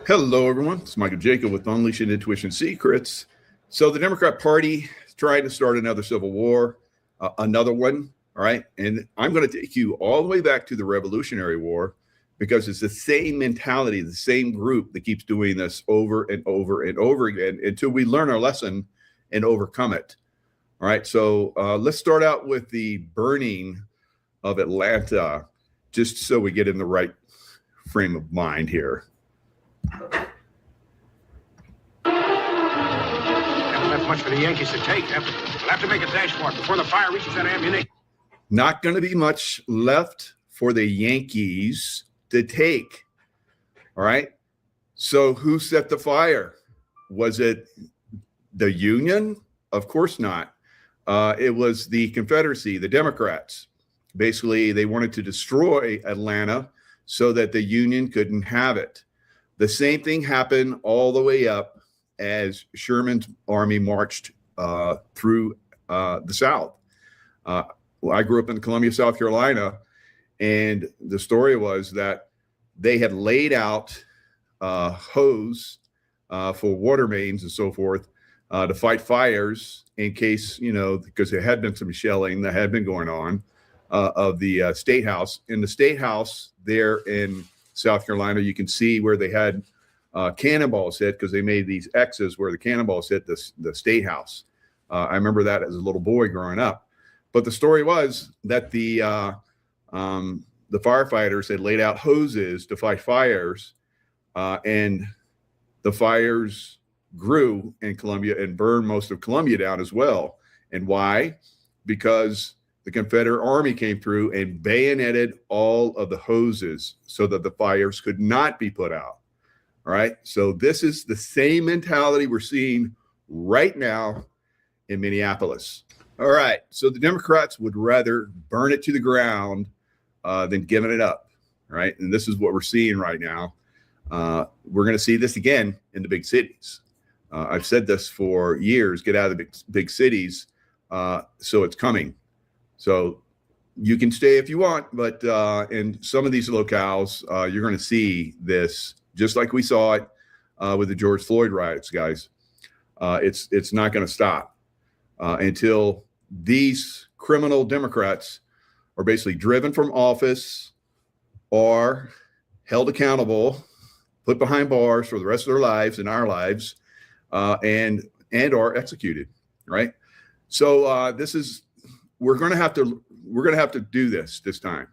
Hello, everyone. It's Michael Jacob with Unleashing Intuition Secrets. So the Democrat Party tried to start another civil war, another one, all right? And I'm going to take you all the way back to the Revolutionary War because it's the same mentality, the same group that keeps doing this over and over and over again until we learn our lesson and overcome it. All right, so let's start out with the burning of Atlanta, just so we get in the right frame of mind here. Haven't left much for the Yankees to take. We'll have to make a dash for it before the fire reaches that ammunition. Not going to be much left for the Yankees to take. All right. So who set the fire? Was it the Union? Of course not. It was the Confederacy, the Democrats. Basically, they wanted to destroy Atlanta so that the Union couldn't have it. The same thing happened all the way up as Sherman's army marched through the South. I grew up in Columbia, South Carolina, and the story was that they had laid out hose for water mains and so forth to fight fires in case, because there had been some shelling that had been going on of the State House. In the State House there in South Carolina, you can see where they had cannonballs hit because they made these X's where the cannonballs hit the State House. I remember that as a little boy growing up. But the story was that the firefighters had laid out hoses to fight fires, and the fires grew in Columbia and burned most of Columbia down as well. And why? Because the Confederate Army came through and bayoneted all of the hoses so that the fires could not be put out. All right. So this is the same mentality we're seeing right now in Minneapolis. All right. So the Democrats would rather burn it to the ground than giving it up. Right. And this is what we're seeing right now. We're going to see this again in the big cities. I've said this for years, get out of the big cities. So it's coming. So you can stay if you want, but in some of these locales, you're going to see this just like we saw it with the George Floyd riots, guys. It's not going to stop until these criminal Democrats are basically driven from office or held accountable, put behind bars for the rest of their lives and our lives, and are executed. Right. So we're going to have to do this time,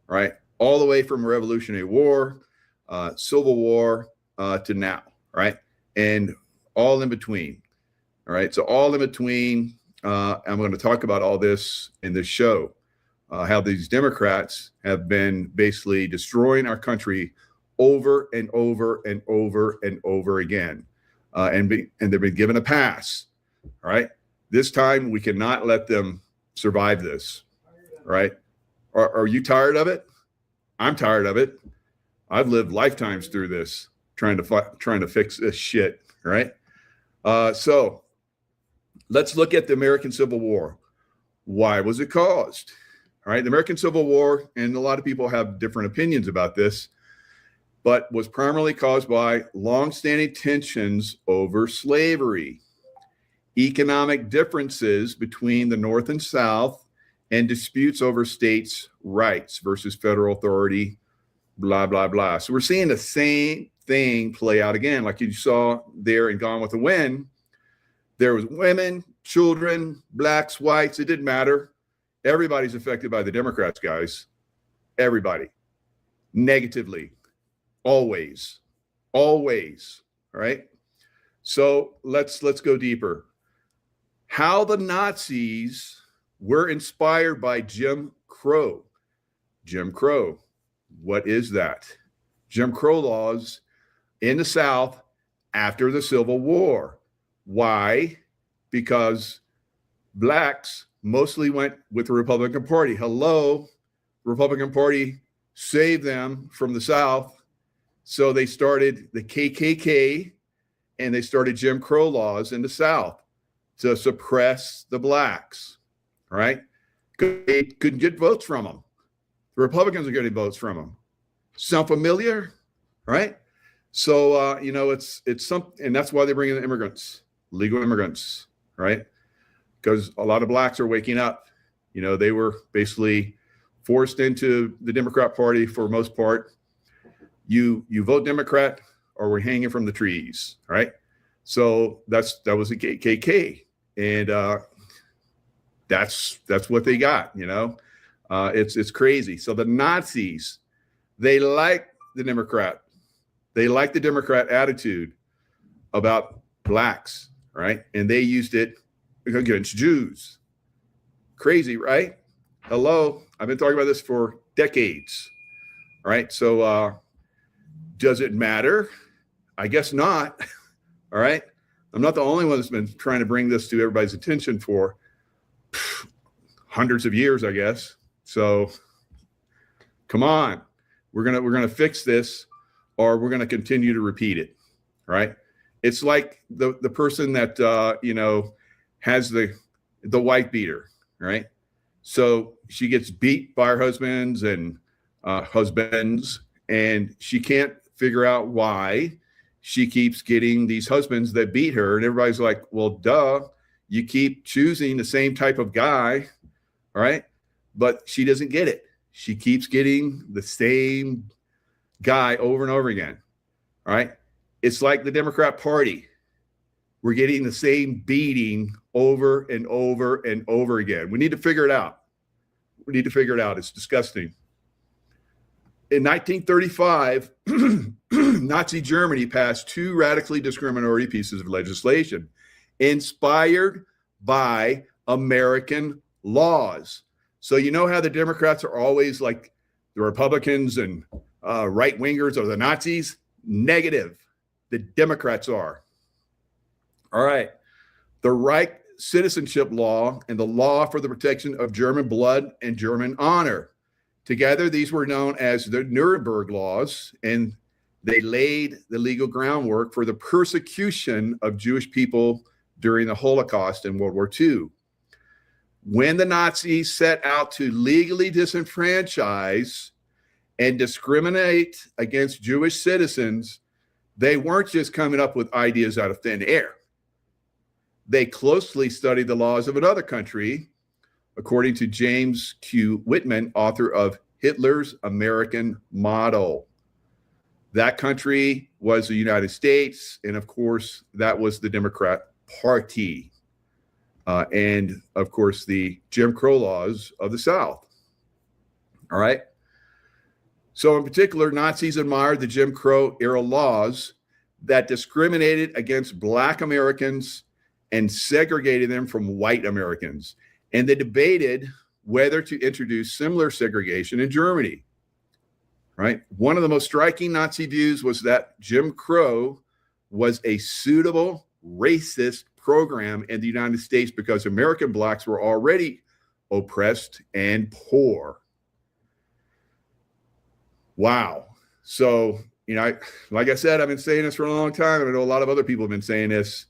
right? All the way from Revolutionary War, Civil War to now, right? And all in between, all right? So all in between, I'm going to talk about all this in this show, how these Democrats have been basically destroying our country over and over and over and over again, and they've been given a pass, all right? This time we cannot let them survive this, right? Are you tired of it? I'm tired of it. I've lived lifetimes through this, trying to fix this shit, right? So let's look at the American Civil War. Why was it caused? All right, the American Civil War, and a lot of people have different opinions about this, but was primarily caused by longstanding tensions over slavery, economic differences between the North and South, and disputes over states' rights versus federal authority, blah, blah, blah. So we're seeing the same thing play out again, like you saw there in Gone with the Wind. There was women, children, blacks, whites, it didn't matter. Everybody's affected by the Democrats, guys. Everybody. Negatively. Always. Always. All right? So let's go deeper. How the Nazis were inspired by Jim Crow. Jim Crow, what is that? Jim Crow laws in the South after the Civil War. Why? Because blacks mostly went with the Republican Party. Hello, Republican Party saved them from the South. So they started the KKK and they started Jim Crow laws in the South to suppress the blacks, right? They couldn't get votes from them. The Republicans are getting votes from them. Sound familiar, right? So it's something, and that's why they bring in immigrants, legal immigrants, right? Because a lot of blacks are waking up. They were basically forced into the Democrat Party for the most part. You vote Democrat, or we're hanging from the trees, right? So that was the KKK, and that's what they got. It's crazy. So the Nazis, they like the Democrat. They like the Democrat attitude about blacks, right? And they used it against Jews. Crazy, right? Hello, I've been talking about this for decades, right? So does it matter? I guess not. All right. I'm not the only one that's been trying to bring this to everybody's attention for hundreds of years, I guess. So come on, we're gonna fix this, or we're gonna continue to repeat it, right? It's like the person that has the wife beater, right? So she gets beat by her husbands, and she can't figure out why she keeps getting these husbands that beat her. And everybody's like, well, duh, you keep choosing the same type of guy, right? But she doesn't get it. She keeps getting the same guy over and over again, all right? It's like the Democrat Party. We're getting the same beating over and over and over again. We need to figure it out. It's disgusting. In 1935, Nazi Germany passed two radically discriminatory pieces of legislation inspired by American laws. So you know how the Democrats are always like the Republicans and right-wingers are the Nazis? Negative. The Democrats are. All right. The Reich Citizenship Law and the Law for the Protection of German Blood and German Honor. Together, these were known as the Nuremberg Laws, and they laid the legal groundwork for the persecution of Jewish people during the Holocaust and World War II. When the Nazis set out to legally disenfranchise and discriminate against Jewish citizens, they weren't just coming up with ideas out of thin air. They closely studied the laws of another country, according to James Q. Whitman, author of Hitler's American Model. That country was the United States, and of course, that was the Democrat Party, and of course, the Jim Crow laws of the South. All right. So in particular, Nazis admired the Jim Crow era laws that discriminated against Black Americans and segregated them from white Americans. And they debated whether to introduce similar segregation in Germany, right? One of the most striking Nazi views was that Jim Crow was a suitable racist program in the United States because American blacks were already oppressed and poor. Wow. So, like I said, I've been saying this for a long time. I know a lot of other people have been saying this.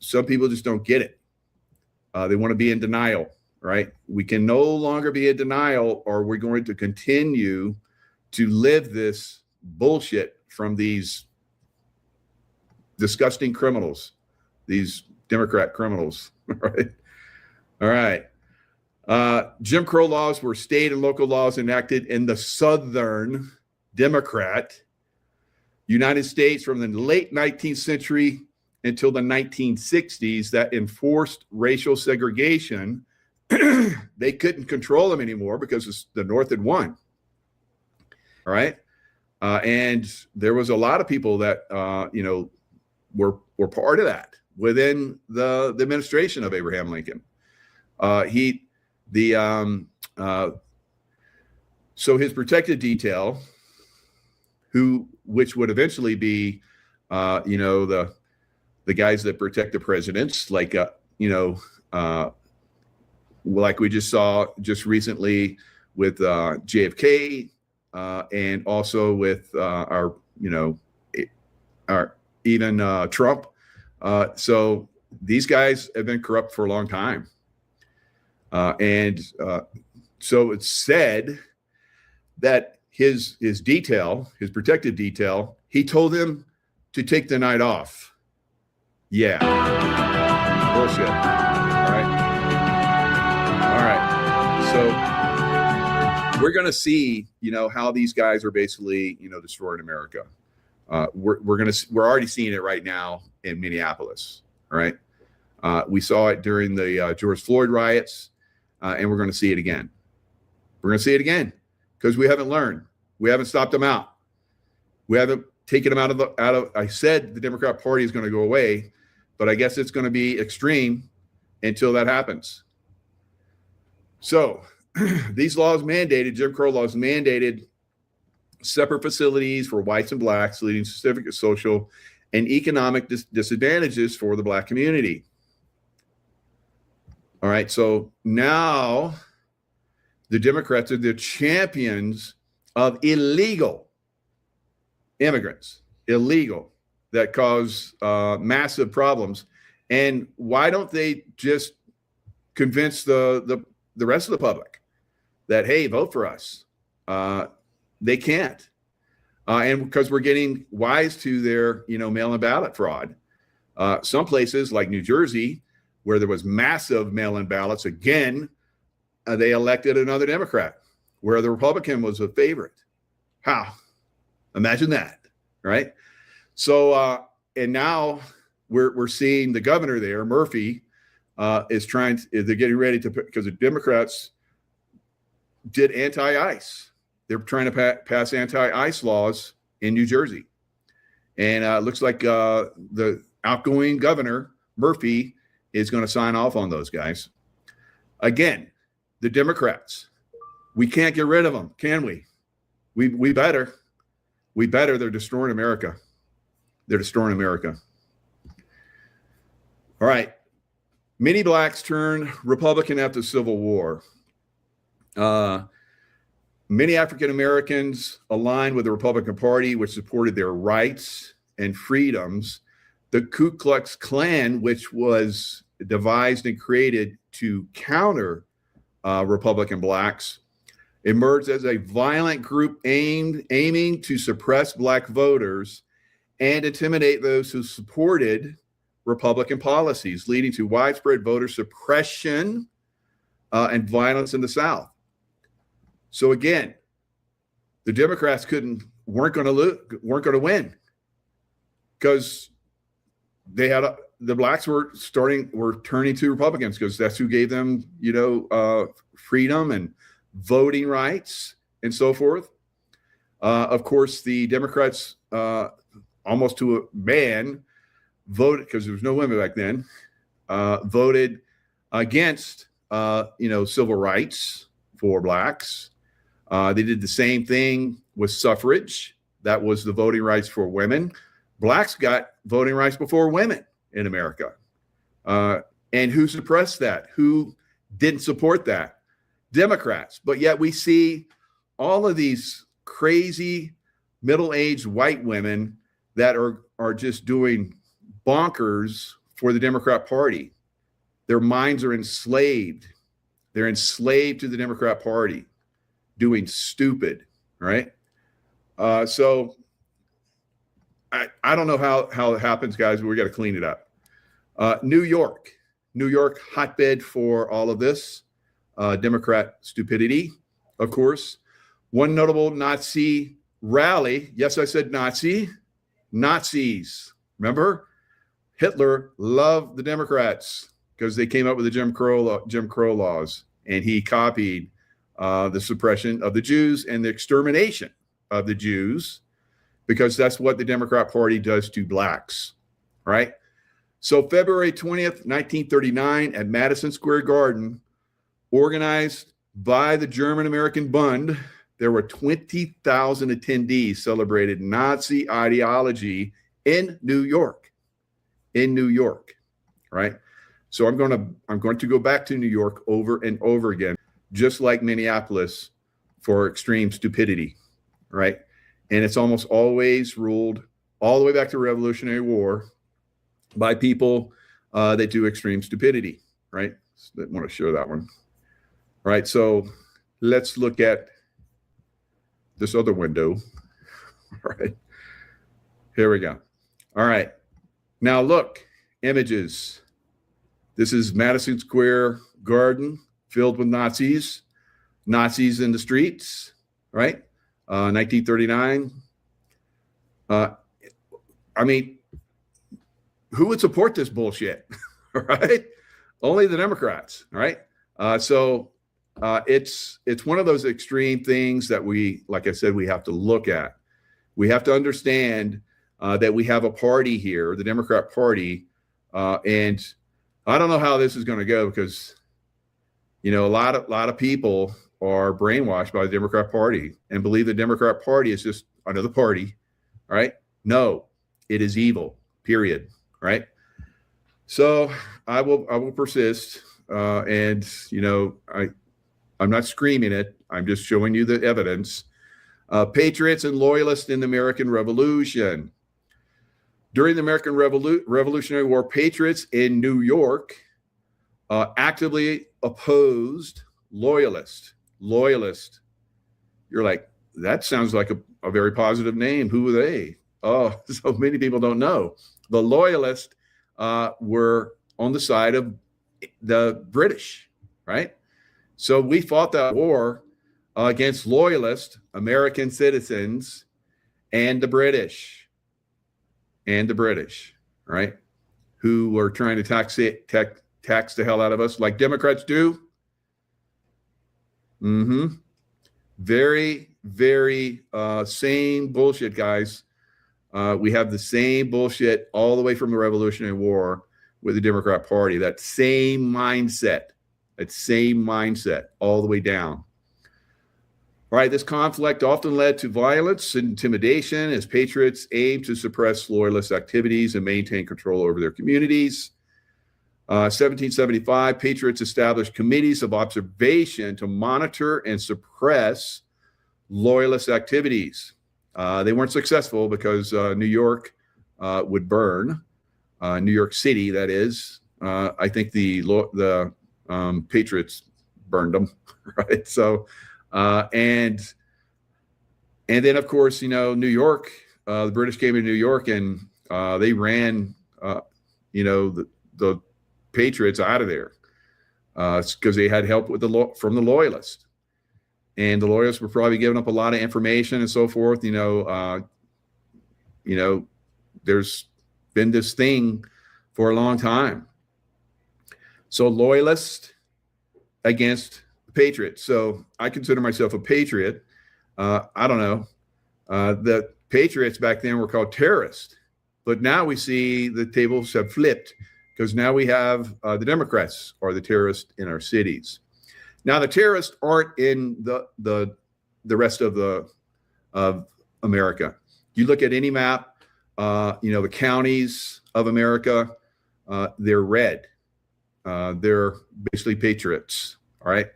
Some people just don't get it. They want to be in denial, right? We can no longer be in denial, or we're going to continue to live this bullshit from these disgusting criminals, these Democrat criminals, right? All right. Jim Crow laws were state and local laws enacted in the Southern Democrat United States from the late 19th century until the 1960s that enforced racial segregation. They couldn't control them anymore because the North had won. All right. And there was a lot of people that, were part of that within the administration of Abraham Lincoln. So his protected detail, which would eventually be, the guys that protect the presidents, like we just saw just recently with JFK, and also with our Trump. So these guys have been corrupt for a long time. So it's said that his protective detail, He told them to take the night off. Yeah. Bullshit. All right. So we're going to see, how these guys are basically, destroying America. We're already seeing it right now in Minneapolis. All right. We saw it during the George Floyd riots, and we're going to see it again. We're going to see it again because we haven't learned. We haven't stopped them out. We haven't taken them out of. I said the Democrat Party is going to go away, but I guess it's going to be extreme until that happens. So these laws mandated, Jim Crow laws mandated separate facilities for whites and blacks, leading to significant social and economic disadvantages for the black community. All right, so now the Democrats are the champions of illegal immigrants, that cause massive problems. And why don't they just convince the rest of the public that, hey, vote for us? They can't. And because we're getting wise to their, mail-in ballot fraud. Some places like New Jersey, where there was massive mail-in ballots, again, they elected another Democrat, where the Republican was a favorite. How? Imagine that, right? So, and now we're seeing the governor there, Murphy, they're getting ready to, because the Democrats did anti-ICE. They're trying to pass anti-ICE laws in New Jersey. And it looks like the outgoing governor, Murphy, is going to sign off on those guys. Again, the Democrats, we can't get rid of them, can we? We better. We better. They're destroying America. They're destroying America. All right. Many blacks turned Republican after the Civil War. Many African Americans aligned with the Republican Party, which supported their rights and freedoms. The Ku Klux Klan, which was devised and created to counter Republican blacks, emerged as a violent group aiming to suppress black voters and intimidate those who supported Republican policies, leading to widespread voter suppression and violence in the South. So again, the Democrats weren't going to win because the blacks were turning to Republicans because that's who gave them, freedom and voting rights and so forth. Of course, the Democrats, almost to a man, voted, because there was no women back then, voted against, civil rights for blacks. They did the same thing with suffrage. That was the voting rights for women. Blacks got voting rights before women in America. And who suppressed that? Who didn't support that? Democrats. But yet we see all of these crazy middle-aged white women that are just doing bonkers for the Democrat Party. Their minds are enslaved. They're enslaved to the Democrat Party, doing stupid, right? So I don't know how it happens, guys, but we got to clean it up. New York, hotbed for all of this. Democrat stupidity, of course. One notable Nazi rally. Yes, I said Nazi. Nazis. Remember? Hitler loved the Democrats because they came up with the Jim Crow laws, and he copied the suppression of the Jews and the extermination of the Jews, because that's what the Democrat Party does to blacks, right? So February 20th, 1939, at Madison Square Garden, organized by the German-American Bund, there were 20,000 attendees celebrated Nazi ideology in New York, right? So I'm going to go back to New York over and over again, just like Minneapolis, for extreme stupidity, right? And it's almost always ruled all the way back to Revolutionary War by people that do extreme stupidity, right? So I want to share that one. All right, so let's look at this other window. All right. Here we go. All right. Now look, images. This is Madison Square Garden filled with Nazis in the streets, right? 1939. I mean, who would support this bullshit, right? Only the Democrats, right? So it's one of those extreme things that we, like I said, we have to look at. We have to understand that we have a party here, the Democrat Party, and I don't know how this is going to go because, you know, a lot of people are brainwashed by the Democrat Party and believe the Democrat Party is just another party, right? No, it is evil, period, right? So I will persist, and you know, I'm not screaming it. I'm just showing you the evidence. Patriots and loyalists in the American Revolution. During the American Revolutionary War, patriots in New York actively opposed loyalists. Loyalist. You're like, that sounds like a very positive name. Who are they? Oh, so many people don't know. The loyalists were on the side of the British, right? So we fought that war against loyalist American citizens and the British, right? Who were trying to tax the hell out of us like Democrats do. Very, very same bullshit, guys. We have the same bullshit all the way from the Revolutionary War with the Democrat Party. That same mindset all the way down. All right, this conflict often led to violence and intimidation as patriots aimed to suppress loyalist activities and maintain control over their communities. 1775, patriots established committees of observation to monitor and suppress loyalist activities. They weren't successful because New York would burn. New York City, that is. I think the patriots burned them, right? So, and then of course, you know, New York. The British came to New York and they ran, you know, the patriots out of there because they had help with from the loyalists. And the loyalists were probably giving up a lot of information and so forth. You know, there's been this thing for a long time. So loyalists against patriots. So I consider myself a patriot. I don't know. The patriots back then were called terrorists, but now we see the tables have flipped because now we have the Democrats are the terrorists in our cities. Now the terrorists aren't in the rest of America. You look at any map, you know, the counties of America, they're red. They're basically patriots, all right,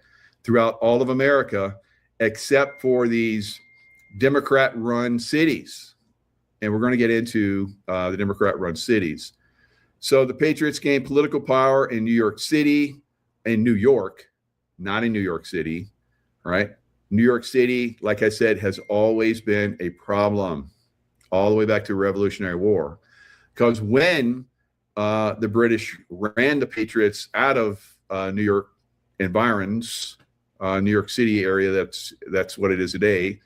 throughout all of America, except for these Democrat-run cities. And we're going to get into the Democrat-run cities. So the patriots gained political power in New York City, in New York, not in New York City, right? New York City, like I said, has always been a problem all the way back to the Revolutionary War. Because when the British ran the patriots out of New York environs, New York City area, that's what it is today,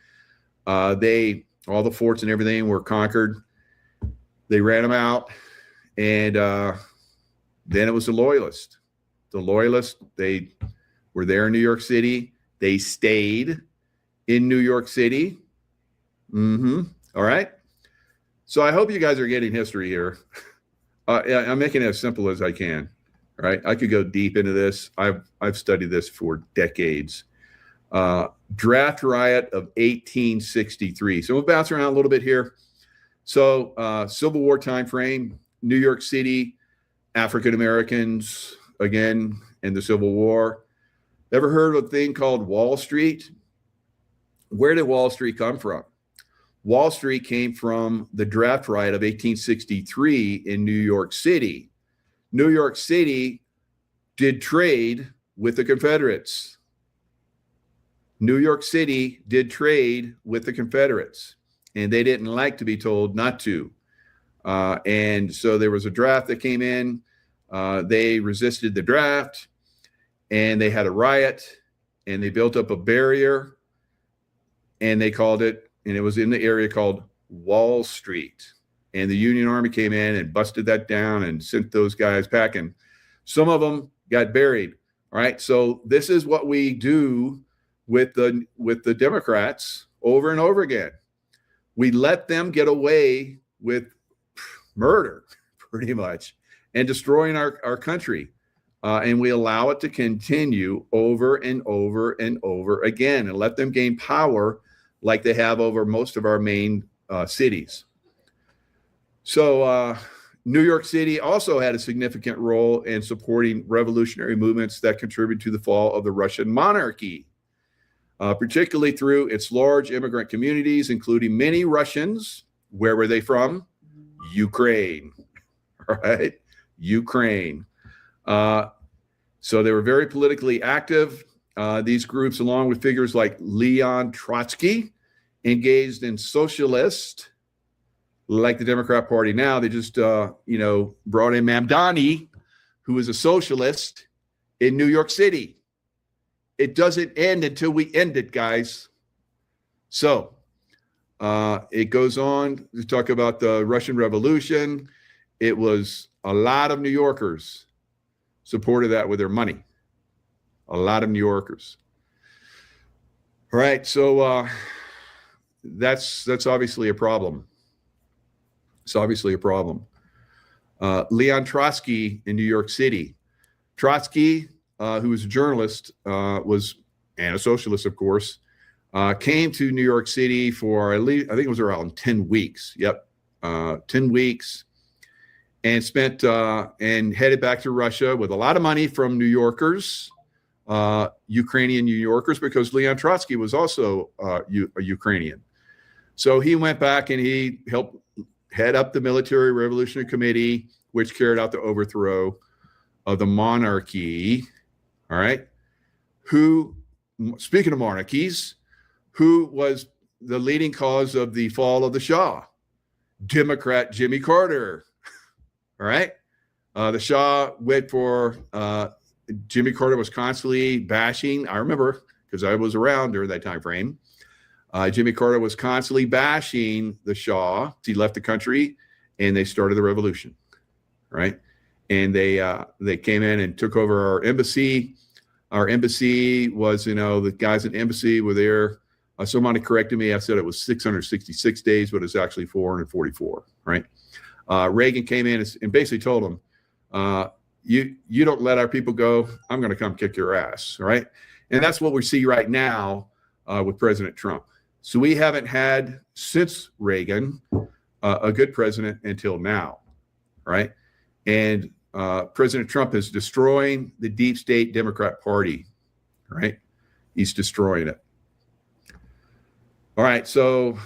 all the forts and everything were conquered. They ran them out. And then it was the loyalists. The loyalists, they were there in New York City. They stayed in New York City. All right. So I hope you guys are getting history here. I'm making it as simple as I can. All right. I could go deep into this. I've studied this for decades. Draft riot of 1863. So we'll bounce around a little bit here. So Civil War time frame. New York City, African Americans, again, in the Civil War. Ever heard of a thing called Wall Street? Where did Wall Street come from? Wall Street came from the draft riot of 1863 in New York City. New York City did trade with the Confederates. New York City did trade with the Confederates, and they didn't like to be told not to. And so there was a draft that came in. They resisted the draft, and they had a riot, and they built up a barrier, and they called it, and it was in the area called Wall Street. And the Union Army came in and busted that down and sent those guys packing. Some of them got buried. All right. So this is what we do with the Democrats over and over again. We let them get away with murder, pretty much, and destroying our country. And we allow it to continue over and over and over again, and let them gain power like they have over most of our main cities. So New York City also had a significant role in supporting revolutionary movements that contributed to the fall of the Russian monarchy, particularly through its large immigrant communities, including many Russians. Where were they from? Ukraine, right? Ukraine. So they were very politically active. These groups, along with figures like Leon Trotsky, engaged in socialist, like the Democrat Party now. They just, brought in Mamdani, who was a socialist in New York City. It doesn't end until we end it, guys. So it goes on to talk about the Russian Revolution. It was a lot of New Yorkers supported that with their money. A lot of New Yorkers. All right, so that's obviously a problem. It's obviously a problem. Leon Trotsky in New York City. Trotsky, who was a journalist, and a socialist, of course, came to New York City for at least, I think it was around 10 weeks. Yep, 10 weeks. And spent and headed back to Russia with a lot of money from New Yorkers, Ukrainian New Yorkers, because Leon Trotsky was also a Ukrainian. So he went back and he helped head up the Military Revolutionary Committee, which carried out the overthrow of the monarchy. All right. Who, speaking of monarchies, who was the leading cause of the fall of the Shah? Democrat Jimmy Carter. All right. The Shah went for, Jimmy Carter was constantly bashing. I remember because I was around during that time frame. Jimmy Carter was constantly bashing the Shah. He left the country and they started the revolution. Right. And they came in and took over our embassy. Our embassy was, the guys in the embassy were there. Somebody corrected me. I said it was 666 days, but it's actually 444. Right. Reagan came in and basically told them, you don't let our people go, I'm going to come kick your ass. Right. And that's what we see right now with President Trump. So we haven't had, since Reagan, a good president until now. Right. And President Trump is destroying the deep state Democrat Party. Right. He's destroying it. All right. So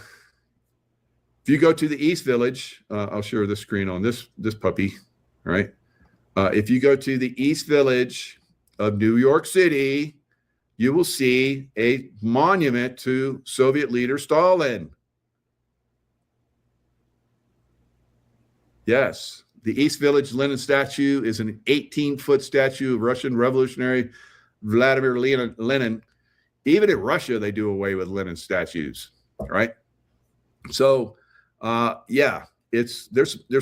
if you go to the East Village, I'll share the screen on this puppy, right? If you go to the East Village of New York City, you will see a monument to Soviet leader Stalin. Yes, the East Village Lenin statue is an 18-foot statue of Russian revolutionary Vladimir Lenin. Even in Russia, they do away with Lenin statues, right? So, there's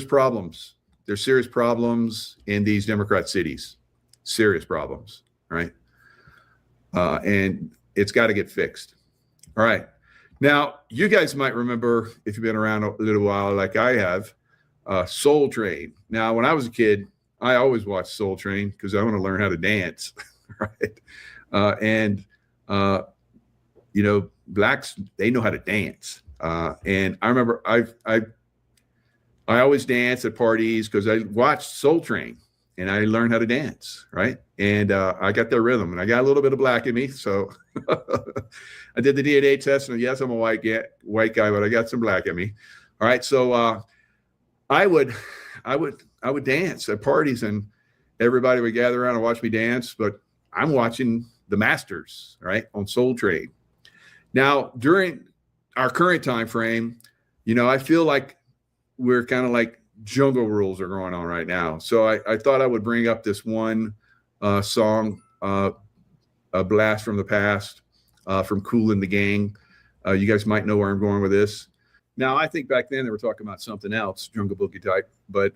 problems. There's serious problems in these Democrat cities, serious problems, right? And it's got to get fixed. All right. Now, you guys might remember, if you've been around a little while like I have, Soul Train. Now, when I was a kid, I always watched Soul Train because I want to learn how to dance, right? Blacks, they know how to dance. And I remember I always danced at parties because I watched Soul Train and I learned how to dance, right? And I got their rhythm and I got a little bit of black in me. So I did the DNA test and yes, I'm a white guy, but I got some black in me. All right. So I would dance at parties and everybody would gather around and watch me dance, but I'm watching the masters, right, on Soul Train. Now, during our current time frame, I feel like we're kind of like jungle rules are going on right now. So I thought I would bring up this one song, A Blast from the Past, from Kool and the Gang. You guys might know where I'm going with this. Now, I think back then they were talking about something else, Jungle Boogie type, but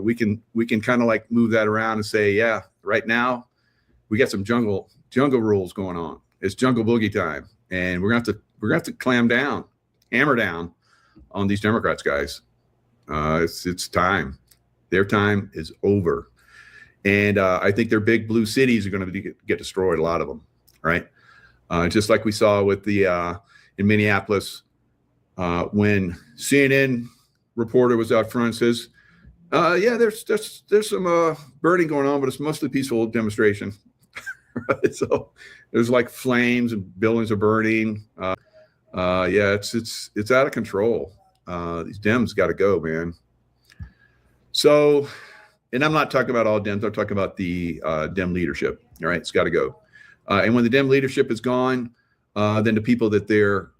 we can kind of like move that around and say, yeah, right now we got some jungle rules going on. It's Jungle Boogie time, and we're gonna have to hammer down on these Democrats, guys. It's time. Their time is over, and I think their big blue cities are going to get destroyed. A lot of them, right? Just like we saw with the in Minneapolis. When CNN reporter was out front and says, yeah, there's some burning going on, but it's mostly peaceful demonstration. Right? So there's like flames and buildings are burning. Yeah, it's out of control. These Dems got to go, man. So, and I'm not talking about all Dems. I'm talking about the Dem leadership. All right, it's got to go. And when the Dem leadership is gone, then the people that they're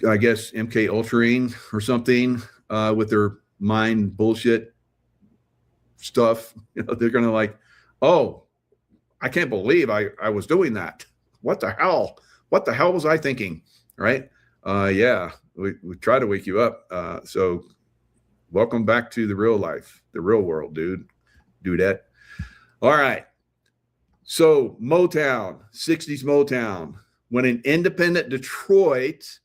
I guess MK Ultraing or something with their mind bullshit stuff. They're gonna like, oh, I can't believe I was doing that. What the hell? What the hell was I thinking? Right? Yeah, we try to wake you up. So welcome back to the real life, the real world, dudette. All right. So Motown, 60s Motown, when an independent Detroit,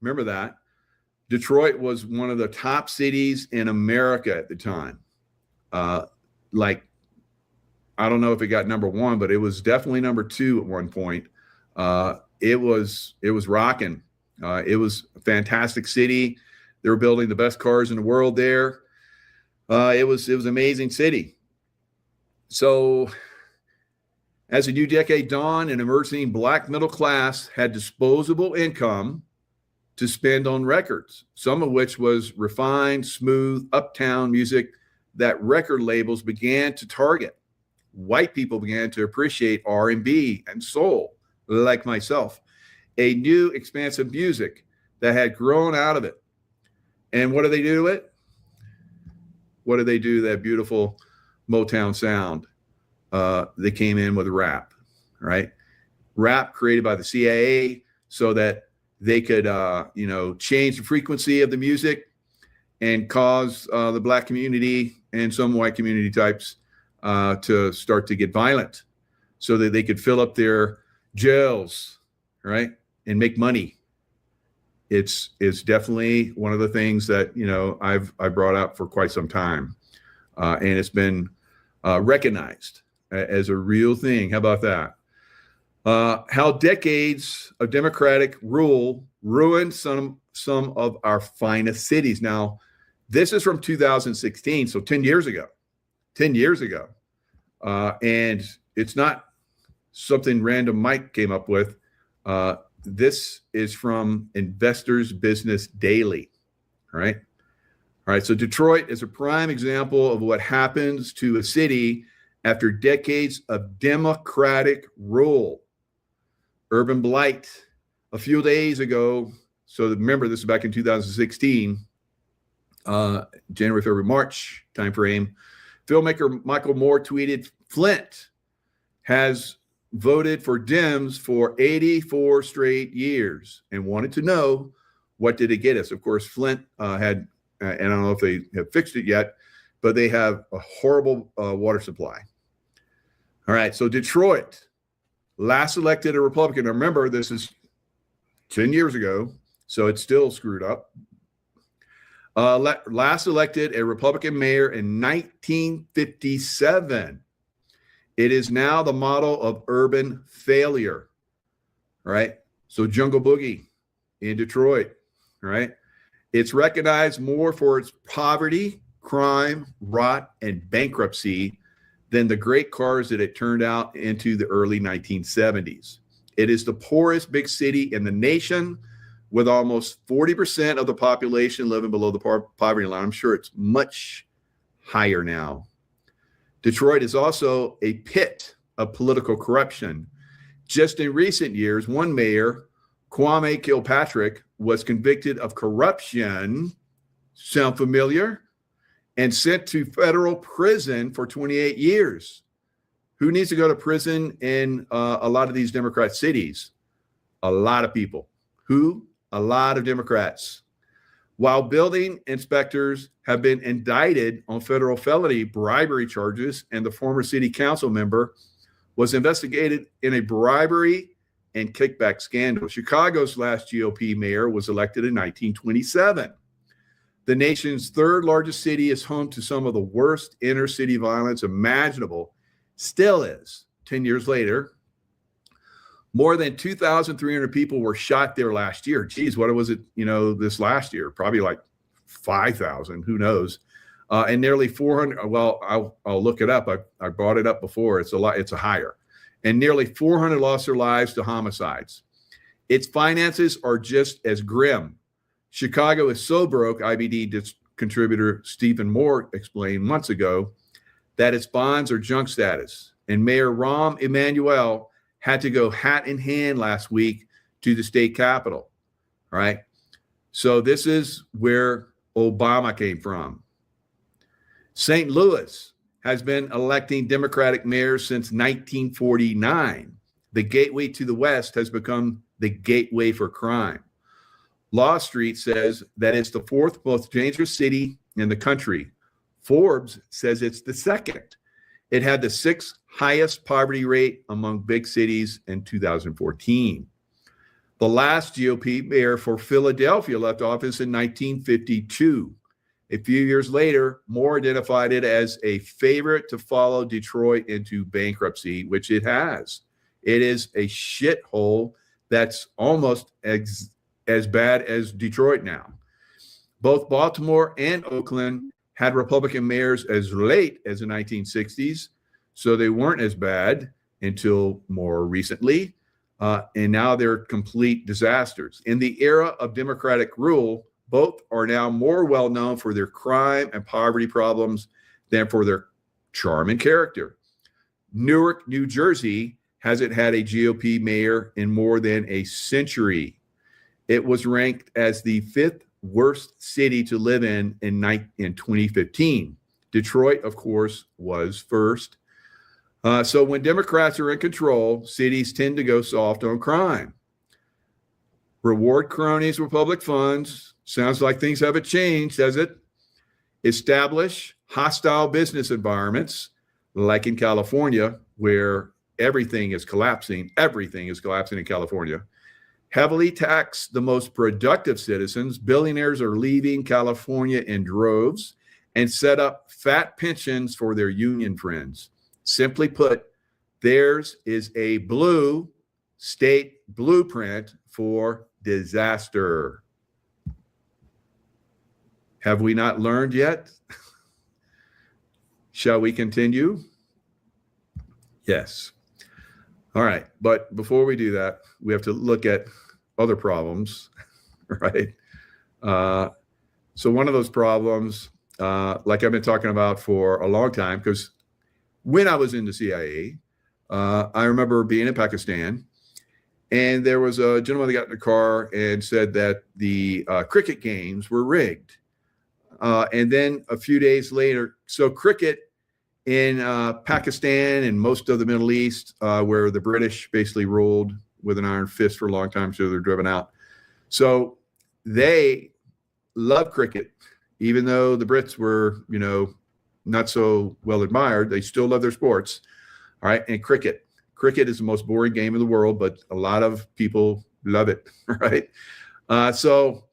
remember that? Detroit was one of the top cities in America at the time. Like, I don't know if it got number one, but it was definitely number two at one point. It was rocking. It was a fantastic city. They were building the best cars in the world there. It was an amazing city. So as a new decade dawned, an emerging black middle class had disposable income to spend on records, some of which was refined, smooth, uptown music that record labels began to target. White people began to appreciate R&B and soul, like myself, a new expansive music that had grown out of it. And what do they do to it? What do they do to that beautiful Motown sound? They came in with rap, right? Rap created by the CIA so that they could, change the frequency of the music and cause the black community and some white community types to start to get violent so that they could fill up their jails, right? And make money. It's definitely one of the things that, I brought up for quite some time. And it's been recognized as a real thing. How about that? How decades of Democratic rule ruined some of our finest cities. Now, this is from 2016, so 10 years ago. 10 years ago. And it's not something random Mike came up with. This is from Investors Business Daily. All right. All right. So Detroit is a prime example of what happens to a city after decades of Democratic rule. Urban blight. A few days ago, so remember this is back in 2016, January, February, March timeframe, filmmaker Michael Moore tweeted, Flint has voted for Dems for 84 straight years and wanted to know, what did it get us? Of course, Flint had, and I don't know if they have fixed it yet, but they have a horrible water supply. All right, so Detroit last elected a Republican. Now remember, this is 10 years ago, so it's still screwed up. Last elected a Republican mayor in 1957. It is now the model of urban failure, right? So Jungle Boogie in Detroit, right? It's recognized more for its poverty, crime, rot, and bankruptcy than the great cars that it turned out into the early 1970s. It is the poorest big city in the nation, with almost 40% of the population living below the poverty line. I'm sure it's much higher now. Detroit is also a pit of political corruption. Just in recent years, one mayor Kwame Kilpatrick was convicted of corruption, sound familiar, and sent to federal prison for 28 years. Who needs to go to prison in a lot of these Democrat cities? A lot of people. Who? A lot of Democrats. While building inspectors have been indicted on federal felony bribery charges, and the former city council member was investigated in a bribery and kickback scandal. Chicago's last GOP mayor was elected in 1927. The nation's third largest city is home to some of the worst inner city violence imaginable, still is 10 years later. More than 2,300 people were shot there last year. Geez, what was it, this last year? Probably like 5,000, who knows? And nearly 400, well, I'll look it up. I brought it up before. It's a higher. And nearly 400 lost their lives to homicides. Its finances are just as grim. Chicago is so broke, IBD contributor Stephen Moore explained months ago, that its bonds are junk status. And Mayor Rahm Emanuel had to go hat in hand last week to the state capitol, right? So this is where Obama came from. St. Louis has been electing Democratic mayors since 1949. The gateway to the West has become the gateway for crime. Law Street says that it's the fourth most dangerous city in the country. Forbes says it's the second. It had the sixth highest poverty rate among big cities in 2014. The last GOP mayor for Philadelphia left office in 1952. A few years later, Moore identified it as a favorite to follow Detroit into bankruptcy, which it has. It is a shithole that's almost as bad as Detroit now. Both Baltimore and Oakland had Republican mayors as late as the 1960s, so they weren't as bad until more recently, and now they're complete disasters. In the era of Democratic rule, both are now more well known for their crime and poverty problems than for their charm and character. Newark, New Jersey hasn't had a GOP mayor in more than a century. It was ranked as the fifth worst city to live in 2015. Detroit, of course, was first. So when Democrats are in control, cities tend to go soft on crime. Reward cronies with public funds. Sounds like things haven't changed, does it? Establish hostile business environments, like in California, where everything is collapsing. Everything is collapsing in California. Heavily tax the most productive citizens. Billionaires are leaving California in droves, and set up fat pensions for their union friends. Simply put, theirs is a blue state blueprint for disaster. Have we not learned yet? Shall we continue? Yes. All right. But before we do that, we have to look at other problems, right? So one of those problems, like I've been talking about for a long time, because when I was in the CIA, I remember being in Pakistan, and there was a gentleman that got in the car and said that the cricket games were rigged. And then a few days later, so cricket in Pakistan and most of the Middle East, where the British basically ruled with an iron fist for a long time, so they're driven out. So they love cricket, even though the Brits were, not so well admired. They still love their sports. All right. And cricket is the most boring game in the world, but a lot of people love it. Right. So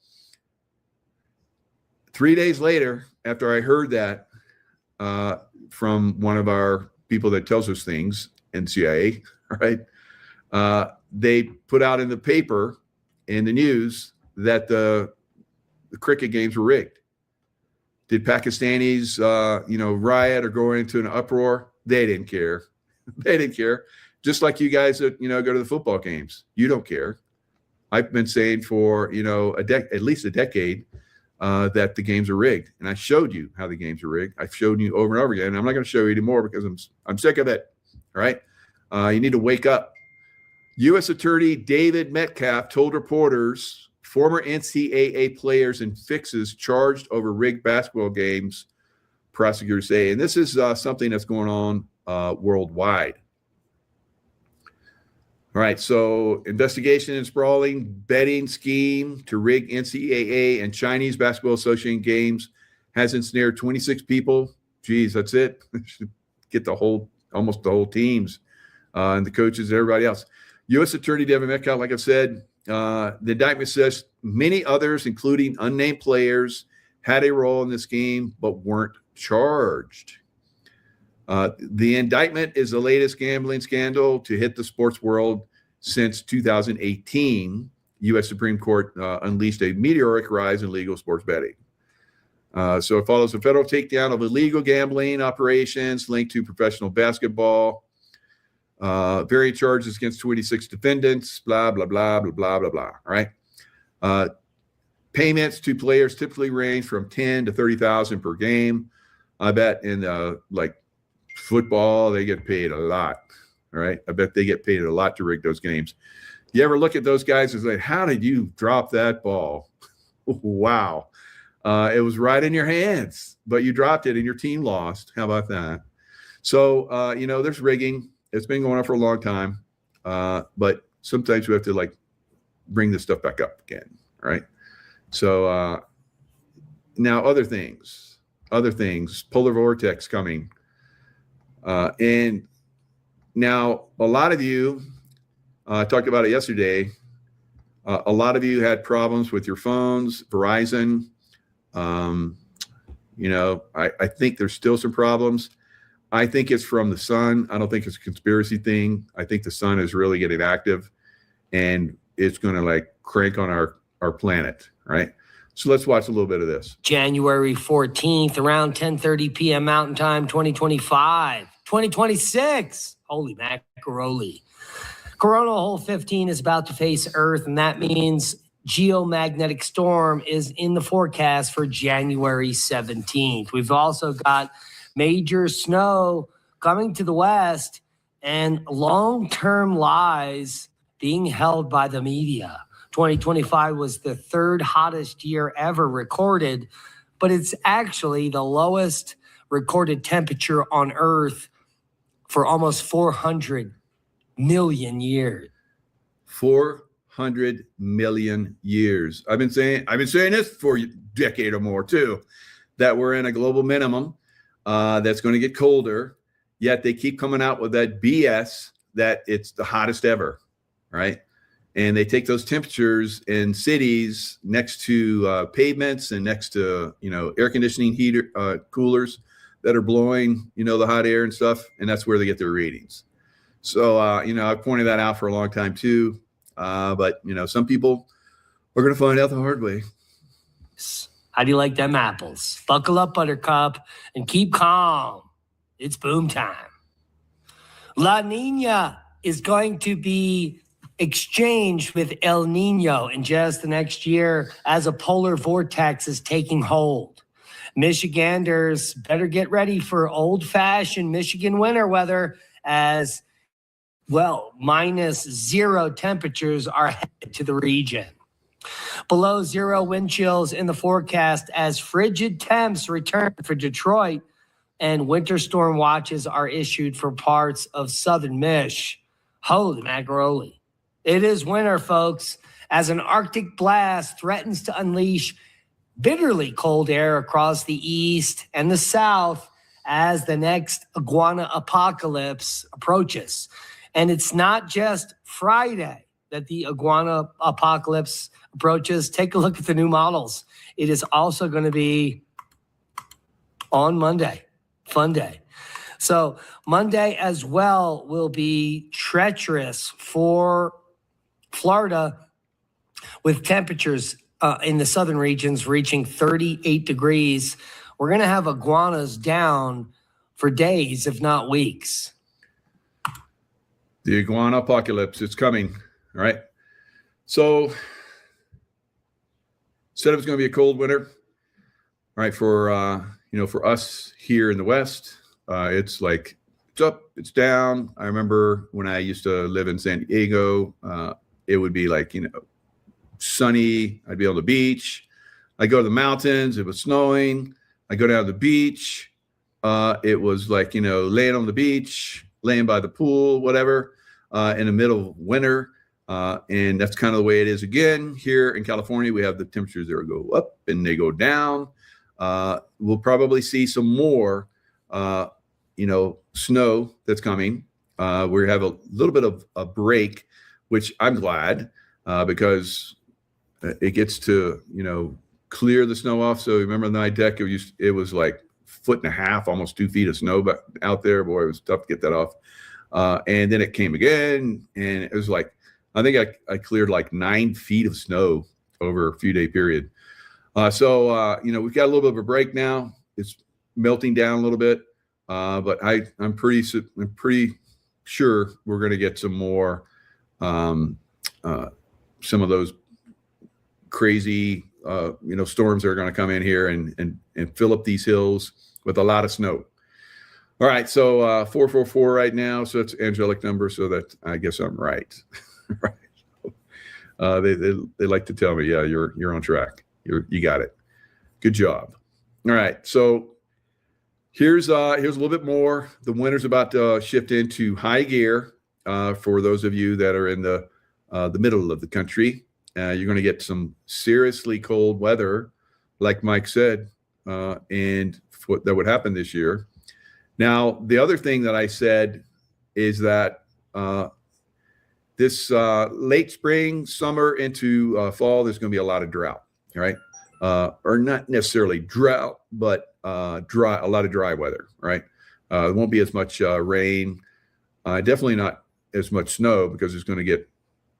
3 days later, after I heard that from one of our people that tells us things in CIA, right, they put out in the paper, in the news, that the cricket games were rigged. Did Pakistanis, riot or go into an uproar? They didn't care. They didn't care. Just like you guys that, go to the football games. You don't care. I've been saying for, at least a decade, that the games are rigged. And I showed you how the games are rigged. I've shown you over and over again. And I'm not going to show you anymore because I'm sick of it. All right. You need to wake up. U.S. Attorney David Metcalf told reporters former NCAA players and fixes charged over rigged basketball games, prosecutors say. And this is something that's going on worldwide. All right, so investigation in sprawling betting scheme to rig NCAA and Chinese Basketball Association games has ensnared 26 people. Geez, that's it. Get almost the whole teams and the coaches and everybody else. U.S. Attorney David Metcalf, like I've said, the indictment says many others, including unnamed players, had a role in this game but weren't charged. The indictment is the latest gambling scandal to hit the sports world since 2018. U.S. Supreme Court unleashed a meteoric rise in legal sports betting. So it follows a federal takedown of illegal gambling operations linked to professional basketball. Various charges against 26 defendants, blah, blah, blah, blah, blah, blah, blah. All right. Payments to players typically range from $10,000 to $30,000 per game. I bet in like football, they get paid a lot. All right. I bet they get paid a lot to rig those games. You ever look at those guys and say, how did you drop that ball? Wow. It was right in your hands, but you dropped it and your team lost. How about that? So, there's rigging. It's been going on for a long time. But sometimes we have to like bring this stuff back up again. Right. So now other things, polar vortex coming. And now a lot of you, I talked about it yesterday. A lot of you had problems with your phones, Verizon. I think there's still some problems. I think it's from the sun. I don't think it's a conspiracy thing. I think the sun is really getting active and it's going to like crank on our planet, right? So let's watch a little bit of this. January 14th, around 10:30 p.m. Mountain Time, 2025, 2026. Holy macaroni. Corona Hole 15 is about to face Earth, and that means geomagnetic storm is in the forecast for January 17th. We've also got major snow coming to the west and long-term lies being held by the media. 2025 was the third hottest year ever recorded, but it's actually the lowest recorded temperature on Earth for almost 400 million years. 400 million years. I've been saying this for a decade or more too, that we're in a global minimum that's going to get colder, yet they keep coming out with that BS that it's the hottest ever, right? And they take those temperatures in cities next to pavements and next to, air conditioning heater, coolers that are blowing, the hot air and stuff. And that's where they get their readings. So, I've pointed that out for a long time too. But, some people are going to find out the hard way. How do you like them apples? Buckle up, Buttercup, and keep calm. It's boom time. La Nina is going to be exchanged with El Nino in just the next year as a polar vortex is taking hold. Michiganders better get ready for old-fashioned Michigan winter weather as, well, -0 temperatures are headed to the region. Below zero wind chills in the forecast as frigid temps return for Detroit and winter storm watches are issued for parts of southern Mich. Holy macaroni. It is winter, folks, as an Arctic blast threatens to unleash bitterly cold air across the east and the south as the next iguana apocalypse approaches. And it's not just Friday that the iguana apocalypse approaches. Take a look at the new models. It is also going to be on Monday. Fun day. So Monday as well will be treacherous for Florida with temperatures in the southern regions reaching 38 degrees. We're going to have iguanas down for days, if not weeks. The iguana apocalypse, it's coming, all right? So said it was going to be a cold winter, right? For us here in the West, it's like up, it's down. I remember when I used to live in San Diego, it would be like, sunny. I'd be on the beach. I go to the mountains. It was snowing. I go down to the beach. It was like, laying on the beach, laying by the pool, whatever, in the middle of winter. And that's kind of the way it is again here in California. We have the temperatures that go up and they go down. We'll probably see some more, snow that's coming. We have a little bit of a break, which I'm glad because it gets to, clear the snow off. So remember the night deck, it was like 1.5 feet, almost 2 feet of snow but out there. Boy, it was tough to get that off. And then it came again, and it was like, I think I cleared like 9 feet of snow over a few day period. So we've got a little bit of a break now. It's melting down a little bit, but I'm pretty sure we're going to get some more, some of those crazy, storms that are going to come in here and fill up these hills with a lot of snow. All right, so 444 right now, so it's angelic number, so that I guess I'm right. Right. They like to tell me, yeah, you're on track. You got it. Good job. All right, so here's a little bit more. The winter's about to shift into high gear for those of you that are in the middle of the country. You're going to get some seriously cold weather, like Mike said, and that would happen this year. Now, the other thing that I said is that this late spring, summer into fall, there's going to be a lot of drought, right? Or not necessarily drought, but a lot of dry weather, right? There won't be as much rain, definitely not as much snow because it's going to get,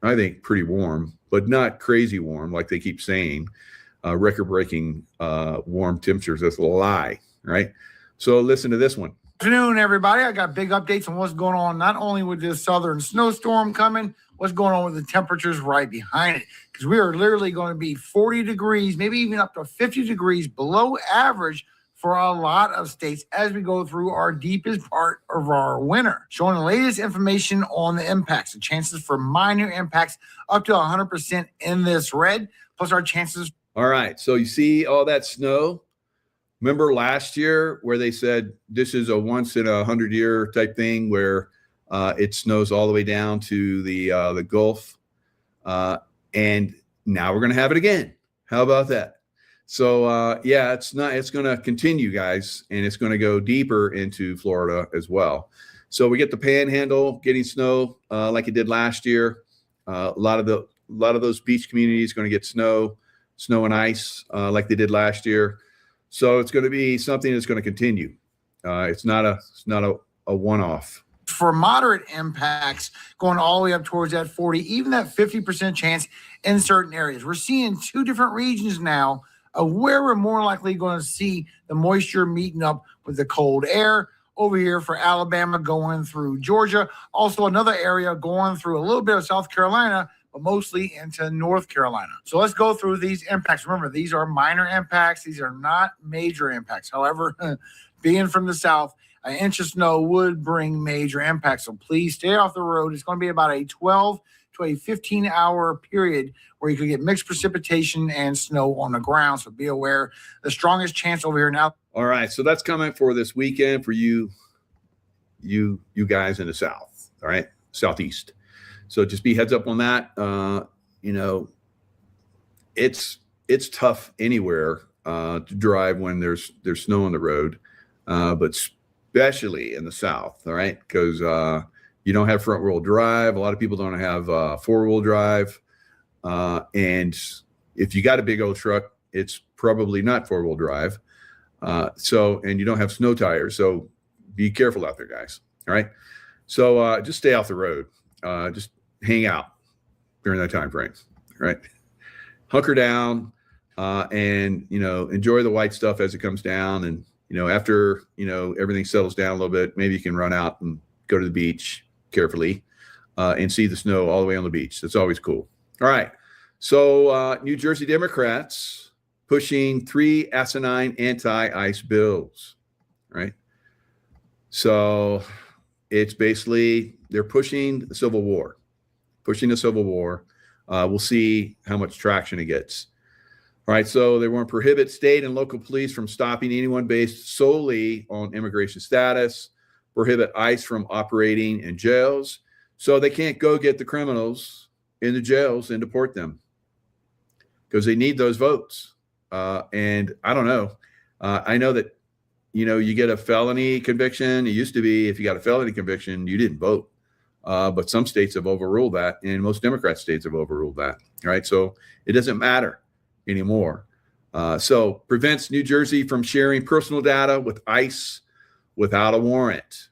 I think, pretty warm, but not crazy warm like they keep saying. Record-breaking warm temperatures. That's a lie, right? So listen to this one. Afternoon, everybody. I got big updates on what's going on, not only with this southern snowstorm coming, what's going on with the temperatures right behind it. Because we are literally going to be 40 degrees, maybe even up to 50 degrees below average for a lot of states as we go through our deepest part of our winter. Showing the latest information on the impacts, the chances for minor impacts up to 100% in this red, plus our chances. All right. So you see all that snow? Remember last year where they said this is a once in 100 year type thing where it snows all the way down to the Gulf, and now we're going to have it again. How about that? So it's going to continue, guys, and it's going to go deeper into Florida as well. So we get the Panhandle getting snow like it did last year. A lot of those beach communities going to get snow and ice like they did last year. So it's going to be something that's going to continue. It's not a one-off. For moderate impacts going all the way up towards that 40, even that 50% chance in certain areas. We're seeing two different regions now of where we're more likely going to see the moisture meeting up with the cold air. Over here for Alabama going through Georgia. Also another area going through a little bit of South Carolina, but mostly into North Carolina. So let's go through these impacts. Remember, these are minor impacts. These are not major impacts. However, being from the south, an inch of snow would bring major impacts. So please stay off the road. It's going to be about a 12 to a 15-hour period where you could get mixed precipitation and snow on the ground. So be aware. The strongest chance over here now. All right. So that's coming for this weekend for you guys in the south. All right. Southeast. So just be heads up on that. It's tough anywhere to drive when there's snow on the road, but especially in the south. All right, because you don't have front wheel drive. A lot of people don't have 4-wheel drive, and if you got a big old truck, it's probably not 4-wheel drive. And you don't have snow tires, so be careful out there, guys. All right, so just stay off the road. Just hang out during that time frame, right? Hunker down and enjoy the white stuff as it comes down, and after everything settles down a little bit, maybe you can run out and go to the beach carefully and see the snow all the way on the beach. That's always cool. All right, so New Jersey Democrats pushing 3 asinine anti-ICE bills, right? So it's basically they're pushing the Civil War. We'll see how much traction it gets. All right, so they want to prohibit state and local police from stopping anyone based solely on immigration status, prohibit ICE from operating in jails, so they can't go get the criminals in the jails and deport them because they need those votes. And I don't know. I know that, you get a felony conviction. It used to be if you got a felony conviction, you didn't vote. But some states have overruled that, and most Democrat states have overruled that. All right, so it doesn't matter anymore. So prevents New Jersey from sharing personal data with ICE without a warrant.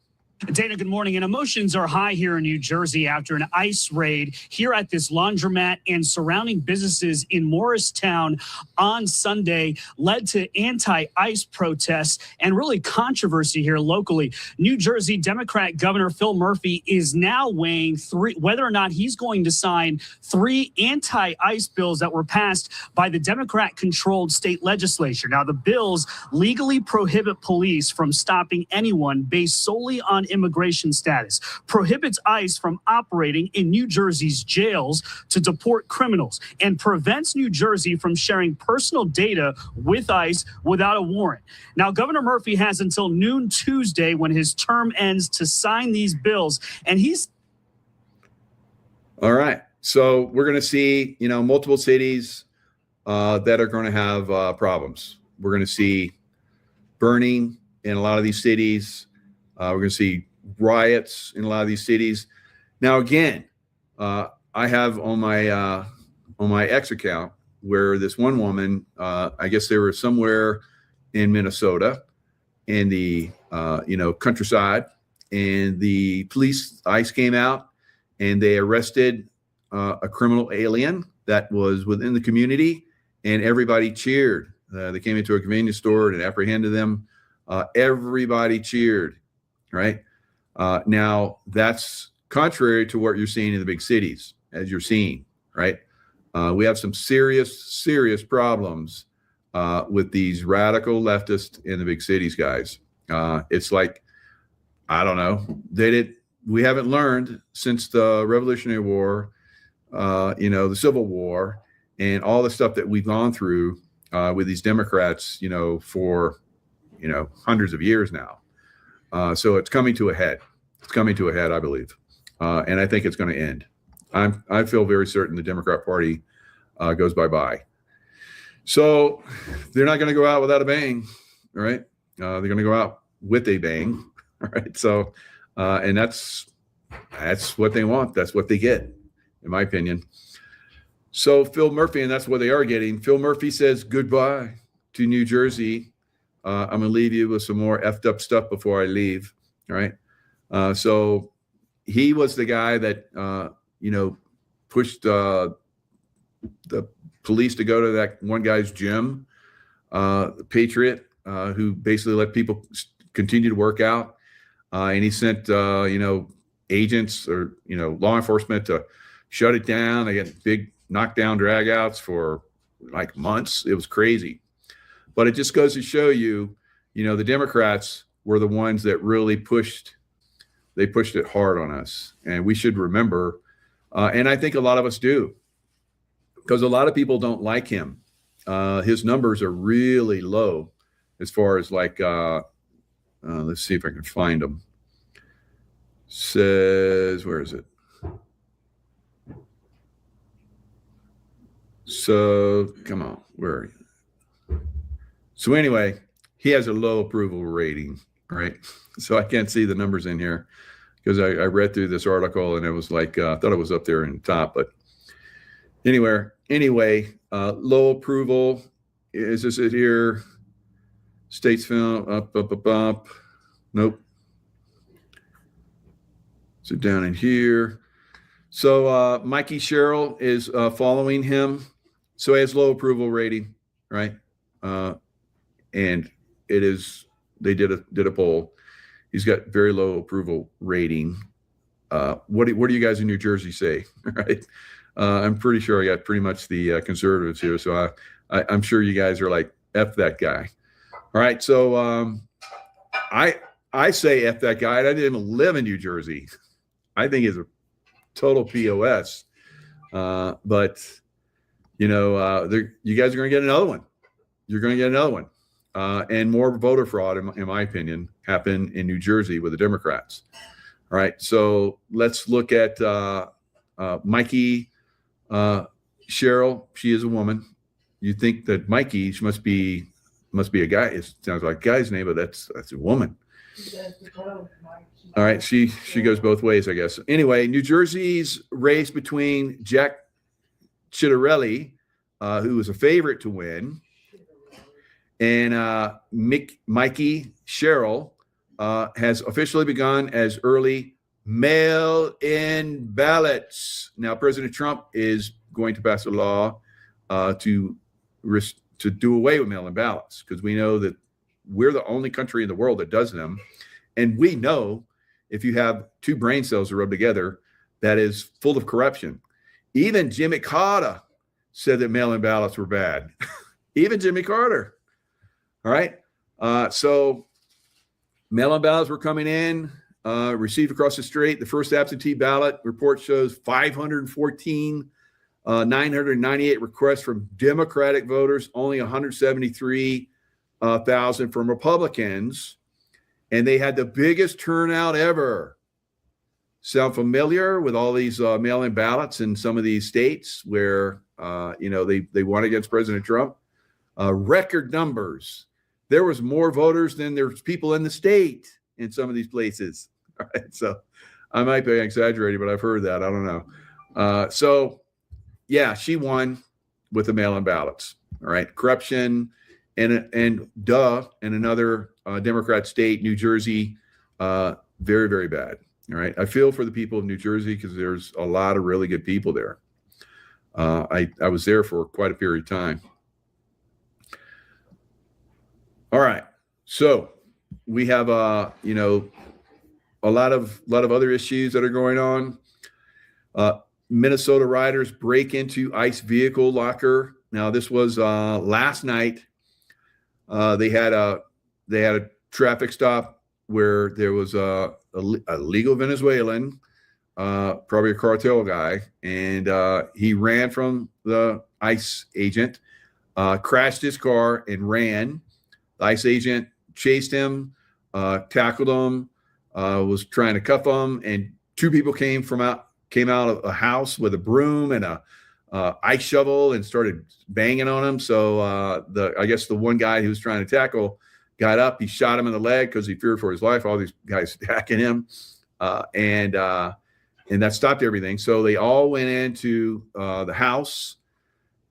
Dana, good morning. And emotions are high here in New Jersey after an ICE raid here at this laundromat and surrounding businesses in Morristown on Sunday led to anti-ICE protests and really controversy here locally. New Jersey Democrat Governor Phil Murphy is now weighing whether or not he's going to sign 3 anti-ICE bills that were passed by the Democrat-controlled state legislature. Now, the bills legally prohibit police from stopping anyone based solely on immigration status, prohibits ICE from operating in New Jersey's jails to deport criminals, and prevents New Jersey from sharing personal data with ICE without a warrant. Now, Governor Murphy has until noon Tuesday when his term ends to sign these bills, and he's... All right. So we're going to see, multiple cities that are going to have problems. We're going to see burning in a lot of these cities. We're going to see riots in a lot of these cities. Now, again, I have on my X account where this one woman, I guess they were somewhere in Minnesota in the countryside, and the police, ICE came out and they arrested a criminal alien that was within the community, and everybody cheered. They came into a convenience store and apprehended them. Everybody cheered. Right. Now, that's contrary to what you're seeing in the big cities, as you're seeing. Right. We have some serious problems with these radical leftists in the big cities, guys. It's like, I don't know. We haven't learned since the Revolutionary War, the Civil War, and all the stuff that we've gone through with these Democrats, for, hundreds of years now. So it's coming to a head. It's coming to a head, I believe. And I think it's going to end. I feel very certain the Democrat Party goes bye-bye. So they're not going to go out without a bang, right? They're going to go out with a bang, right? So, and that's what they want. That's what they get, in my opinion. So Phil Murphy, and that's what they are getting. Phil Murphy says goodbye to New Jersey. I'm going to leave you with some more effed up stuff before I leave. All right. So he was the guy that, pushed the police to go to that one guy's gym, the Patriot, who basically let people continue to work out. And he sent, agents or, law enforcement to shut it down. They got big knockdown dragouts for like months. It was crazy. But it just goes to show you, the Democrats were the ones that really pushed it hard on us. And we should remember, and I think a lot of us do, because a lot of people don't like him. His numbers are really low as far as like, let's see if I can find them. Says, where is it? So, come on, where are you? So anyway, he has a low approval rating, right? So I can't see the numbers in here because I read through this article and it was like, I thought it was up there in the top, but anyway, low approval. Is this it here? States film, up. Nope. So down in here. So Mikey Sherrill is following him. So he has low approval rating, right? And it is, they did a poll. He's got very low approval rating. What do you guys in New Jersey say? Right? I'm pretty sure I got pretty much the conservatives here. So I'm sure you guys are like, F that guy. All right. So I I say F that guy. I didn't even live in New Jersey. I think he's a total POS. But you know, you guys are going to get another one. You're going to get another one. And more voter fraud, in my opinion, happened in New Jersey with the Democrats. All right. So let's look at Mikey Cheryl. She is a woman. You think that Mikey, she must be a guy. It sounds like a guy's name, but that's a woman. All right. She goes both ways, I guess. Anyway, New Jersey's race between Jack Ciattarelli, who was a favorite to win, and Mikey Cheryl has officially begun as early mail-in ballots. Now, President Trump is going to pass a law to do away with mail-in ballots, because we know that we're the only country in the world that does them. And we know if you have two brain cells that rub together, that is full of corruption. Even Jimmy Carter said that mail-in ballots were bad. Even Jimmy Carter. All right. So mail-in ballots were coming in, received across the street. The first absentee ballot report shows 998 requests from Democratic voters, only 173,000 from Republicans. And they had the biggest turnout ever. Sound familiar with all these mail-in ballots in some of these states where, they won against President Trump? Record numbers. There was more voters than there's people in the state in some of these places. All right, so I might be exaggerating, but I've heard that. I don't know. So, yeah, she won with the mail-in ballots. All right, corruption and in another Democrat state, New Jersey, very, very bad. All right, I feel for the people of New Jersey because there's a lot of really good people there. I was there for quite a period of time. All right, so we have a lot of other issues that are going on. Minnesota riders break into ICE vehicle locker. Now, this was last night. They had a traffic stop where there was a legal Venezuelan, probably a cartel guy, and he ran from the ICE agent, crashed his car and ran. The ICE agent chased him, tackled him, was trying to cuff him, and two people came out of a house with a broom and a ice shovel and started banging on him. So I guess the one guy who was trying to tackle got up. He shot him in the leg because he feared for his life. All these guys attacking him, and that stopped everything. So they all went into the house.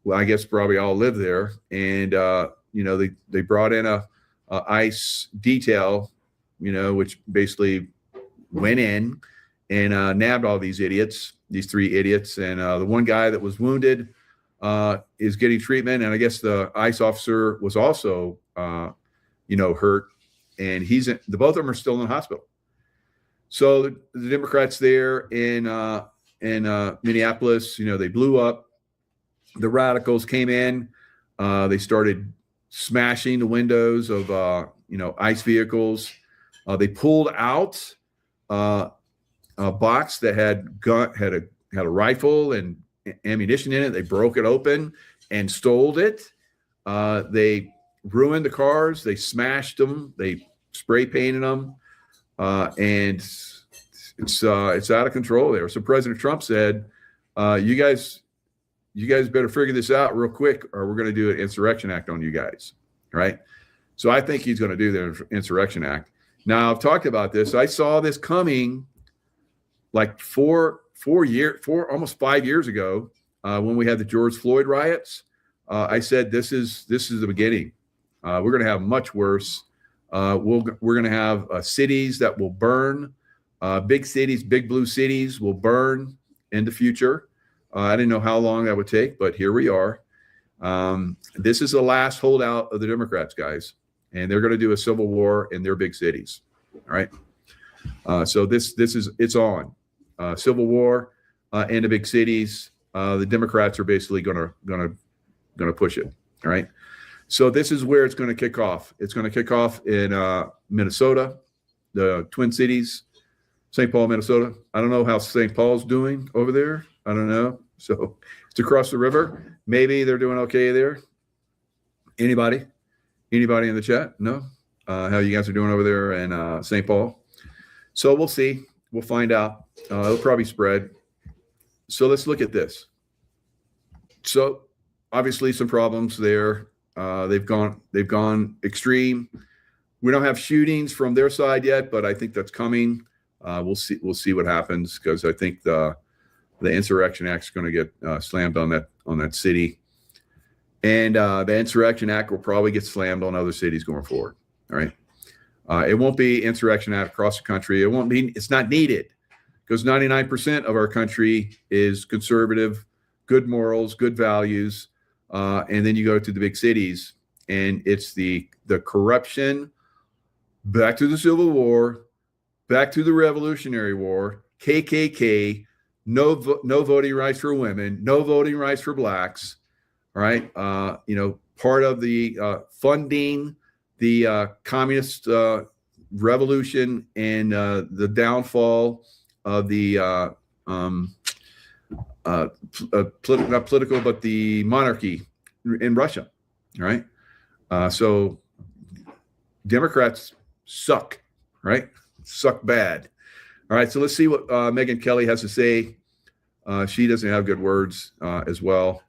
Well, I guess probably all lived there, and they brought in a ICE detail, which basically went in and nabbed all these three idiots. And the one guy that was wounded is getting treatment. And I guess the ICE officer was also, hurt. And both of them are still in the hospital. So the Democrats there in Minneapolis, they blew up. The radicals came in. They started smashing the windows of, ICE vehicles. They pulled out a box that had a rifle and ammunition in it. They broke it open and stole it. They ruined the cars. They smashed them. They spray painted them, and it's out of control there. So President Trump said, "You guys better figure this out real quick, or we're going to do an insurrection act on you guys." Right? So I think he's going to do the insurrection act. Now, I've talked about this. I saw this coming like almost 5 years ago when we had the George Floyd riots. I said this is the beginning. We're going to have much worse. We're going to have cities that will burn. Big cities, big blue cities will burn in the future. I didn't know how long that would take, but here we are. This is the last holdout of the Democrats, guys, and they're going to do a civil war in their big cities. All right. So it's on. Civil war in the big cities. The Democrats are basically going to push it. All right. So this is where it's going to kick off. It's going to kick off in Minnesota. the Twin Cities, St. Paul, Minnesota. I don't know how St. Paul's doing over there. I don't know. So it's across the river. Maybe they're doing okay there. Anybody in the chat? No? How you guys are doing over there in St. Paul? So we'll see. We'll find out. It'll probably spread. So let's look at this. So obviously some problems there. They've gone extreme. We don't have shootings from their side yet, but I think that's coming. We'll see what happens, because I think the Insurrection Act is going to get slammed on that city, and the Insurrection Act will probably get slammed on other cities going forward. All right, it won't be Insurrection Act across the country. It won't be. It's not needed, because 99% of our country is conservative, good morals, good values, and then you go to the big cities, and it's the corruption. Back to the Civil War, back to the Revolutionary War, KKK, no voting rights for women, no voting rights for blacks. All right, part of the funding the communist revolution and the downfall of the not political, but the monarchy in Russia. All right, so Democrats suck, right? Suck bad. All right, so let's see what Megyn Kelly has to say. She doesn't have good words as well.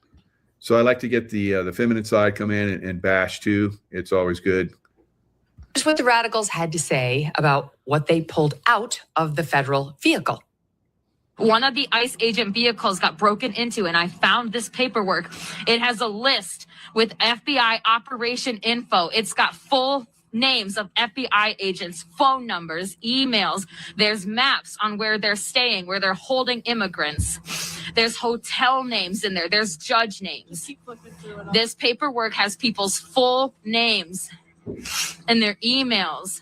So I like to get the feminine side come in and bash too. It's always good. Here's what the radicals had to say about what they pulled out of the federal vehicle. One of the ICE agent vehicles got broken into, and I found this paperwork. It has a list with FBI operation info. It's got full names of FBI agents, phone numbers, emails. There's maps on where they're staying, where they're holding immigrants. There's hotel names in there. There's judge names. This paperwork has people's full names and their emails.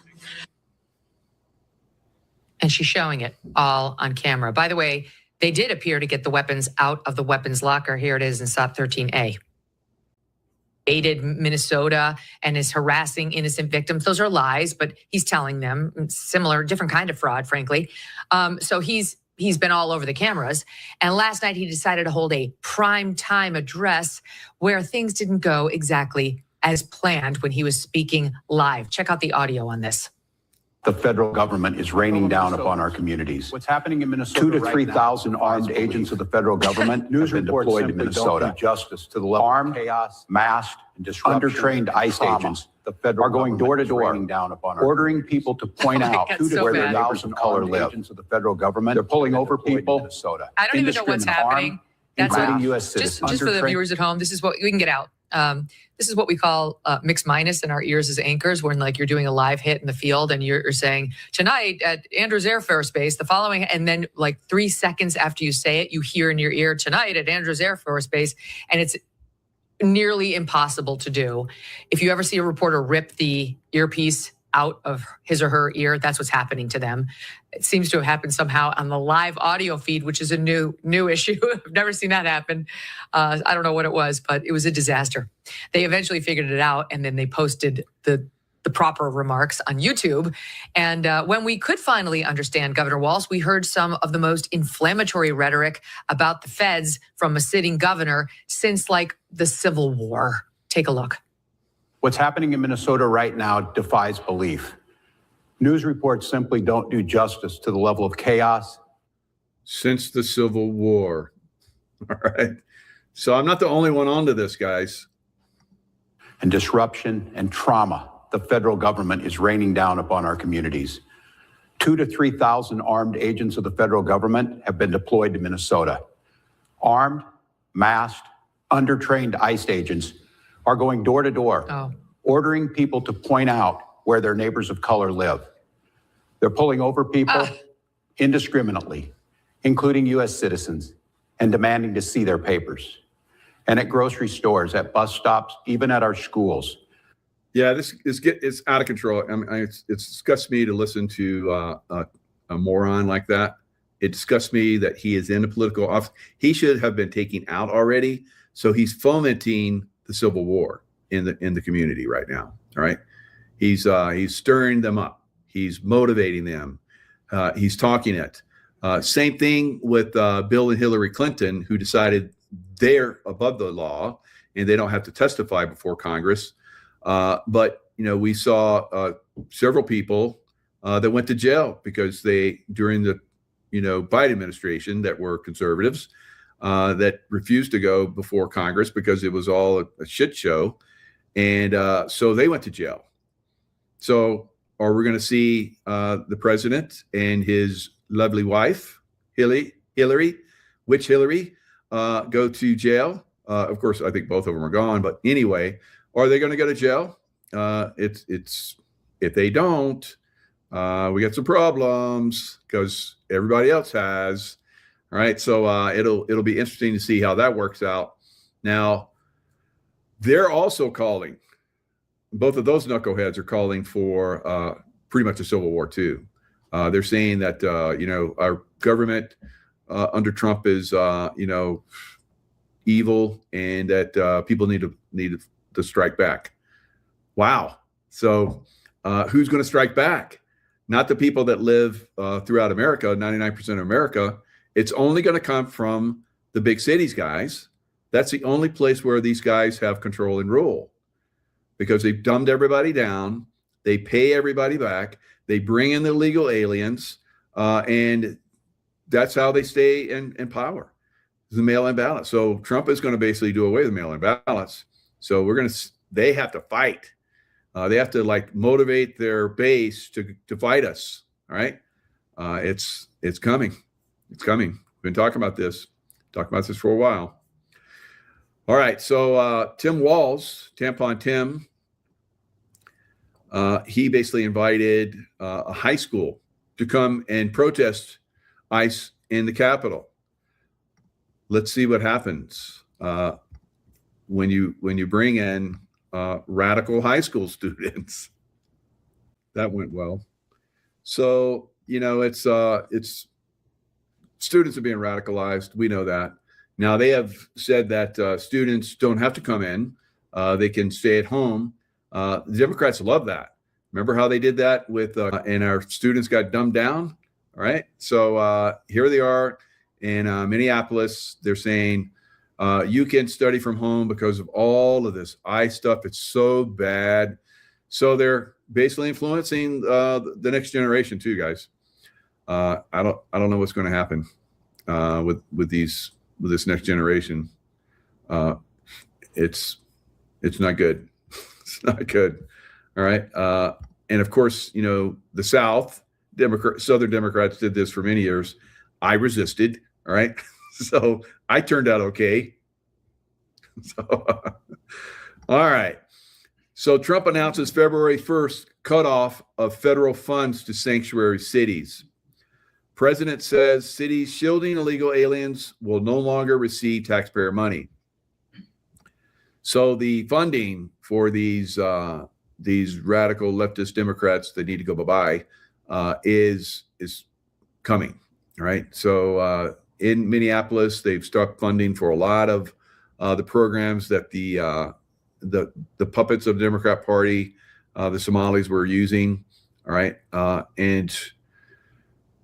And she's showing it all on camera. By the way, they did appear to get the weapons out of the weapons locker. Here it is in SOP 13A. Aided Minnesota and is harassing innocent victims. Those are lies, but he's telling them similar, different kind of fraud, frankly. So he's been all over the cameras. And last night he decided to hold a prime time address where things didn't go exactly as planned when he was speaking live. Check out the audio on this. The federal government is raining down upon our communities. What's happening in Minnesota? 2,000 to 3,000 armed agents of the federal government News have been reports deployed to simply Minnesota. don't do justice to the level Armed, of chaos, masked, and disruption, undertrained and ICE trauma. agents The federal are going government door to is door, raining down upon our ordering communities. people to point Oh my out God, so where their bad. neighbors of color live. Agents of the federal government. They're pulling have been over deployed to people. Minnesota. I don't even know what's happening. That's including a- U.S. citizens. just for the viewers at home, this is what we can get out. This is what we call mixed minus in our ears as anchors, when like you're doing a live hit in the field and you're saying tonight at Andrews Air Force Base, the following, and then like 3 seconds after you say it, you hear in your ear tonight at Andrews Air Force Base, and it's nearly impossible to do. If you ever see a reporter rip the earpiece out of his or her ear, that's what's happening to them. It seems to have happened somehow on the live audio feed, which is a new issue. I've never seen that happen. I don't know what it was, but it was a disaster. They eventually figured it out, and then they posted the proper remarks on YouTube. And when we could finally understand Governor Walz, we heard some of the most inflammatory rhetoric about the feds from a sitting governor since like the Civil War. Take a look. What's happening in Minnesota right now defies belief. News reports simply don't do justice to the level of chaos. Since the Civil War. All right. So I'm not the only one onto this, guys. And disruption and trauma the federal government is raining down upon our communities. 2,000 to 3,000 armed agents of the federal government have been deployed to Minnesota. Armed, masked, undertrained ICE agents are going door to door, ordering people to point out where their neighbors of color live. They're pulling over people indiscriminately, including U.S. citizens, and demanding to see their papers. And at grocery stores, at bus stops, even at our schools. Yeah, it's out of control. I mean, it disgusts me to listen to a moron like that. It disgusts me that he is in a political office. He should have been taken out already. So he's fomenting the Civil War in the community right now. All right, he's stirring them up. He's motivating them. He's talking it. Same thing with Bill and Hillary Clinton, who decided they're above the law and they don't have to testify before Congress. But we saw several people that went to jail because during the Biden administration, that were conservatives, that refused to go before Congress because it was all a shit show, and so they went to jail. So are we going to see the president and his lovely wife, Hillary, witch Hillary, go to jail? Of course, I think both of them are gone. But anyway, are they going to go to jail? It's if they don't, we got some problems because everybody else has. All right, so it'll be interesting to see how that works out. Now, they're also calling. Both of those knuckleheads are calling for pretty much a civil war too. They're saying that our government under Trump is evil, and that people need to strike back. Wow. So who's going to strike back? Not the people that live throughout America, 99% of America. It's only going to come from the big cities, guys. That's the only place where these guys have control and rule, because they've dumbed everybody down. They pay everybody back. They bring in the illegal aliens, and that's how they stay in power. The mail-in ballots. So Trump is going to basically do away with mail-in ballots. So they have to fight. They have to motivate their base to fight us. All right. It's coming. It's coming. We've been talking about this for a while. All right. So Tim Walz, Tampon Tim, he basically invited a high school to come and protest ICE in the Capitol. Let's see what happens when you bring in radical high school students. That went well. So it's students are being radicalized. We know that. Now they have said that students don't have to come in; they can stay at home. The Democrats love that. Remember how they did that with and our students got dumbed down. All right. So here they are in Minneapolis. They're saying you can study from home because of all of this ICE stuff. It's so bad. So they're basically influencing the next generation too, guys. I don't know what's going to happen with this next generation. It's not good. It's not good. All right. And of course, the Southern Democrats did this for many years. I resisted. All right. So I turned out okay. So, all right. So Trump announces February 1st cutoff of federal funds to sanctuary cities. President says cities shielding illegal aliens will no longer receive taxpayer money. So the funding for these radical leftist Democrats that need to go bye-bye is coming. All right. So in Minneapolis, they've stopped funding for a lot of the programs that the puppets of the Democrat Party, the Somalis, were using. All right. And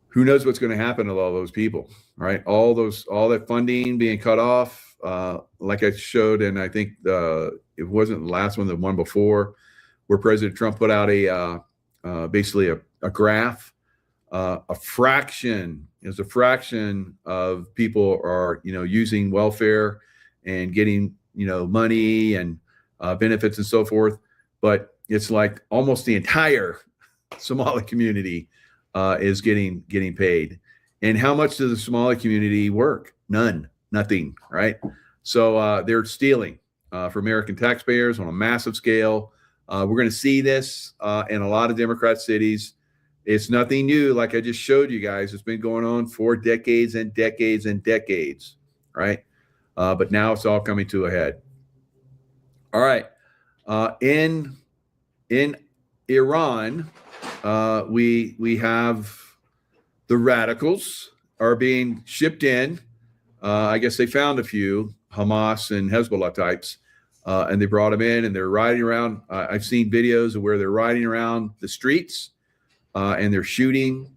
who knows what's going to happen to all those people, right? All that funding being cut off, like I showed, and I think it wasn't the last one, the one before, where President Trump put out basically a graph. A fraction of people are using welfare and getting money and benefits and so forth, but it's like almost the entire Somali community is getting paid. And how much does the Somali community work? Nothing, right? So they're stealing from American taxpayers on a massive scale. We're going to see this in a lot of Democrat cities. It's nothing new. Like I just showed you guys, it's been going on for decades and decades and decades, right? But now it's all coming to a head. All right. In Iran, we have the radicals are being shipped in. I guess they found a few Hamas and Hezbollah types, and they brought them in, and they're riding around. I've seen videos of where they're riding around the streets and they're shooting,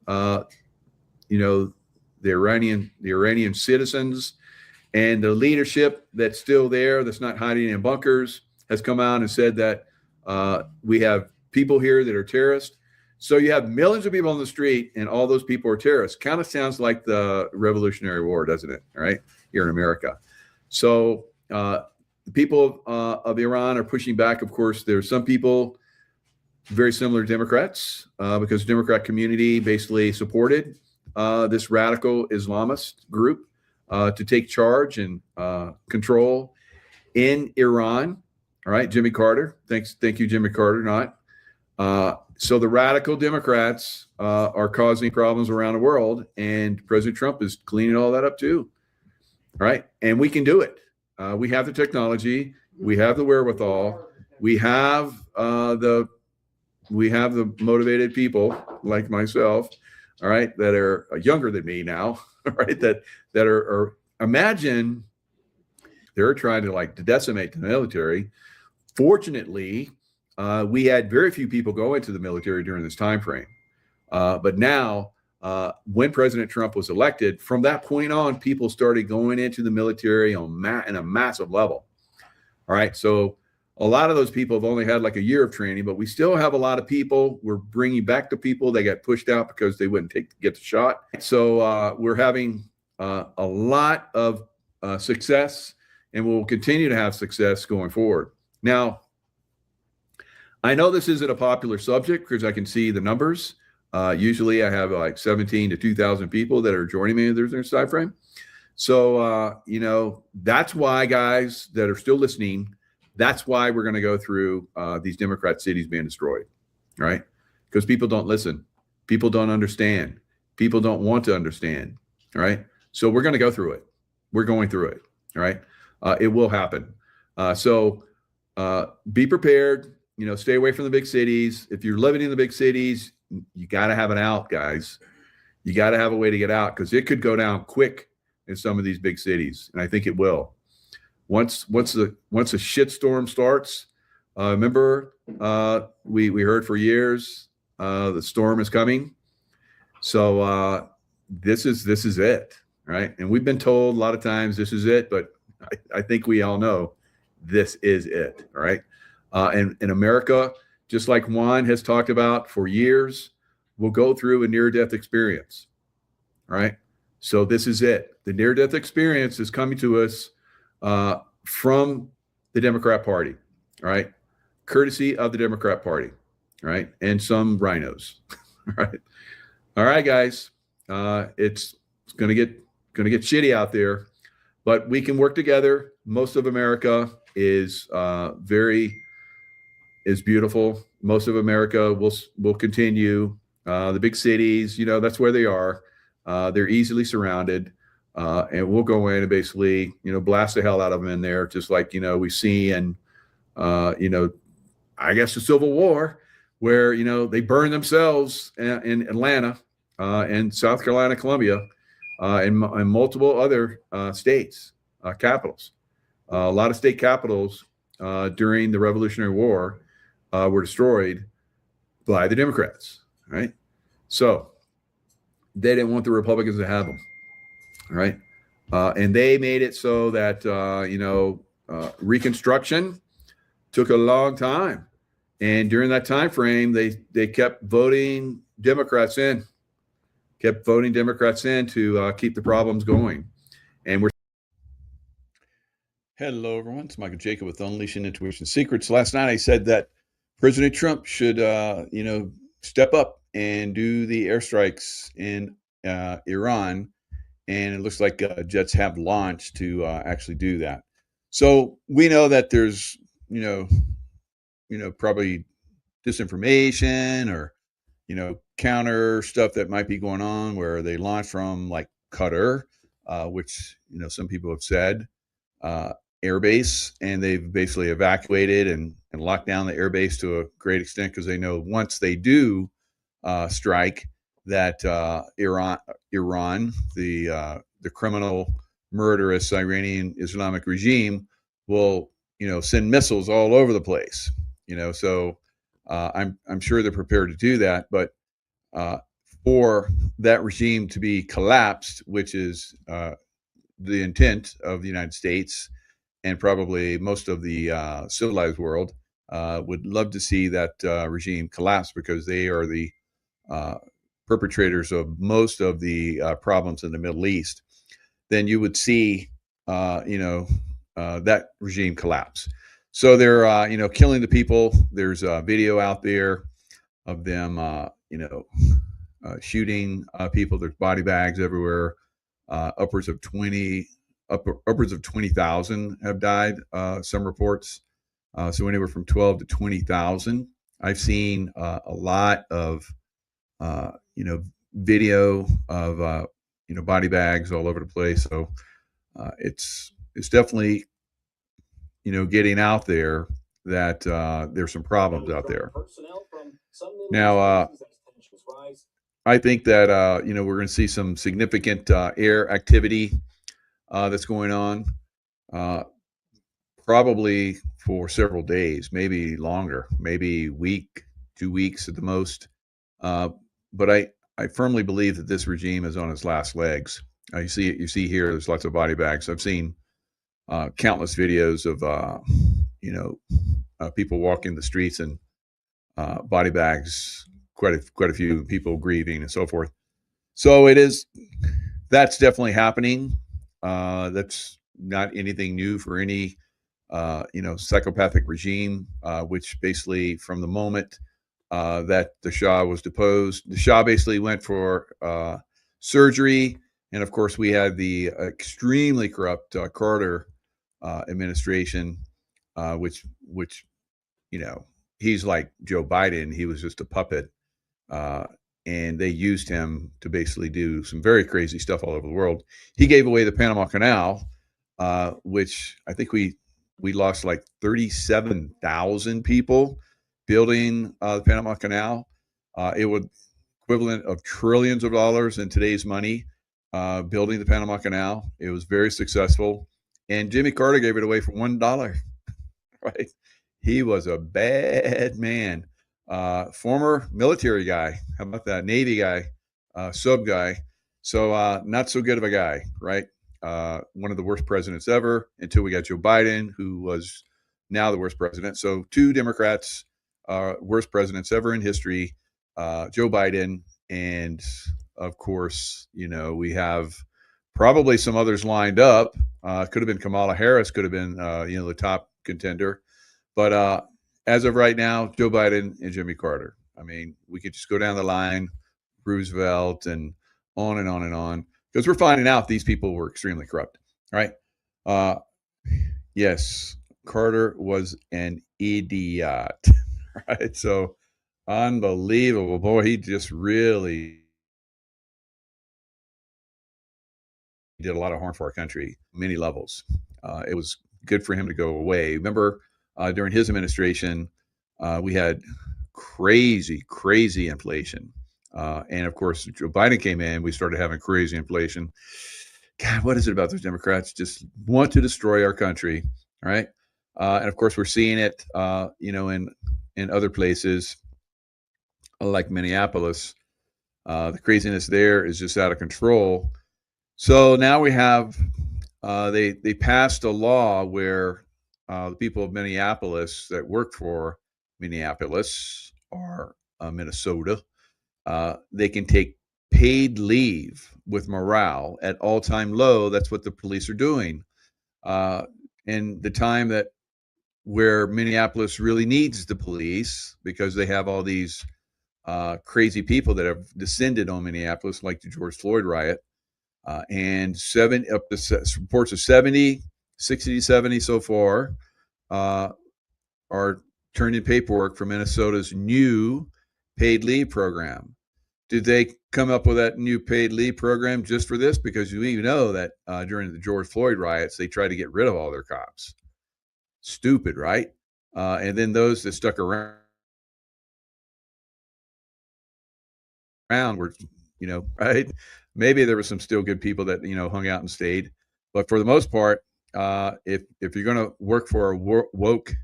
you know, the Iranian citizens, and the leadership that's still there, that's not hiding in bunkers, has come out and said that we have people here that are terrorists. So you have millions of people on the street, and all those people are terrorists. Kind of sounds like the Revolutionary War, doesn't it? Right here in America. So the people of Iran are pushing back. Of course, there's some people very similar to Democrats, because the Democrat community basically supported this radical Islamist group to take charge and control in Iran. All right, Jimmy Carter. Thank you, Jimmy Carter. So the radical Democrats are causing problems around the world, and President Trump is cleaning all that up too. All right, and we can do it. We have the technology, we have the wherewithal, we have the motivated people like myself, all right, that are younger than me now, all right, that are imagine they're trying to decimate the military. Fortunately, we had very few people go into the military during this time frame, but now, when President Trump was elected, from that point on, people started going into the military in a massive level. All right, so a lot of those people have only had like a year of training, but we still have a lot of people. We're bringing back the people that got pushed out because they wouldn't get the shot. So we're having a lot of success, and we'll continue to have success going forward. Now, I know this isn't a popular subject because I can see the numbers. Usually I have like 17 to 2,000 people that are joining me in this time frame. So, that's why, guys that are still listening, that's why we're going to go through these Democrat cities being destroyed, right? Because people don't listen. People don't understand. People don't want to understand, right? So we're going to go through it. We're going through it, right? It will happen. So be prepared. Stay away from the big cities. If you're living in the big cities, you got to have an out, guys. You got to have a way to get out, because it could go down quick in some of these big cities, and I think it will. Once a shitstorm starts, remember we heard for years the storm is coming. So this is it, right? And we've been told a lot of times this is it, but I think we all know this is it, right? And in America, just like Juan has talked about for years, we'll go through a near-death experience, right? So this is it. The near-death experience is coming to us from the Democrat Party, right? Courtesy of the Democrat Party, right? And some rhinos, right? All right, guys. It's gonna get shitty out there, but we can work together. Most of America is beautiful. Most of America will continue. The big cities, that's where they are. They're easily surrounded, and we'll go in and basically, blast the hell out of them in there, just like we see in, I guess the Civil War, where they burn themselves in Atlanta, and South Carolina, Columbia, and multiple other states, capitals. A lot of state capitals during the Revolutionary War were destroyed by the Democrats, right? So they didn't want the Republicans to have them, right? And they made it so that, Reconstruction took a long time. And during that time frame, they kept voting Democrats in to keep the problems going. And we're Hello, everyone. It's Michael Jacob with Unleashing Intuition Secrets. Last night I said that President Trump should, step up and do the airstrikes in Iran, and it looks like jets have launched to actually do that. So we know that there's, probably disinformation or, counter stuff that might be going on where they launch from like Qatar, which, some people have said, airbase, and they've basically evacuated and locked down the airbase to a great extent because they know once they do strike that Iran, the criminal, murderous Iranian Islamic regime will, send missiles all over the place. So I'm sure they're prepared to do that. But for that regime to be collapsed, which is the intent of the United States and probably most of the civilized world, would love to see that regime collapse because they are the perpetrators of most of the problems in the Middle East. Then you would see, that regime collapse. So they're, killing the people. There's a video out there of them, shooting people. There's body bags everywhere. Upwards of 20,000 have died. Some reports, so anywhere from 12 to 20,000. I've seen a lot of, video of body bags all over the place. So it's definitely getting out there that there's some problems out there. Now, I think that we're going to see some significant air activity that's going on, probably for several days, maybe longer, maybe a week, 2 weeks at the most. But I firmly believe that this regime is on its last legs. You see here, there's lots of body bags. I've seen countless videos of people walking the streets and body bags, quite a few people grieving and so forth. So that's definitely happening. That's not anything new for any psychopathic regime, which basically from the moment that the Shah was deposed, the Shah basically went for surgery. And of course, we had the extremely corrupt Carter administration, which he's like Joe Biden. He was just a puppet, and they used him to basically do some very crazy stuff all over the world. He gave away the Panama Canal, which I think we lost like 37,000 people building the Panama Canal. It would equivalent of trillions of dollars in today's money, building the Panama Canal. It was very successful. And Jimmy Carter gave it away for $1, right? He was a bad man. Former military guy. How about that? Navy guy, sub guy. So not so good of a guy, right? One of the worst presidents ever until we got Joe Biden, who was now the worst president. So 2 Democrats, worst presidents ever in history, Joe Biden. And of course, we have probably some others lined up. Could have been Kamala Harris, could have been, the top contender. But as of right now, Joe Biden and Jimmy Carter. I mean, we could just go down the line, Roosevelt, and on and on and on, because we're finding out these people were extremely corrupt, right? Yes, Carter was an idiot, right? So unbelievable. Boy, he just really did a lot of harm for our country, many levels. It was good for him to go away. Remember, during his administration, we had crazy inflation. And of course, Joe Biden came in, we started having crazy inflation. God, what is it about those Democrats? Just want to destroy our country, right? And of course, we're seeing it, in other places like Minneapolis. The craziness there is just out of control. So now we have, they passed a law where the people of Minneapolis that work for Minneapolis or Minnesota, they can take paid leave with morale at all-time low. That's what the police are doing. And the time where Minneapolis really needs the police, because they have all these crazy people that have descended on Minneapolis, like the George Floyd riot. And reports of 60 to 70 so far are turned in paperwork for Minnesota's new paid leave program. Did they come up with that new paid leave program just for this? Because we know that during the George Floyd riots, they tried to get rid of all their cops. Stupid, right? And then those that stuck around were, right? Maybe there were some still good people that, hung out and stayed. But for the most part, if you're going to work for a woke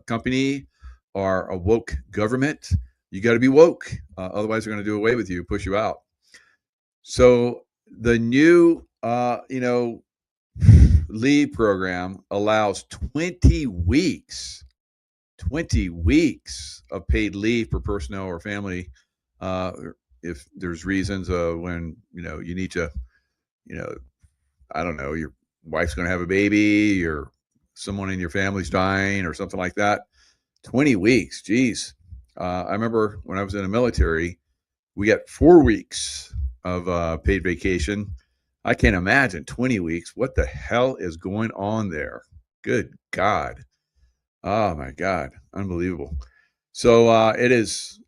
company or a woke government, You got to be woke. Otherwise, they're going to do away with you, push you out. So the new, leave program allows 20 weeks of paid leave for personnel or family, if there's reasons when you need to, I don't know, your wife's going to have a baby, or someone in your family's dying, or something like that. 20 weeks, geez. I remember when I was in the military, we got 4 weeks of paid vacation. I can't imagine 20 weeks. What the hell is going on there? Good God. Oh my God. Unbelievable. So it is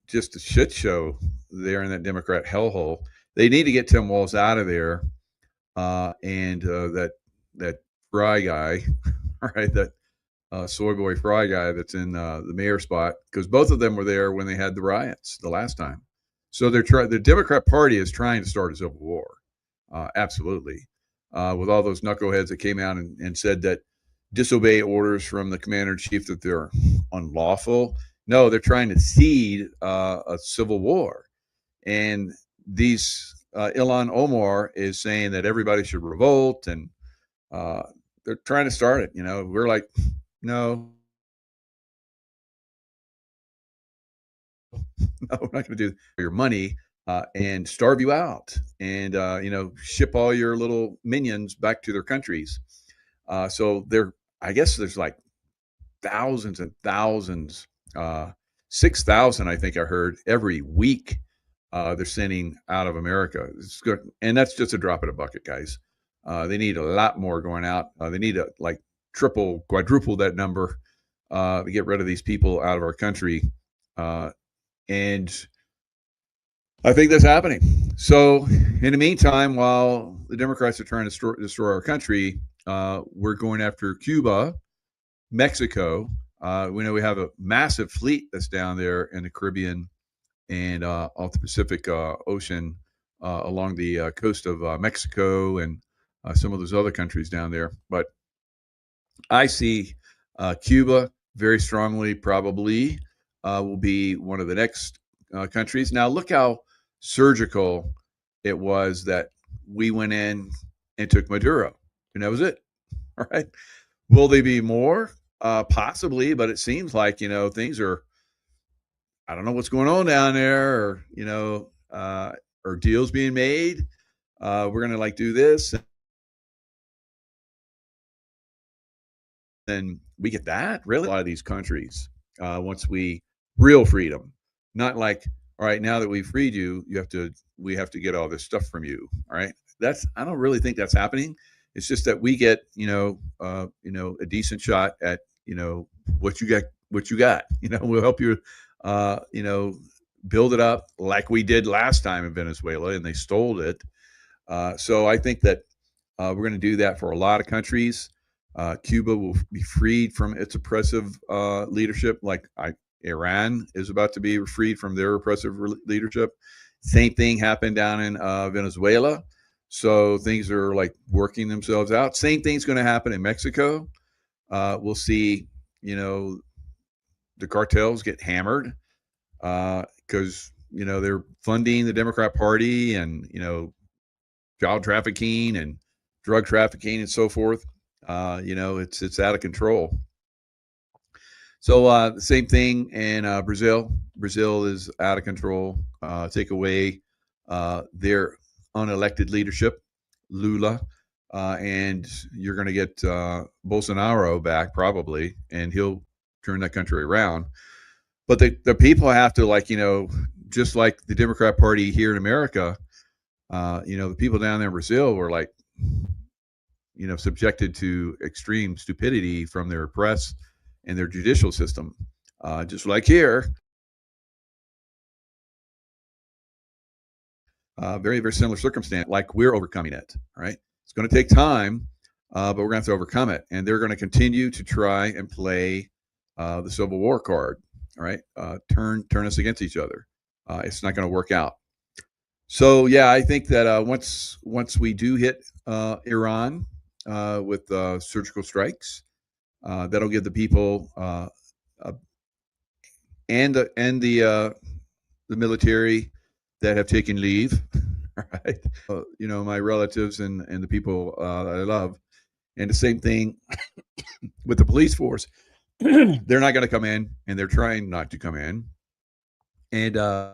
just a shit show there in that Democrat hellhole. They need to get Tim Walz out of there. And that Fry guy, right? That soy boy Fry guy that's in the mayor spot, because both of them were there when they had the riots the last time. So the Democrat Party is trying to start a civil war. Absolutely. With all those knuckleheads that came out and said that disobey orders from the commander in chief, that they're unlawful. No, they're trying to seed a civil war. And these Ilhan Omar is saying that everybody should revolt, and they're trying to start it. We're like, no, we're not going to do your money and starve you out, and ship all your little minions back to their countries. So I guess there's like thousands and thousands, 6,000, I think I heard, every week. They're sending out of America. It's good, and that's just a drop in a bucket, guys. They need a lot more going out. They need to triple, quadruple that number to get rid of these people out of our country. And I think that's happening. So in the meantime, while the Democrats are trying to destroy our country, we're going after Cuba, Mexico. We know we have a massive fleet that's down there in the Caribbean and off the Pacific Ocean, along the coast of Mexico and some of those other countries down there. But I see Cuba very strongly, probably will be one of the next countries. Now, look how surgical it was that we went in and took Maduro, and that was it. All right. Will they be more? Possibly, but it seems like, things are, I don't know what's going on down there, or deals being made. We're going to do this, and we get that. Really, a lot of these countries, once real freedom, not like, all right, now that we've freed you, we have to get all this stuff from you. All right. I don't really think that's happening. It's just that we get, a decent shot at, what you got, we'll help you, build it up like we did last time in Venezuela, and they stole it. So I think that we're going to do that for a lot of countries. Cuba will be freed from its oppressive leadership, Iran is about to be freed from their oppressive leadership. Same thing happened down in Venezuela. So things are working themselves out. Same thing's going to happen in Mexico. We'll see, the cartels get hammered because, they're funding the Democrat Party and, child trafficking and drug trafficking and so forth. It's out of control. So the same thing in Brazil. Brazil is out of control. Take away their unelected leadership, Lula, and you're going to get Bolsonaro back probably, and he'll turn that country around. But the people have to, just like the Democrat Party here in America, the people down there in Brazil were subjected to extreme stupidity from their press and their judicial system, just like here. Very, very similar circumstance, like we're overcoming it. All right. It's going to take time, but we're going to have to overcome it. And they're going to continue to try and play the Civil War card. All right. Turn us against each other. It's not going to work out. So, yeah, I think that once we do hit Iran with surgical strikes, that'll give the people and the military that have taken leave, right? My relatives and the people that I love, and the same thing with the police force. They're not going to come in, and they're trying not to come in, and do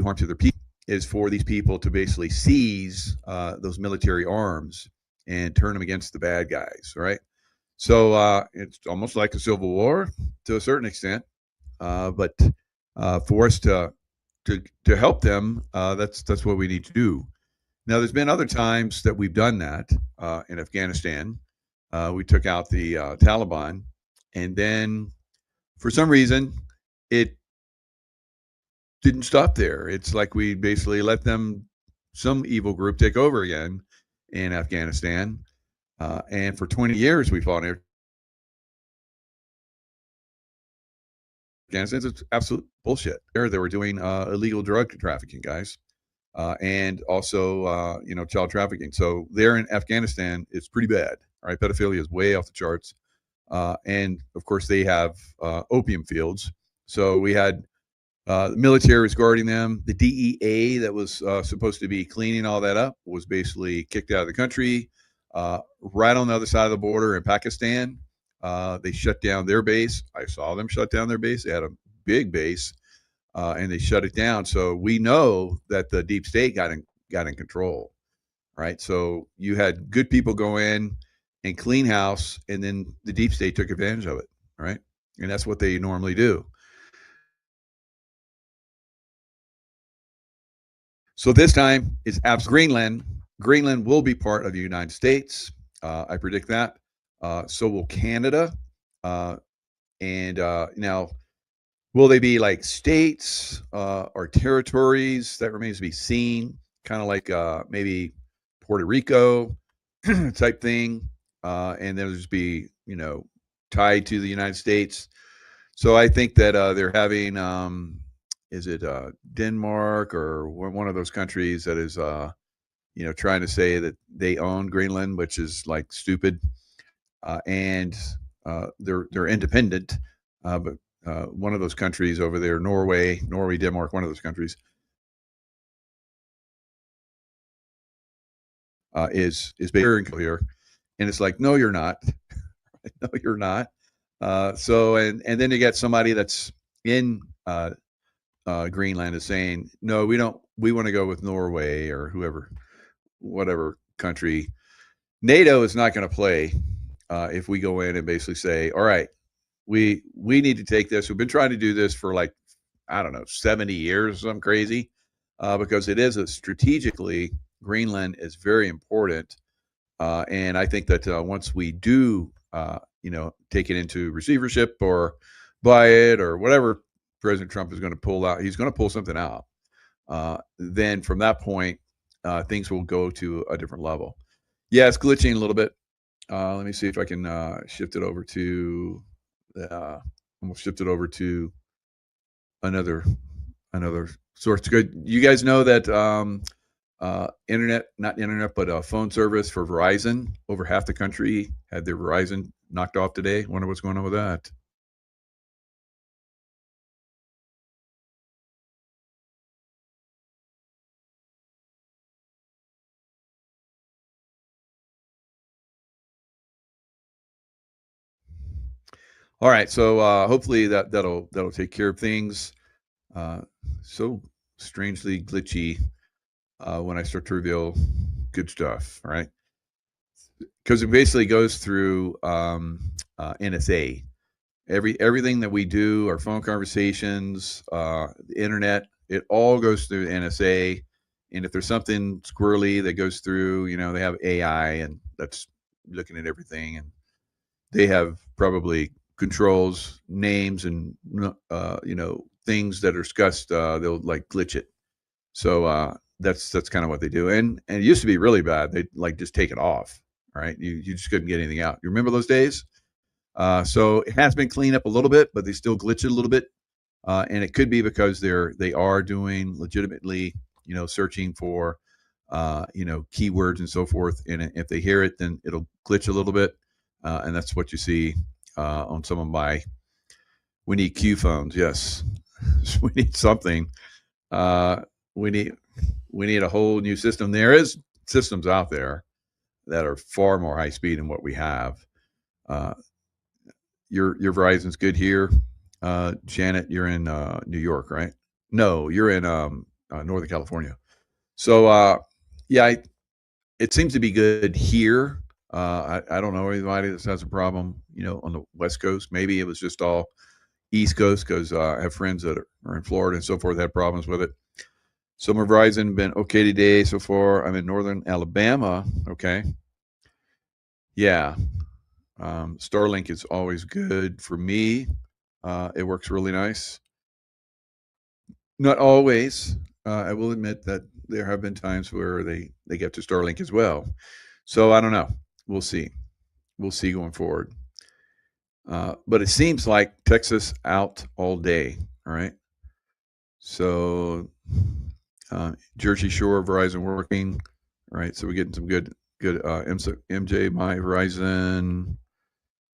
harm to their people. Is for these people to basically seize those military arms and turn them against the bad guys, right? So it's almost like a civil war to a certain extent, but for us to help them, that's what we need to do. Now, there's been other times that we've done that in Afghanistan. We took out the Taliban, and then for some reason, it didn't stop there. It's like we basically let some evil group take over again in Afghanistan. And for 20 years, we fought in Afghanistan. It's absolute bullshit. They were doing illegal drug trafficking, guys. And also, child trafficking. So there in Afghanistan, it's pretty bad. All right, pedophilia is way off the charts, and of course they have opium fields. So we had the military was guarding them. The DEA that was supposed to be cleaning all that up was basically kicked out of the country. Right on the other side of the border in Pakistan, they shut down their base. I saw them shut down their base. They had a big base. And they shut it down. So we know that the deep state got in control, right? So you had good people go in and clean house, and then the deep state took advantage of it, right? And that's what they normally do. So this time it's Greenland. Greenland will be part of the United States. I predict that. So will Canada. And now, will they be like states or territories? That remains to be seen. Kind of like maybe Puerto Rico type thing, and then just be tied to the United States. So I think that they're having is it Denmark or one of those countries that is trying to say that they own Greenland, which is like stupid, and they're independent, but one of those countries over there, Norway, Denmark, one of those countries is bigger here, and it's like, no, you're not. No, you're not. So and then you get somebody that's in Greenland is saying, no, we don't. We want to go with Norway or whatever country. NATO is not going to play if we go in and basically say, all right, we need to take this. We've been trying to do this for like, I don't know, 70 years, something crazy, because it is strategically, Greenland is very important. And I think that once we do, take it into receivership or buy it or whatever President Trump is going to pull out, he's going to pull something out. Then from that point, things will go to a different level. Yeah, it's glitching a little bit. Let me see if I can shift it over to. Almost shift it over to another source. Good. You guys know that phone service for Verizon, over half the country had their Verizon knocked off today. Wonder what's going on with that. All right, so hopefully that'll take care of things. So strangely glitchy when I start to reveal good stuff, right? Because it basically goes through NSA. Everything that we do, our phone conversations, the internet, it all goes through NSA. And if there's something squirrely that goes through, they have AI and that's looking at everything, and they have probably controls, names, and things that are discussed. They'll like glitch it. So that's kind of what they do. And it used to be really bad. They'd like just take it off. Right? You just couldn't get anything out. You remember those days? So it has been cleaned up a little bit, but they still glitch it a little bit. And it could be because they are doing legitimately, searching for, keywords and so forth. And if they hear it, then it'll glitch a little bit. And that's what you see on some of my. We need Q phones. Yes, we need something. We need a whole new system. There is systems out there that are far more high speed than what we have. Your Verizon's good here. Janet, you're in New York, right? No, you're in Northern California. So yeah, it seems to be good here. I don't know anybody that has a problem, on the West Coast. Maybe it was just all East Coast because I have friends that are in Florida and so forth that had problems with it. So my Verizon been okay today so far. I'm in Northern Alabama. Okay. Yeah. Starlink is always good for me. It works really nice. Not always. I will admit that there have been times where they get to Starlink as well. So I don't know. We'll see. We'll see going forward. But it seems like Texas out all day. All right. So Jersey Shore, Verizon working. All right. So we're getting some good MJ, my Verizon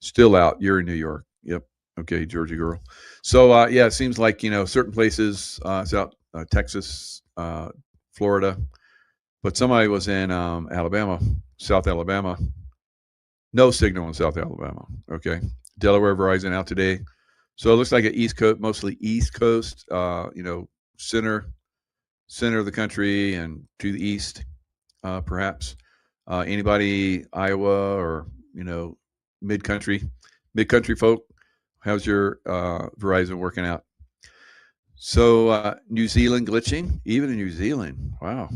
still out. You're in New York. Yep. Okay, Georgia girl. So yeah, it seems like certain places, South Texas, Florida, but somebody was in Alabama, South Alabama. No signal in South Alabama. Okay, Delaware Verizon out today. So it looks like an East Coast, mostly East Coast. Center of the country and to the east, perhaps. Anybody Iowa or mid country folk? How's your Verizon working out? So New Zealand glitching, even in New Zealand. Wow.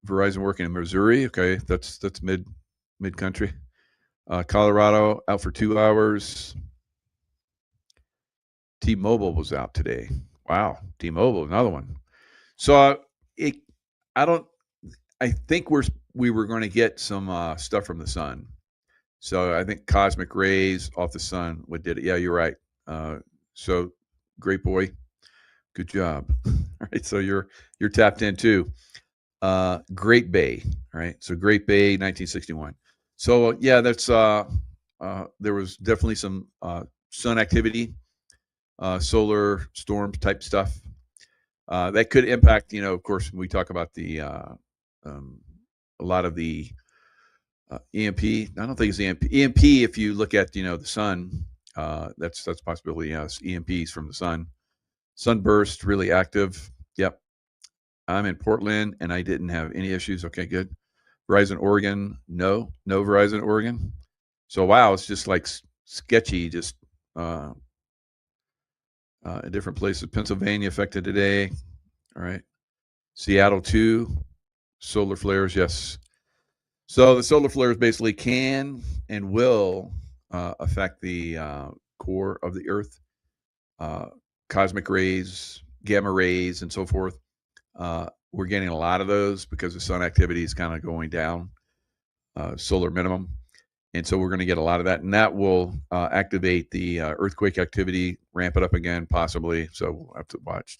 Verizon working in Missouri. Okay, that's mid country. Colorado out for 2 hours. T-Mobile was out today. Wow, T-Mobile, another one. So I think we were going to get some stuff from the sun. So I think cosmic rays off the sun what did it. Yeah, you're right. So great boy. Good job. All right. So you're tapped in too. Great Bay. All right. So Great Bay, 1961. So yeah, that's there was definitely some sun activity, solar storm type stuff. That could impact, of course, when we talk about the a lot of the EMP. I don't think it's EMP. EMP, if you look at the sun, that's a possibility. Yes, EMPs from the sun. Sunburst really active. Yep. I'm in Portland and I didn't have any issues. Okay, good. Verizon Oregon, no Verizon Oregon. So wow, it's just like sketchy. Just in different places. Pennsylvania affected today. All right. Seattle too. Solar flares, yes. So the solar flares basically can and will affect the core of the Earth, cosmic rays, gamma rays, and so forth. We're getting a lot of those because the sun activity is kind of going down, solar minimum. And so we're going to get a lot of that. And that will activate the earthquake activity, ramp it up again, possibly. So we'll have to watch.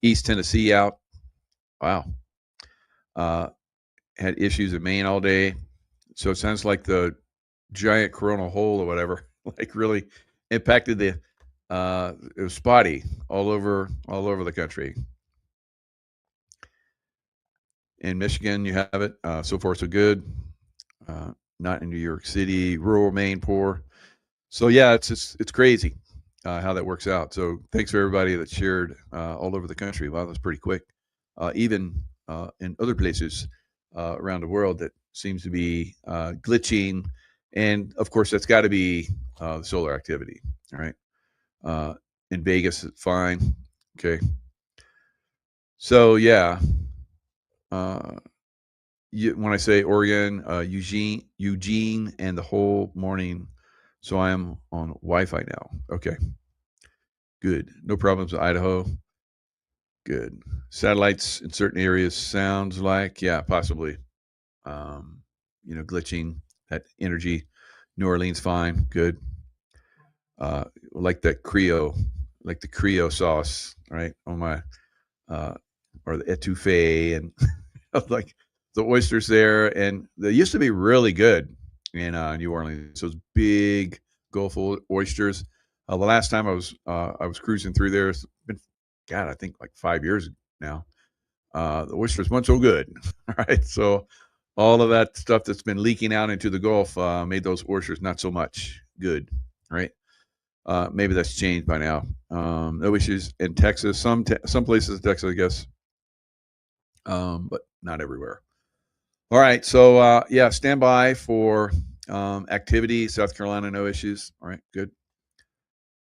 East Tennessee out. Wow. Had issues in Maine all day. So it sounds like the giant coronal hole or whatever, like really impacted the, it was spotty all over the country. In Michigan, you have it. So far, so good. Not in New York City, rural Maine, poor. So yeah, it's crazy how that works out. So thanks for everybody that shared all over the country. Wow, that's pretty quick. Even in other places around the world that seems to be glitching, and of course that's got to be the solar activity. All right. In Vegas, it's fine. Okay. So yeah. When I say Oregon, Eugene, and the whole morning. So I am on Wi-Fi now. Okay. Good. No problems with Idaho. Good. Satellites in certain areas sounds like, yeah, possibly. Glitching that energy. New Orleans, fine. Good. Like that Creole, like the Creole sauce, right? On my, or the etouffee and like the oysters there. And they used to be really good. in New Orleans. Those big Gulf oysters. The last time I was cruising through there, it's been, God, I think like 5 years now. The oysters weren't so good. All right, so all of that stuff that's been leaking out into the Gulf made those oysters not so much good. Right? Maybe that's changed by now. No issues in Texas. Some places in Texas, I guess, but not everywhere. All right, so yeah, stand by for activity. South Carolina, no issues. All right, good.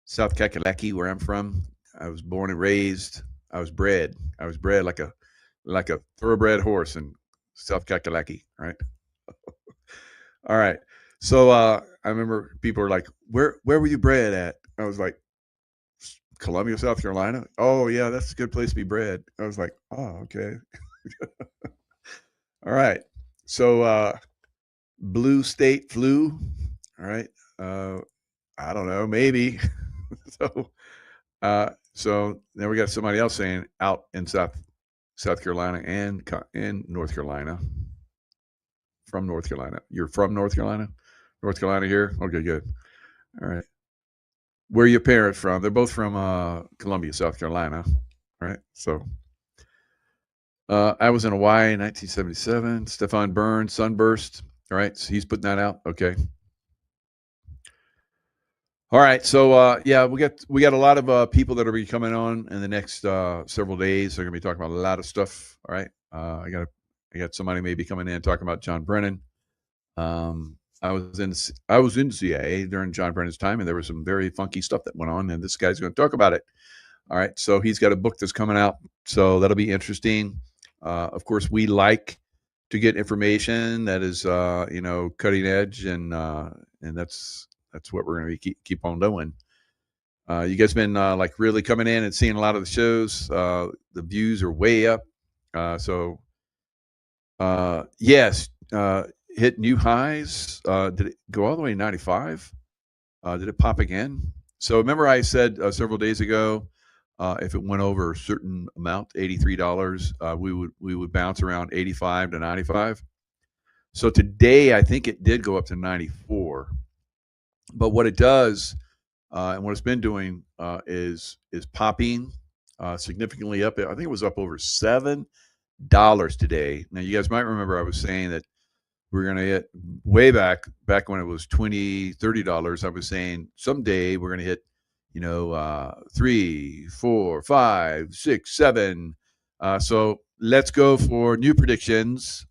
South Kakalaki, where I'm from, I was born and raised. I was bred like a thoroughbred horse in South Kakalaki. All right. All right. So I remember people were like, where were you bred at? I was like, Columbia, South Carolina. Oh yeah, that's a good place to be bred. I was like, oh, okay. All right. So blue state flu. All right. I don't know, maybe. So then we got somebody else saying out in South Carolina and in North Carolina. From North Carolina. You're from North Carolina? North Carolina here? Okay, good. All right. Where are your parents from? They're both from Columbia, South Carolina. All right. So I was in Hawaii in 1977. Stefan Burns, Sunburst. All right. So he's putting that out. Okay. All right. So yeah, we got a lot of people that are going to be coming on in the next several days. They're going to be talking about a lot of stuff. All right. I got somebody maybe coming in talking about John Brennan. I was in CIA during John Brennan's time, and there was some very funky stuff that went on, and this guy's going to talk about it. All right, so he's got a book that's coming out, so that'll be interesting. Of course, we like to get information that is, cutting edge, and that's what we're going to keep on doing. You guys been like really coming in and seeing a lot of the shows. The views are way up. So yes. Hit new highs. Did it go all the way to 95? Did it pop again? So remember I said several days ago, if it went over a certain amount, $83, we would bounce around 85 to 95. So today I think it did go up to 94. But what it does, and what it's been doing, is popping significantly up. I think it was up over $7 today. Now you guys might remember I was saying that we're going to hit way back when it was $20, $30. I was saying someday we're going to hit, 3, 4, 5, 6, 7. So let's go for new predictions.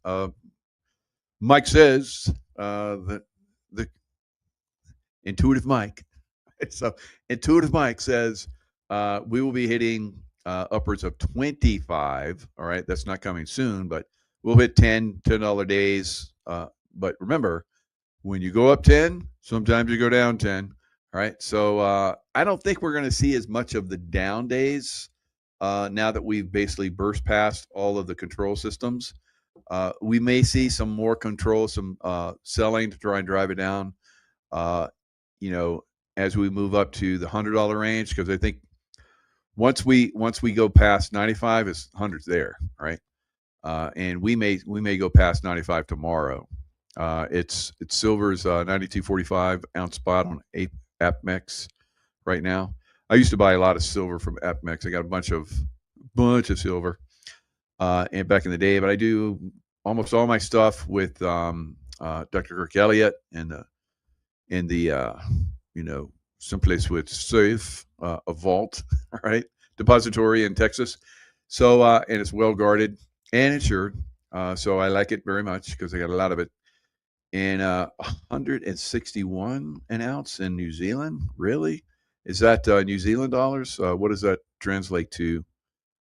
Mike says that the intuitive Mike. So intuitive Mike says we will be hitting upwards of 25. All right, that's not coming soon, but we'll hit $10 days. But remember, when you go up 10, sometimes you go down 10. All right. So I don't think we're going to see as much of the down days now that we've basically burst past all of the control systems. We may see some more control, some selling to try and drive it down, as we move up to the $100 range, because I think once we go past 95, it's 100's there, right? And we may go past 95 tomorrow. It's silver's 92.45 ounce spot on APMEX right now. I used to buy a lot of silver from APMEX. I got a bunch of silver and back in the day, but I do almost all my stuff with Dr. Kirk Elliott and the someplace with safe, a vault, right? Depository in Texas. So and it's well guarded and insured. So I like it very much because I got a lot of it. And 161 an ounce in New Zealand. Really? Is that New Zealand dollars? What does that translate to,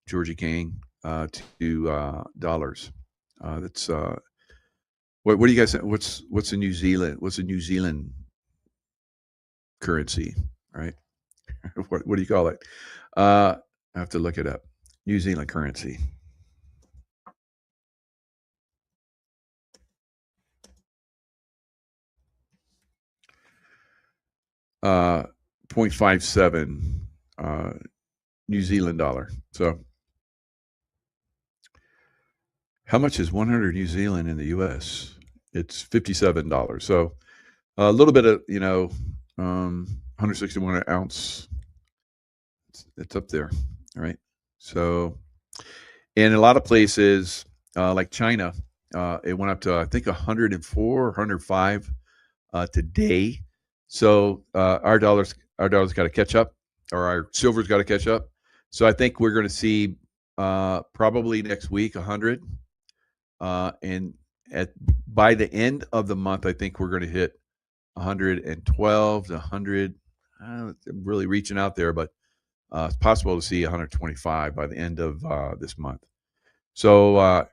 Georgie King, to dollars? That's what do you guys think? What's a New Zealand? What's a New Zealand currency? Right? what do you call it? I have to look it up. New Zealand currency. Uh, 0.57 New Zealand dollar. So how much is 100 New Zealand in the U.S.? it's $57. So a little bit of 161 an ounce. It's up there. All right. So in a lot of places like China, it went up to I think 104 or 105 today. So our dollars got to catch up, or our silver's got to catch up. So I think we're going to see probably next week 100, and by the end of the month, I think we're going to hit 112 to 100. I'm really reaching out there, but it's possible to see 125 by the end of this month. So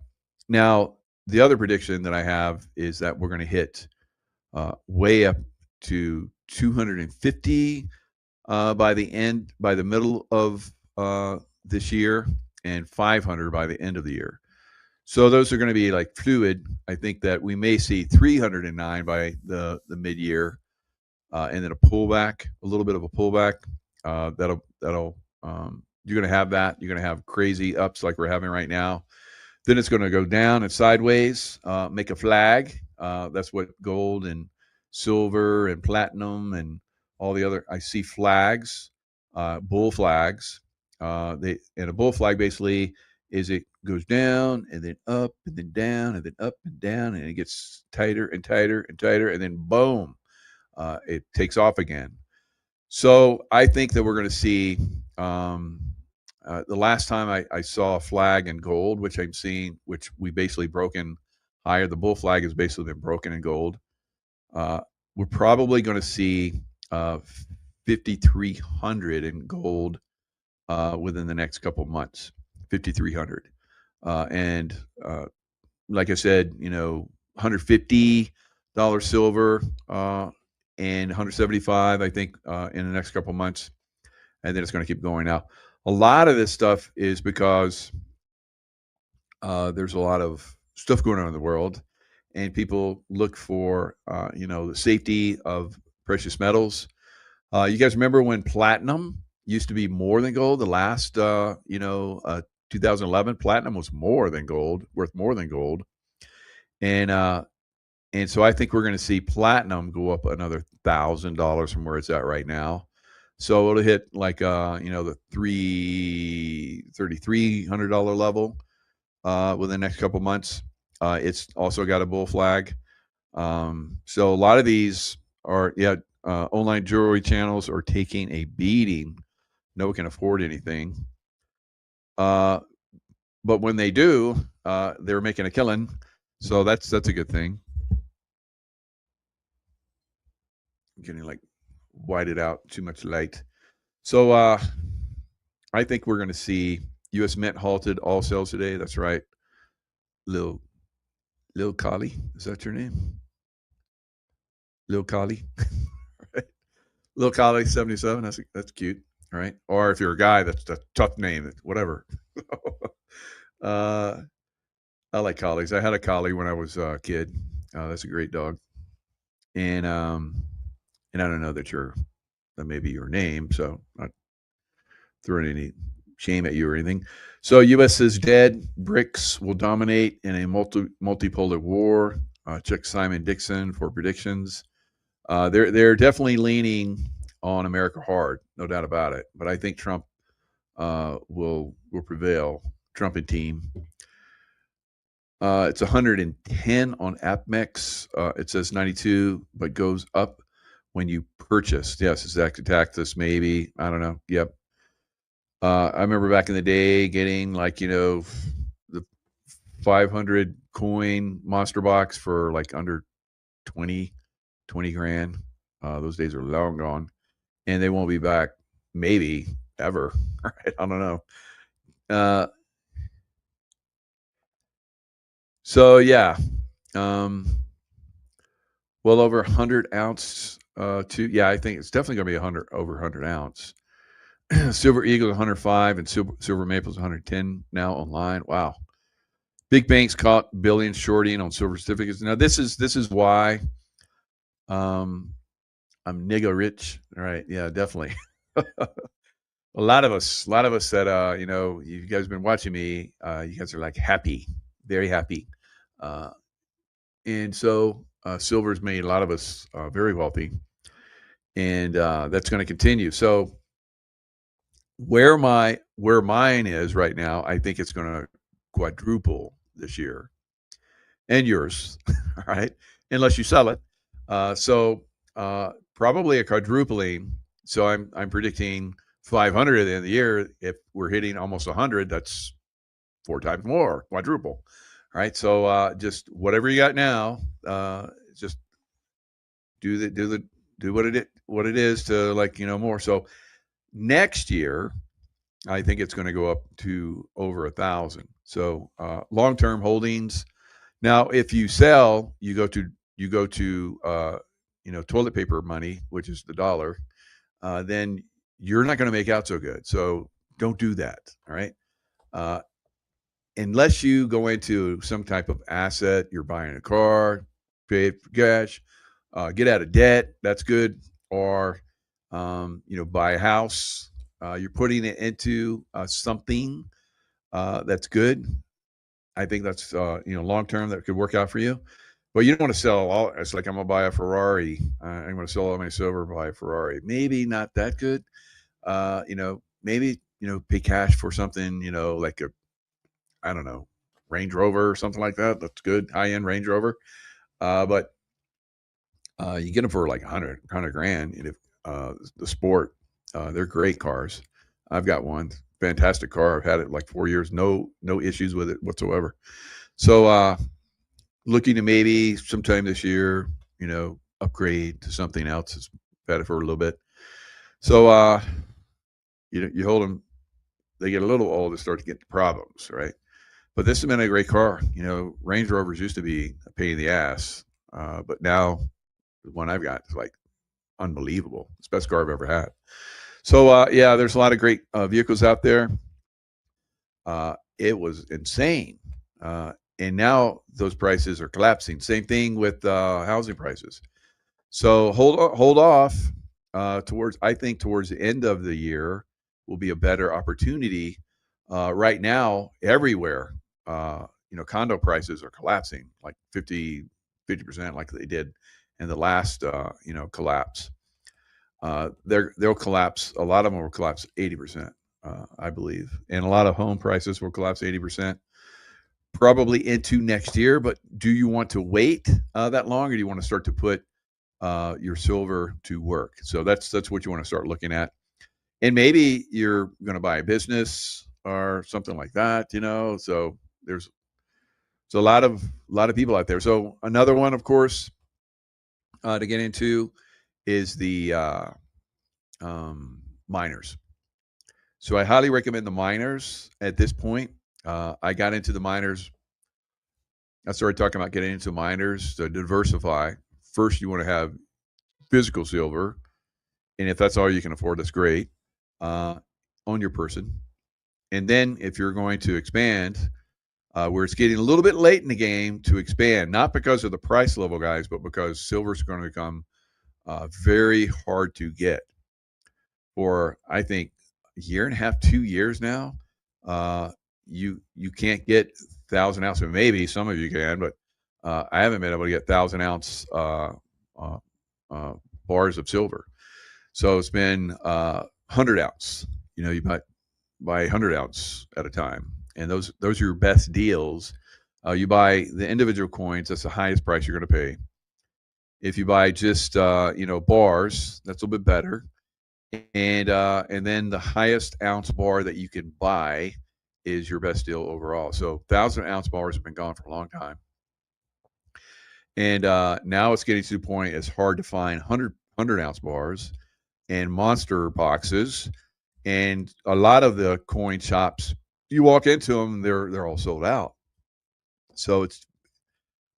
now the other prediction that I have is that we're going to hit way up to 250 by the middle of this year, and 500 by the end of the year. So those are going to be like fluid. I think that we may see 309 by the mid-year, and then a little bit of a pullback. That'll you're going to have that. You're going to have crazy ups like we're having right now. Then it's going to go down and sideways, make a flag. That's what gold and silver and platinum and all the other. I see flags, bull flags. And a bull flag basically is it goes down and then up and then down and then up and down, and it gets tighter and tighter and tighter, and then boom, it takes off again. So I think that we're going to see the last time I saw a flag in gold, which I'm seeing, which we basically broken higher. The bull flag has basically been broken in gold. We're probably going to see 5,300 in gold within the next couple of months. 5,300, and like I said, $150 silver and 175, I think, in the next couple of months, and then it's going to keep going. Now, a lot of this stuff is because there's a lot of stuff going on in the world, and people look for the safety of precious metals. You guys remember when platinum used to be more than gold? The last 2011, platinum was more than gold, worth more than gold, and so I think we're going to see platinum go up another $1,000 from where it's at right now. So it'll hit like the $3,300 level within the next couple months. It's also got a bull flag. So a lot of these are online jewelry channels are taking a beating. No one can afford anything. But when they do, they're making a killing. So that's a good thing. I'm getting like whited out, too much light. So I think we're going to see U.S. Mint halted all sales today. That's right. Lil Kali, is that your name? Lil Kali. Right. Lil Kali 77. That's cute. All right. Or if you're a guy, that's a tough name. Whatever. I like collies. I had a collie when I was a kid. That's a great dog. And I don't know that may be your name, so not throwing any shame at you or anything. So U.S. is dead. BRICS will dominate in a multipolar war. Check Simon Dixon for predictions. They're definitely leaning on America hard, no doubt about it. But I think Trump will prevail. Trump and team. It's 110 on AppMex. It says 92, but goes up when you purchase. Yes, it's Actatus, maybe. I don't know. Yep. I remember back in the day getting the 500 coin monster box for like under 20 grand. Those days are long gone, and they won't be back maybe ever. Right? I don't know. So yeah, well over 100 ounce too. Yeah, I think it's definitely going to be over 100 ounce. Silver Eagle 105 and Silver Maple's 110 now online. Wow. Big banks caught billions shorting on silver certificates. Now this is why I'm nigga rich. All right, yeah, definitely. a lot of us that you guys have been watching me, you guys are like happy, very happy. And so silver's made a lot of us very wealthy, and that's going to continue. So where mine is right now, I think it's going to quadruple this year, and yours, all right, unless you sell it. So probably a quadrupling. So I'm predicting 500 at the end of the year. If we're hitting almost 100, that's 4 times more, quadruple. All right. So just whatever you got now, just do what it is to, like, more. So next year, I think it's going to go up to over 1,000. So long-term holdings. Now, if you sell, you go to toilet paper money, which is the dollar. Then you're not going to make out so good. So don't do that. All right. Unless you go into some type of asset, you're buying a car, pay for cash, get out of debt. That's good. Or buy a house. You're putting it into something that's good. I think that's long term that could work out for you. But you don't want to sell all. It's like, I'm gonna buy a Ferrari. I'm gonna sell all my silver, buy a Ferrari. Maybe not that good. Maybe pay cash for something. Like I don't know, Range Rover or something like that. That's good, high end Range Rover. But you get them for like 100 grand. And if the Sport, they're great cars. I've got one, fantastic car. I've had it like 4 years, no issues with it whatsoever. So looking to maybe sometime this year, upgrade to something else. It's had it for a little bit. So you hold them, they get a little old, they start to get problems, right? But this has been a great car. Range Rovers used to be a pain in the ass, but now the one I've got is like unbelievable. It's the best car I've ever had. So yeah, there's a lot of great vehicles out there. It was insane. And now those prices are collapsing. Same thing with housing prices. So hold off towards the end of the year will be a better opportunity. Right now, everywhere, condo prices are collapsing like 50% like they did in the last, collapse. They'll collapse. A lot of them will collapse 80%, I believe. And a lot of home prices will collapse 80%. Probably into next year. But do you want to wait that long, or do you want to start to put your silver to work? So that's what you want to start looking at. And maybe you're going to buy a business or something like that. So there's a lot of people out there. So another one, of course, to get into is the miners. So I highly recommend the miners at this point. I got into the miners. I started talking about getting into miners to diversify. First, you want to have physical silver. And if that's all you can afford, that's great. On your person. And then if you're going to expand, where it's getting a little bit late in the game to expand, not because of the price level, guys, but because silver is going to become very hard to get. For, I think, a year and a half, 2 years now, you can't get 1,000 ounce. Maybe some of you can, but I haven't been able to get 1,000 ounce bars of silver. So it's been 100 ounce. You buy 100 ounce at a time, and those are your best deals. You buy the individual coins, that's the highest price you're going to pay. If you buy just bars, that's a little bit better. And then the highest ounce bar that you can buy is your best deal overall. So 1,000 ounce bars have been gone for a long time. And now it's getting to the point it's hard to find 100 ounce bars and monster boxes. And a lot of the coin shops, you walk into them, they're all sold out. So it's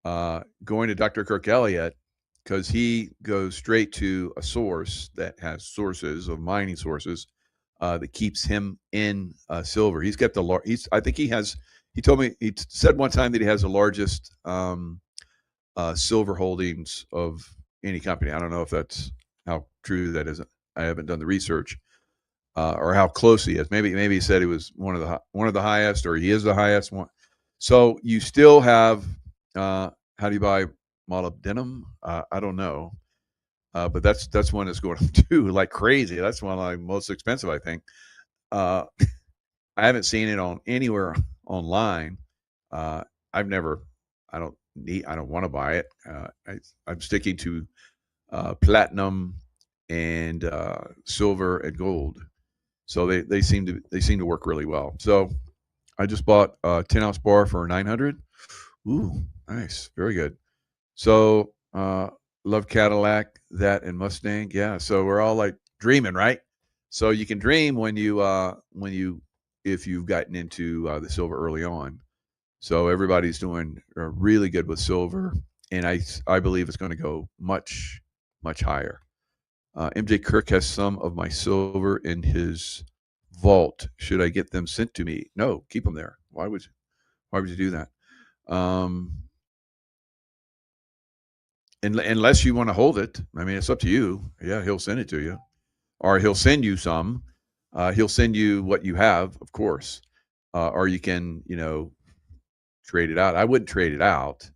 going to Dr. Kirk Elliott, because he goes straight to a source that has sources of mining sources that keeps him in silver. He's got he told me, he said one time that he has the largest silver holdings of any company. I don't know if that's how true that is. I haven't done the research or how close he is. Maybe he said he was one of the highest, or he is the highest one. So you still have, how do you buy molybdenum. I don't know, but that's one that's going to like crazy. That's one like most expensive, I think. I haven't seen it on anywhere online. I've never. I don't want to buy it. I'm sticking to platinum and silver and gold. So they seem to work really well. So I just bought a 10-ounce bar for 900. Ooh, nice, very good. So love Cadillac, that and Mustang. Yeah, so we're all like dreaming, right? So you can dream when you if you've gotten into the silver early on. So everybody's doing really good with silver, and I believe it's going to go much higher. MJ Kirk has some of my silver in his vault. Should I get them sent to me? No, keep them there. Why would you do that? Unless you want to hold it. I mean, it's up to you. Yeah, he'll send it to you, or he'll send you some. He'll send you what you have, of course, or you can, trade it out. I wouldn't trade it out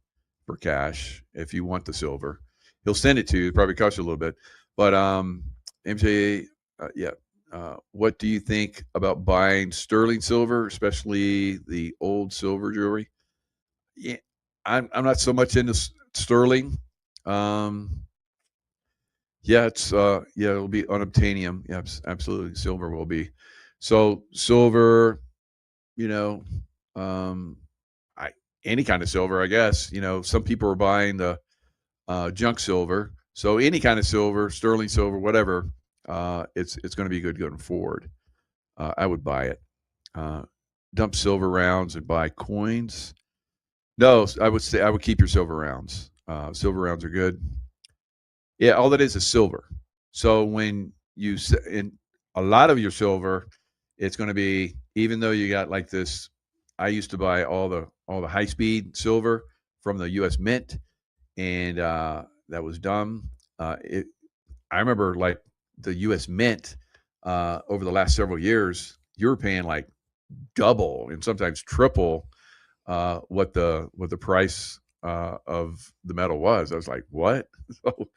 for cash if you want the silver. He'll send it to you. It probably costs you a little bit, but MJ, yeah. What do you think about buying sterling silver, especially the old silver jewelry? Yeah, I'm not so much into sterling. Yeah, it'll be unobtainium. Yeah, absolutely. Silver will be. So silver, you know, any kind of silver, I guess. Some people are buying the junk silver. So any kind of silver, sterling silver, whatever, it's going to be good going forward. I would buy it. Dump silver rounds and buy coins. No, I would say I would keep your silver rounds. Silver rounds are good. Yeah, all that is silver. So when you in a lot of your silver, it's going to be, even though you got like this. I used to buy all the high speed silver from the U.S. Mint, and that was dumb. I remember like the U.S. Mint over the last several years, you were paying like double and sometimes triple what the price of the metal was. I was like, what? So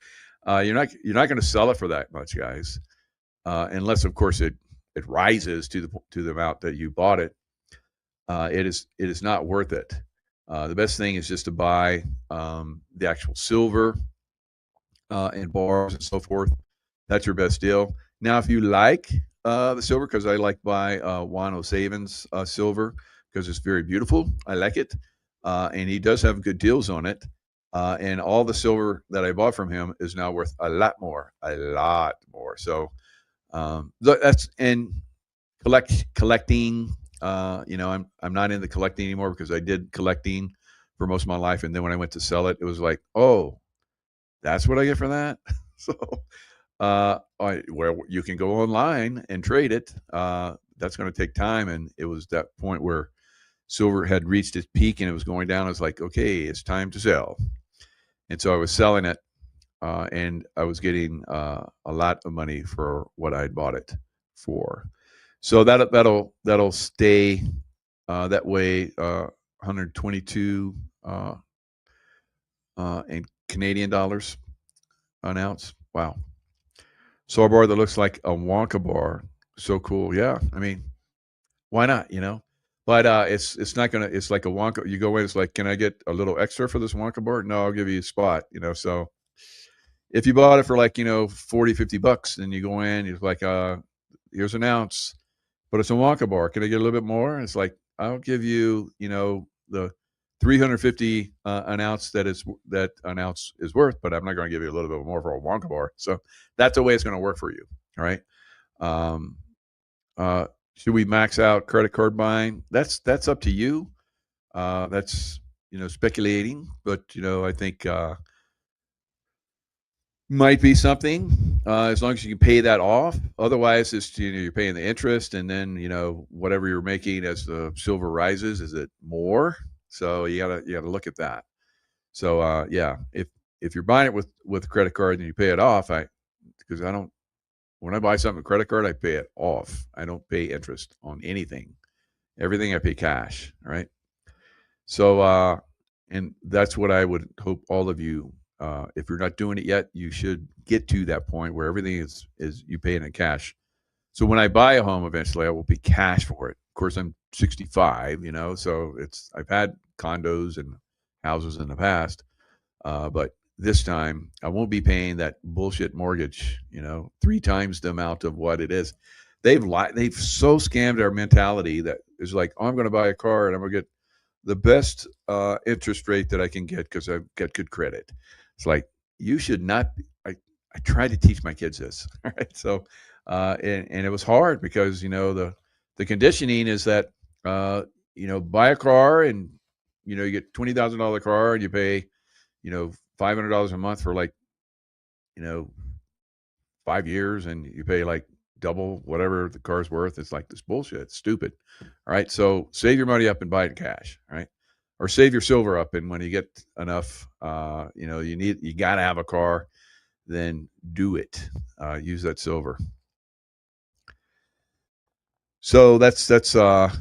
you're not going to sell it for that much, guys, unless of course it rises to the amount that you bought it. It is not worth it. The best thing is just to buy the actual silver and bars and so forth. That's your best deal. Now, if you like the silver, because I like buy Juan O'Savin's silver because it's very beautiful. I like it, and he does have good deals on it. And all the silver that I bought from him is now worth a lot more. So that's and collecting. I'm not into collecting anymore because I did collecting for most of my life, and then when I went to sell it, it was like, oh, that's what I get for that. So, where you can go online and trade it. That's going to take time, and it was that point where silver had reached its peak and it was going down. I was like, okay, it's time to sell, and so I was selling it, and I was getting a lot of money for what I had bought it for. So that'll stay that way. 122 in Canadian dollars an ounce. Wow. So a bar that looks like a Wonka bar. So cool. Yeah. I mean, why not? But it's not gonna. It's like a Wonka. You go in. It's like, can I get a little extra for this Wonka bar? No, I'll give you a spot. So if you bought it for like $40, $50, then you go in. You're like, here's an ounce. But it's a Wonka bar. Can I get a little bit more? And it's like, I'll give you, the 350 an ounce that an ounce is worth, but I'm not going to give you a little bit more for a Wonka bar. So that's the way it's going to work for you. All right. Should we max out credit card buying? That's up to you. That's speculating, but I think might be something as long as you can pay that off. Otherwise, it's you're paying the interest, and then whatever you're making as the silver rises, is it more? So you gotta look at that. So yeah, if you're buying it with a credit card and you pay it off, because I don't, when I buy something with credit card, I pay it off. I don't pay interest on anything. Everything I pay cash. All right. So And that's what I would hope all of you, if you're not doing it yet, you should get to that point where everything is you pay it in cash. So when I buy a home eventually, I will pay cash for it. Of course, I'm 65, so I've had condos and houses in the past, but this time I won't be paying that bullshit mortgage, 3 times the amount of what it is. They've so scammed our mentality that it's like, oh, I'm going to buy a car and I'm going to get the best interest rate that I can get because I've got good credit. It's like, you should not. I try to teach my kids this. All right. So, and it was hard because, the conditioning is that, buy a car and, you get $20,000 car and you pay, $500 a month for 5 years, and you pay double whatever the car's worth. It's like this bullshit. It's stupid. All right. So save your money up and buy it in cash. All right. Or save your silver up. And when you get enough, you got to have a car, then do it. Use that silver. So that's what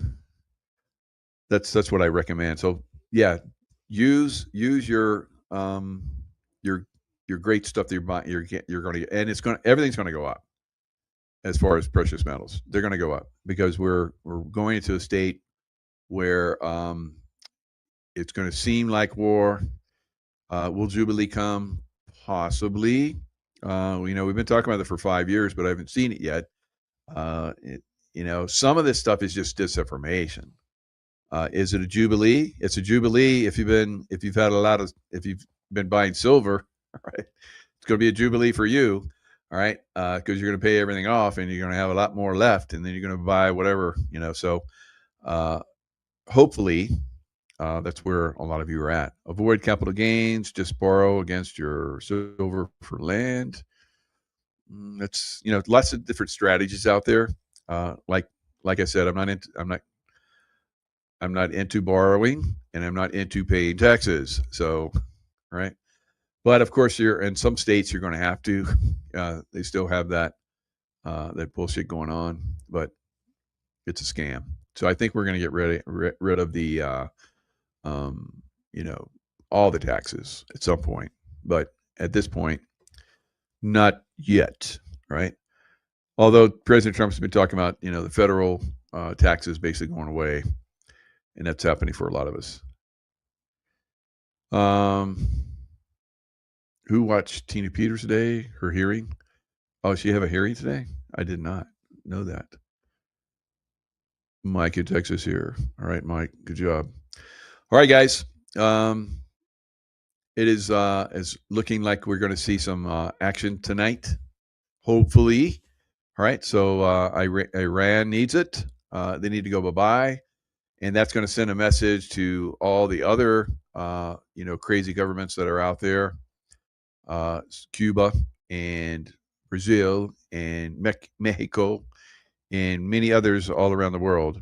I recommend. So yeah, use your great stuff that you're buying. You're going to get, and everything's going to go up. As far as precious metals, they're going to go up because we're going into a state where it's going to seem like war. Will Jubilee come? Possibly. We've been talking about it for 5 years, but I haven't seen it yet. Some of this stuff is just disinformation. Is it a Jubilee? It's a Jubilee if you've been buying silver, right? It's going to be a Jubilee for you. All right. Because you're going to pay everything off and you're going to have a lot more left, and then you're going to buy whatever, so hopefully that's where a lot of you are at. Avoid capital gains, just borrow against your silver for land. That's, lots of different strategies out there. Like I said, I'm not into borrowing, and I'm not into paying taxes. So, right. But of course, in some states you're going to have to. They still have that bullshit going on, but it's a scam. So I think we're going to get rid of the, all the taxes at some point. But at this point, not yet, right? Although President Trump's been talking about, the federal taxes basically going away, and that's happening for a lot of us. Who watched Tina Peters today? Her hearing? Oh, she have a hearing today? I did not know that. Mike in Texas here. All right, Mike. Good job. All right, guys. It is looking like we're going to see some action tonight, hopefully. All right. So Iran needs it. They need to go bye-bye. And that's going to send a message to all the other, crazy governments that are out there. Cuba and Brazil and Mexico and many others all around the world.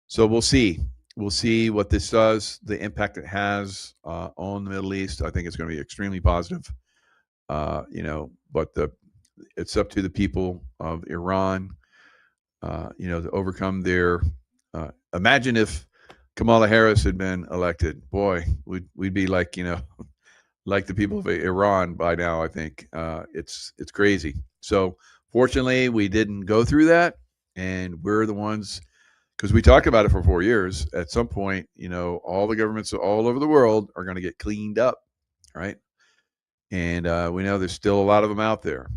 So we'll see what this does, the impact it has on the Middle East. I think it's going to be extremely positive. But it's up to the people of Iran, to overcome their. Imagine if Kamala Harris had been elected. Boy, we'd be like, like the people of Iran by now. I think it's crazy. So fortunately, we didn't go through that, and we're the ones, because we talked about it for 4 years. At some point, all the governments all over the world are going to get cleaned up, right? And we know there's still a lot of them out there.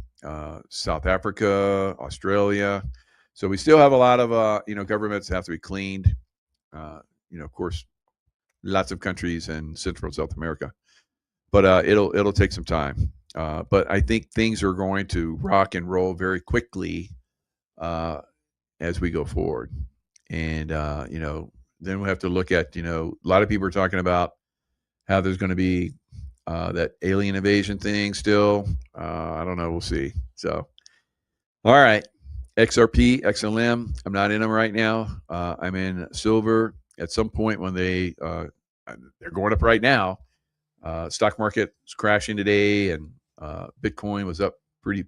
South Africa, Australia. So we still have a lot of governments that have to be cleaned. Of course, lots of countries in Central and South America. But it'll take some time. But I think things are going to rock and roll very quickly as we go forward. And, then we have to look at, a lot of people are talking about how there's going to be that alien invasion thing still. I don't know. We'll see. So, all right. XRP, XLM. I'm not in them right now. I'm in silver. At some point when they're going up right now. Stock market is crashing today, and Bitcoin was up pretty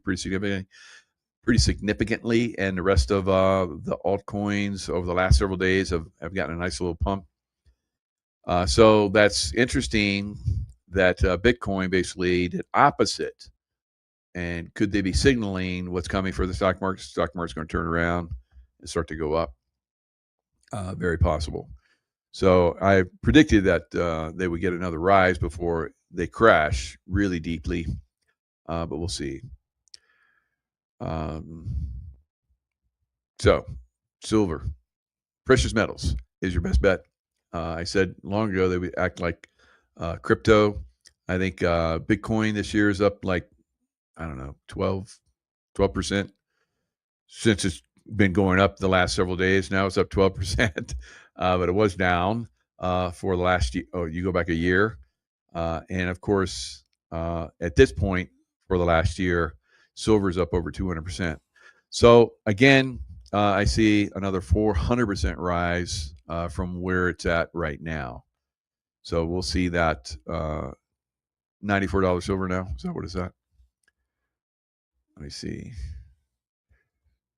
significantly, and the rest of the altcoins over the last several days have gotten a nice little pump. So that's interesting that Bitcoin basically did opposite. And could they be signaling what's coming for the stock market? The stock market's going to turn around and start to go up. Very possible. So I predicted that they would get another rise before they crash really deeply, but we'll see. So silver, precious metals is your best bet. I said long ago they would act like crypto. I think Bitcoin this year is up like, I don't know, 12% since it's been going up the last several days. Now it's up 12%, but it was down for the last year. Oh, you go back a year. And of course, at this point for the last year, silver's up over 200%. So again, I see another 400% rise from where it's at right now. So we'll see that $94 silver now. So what is that? Let me see.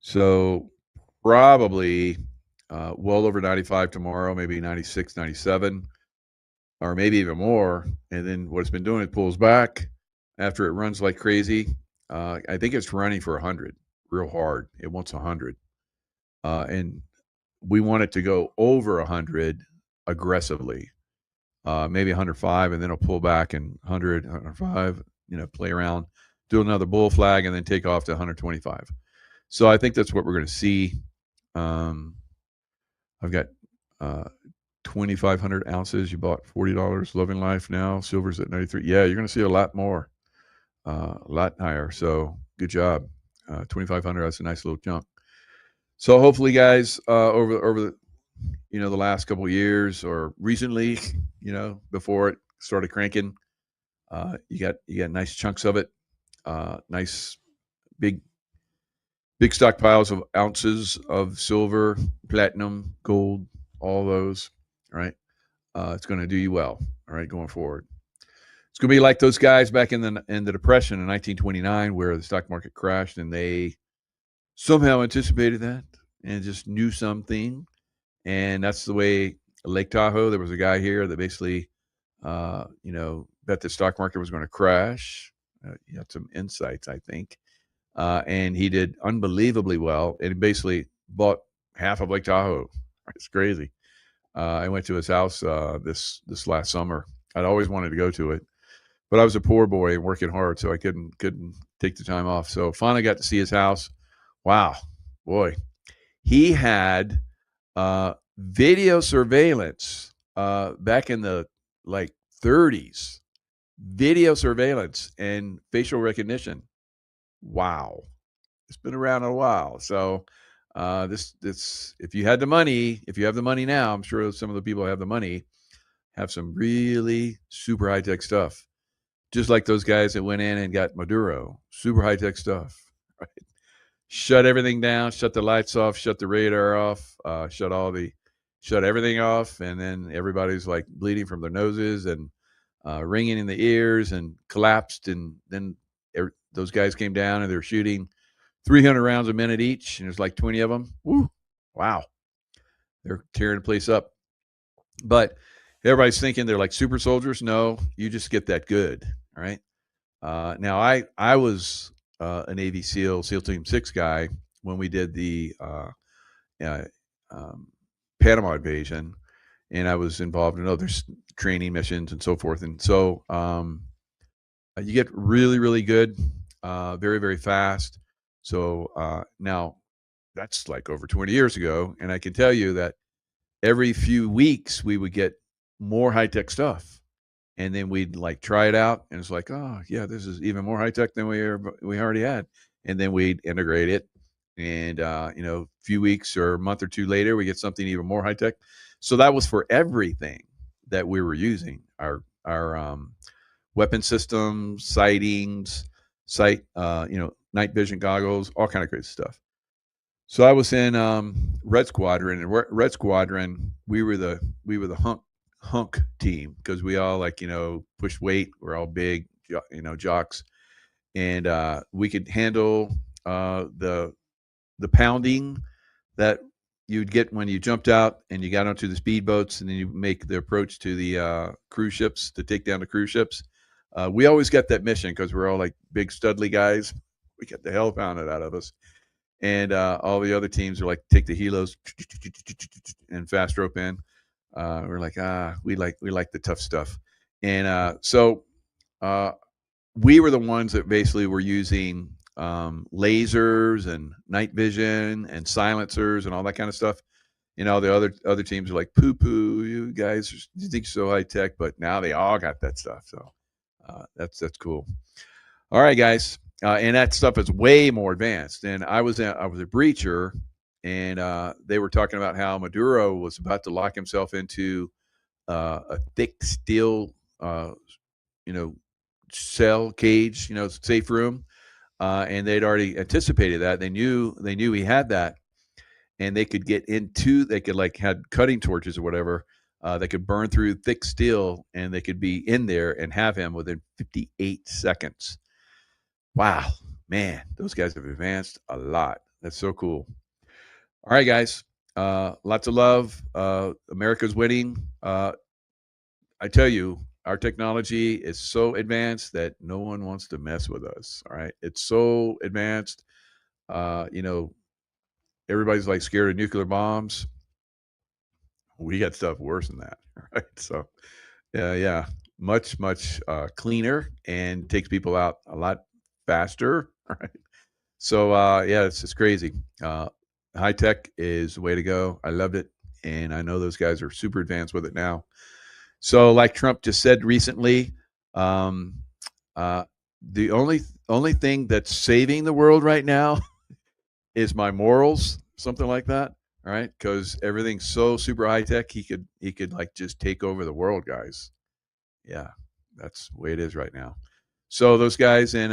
So probably well over 95 tomorrow, maybe 96, 97, or maybe even more. And then what it's been doing, it pulls back after it runs like crazy. I think it's running for 100 real hard. It wants 100. And we want it to go over 100 aggressively, maybe 105, and then it'll pull back and 100, 105, play around, do another bull flag, and then take off to 125. So I think that's what we're going to see. I've got 2,500 ounces. You bought $40. Loving life now. Silver's at 93. Yeah, you're going to see a lot more, a lot higher. So good job. 2,500. That's a nice little chunk. So hopefully, guys, over the the last couple of years or recently, before it started cranking, you got nice chunks of it, nice big stockpiles of ounces of silver, platinum, gold, all those. All right, it's going to do you well. All right, going forward, it's going to be like those guys back in the Depression in 1929, where the stock market crashed, and they somehow anticipated that and just knew something. And that's the way Lake Tahoe. There was a guy here that basically, bet the stock market was going to crash. He had some insights, I think. And he did unbelievably well, and he basically bought half of Lake Tahoe. It's crazy. I went to his house this last summer. I'd always wanted to go to it, but I was a poor boy and working hard, so I couldn't take the time off. So finally got to see his house. Wow, boy, he had video surveillance back in the 30s. Video surveillance and facial recognition. Wow. It's been around a while. So this if you have the money now, I'm sure some of the people who have the money have some really super high-tech stuff. Just like those guys that went in and got Maduro. Super high-tech stuff. Right? Shut everything down, shut the lights off, shut the radar off, shut everything off, and then everybody's like bleeding from their noses and ringing in the ears and collapsed, and then those guys came down and they're shooting 300 rounds a minute each, and there's like 20 of them. Woo! Wow. They're tearing the place up. But everybody's thinking they're like super soldiers. No, you just get that good. All right. Now, I was a Navy SEAL Team 6 guy when we did the Panama invasion, and I was involved in other training missions and so forth. And so you get really, really good, very, very fast. So now that's like over 20 years ago. And I can tell you that every few weeks we would get more high-tech stuff. And then we'd try it out, and it's like, oh yeah, this is even more high-tech than we already had. And then we'd integrate it. And a few weeks or a month or two later, we get something even more high-tech. So that was for everything that we were using. Our weapon systems, sightings, night vision goggles, all kind of crazy stuff. So I was in Red Squadron, and Red Squadron, we were the hunk team, because we all pushed weight. We're all big, jocks, and we could handle the pounding that you'd get when you jumped out and you got onto the speedboats, and then you make the approach to the cruise ships to take down the cruise ships. We always get that mission because we're all like big studly guys. We get the hell pounded out of us. And all the other teams are like, take the helos and fast rope in. We're like, we like the tough stuff. And so we were the ones that basically were using lasers and night vision and silencers and all that kind of stuff. You know, the other teams are like, poo, you guys, you think so high tech, but now they all got that stuff. So that's cool. All right, guys. And that stuff is way more advanced. And I was a breacher, and they were talking about how Maduro was about to lock himself into a thick steel, cell cage, safe room. And they'd already anticipated that. They knew he had that, and they could get into. They could had cutting torches or whatever. They could burn through thick steel, and they could be in there and have him within 58 seconds. Wow, man, those guys have advanced a lot. That's so cool. All right, guys, lots of love. America's winning. I tell you, our technology is so advanced that no one wants to mess with us. All right, it's so advanced. Everybody's like scared of nuclear bombs. We got stuff worse than that, right? So, yeah, much cleaner and takes people out a lot faster, right? So yeah, it's crazy. High tech is the way to go. I loved it, and I know those guys are super advanced with it now. So, like Trump just said recently, the only thing that's saving the world right now is my morals, something like that. All right, because everything's so super high tech, he could like just take over the world, guys. Yeah, that's the way it is right now. So those guys in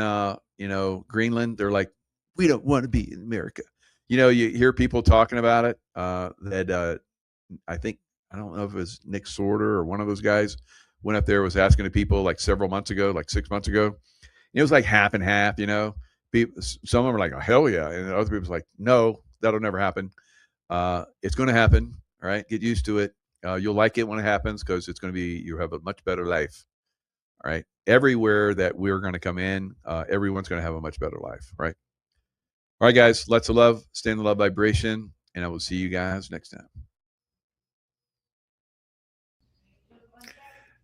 Greenland, they're like, we don't want to be in America. You hear people talking about it. That I think, I don't know if it was Nick Sorter or one of those guys went up there, was asking the people like several months ago, like 6 months ago. It was like half and half. People, some of them were like, oh, hell yeah, and other people's like, no, that'll never happen. It's going to happen. All right, get used to it. You'll like it when it happens, because it's going to be, you have a much better life. All right. Everywhere that we're going to come in, everyone's going to have a much better life. Right. All right, guys. Lots of love. Stay in the love vibration. And I will see you guys next time.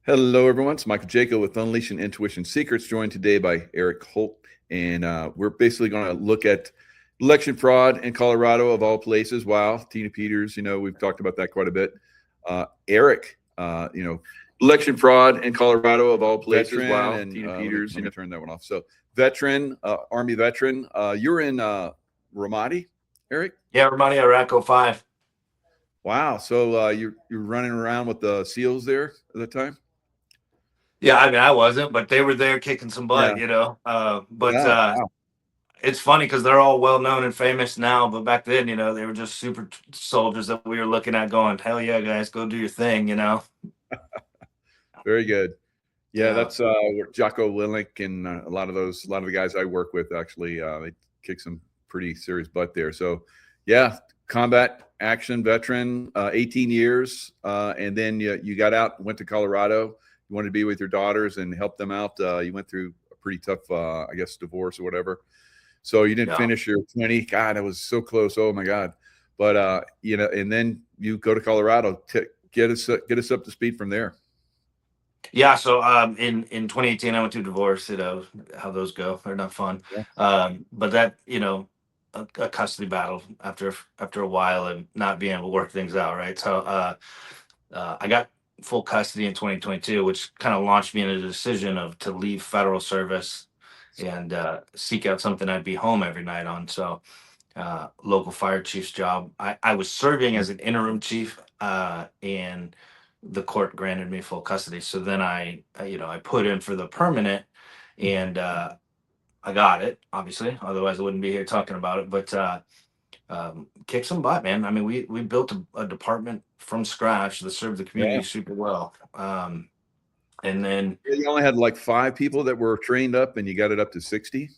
Hello, everyone. It's Michael Jaco with Unleashing Intuition Secrets, joined today by Eric Holt. And we're basically going to look at election fraud in Colorado, of all places. Wow. Tina Peters, we've talked about that quite a bit. Eric, election fraud in Colorado, of all places. Veteran, wow. And Tina Peters, let me turn that one off. So veteran, Army veteran. You're in Ramadi, Eric? Yeah, Ramadi, Iraq, 05. Wow. So you're running around with the SEALs there at that time? Yeah, I mean, I wasn't, but they were there kicking some butt, Wow. It's funny because they're all well known and famous now, but back then, they were just super soldiers that we were looking at going, hell yeah, guys, go do your thing, Very good. Yeah, that's Jocko Willink and a lot of the guys I work with, actually, they kick some pretty serious butt there. So yeah, combat action veteran, 18 years. And then you got out, went to Colorado. You wanted to be with your daughters and help them out. You went through a pretty tough, I guess, divorce or whatever. So you didn't finish your 20. God, it was so close. Oh my God. But and then you go to Colorado to get us up to speed from there. Yeah, so in 2018, I went through divorce. How those go. They're not fun. Yeah. But that, a custody battle after a while and not being able to work things out, right? So I got full custody in 2022, which kind of launched me into the decision to leave federal service and seek out something I'd be home every night on. So local fire chief's job. I was serving as an interim chief, and the court granted me full custody. So then I put in for the permanent, and I got it, obviously. Otherwise, I wouldn't be here talking about it. But kick some butt, man. I mean, we built a department from scratch that served the community super well. And then you only had like 5 people that were trained up, and you got it up to 60.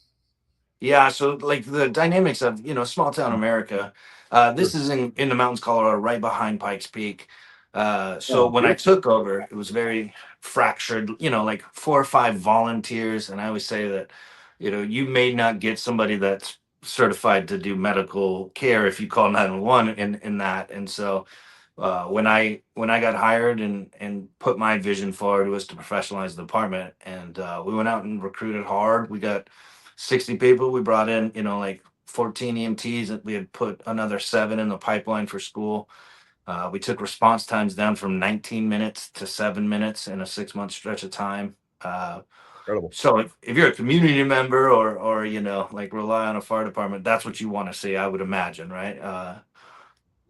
Yeah, so like the dynamics of small town America. Sure. This is in the mountains, Colorado, right behind Pikes Peak. So Oh, when I beautiful. took over, it was very fractured. Like 4 or 5 volunteers, and I always say that you may not get somebody that's certified to do medical care if you call 911 in that. And so when I got hired and put my vision forward was to professionalize the department, and we went out and recruited hard. We got 60 people. We brought in like 14 EMTs, and we had put another 7 in the pipeline for school. We took response times down from 19 minutes to 7 minutes in a 6-month stretch of time. Uh, Incredible. so if you're a community member or like rely on a fire department, that's what you want to see, I would imagine, right?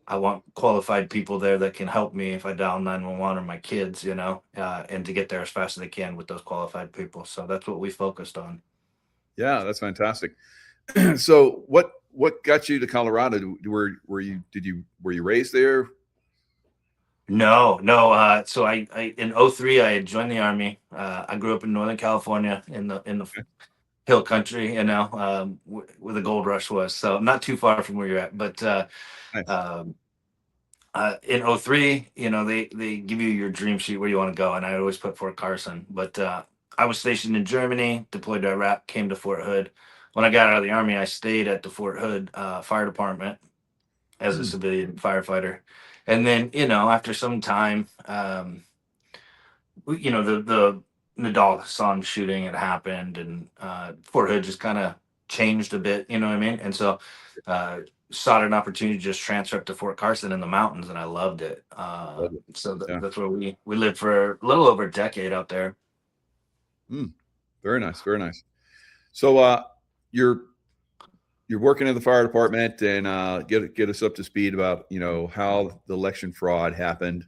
I want qualified people there that can help me if I dial 911 or my kids, and to get there as fast as they can with those qualified people. So that's what we focused on. Yeah, that's fantastic. So what got you to Colorado? Were you raised there? No, no. So I in '03 I had joined the army. I grew up in Northern California in the hill country, where the gold rush was. So not too far from where you're at, but Nice. um, in '03, they give you your dream sheet where you want to go, and I always put Fort Carson. But I was stationed in Germany, deployed to Iraq, came to Fort Hood. When I got out of the army, I stayed at the Fort Hood Fire Department as a Hmm. civilian firefighter, and then after some time, the Nadal Hassan shooting had happened, and Fort Hood just kind of changed a bit. You know what I mean? And so uh, sought an opportunity to just transfer up to Fort Carson in the mountains, and I loved it. Love it. So Yeah. that's where we lived for a little over a decade out there. Very nice. Very nice. So you're you're working in the fire department, and get us up to speed about how the election fraud happened.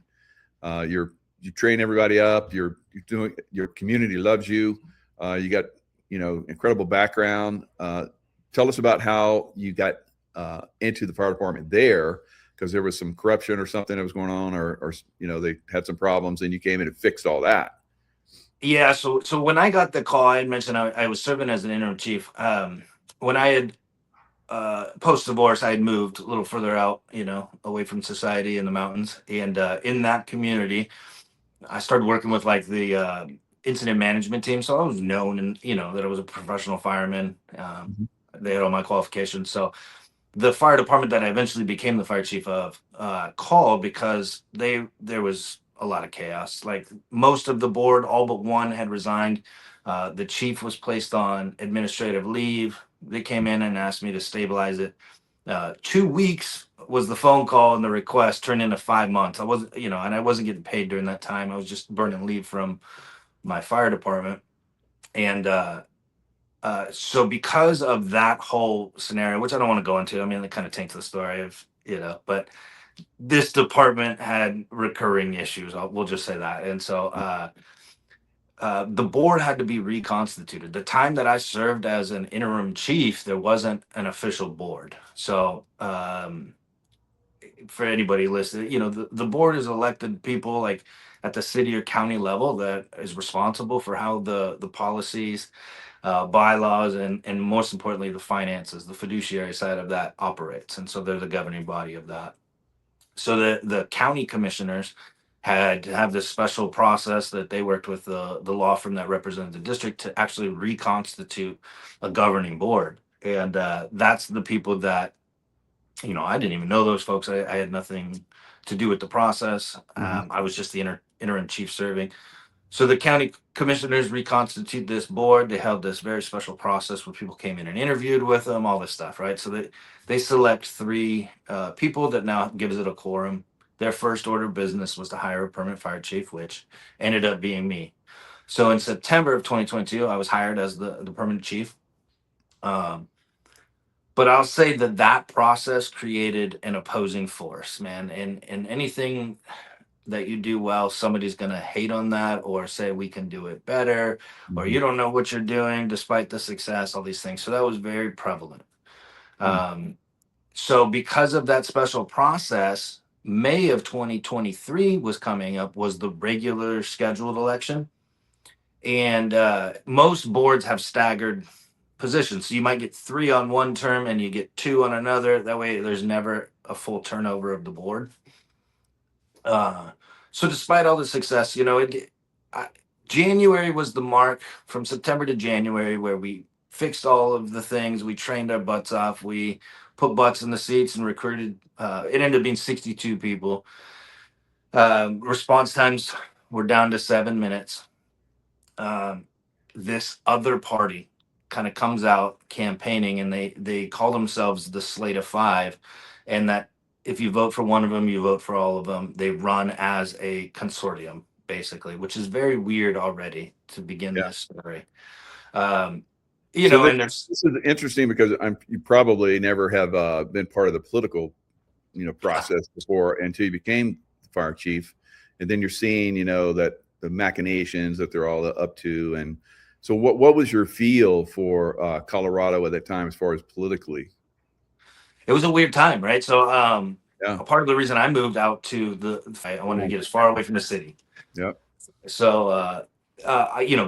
You train everybody up. You're doing, your community loves you. You got incredible background. Tell us about how you got into the fire department there, because there was some corruption or something that was going on, or they had some problems, and you came in and fixed all that. Yeah. So when I got the call, I had mentioned I was serving as an interim chief. When I had post divorce, I had moved a little further out, away from society in the mountains, and in that community I started working with like the incident management team. So I was known, and that I was a professional fireman. Mhm. They had all my qualifications. So the fire department that I eventually became the fire chief of called because there was a lot of chaos. Like most of the board, all but one had resigned. The chief was placed on administrative leave. They came in and asked me to stabilize it. 2 weeks was the phone call, and the request turned into 5 months. I wasn't, and I wasn't getting paid during that time. I was just burning leave from my fire department. And so because of that whole scenario, which I don't want to go into, I mean, it kind of taints the story of, but this department had recurring issues. We'll just say that. And so the board had to be reconstituted. The time that I served as an interim chief, there wasn't an official board. So for anybody listening, the board is elected people like at the city or county level that is responsible for how the policies, bylaws, and most importantly, the finances, the fiduciary side of that operates. And so they're the governing body of that. So the county commissioners had to have this special process that they worked with the law firm that represented the district to actually reconstitute a governing board. And that's the people that, I didn't even know those folks. I had nothing to do with the process. Mhm. I was just the interim chief serving. So the county commissioners reconstitute this board. They held this very special process where people came in and interviewed with them, all this stuff, right? So they select 3 people that now gives it a quorum. Their first order of business was to hire a permanent fire chief, which ended up being me. So in September of 2022, I was hired as the permanent chief. Um, but I'll say that process created an opposing force, man. And anything that you do well, somebody's going to hate on that or say we can do it better, or Mhm. you don't know what you're doing despite the success, all these things. So that was very prevalent. Mm. So because of that special process, May of 2023 was coming up, was the regular scheduled election. And most boards have staggered positions. So you might get 3 on one term and you get 2 on another. That way, there's never a full turnover of the board. So despite all the success, I, January was the mark from September to January where we fixed all of the things. We trained our butts off. We put butts in the seats and recruited. It ended up being 62 people. Response times were down to 7 minutes. This other party kind of comes out campaigning, and they call themselves the Slate of Five, and that if you vote for one of them, you vote for all of them. They run as a consortium, basically, which is very weird already to begin Yeah. this story. So And there's this is interesting because you probably never have been part of the political, process before until you became the fire chief, and then you're seeing, that the machinations that they're all up to. And so, what was your feel for Colorado at that time as far as politically? it was a weird time, right? So, Yeah. a part of the reason I moved out to I wanted to get as far away from the city. Yeah. So,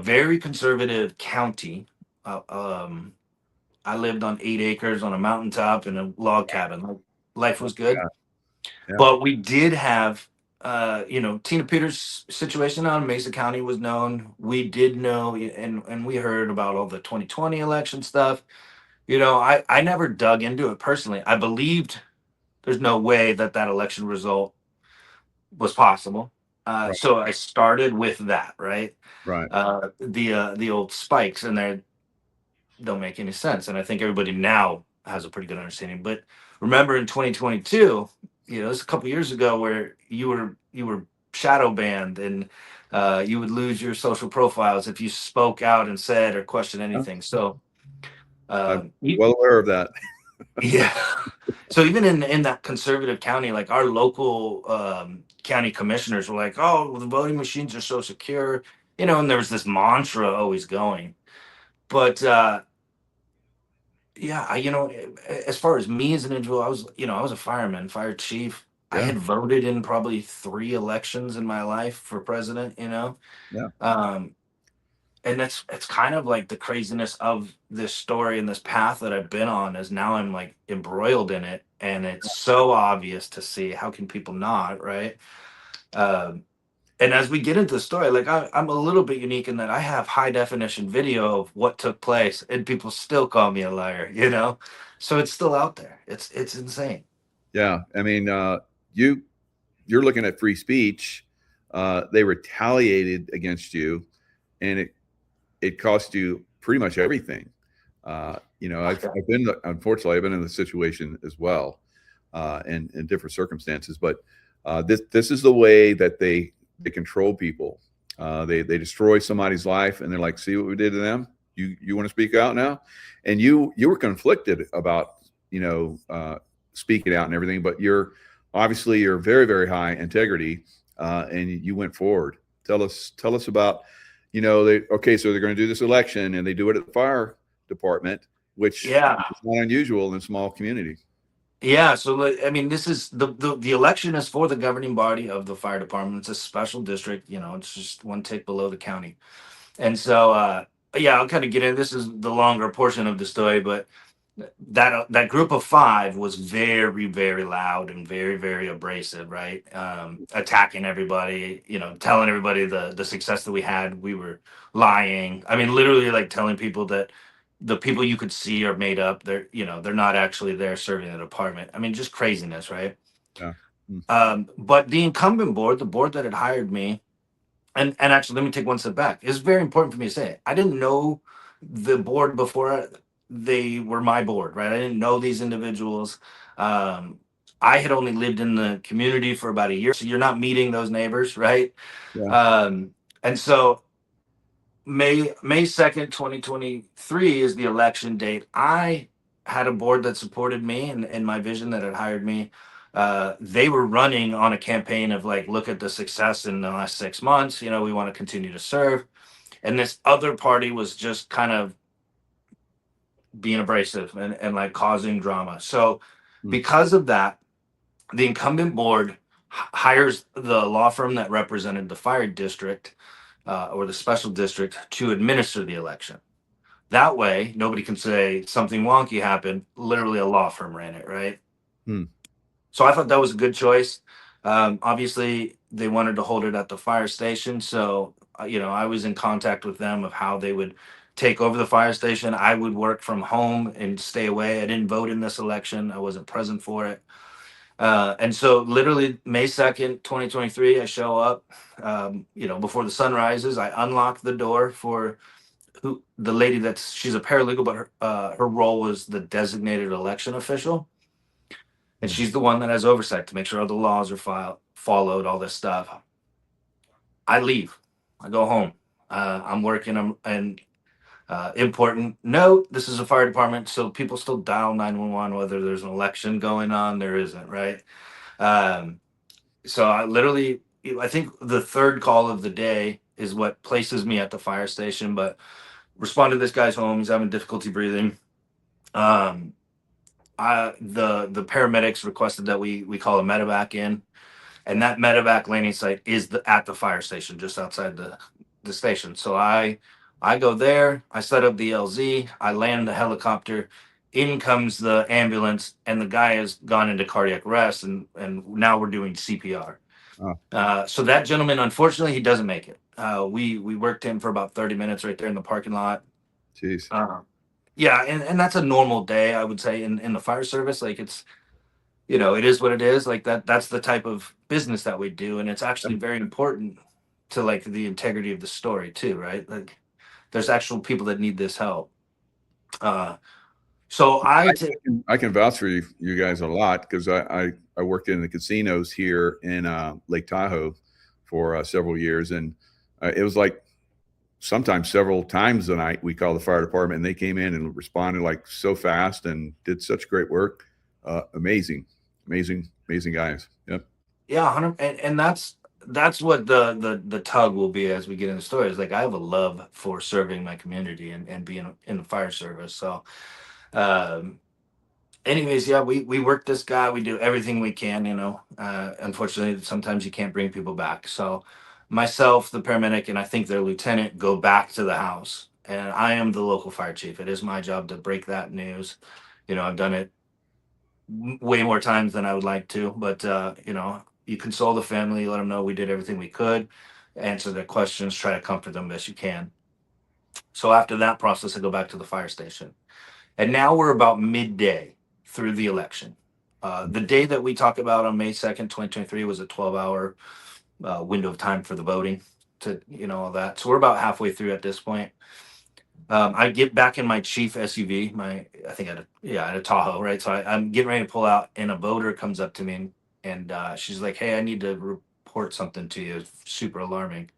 very conservative county. I lived on 8 acres on a mountaintop in a log cabin. Life was good, Yeah. but we did have, Tina Peters' situation out in Mesa County was known. We did know, and we heard about all the 2020 election stuff. I never dug into it personally. I believed there's no way that election result was possible. Right. So I started with that, right? Right. The old spikes in there don't make any sense, and I think everybody now has a pretty good understanding. But remember, in 2022, it's a couple years ago where you were shadow banned, and you would lose your social profiles if you spoke out and said or questioned anything. So, I'm well aware of that. yeah. So even in that conservative county, like our local county commissioners were like, "Oh, the voting machines are so secure," and there was this mantra always going. But yeah, as far as me as an individual, I was a fireman, fire chief. I Yeah. had voted in probably 3 elections in my life for president. Yeah. And it's kind of like the craziness of this story and this path that I've been on is now I'm like embroiled in it, and it's so obvious to see. How can people not, right? And as we get into the story, like I'm a little bit unique in that I have high definition video of what took place, and people still call me a liar. So it's still out there. It's insane. Yeah. I mean, you're looking at free speech. They retaliated against you, and it cost you pretty much everything. Unfortunately, I've been in the situation as well, in different circumstances. But this is the way that they control people. They destroy somebody's life, and they're like, "See what we did to them? You want to speak out now?" And you were conflicted about speaking out and everything, but you're very, very high integrity, and you went forward. Tell us about so they're going to do this election, and they do it at the fire department, which is not unusual in a small community. Yeah, so I mean, this is the election is for the governing body of the fire department. It's a special district, it's just one tick below the county. And so I'll kind of get in. This is the longer portion of the story, but that group of 5 was very, very loud and very, very abrasive, right? Attacking everybody, telling everybody the success that we had. We were lying. I mean, literally like telling people that the people you could see are made up. They're not actually there serving the department. I mean, just craziness, right? Yeah. But the incumbent board, the board that had hired me, and actually, let me take one step back. It's very important for me to say I didn't know the board before they were my board, right? I didn't know these individuals. I had only lived in the community for about a year, so you're not meeting those neighbors, right? Yeah. And so May 2nd, 2023 is the election date. I had a board that supported me and my vision that had hired me. They were running on a campaign of like, look at the success in the last 6 months. We want to continue to serve. And this other party was just kind of being abrasive and like causing drama. So because of that, the incumbent board hires the law firm that represented the fire district or the special district to administer the election. That way, nobody can say something wonky happened. Literally, a law firm ran it, right? Hmm. So I thought that was a good choice. Obviously, they wanted to hold it at the fire station, so I was in contact with them of how they would take over the fire station. I would work from home and stay away. I didn't vote in this election. I wasn't present for it. And so literally May 2nd, 2023, I show up, before the sun rises. I unlock the door for the lady she's a paralegal, but her role was the designated election official. And she's the one that has oversight to make sure all the laws are followed, all this stuff. I leave. I go home. I'm working. Important note, this is a fire department, so people still dial 911 whether there's an election going on. There isn't, right? So I think the third call of the day is what places me at the fire station, but respond to this guy's home. He's having difficulty breathing. The paramedics requested that we call a medevac in, and that medevac landing site is at the fire station just outside the station. So I go there, I set up the LZ, I land the helicopter, in comes the ambulance, and the guy has gone into cardiac arrest, and now we're doing CPR. So that gentleman, unfortunately, he doesn't make it. We worked him for about 30 minutes right there in the parking lot. Jeez. Yeah, and that's a normal day, I would say, in the fire service. Like it is what it is. Like that's the type of business that we do, and it's actually very important to like the integrity of the story too, right? Like there's actual people that need this help. So I can vouch for you guys a lot because I worked in the casinos here in Lake Tahoe for several years, and it was like sometimes several times a night we called the fire department, and they came in and responded like so fast and did such great work. Amazing guys. Yep. Yeah, 100, and that's what the tug will be as we get into stories. Like I have a love for serving my community and being in the fire service. So anyways, yeah, we work this guy, we do everything we can, unfortunately sometimes you can't bring people back. So myself, the paramedic, and I think their lieutenant go back to the house, and I am the local fire chief. It is my job to break that news. I've done it way more times than I would like to, but you console the family, let them know we did everything we could, answer their questions, try to comfort them best you can. So after that process, I go back to the fire station, and now we're about midday through the election. The day that we talk about on May 2nd, 2023 was a 12-hour window of time for the voting to all that. So we're about halfway through at this point. I get back in my chief SUV, I think I had a Tahoe, right? So I'm getting ready to pull out, and a voter comes up to me, and she's like, "Hey, I need to report something to you. It's super alarming."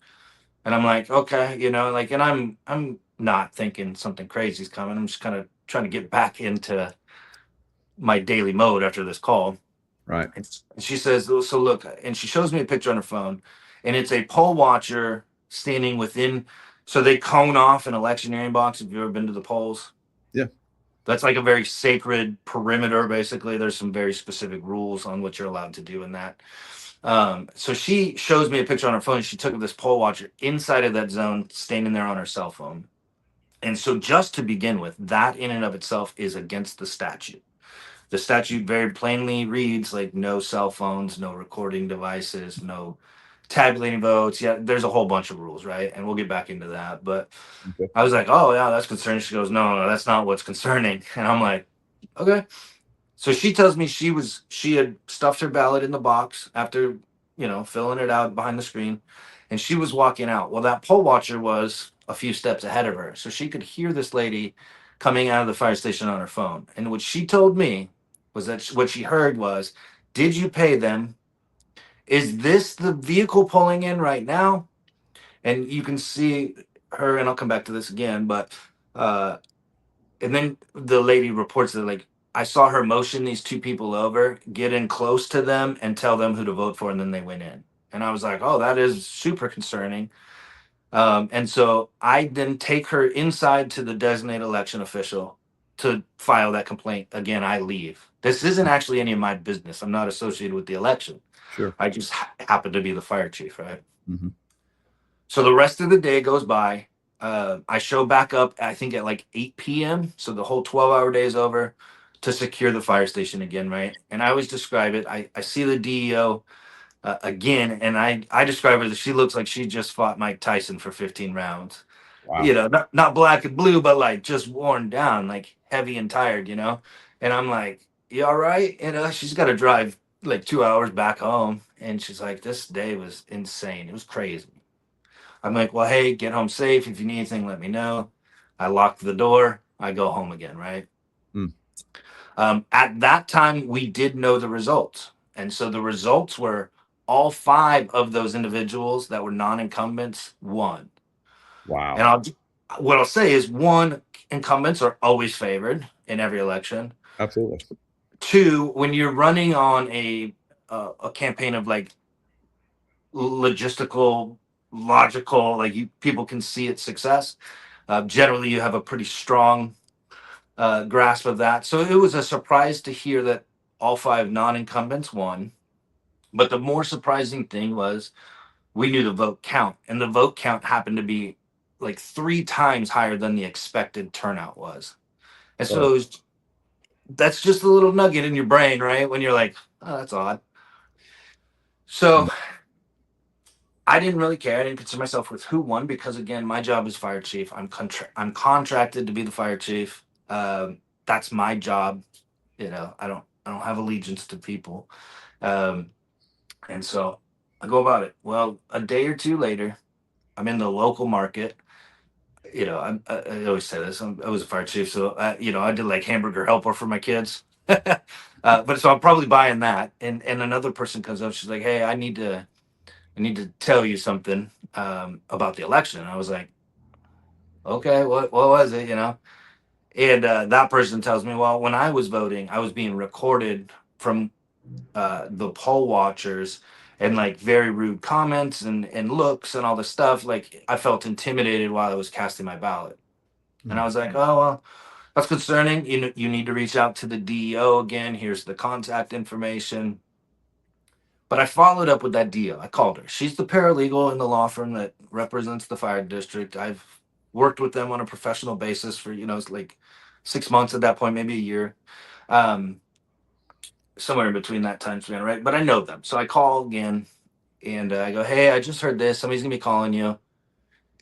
And I'm like, "Okay," and I'm not thinking something crazy is coming. I'm just kind of trying to get back into my daily mode after this call. Right. And she says, "So look," and she shows me a picture on her phone, and it's a poll watcher standing within. So they cone off an electioneering box. Have you ever been to the polls? Yeah. That's like a very sacred perimeter. Basically, there's some very specific rules on what you're allowed to do in that. So she shows me a picture on her phone. She took this poll watcher inside of that zone, standing there on her cell phone. And so, just to begin with, that in and of itself is against the statute. The statute very plainly reads like no cell phones, no recording devices, no tabulating votes. Yeah, there's a whole bunch of rules, right? And we'll get back into that. But Okay. I was like, "Oh yeah, that's concerning." She goes, "No, that's not what's concerning." And I'm like, "Okay." So she tells me she had stuffed her ballot in the box after filling it out behind the screen, and she was walking out. Well, that poll watcher was a few steps ahead of her, so she could hear this lady coming out of the fire station on her phone. And what she told me was that what she heard was, "Did you pay them? Is this the vehicle pulling in right now?" And you can see her, and I'll come back to this again, but and then the lady reports that like I saw her motion these two people over, get in close to them and tell them who to vote for, and then they went in. And I was like, "Oh, that is super concerning." And so I then take her inside to the designated election official to file that complaint. Again, I leave. This isn't actually any of my business. I'm not associated with the election. Sure. I just happen to be the fire chief, right? Mm-hmm. So the rest of the day goes by. I show back up, I think at like 8 p.m. So the whole 12-hour day is over to secure the fire station again, right? And I always describe it. I see the DEO again, and I describe her as she looks like she just fought Mike Tyson for 15 rounds. Wow. You know, not black and blue, but like just worn down, like heavy and tired, you know? And I'm like, you all right? You know, she's got to drive like 2 hours back home. And she's like, this day was insane. It was crazy. I'm like, well, hey, get home safe. If you need anything, let me know. I lock the door. I go home again, right? Hmm. At that time, we did know the results. And so the results were all 5 of those individuals that were non-incumbents won. Wow. And what I'll say is, 1, incumbents are always favored in every election. Absolutely. 2, when you're running on a campaign of like logistical, logical, like people can see its success. Generally, you have a pretty strong grasp of that. So it was a surprise to hear that all 5 non-incumbents won. But the more surprising thing was we knew the vote count, and the vote count happened to be like 3 times higher than the expected turnout was. And so that's just a little nugget in your brain, right? When you're like, oh, that's odd. So I didn't really care. I didn't concern myself with who won because, again, my job is fire chief. I'm contracted to be the fire chief. That's my job. You know, I don't have allegiance to people, and so I go about it. Well, a day or 2 later, I'm in the local market. You know, I always say this. I was a fire chief, so you know, I did like hamburger helper for my kids. But so I'm probably buying that, and another person comes up. She's like, "Hey, I need to tell you something about the election." And I was like, "Okay, what was it?" You know, and that person tells me, "Well, when I was voting, I was being recorded from the poll watchers." And like very rude comments and looks and all this stuff. Like I felt intimidated while I was casting my ballot. And I was like, oh, well, that's concerning. You need to reach out to the DEO again. Here's the contact information. But I followed up with that DEO. I called her. She's the paralegal in the law firm that represents the fire district. I've worked with them on a professional basis for, it's like 6 months at that point, maybe a year. Um, Somewhere in between that time span, right? But I know them. So I call again and I go, hey, I just heard this. Somebody's going to be calling you.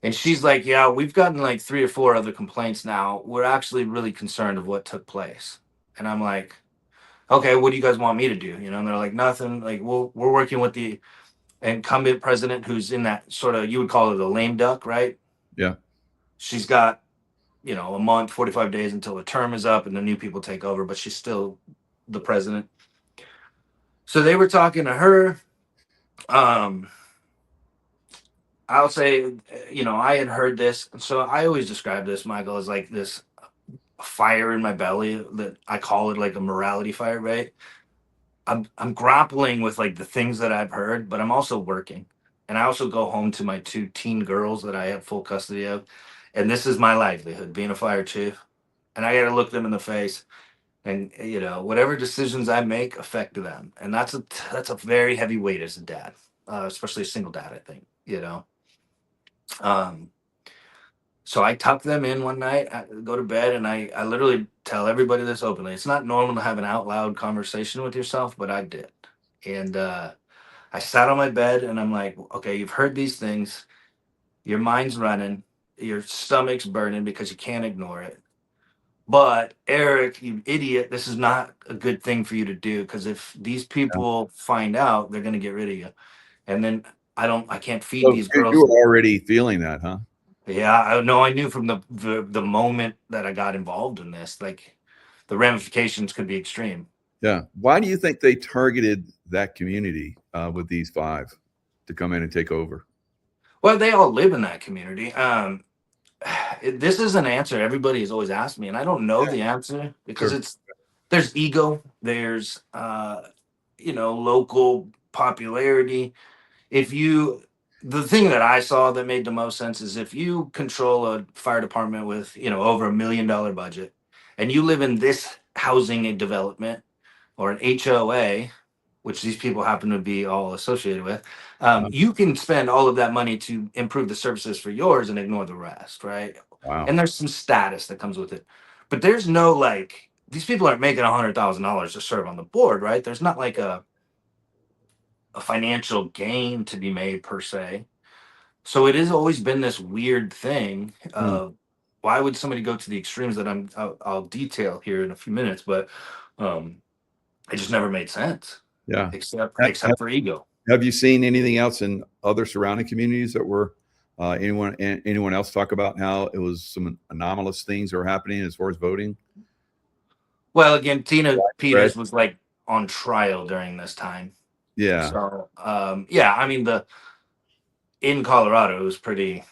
And she's like, yeah, we've gotten like 3 or 4 other complaints now. We're actually really concerned of what took place. And I'm like, okay, what do you guys want me to do? And they're like, nothing. Like, we're working with the incumbent president who's in that sort of, you would call it a lame duck, right? Yeah. She's got, a month, 45 days until the term is up and the new people take over, but she's still the president. So they were talking to her. I'll say, I had heard this. So I always describe this, Michael, as like this fire in my belly that I call it like a morality fire, right? I'm grappling with like the things that I've heard, but I'm also working. And I also go home to my 2 teen girls that I have full custody of. And this is my livelihood, being a fire chief. And I got to look them in the face. And whatever decisions I make affect them. And that's a very heavy weight as a dad, especially a single dad, I think, Um, so I tuck them in one night, I go to bed, and I literally tell everybody this openly. It's not normal to have an out loud conversation with yourself, but I did. And I sat on my bed and I'm like, okay, you've heard these things. Your mind's running. Your stomach's burning because you can't ignore it. But Eric, you idiot, this is not a good thing for you to do because if these people find out, they're going to get rid of you. And then I can't feed So these you girls. were already feeling that, huh? Yeah, I know. I knew from the moment that I got involved in this, like the ramifications could be extreme. Yeah. Why do you think they targeted that community with these 5 to come in and take over? Well, they all live in that community. This is an answer everybody has always asked me, and I don't know the answer because Sure. there's ego, there's local popularity. The thing that I saw that made the most sense is if you control a fire department with over $1 million budget, and you live in this housing and development or an HOA, which these people happen to be all associated with, you can spend all of that money to improve the services for yours and ignore the rest, right? Wow. And there's some status that comes with it, but there's no like these people aren't making $100,000 to serve on the board, right? There's not like a financial gain to be made per se. So it has always been this weird thing of why would somebody go to the extremes that I'll detail here in a few minutes, but it just never made sense. Yeah. Except for ego. Have you seen anything else in other surrounding communities that were anyone else talk about how it was some anomalous things that were happening as far as voting? Well, again, Tina Peters was like on trial during this time. Yeah. So yeah, I mean in Colorado it was pretty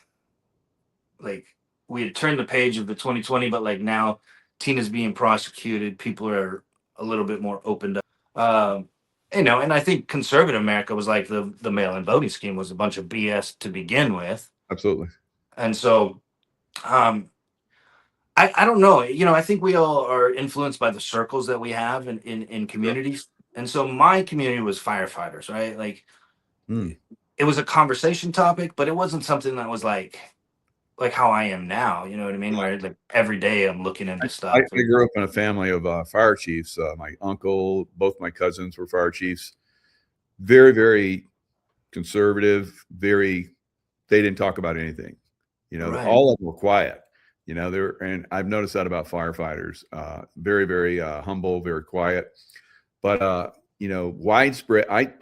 like we had turned the page of the 2020, but like now Tina's being prosecuted. People are a little bit more opened up. And I think conservative America was like the mail-in voting scheme was a bunch of BS to begin with. Absolutely. And so I don't know. I think we all are influenced by the circles that we have in communities. And so my community was firefighters, right? Like it was a conversation topic, but it wasn't something that was like how I am now, you know what I mean? Where like every day I'm looking into stuff. I grew up in a family of fire chiefs. My uncle, both my cousins were fire chiefs. Very, very conservative. They didn't talk about anything. Right. All of them were quiet. And I've noticed that about firefighters. Very, very humble, very quiet. But widespread. I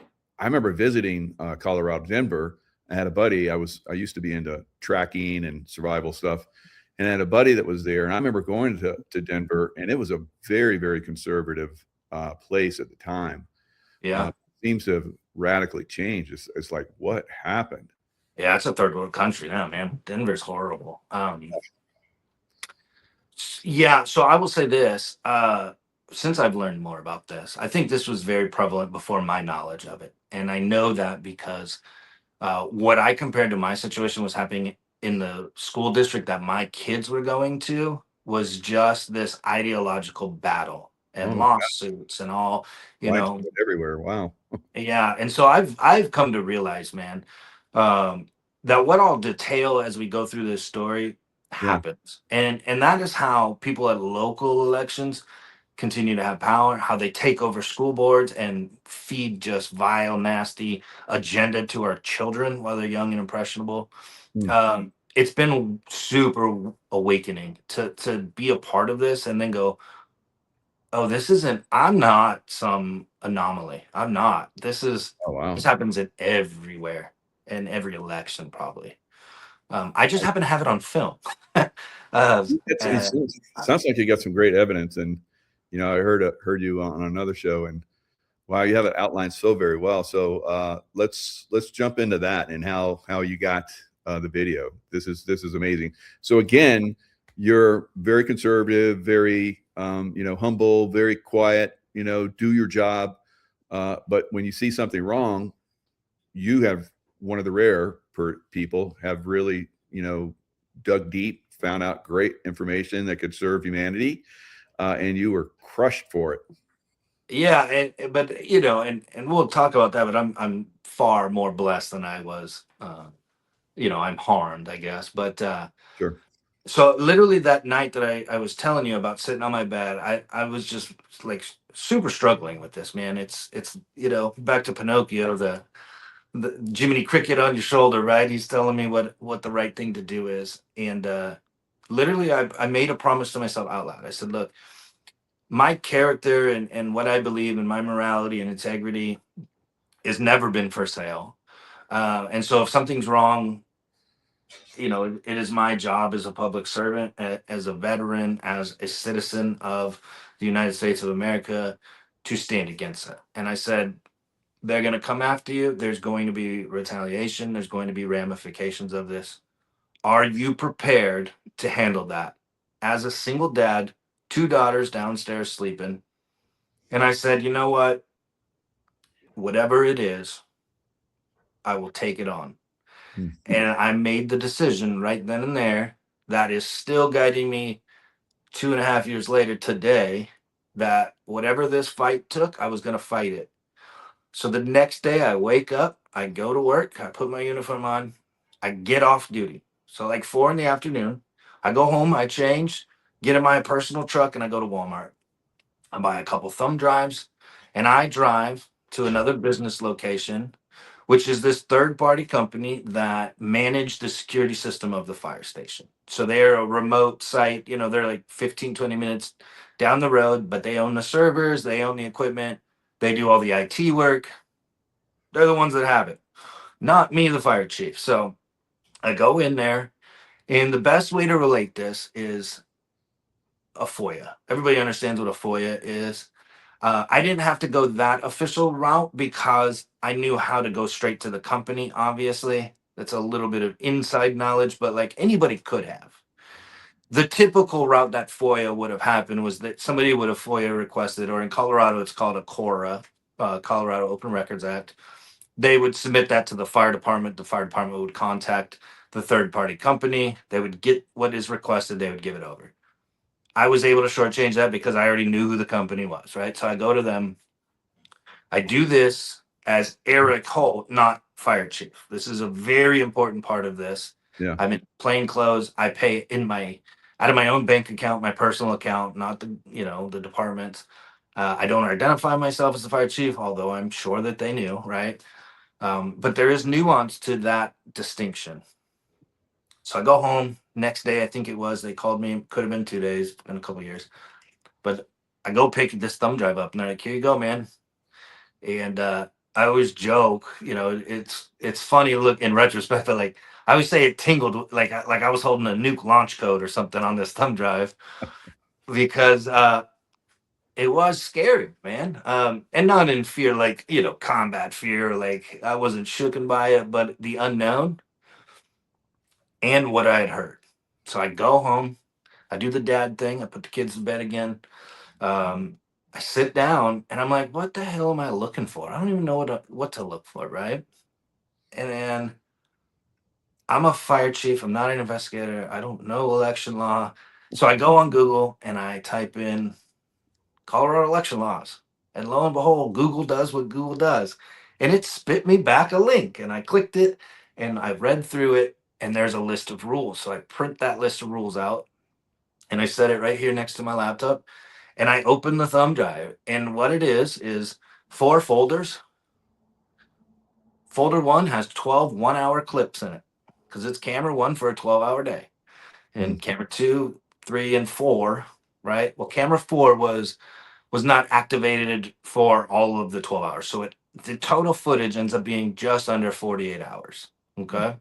remember visiting Colorado, Denver. I had a buddy. I used to be into tracking and survival stuff, and I had a buddy that was there. And I remember going to Denver, and it was a very, very conservative place at the time. Yeah, seems to have radically changed. It's like, what happened? Yeah, it's a third world country now, man. Denver's horrible. Yeah, so I will say this. Since I've learned more about this, I think this was very prevalent before my knowledge of it, and I know that because what I compared to my situation was happening in the school district that my kids were going to was just this ideological battle and lawsuits and all, everywhere. Wow. Yeah, and so I've come to realize, man, that what I'll detail as we go through this story happens, and that is how people at local elections continue to have power, how they take over school boards and feed just vile, nasty agenda to our children while they're young and impressionable. It's been super awakening to be a part of this and then go, oh, I'm not some anomaly. I'm not. This happens everywhere in every election, probably. I just happen to have it on film. It sounds like you got some great evidence, and I heard you on another show, and wow, you have it outlined so very well. So let's jump into that and how you got the video. This is amazing. So again, you're very conservative, very humble, very quiet. Do your job, but when you see something wrong, you have one of the rare people have really dug deep, found out great information that could serve humanity, and you were crushed for it. Yeah, but and we'll talk about that. But I'm far more blessed than I was. I'm harmed, I guess. But sure. So literally that night that I was telling you about sitting on my bed, I was just like super struggling with this, man. It's back to Pinocchio, the Jiminy Cricket on your shoulder, right? He's telling me what the right thing to do is, and literally I made a promise to myself out loud. I said, look, my character and what I believe in, my morality and integrity has never been for sale. And so if something's wrong, it is my job as a public servant, as a veteran, as a citizen of the United States of America to stand against it. And I said, they're going to come after you. There's going to be retaliation. There's going to be ramifications of this. Are you prepared to handle that? As a single dad, 2 daughters downstairs sleeping. And I said, you know what? Whatever it is, I will take it on. And I made the decision right then and there that is still guiding me 2.5 years later today, that whatever this fight took, I was going to fight it. So the next day I wake up, I go to work, I put my uniform on, I get off duty. So like 4 in the afternoon, I go home, I change, get in my personal truck, and I go to Walmart. I buy a couple thumb drives, and I drive to another business location, which is this third party company that managed the security system of the fire station. So they're a remote site, they're like 15, 20 minutes down the road, but they own the servers, they own the equipment, they do all the IT work. They're the ones that have it, not me, the fire chief. So I go in there, and the best way to relate this is a FOIA. Everybody understands what a FOIA is. I didn't have to go that official route because I knew how to go straight to the company, obviously. That's a little bit of inside knowledge, but like anybody could have. The typical route that FOIA would have happened was that somebody would have FOIA requested, or in Colorado, it's called a CORA, Colorado Open Records Act. They would submit that to the fire department. The fire department would contact the third party company. They would get what is requested, they would give it over. I was able to shortchange that because I already knew who the company was, right? So I go to them. I do this as Eric Holt, not fire chief. This is a very important part of this. Yeah. I'm in plain clothes. I pay out of my own bank account, my personal account, not the department's. I don't identify myself as the fire chief, although I'm sure that they knew, right? But there is nuance to that distinction. So I go home next day. I think it was, they called me, could have been 2 days, been a couple years, but I go pick this thumb drive up and they're like, here you go, man. And I always joke, it's funny look in retrospect, but like I always say it tingled like I was holding a nuke launch code or something on this thumb drive because it was scary, man. And not in fear, like, combat fear, like I wasn't shooken by it, but the unknown and what I had heard. So I go home, I do the dad thing, I put the kids in bed again. I sit down and I'm like, what the hell am I looking for? I don't even know what to look for, right? And then I'm a fire chief. I'm not an investigator. I don't know election law. So I go on Google and I type in Colorado election laws. And lo and behold, Google does what Google does. And it spit me back a link. And I clicked it and I read through it. And there's a list of rules. So I print that list of rules out and I set it right here next to my laptop. And I open the thumb drive. And what it is 4 folders. Folder 1 has 12 1-hour clips in it because it's camera 1 for a 12-hour day. And camera 2, 3, and 4, right? Well, camera 4 was not activated for all of the 12 hours. So the total footage ends up being just under 48 hours. Okay.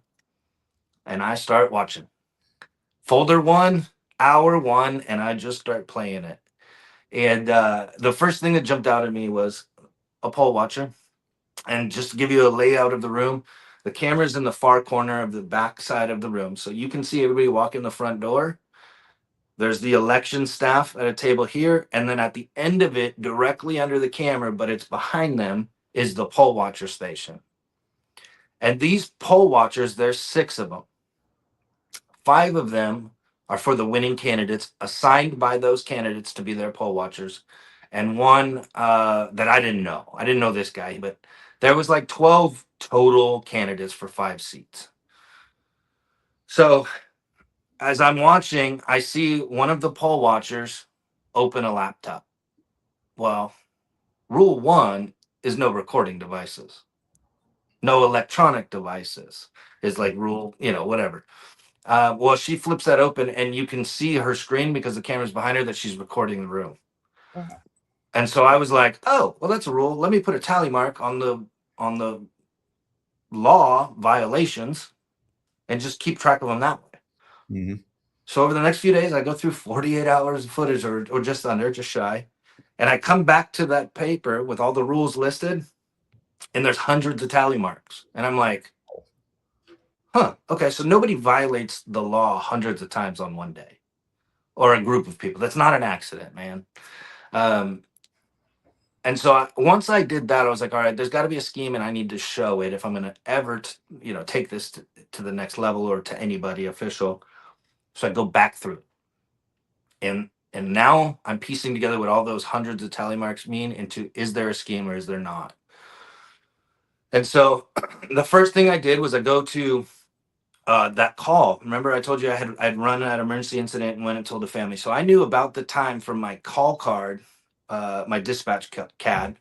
And I start watching. Folder 1, hour 1, and I just start playing it. And the first thing that jumped out at me was a poll watcher. And just to give you a layout of the room, the camera's in the far corner of the back side of the room. So you can see everybody walk in the front door. There's the election staff at a table here. And then at the end of it, directly under the camera, but it's behind them, is the poll watcher station. And these poll watchers, there's 6 of them. 5 of them are for the winning candidates, assigned by those candidates to be their poll watchers. And one that I didn't know. I didn't know this guy, but there was like 12 total candidates for 5 seats. So as I'm watching, I see one of the poll watchers open a laptop. Well, rule 1 is no recording devices. No electronic devices is like rule, whatever. Well, she flips that open and you can see her screen because the camera's behind her that she's recording the room. Wow. And so I was like, oh, well, that's a rule. Let me put a tally mark on the law violations and just keep track of them that way. Mm-hmm. So over the next few days, I go through 48 hours of footage or just under, just shy. And I come back to that paper with all the rules listed and there's hundreds of tally marks. And I'm like, okay, so nobody violates the law hundreds of times on one day or a group of people. That's not an accident, man. And so once I did that, I was like, all right, there's got to be a scheme and I need to show it if I'm going to ever, take this to the next level or to anybody official. So I go back through and now I'm piecing together what all those hundreds of tally marks mean into, is there a scheme or is there not? And so the first thing I did was I go to that call. Remember, I told you I'd run an emergency incident and went and told the family. So I knew about the time from my call card, my dispatch CAD,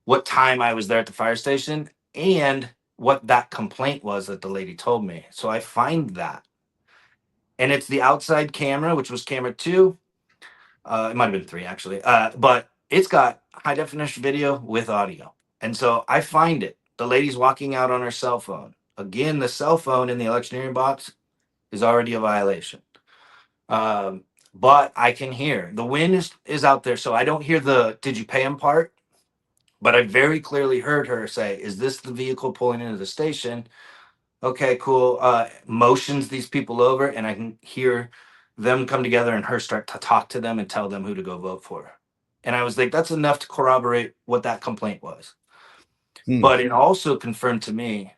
what time I was there at the fire station, and what that complaint was that the lady told me. So I find that, and it's the outside camera, which was camera 2. It might have been 3 actually, but it's got high definition video with audio. And so I find it. The lady's walking out on her cell phone. Again, the cell phone in the electioneering box is already a violation. But I can hear the wind is out there, so I don't hear the "did you pay him" part. But I very clearly heard her say, "Is this the vehicle pulling into the station?" Okay, cool. Motions these people over, and I can hear them come together and her start to talk to them and tell them who to go vote for. And I was like, that's enough to corroborate what that complaint was. But it also confirmed to me,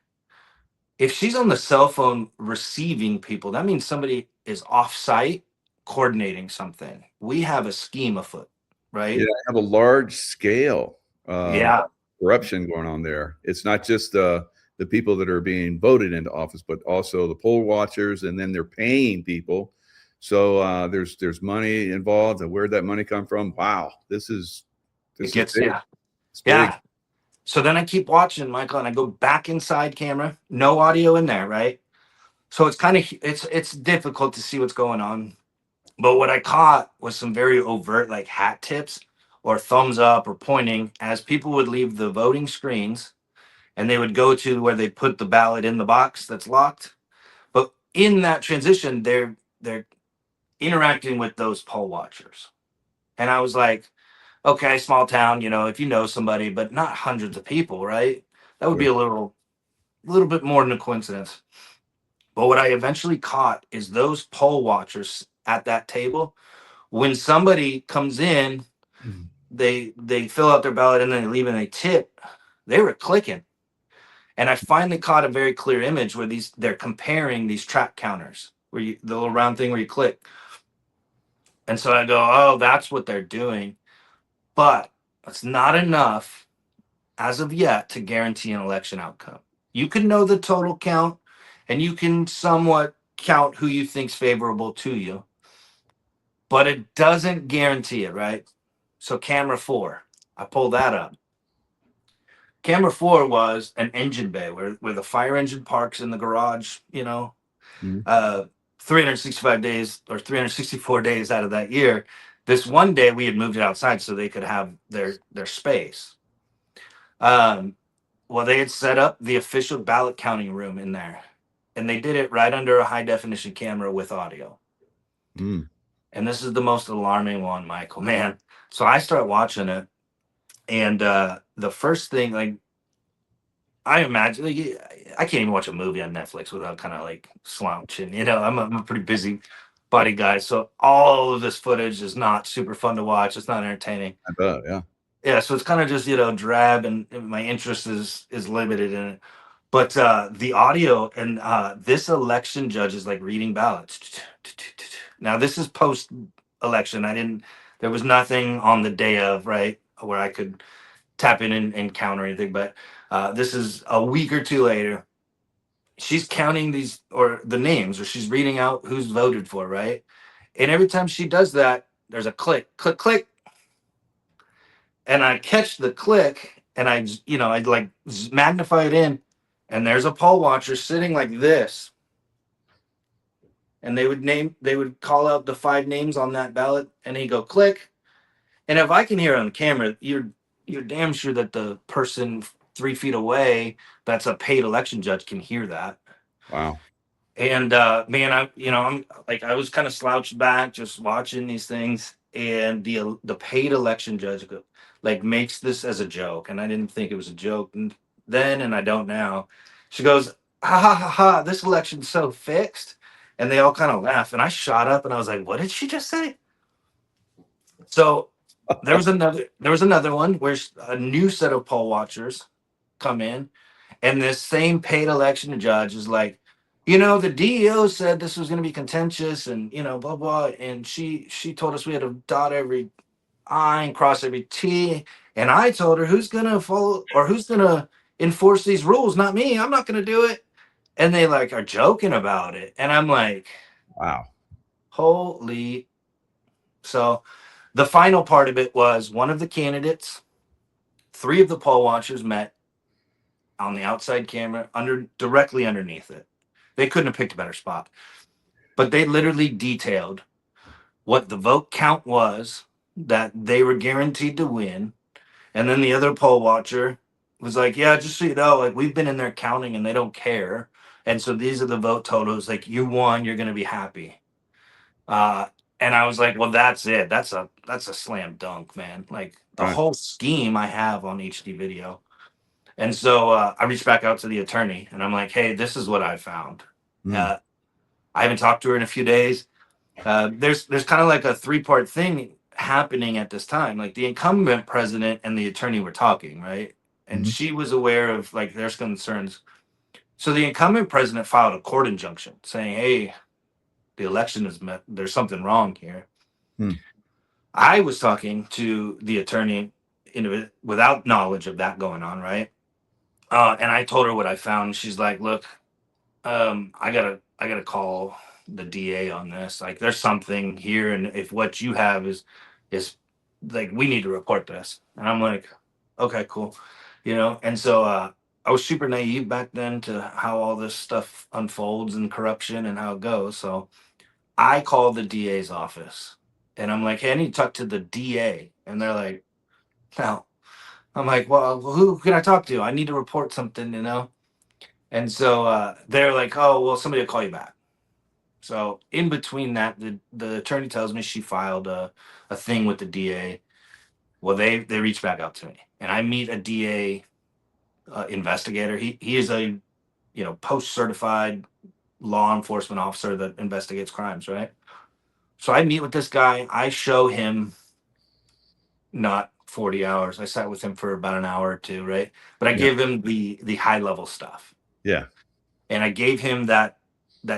if she's on the cell phone receiving people, that means somebody is off site coordinating something. We have a scheme afoot, right? Yeah, I have a large scale Yeah. corruption going on there. It's not just the people that are being voted into office, but also the poll watchers, and then they're paying people. So there's money involved, and where'd that money come from? Wow, this is big. Yeah. It's big. Yeah. So then I keep watching, Michael, and I go back inside camera, no audio in there, right? So it's kind of it's difficult to see what's going on. But what I caught was some very overt like hat tips or thumbs up or pointing as people would leave the voting screens and they would go to where they put the ballot in the box that's locked. But in that transition, they're interacting with those poll watchers. And I was like, okay, small town, if you know somebody, but not hundreds of people, right? That would be a little bit more than a coincidence. But what I eventually caught is those poll watchers at that table. When somebody comes in, they fill out their ballot and then they leave and they tip. They were clicking. And I finally caught a very clear image where they're comparing these track counters, where the little round thing where you click. And so I go, oh, that's what they're doing. But it's not enough as of yet to guarantee an election outcome. You can know the total count and you can somewhat count who you think's favorable to you, but it doesn't guarantee it, right? So camera 4, I pulled that up. Camera 4 was an engine bay where the fire engine parks in the garage, 365 days or 364 days out of that year. This one day we had moved it outside so they could have their space. Well, they had set up the official ballot counting room in there, and they did it right under a high definition camera with audio. And this is the most alarming one, Michael, man. So I start watching it, and the first thing, like, I imagine, I can't even watch a movie on Netflix without kind of like slouching. I'm a pretty busy body guy, so all of this footage is not super fun to watch. It's not entertaining. I bet, yeah. Yeah, so it's kind of just drab, and my interest is limited in it. But the audio and this election judge is like reading ballots. Now this is post election. There was nothing on the day of, right, where I could tap in and counter anything. But this is a week or two later. She's counting these or the names, or she's reading out who's voted for, right? And every time she does that, there's a click, click, click. And I catch the click and I'd like magnify it in, and there's a poll watcher sitting like this. And they would call out the 5 names on that ballot, and he'd go click. And if I can hear it on camera, you're damn sure that the person 3 feet away, that's a paid election judge, can hear that. Wow. And man, I'm like, I was kind of slouched back just watching these things, and the paid election judge like makes this as a joke, and I didn't think it was a joke then, and I don't now. She goes, ha ha ha ha, this election's so fixed, and they all kind of laugh, and I shot up, and I was like, what did she just say? So there was another one where a new set of poll watchers come in, and this same paid election judge is like, the DEO said this was going to be contentious, and blah blah, and she told us we had to dot every I and cross every T, and I told her who's going to follow or who's going to enforce these rules, not me. I'm not going to do it. And they like are joking about it. And I'm like, Wow. holy. So the final part of it was one of the candidates, 3 of the poll watchers met on the outside camera directly underneath it. They couldn't have picked a better spot. But they literally detailed what the vote count was that they were guaranteed to win. And then the other poll watcher was like, yeah, just so you know, like we've been in there counting and they don't care. And so these are the vote totals. Like you won, you're gonna be happy. And I was like, well, that's it. That's a slam dunk, man. Like the Right. whole scheme I have on HD video. And so I reached back out to the attorney and I'm like, hey, this is what I found. Mm. I haven't talked to her in a few days. There's kind of like a 3-part thing happening at this time. Like the incumbent president and the attorney were talking, right? And Mhm. she was aware of like their concerns. So the incumbent president filed a court injunction saying, hey, the election is met. There's something wrong here. Hmm. I was talking to the attorney without knowledge of that going on, right? And I told her what I found. She's like, look, I gotta call the DA on this. Like, there's something here, and if what you have is like, we need to report this. And I'm like, okay, cool, And so I was super naive back then to how all this stuff unfolds and corruption and how it goes. So I called the DA's office, and I'm like, hey, I need to talk to the DA, and they're like, no. I'm like, well, who can I talk to? I need to report something. And so they're like, oh, well, somebody will call you back. So in between that, the attorney tells me she filed a thing with the DA. Well, they reach back out to me, and I meet a DA investigator. He is a post certified law enforcement officer that investigates crimes, right? So I meet with this guy. I show him not 40 hours. I sat with him for about an hour or two, right? But I Yeah. gave him the high level stuff. Yeah. And I gave him that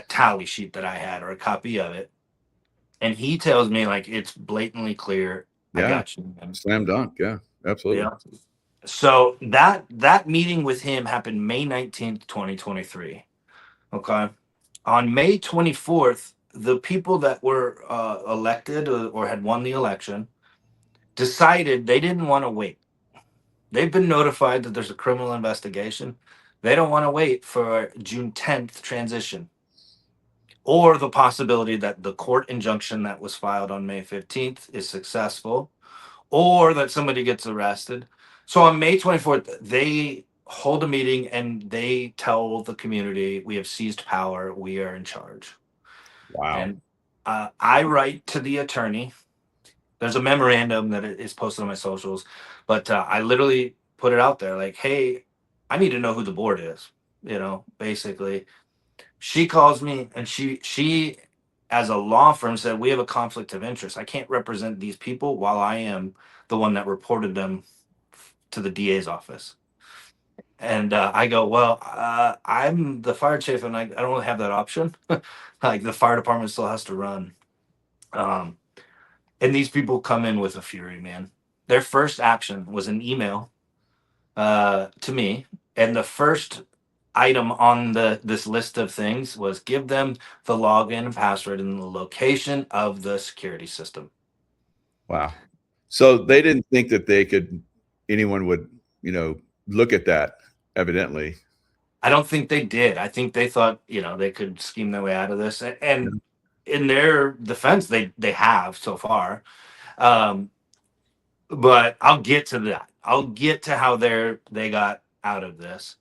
tally sheet that I had or a copy of it. And he tells me like it's blatantly clear. I Yeah. got you, man. Slam dunk. Yeah. Absolutely. Yeah. So that meeting with him happened May 19th, 2023. Okay. On May 24th, the people that were elected or had won the election decided they didn't want to wait. They've been notified that there's a criminal investigation. They don't want to wait for June 10th transition or the possibility that the court injunction that was filed on May 15th is successful or that somebody gets arrested. So on May 24th, they hold a meeting and they tell the community, we have seized power, we are in charge. Wow. And I write to the attorney. There's a memorandum that is posted on my socials, but I literally put it out there like, hey, I need to know who the board is, basically. She calls me and she as a law firm said, we have a conflict of interest. I can't represent these people while I am the one that reported them to the DA's office. And I go, well, I'm the fire chief and I don't really have that option. Like the fire department still has to run. And these people come in with a fury, man. Their first action was an email to me. And the first item on this list of things was give them the login and password and the location of the security system. Wow. So they didn't think that anyone would, look at that, evidently. I don't think they did. I think they thought, they could scheme their way out of this. And in their defense, they have so far. But I'll get to that. I'll get to how they got out of this.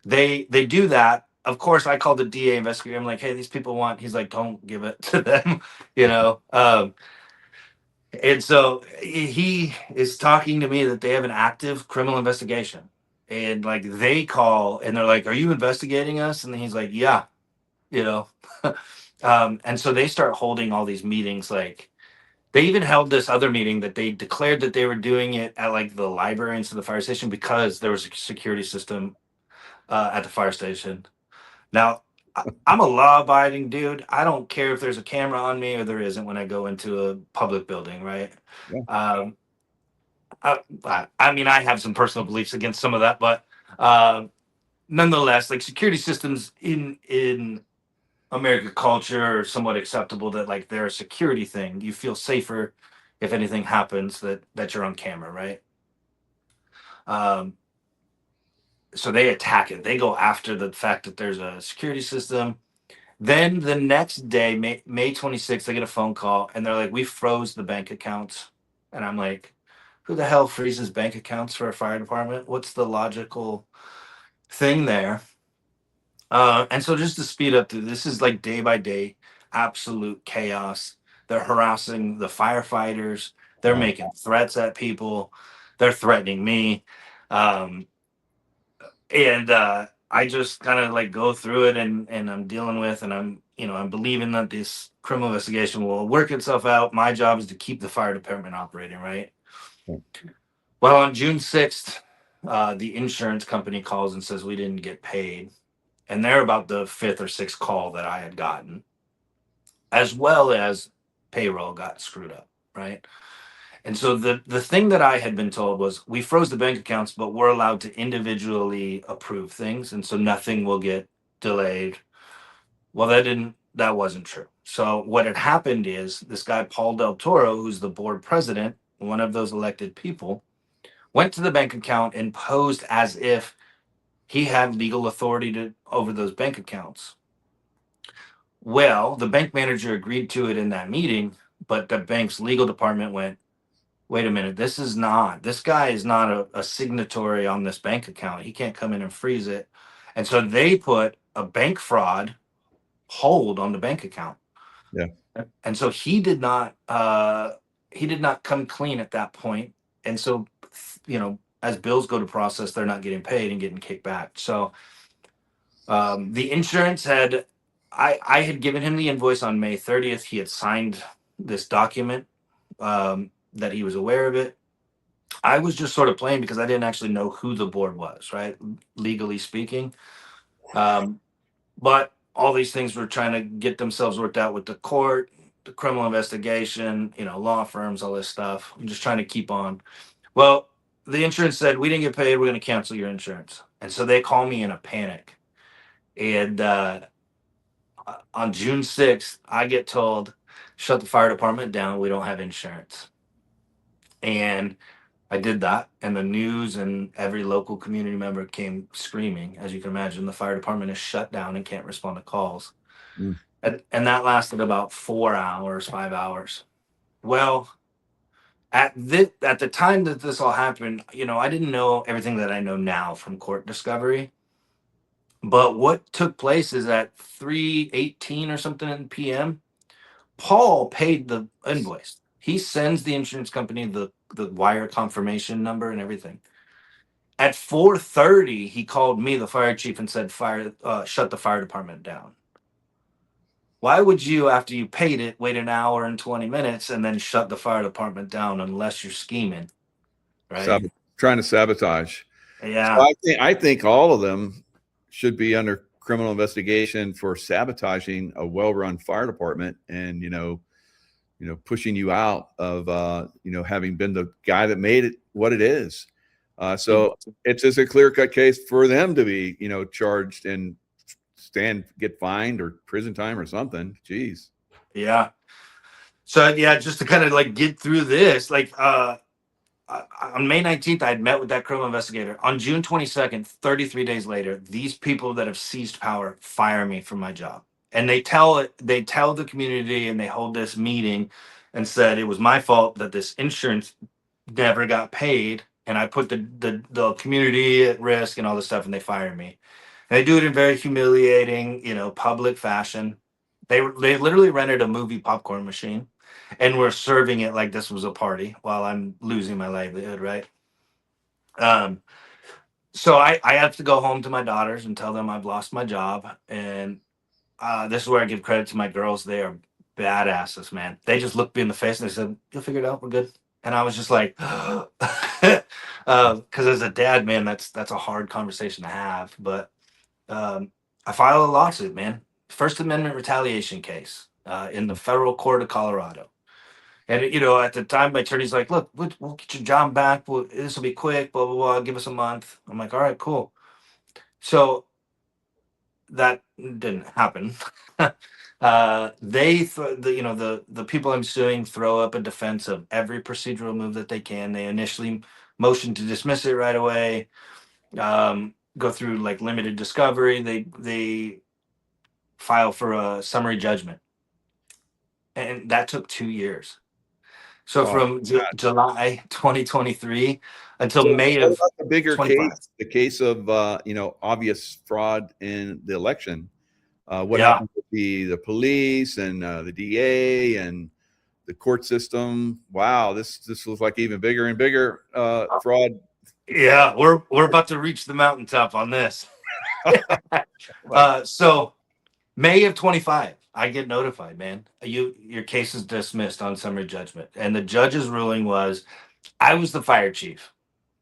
They do that. Of course, I called the DA investigator. I'm like, hey, these people want. He's like, don't give it to them, And so he is talking to me that they have an active criminal investigation, and like they call and they're like, are you investigating us? And he's like, yeah, and so they start holding all these meetings. Like they even held this other meeting that they declared that they were doing it at like the library instead of the fire station because there was a security system at the fire station. Now, I'm a law-abiding dude. I don't care if there's a camera on me or there isn't when I go into a public building, right? Yeah. I mean, I have some personal beliefs against some of that, but nonetheless, like security systems in American culture are somewhat acceptable that like they're a security thing. You feel safer if anything happens that you're on camera, right? Um, so they attack it. They go after the fact that there's a security system. Then the next day, May 26th, I get a phone call and they're like, we froze the bank accounts. And I'm like, who the hell freezes bank accounts for a fire department? What's the logical thing there? And so just to speed up, this is like day by day, absolute chaos. They're harassing the firefighters. They're Wow. making threats at people. They're threatening me. Um, and I just kind of like go through it and I'm dealing with, and I'm believing that this criminal investigation will work itself out. My job is to keep the fire department operating, right? Well, on June 6th, the insurance company calls and says we didn't get paid. And they're about the fifth or sixth call that I had gotten, as well as payroll got screwed up, right? And so the thing that I had been told was we froze the bank accounts, but we're allowed to individually approve things, and so nothing will get delayed. Well, that wasn't true. So what had happened is this guy Paul Del Toro, who's the board president, one of those elected people, went to the bank account and posed as if he had legal authority over those bank accounts. Well, the bank manager agreed to it in that meeting, but the bank's legal department went, wait a minute, this guy is not a signatory on this bank account. He can't come in and freeze it. And so they put a bank fraud hold on the bank account. Yeah. And so he did not come clean at that point. And so, as bills go to process, they're not getting paid and getting kicked back. So the insurance I had given him the invoice on May 30th. He had signed this document that he was aware of it. I was just sort of playing because I didn't actually know who the board was, right? Legally speaking. But all these things were trying to get themselves worked out with the court, the criminal investigation, law firms, all this stuff. I'm just trying to keep on. Well, the insurance said, we didn't get paid. We're going to cancel your insurance. And so they call me in a panic. And on June 6th, I get told, shut the fire department down. We don't have insurance. And I did that. And the news and every local community member came screaming. As you can imagine, the fire department is shut down and can't respond to calls. Mm. And that lasted about 4 hours, 5 hours. Well, at the time that this all happened, I didn't know everything that I know now from court discovery. But what took place is at 3:18 or something p.m., Paul paid the invoice. He sends the insurance company the wire confirmation number and everything. At 4:30, he called me, the fire chief, and said, shut the fire department down. Why would you, after you paid it, wait an hour and 20 minutes and then shut the fire department down unless you're scheming, right? Trying to sabotage. Yeah. So I think all of them should be under criminal investigation for sabotaging a well-run fire department and, pushing you out of, having been the guy that made it what it is. So it's just a clear-cut case for them to be, charged and get fined or prison time or something. Jeez. Yeah. So yeah, just to kind of like get through this, like on May 19th, I had met with that criminal investigator. On June 22nd, 33 days later, these people that have seized power fire me from my job. And they tell the community, and they hold this meeting and said it was my fault that this insurance never got paid. And I put the community at risk and all this stuff, and they fire me. And they do it in very humiliating, public fashion. They literally rented a movie popcorn machine and were serving it like this was a party while I'm losing my livelihood, right? So I have to go home to my daughters and tell them I've lost my job. And this is where I give credit to my girls. They are badasses, man. They just looked me in the face and they said, you'll figure it out. We're good. And I was just like, because as a dad, man, that's a hard conversation to have. But I filed a lawsuit, man. First Amendment retaliation case in the federal court of Colorado. And at the time, my attorney's like, "Look, we'll get your job back. This will be quick. Blah blah blah. Give us a month." I'm like, "All right, cool." So that didn't happen. The people I'm suing throw up a defense of every procedural move that they can. They initially motion to dismiss it right away. Go through like limited discovery. They file for a summary judgment, and that took 2 years. So Oh, from July 2023 until so May what of about the bigger 25. case, the case of obvious fraud in the election? What Yeah. happened with the police and the DA and the court system? Wow, this looks like even bigger and bigger fraud. Yeah, we're about to reach the mountaintop on this. So May of 25, I get notified, man. Your case is dismissed on summary judgment. And the judge's ruling was I was the fire chief.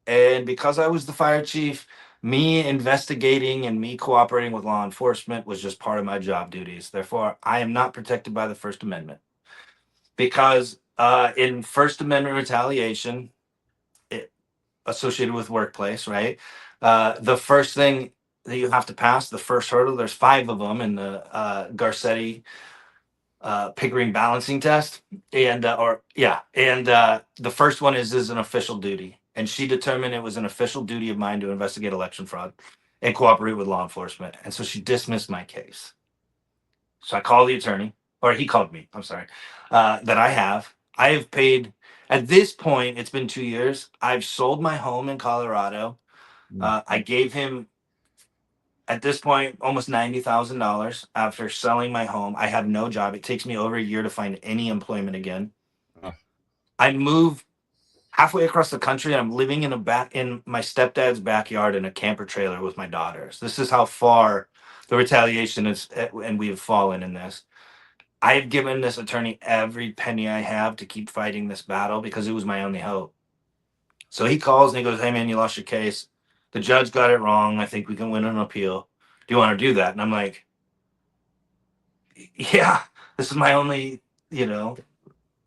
And because I was the fire chief, me investigating and me cooperating with law enforcement was just part of my job duties. Therefore, I am not protected by the First Amendment. Because in First Amendment retaliation, associated with workplace, right? The first thing that you have to pass, the first hurdle, there's 5 of them in the Garcetti Pickering balancing test. And the first one is an official duty. And she determined it was an official duty of mine to investigate election fraud and cooperate with law enforcement. And so she dismissed my case. So I called the attorney, or he called me, I'm sorry, that I have paid, at this point, it's been 2 years. I've sold my home in Colorado. I gave him, at this point, almost $90,000 after selling my home. I have no job. It takes me over a year to find any employment again. I moved halfway across the country and I'm living in my stepdad's backyard in a camper trailer with my daughters. This is how far the retaliation is, and we have fallen in this. I have given this attorney every penny I have to keep fighting this battle because it was my only hope. So he calls and he goes, "Hey man, you lost your case. The judge got it wrong. I think we can win an appeal. Do you want to do that?" And I'm like, "Yeah, this is my only,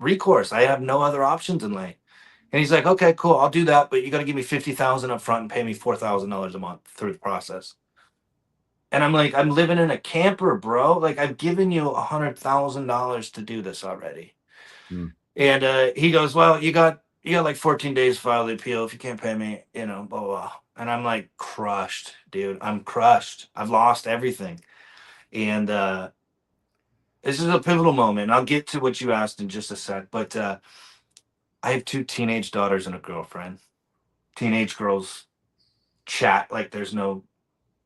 recourse. I have no other options in life." And he's like, "Okay, cool. I'll do that, but you got to give me 50,000 up front and pay me $4,000 a month through the process." And I'm like, "I'm living in a camper, bro. Like I've given you $100,000 to do this already." And he goes, "Well, you got like 14 days to file the appeal. If you can't pay me, blah, blah, blah." And I'm like crushed, dude. I'm crushed. I've lost everything. And this is a pivotal moment. I'll get to what you asked in just a sec. But I have 2 teenage daughters and a girlfriend. Teenage girls chat like there's no,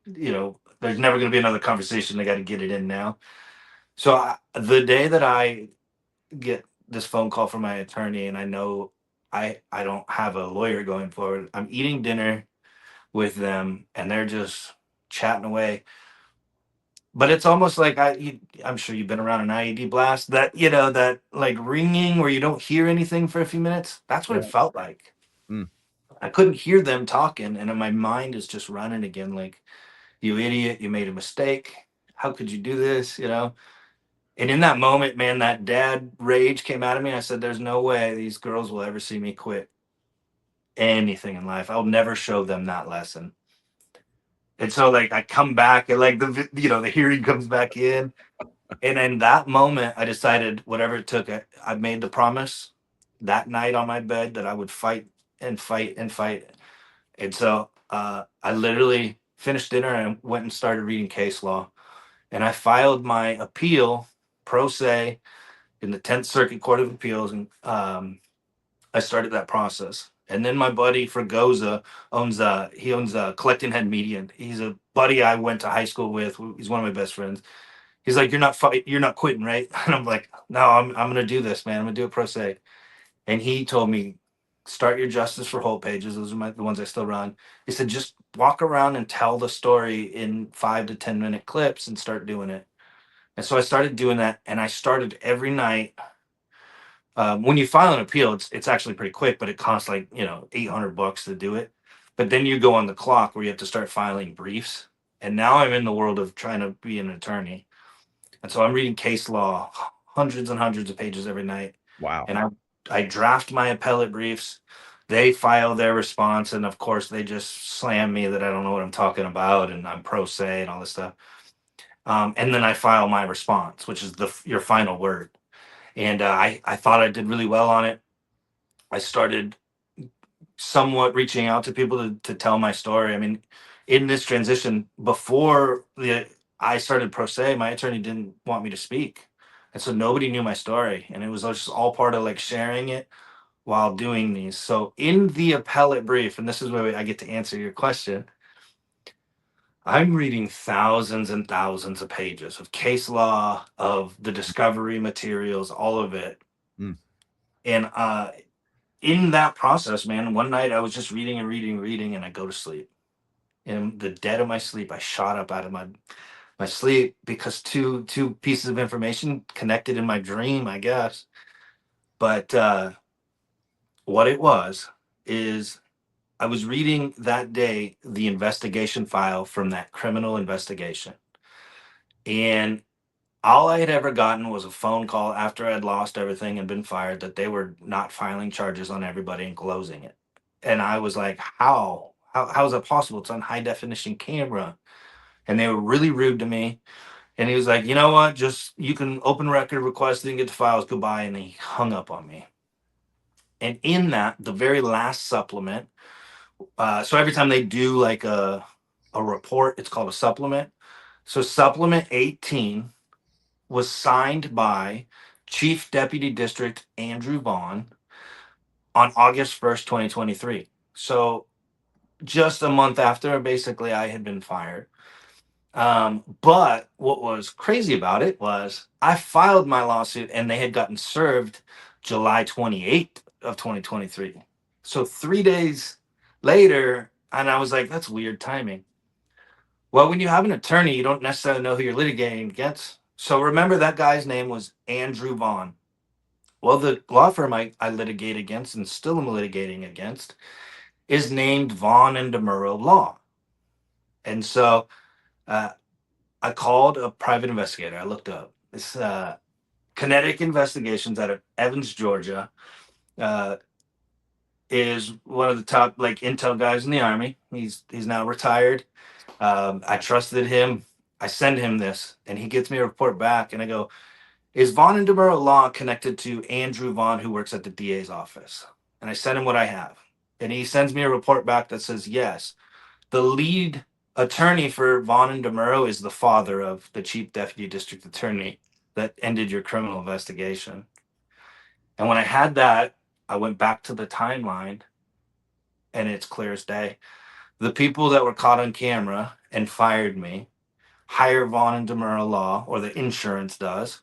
there's never going to be another conversation. They got to get it in now. So the day that I get this phone call from my attorney and I know I don't have a lawyer going forward, I'm eating dinner with them and they're just chatting away. But it's almost like I'm sure you've been around an IED blast, that like ringing where you don't hear anything for a few minutes. That's what it felt like. I couldn't hear them talking, and my mind is just running again. Like, "You idiot! You made a mistake. How could you do this?" And in that moment, man, that dad rage came out of me. I said, "There's no way these girls will ever see me quit anything in life. I'll never show them that lesson." And so, like, I come back, and like the hearing comes back in, and in that moment, I decided whatever it took. I made the promise that night on my bed that I would fight and fight and fight. And so I literally finished dinner and went and started reading case law. And I filed my appeal pro se in the 10th Circuit Court of Appeals. And I started that process. And then my buddy Fragoza owns Collecting Head Media. He's a buddy I went to high school with. He's one of my best friends. He's like, you're not quitting, right?" And I'm like, "No, I'm gonna do this, man. I'm gonna do it pro se." And he told me, "Start your Justice for Whole pages. Those are the ones I still run." He said, "Just walk around and tell the story in 5 to 10 minute clips and start doing it." And so I started doing that, and I started every night. When you file an appeal, it's actually pretty quick, but it costs like $800 to do it. But then you go on the clock where you have to start filing briefs. And now I'm in the world of trying to be an attorney, and so I'm reading case law, hundreds and hundreds of pages every night. Wow. And I draft my appellate briefs. They file their response, and of course, they just slam me that I don't know what I'm talking about, and I'm pro se and all this stuff. And then I file my response, which is your final word. And I thought I did really well on it. I started somewhat reaching out to people to tell my story. I mean, in this transition, before I started pro se, my attorney didn't want me to speak, and so nobody knew my story, and it was just all part of like sharing it while doing these. So in the appellate brief, and this is where I get to answer your question, I'm reading thousands and thousands of pages of case law, of the discovery materials, all of it. Mm. And in that process, man, one night I was just reading and reading and reading, and I go to sleep. In the dead of my sleep, I shot up out of my sleep because two pieces of information connected in my dream, I guess. But what it was is I was reading that day the investigation file from that criminal investigation. And all I had ever gotten was a phone call after I'd lost everything and been fired that they were not filing charges on everybody and closing it. And I was like, how? How is that possible? It's on high definition camera. And they were really rude to me. And he was like, you know what? Just you can open record request, didn't get the files, goodbye. And he hung up on me. And in that, the very last supplement, so every time they do like a report, it's called a supplement. So supplement 18 was signed by Chief Deputy District Andrew Vaughn on August 1st, 2023. So just a month after, basically, I had been fired. But what was crazy about it was I filed my lawsuit and they had gotten served July 28th of 2023. So 3 days later, and I was like, that's weird timing. Well, when you have an attorney, you don't necessarily know who you're litigating against. So remember that guy's name was Andrew Vaughn. Well, the law firm I litigate against and still am litigating against is named Vaughn and DeMuro Law. And so I called a private investigator. I looked up this Kinetic Investigations out of Evans, Georgia, is one of the top like intel guys in the Army. He's now retired. I trusted him. I send him this, and he gets me a report back, and I go, "Is Vaughn and DeMuro Law connected to Andrew Vaughn, who works at the DA's office?" And I send him what I have, and he sends me a report back that says yes. The lead attorney for Vaughn and DeMuro is the father of the chief deputy district attorney that ended your criminal investigation. And when I had that, I went back to the timeline, and it's clear as day. The people that were caught on camera and fired me hire Vaughn and DeMuro Law, or the insurance does.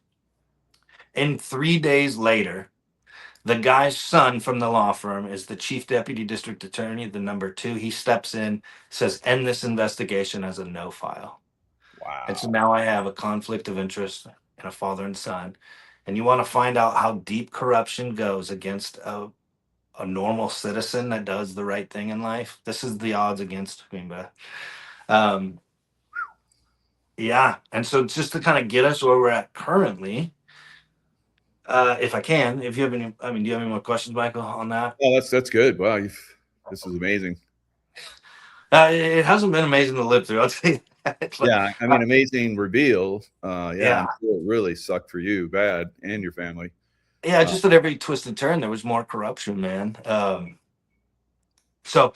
And 3 days later, the guy's son from the law firm is the chief deputy district attorney, the number 2. He steps in, says, end this investigation as a no file. Wow. And so now I have a conflict of interest and a father and son. And you want to find out how deep corruption goes against a normal citizen that does the right thing in life. This is the odds against Greenback. Yeah. And so just to kind of get us where we're at currently, if I can, if you have any, I mean, do you have any more questions, Michael, on that? Oh, that's good. Wow, this is amazing. It hasn't been amazing to live through. I'll tell you that. Yeah, I mean, amazing reveal. Yeah, Yeah. I'm sure it really sucked for you, bad, and your family. Yeah, just at every twist and turn, there was more corruption, man. So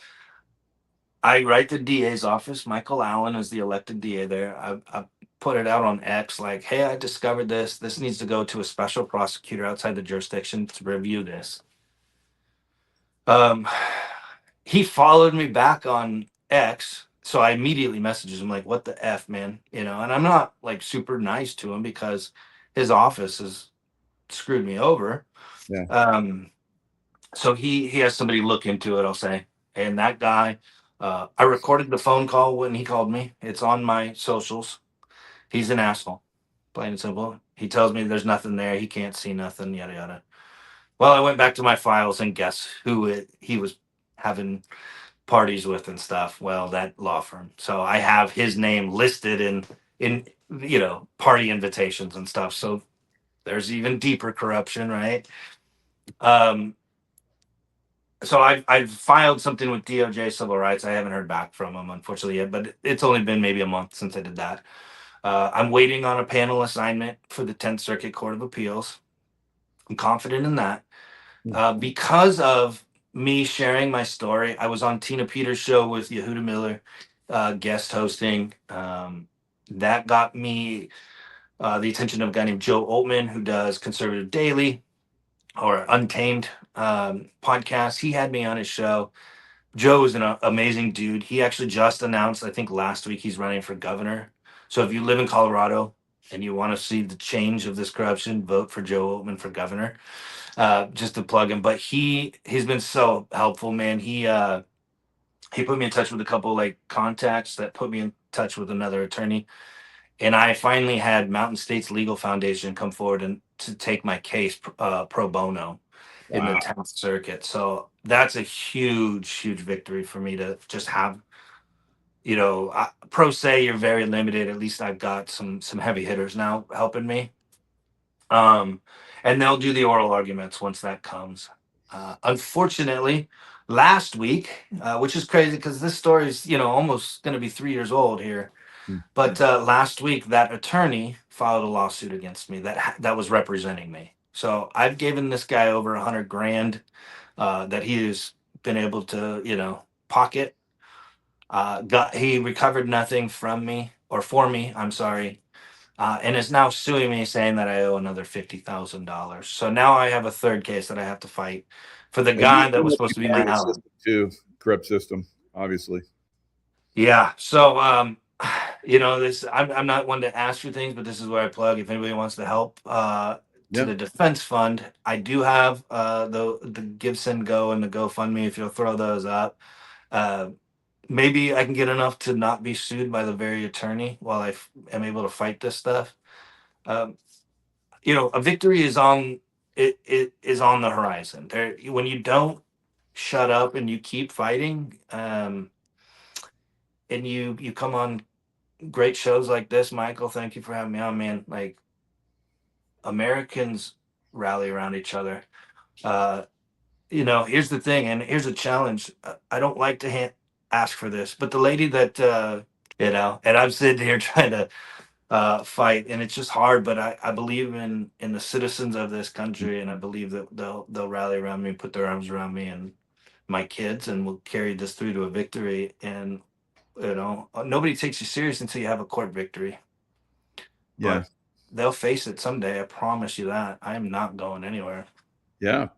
I write the DA's office. Michael Allen is the elected DA there. I put it out on X like, hey, I discovered this. This needs to go to a special prosecutor outside the jurisdiction to review this. He followed me back on X. So I immediately messaged him like, what the F, man? You know, and I'm not like super nice to him because his office has screwed me over. Yeah. So he has somebody look into it, I'll say. And that guy, I recorded the phone call when he called me. It's on my socials. He's an asshole, plain and simple. He tells me there's nothing there. He can't see nothing, yada, yada. Well, I went back to my files and guess who he was having parties with and stuff. Well, that law firm. So I have his name listed in party invitations and stuff. So there's even deeper corruption, right? Um, so I've filed something with DOJ Civil Rights. I haven't heard back from them, unfortunately, yet, but it's only been maybe a month since I did that. I'm waiting on a panel assignment for the 10th Circuit Court of Appeals. I'm confident in that. Because of me sharing my story, I was on Tina Peters' show with Yehuda Miller, guest hosting. That got me the attention of a guy named Joe Altman, who does Conservative Daily or Untamed podcast. He had me on his show. Joe is an amazing dude. He actually just announced, I think last week, he's running for governor. So if you live in Colorado and you want to see the change of this corruption, vote for Joe Altman for governor. Just to plug him, but he's been so helpful, man. He put me in touch with a couple like contacts that put me in touch with another attorney, and I finally had Mountain States Legal Foundation come forward and to take my case pro bono in the 10th Circuit. So that's a huge victory for me to just have. Pro se, you're very limited. At least I've got some heavy hitters now helping me. And they'll do the oral arguments once that comes. Unfortunately, last week, which is crazy because this story is, almost going to be 3 years old here. But last week, that attorney filed a lawsuit against me that was representing me. So I've given this guy over 100 grand that he has been able to, pocket. He recovered nothing from me or for me. I'm sorry. And is now suing me saying that I owe another $50,000. So now I have a third case that I have to fight for the guy that was supposed to be my ally. Corrupt system, obviously. Yeah. So, this I'm not one to ask for things, but this is where I plug. If anybody wants to help to the defense fund, I do have the Gibson Go and the GoFundMe. If you'll throw those up, maybe I can get enough to not be sued by the very attorney while I am able to fight this stuff. A victory is on it is on the horizon. There, when you don't shut up and you keep fighting, and you come on great shows like this, Michael. Thank you for having me on, man. Like, Americans rally around each other. Here's the thing, and here's a challenge. I don't like to ask for this, but the lady that and I'm sitting here trying to fight, and it's just hard, but I believe in the citizens of this country, and I believe that they'll rally around me, put their arms around me and my kids, and we'll carry this through to a victory. And nobody takes you serious until you have a court victory. Yeah, but they'll face it someday. I promise you that. I am not going anywhere. Yeah,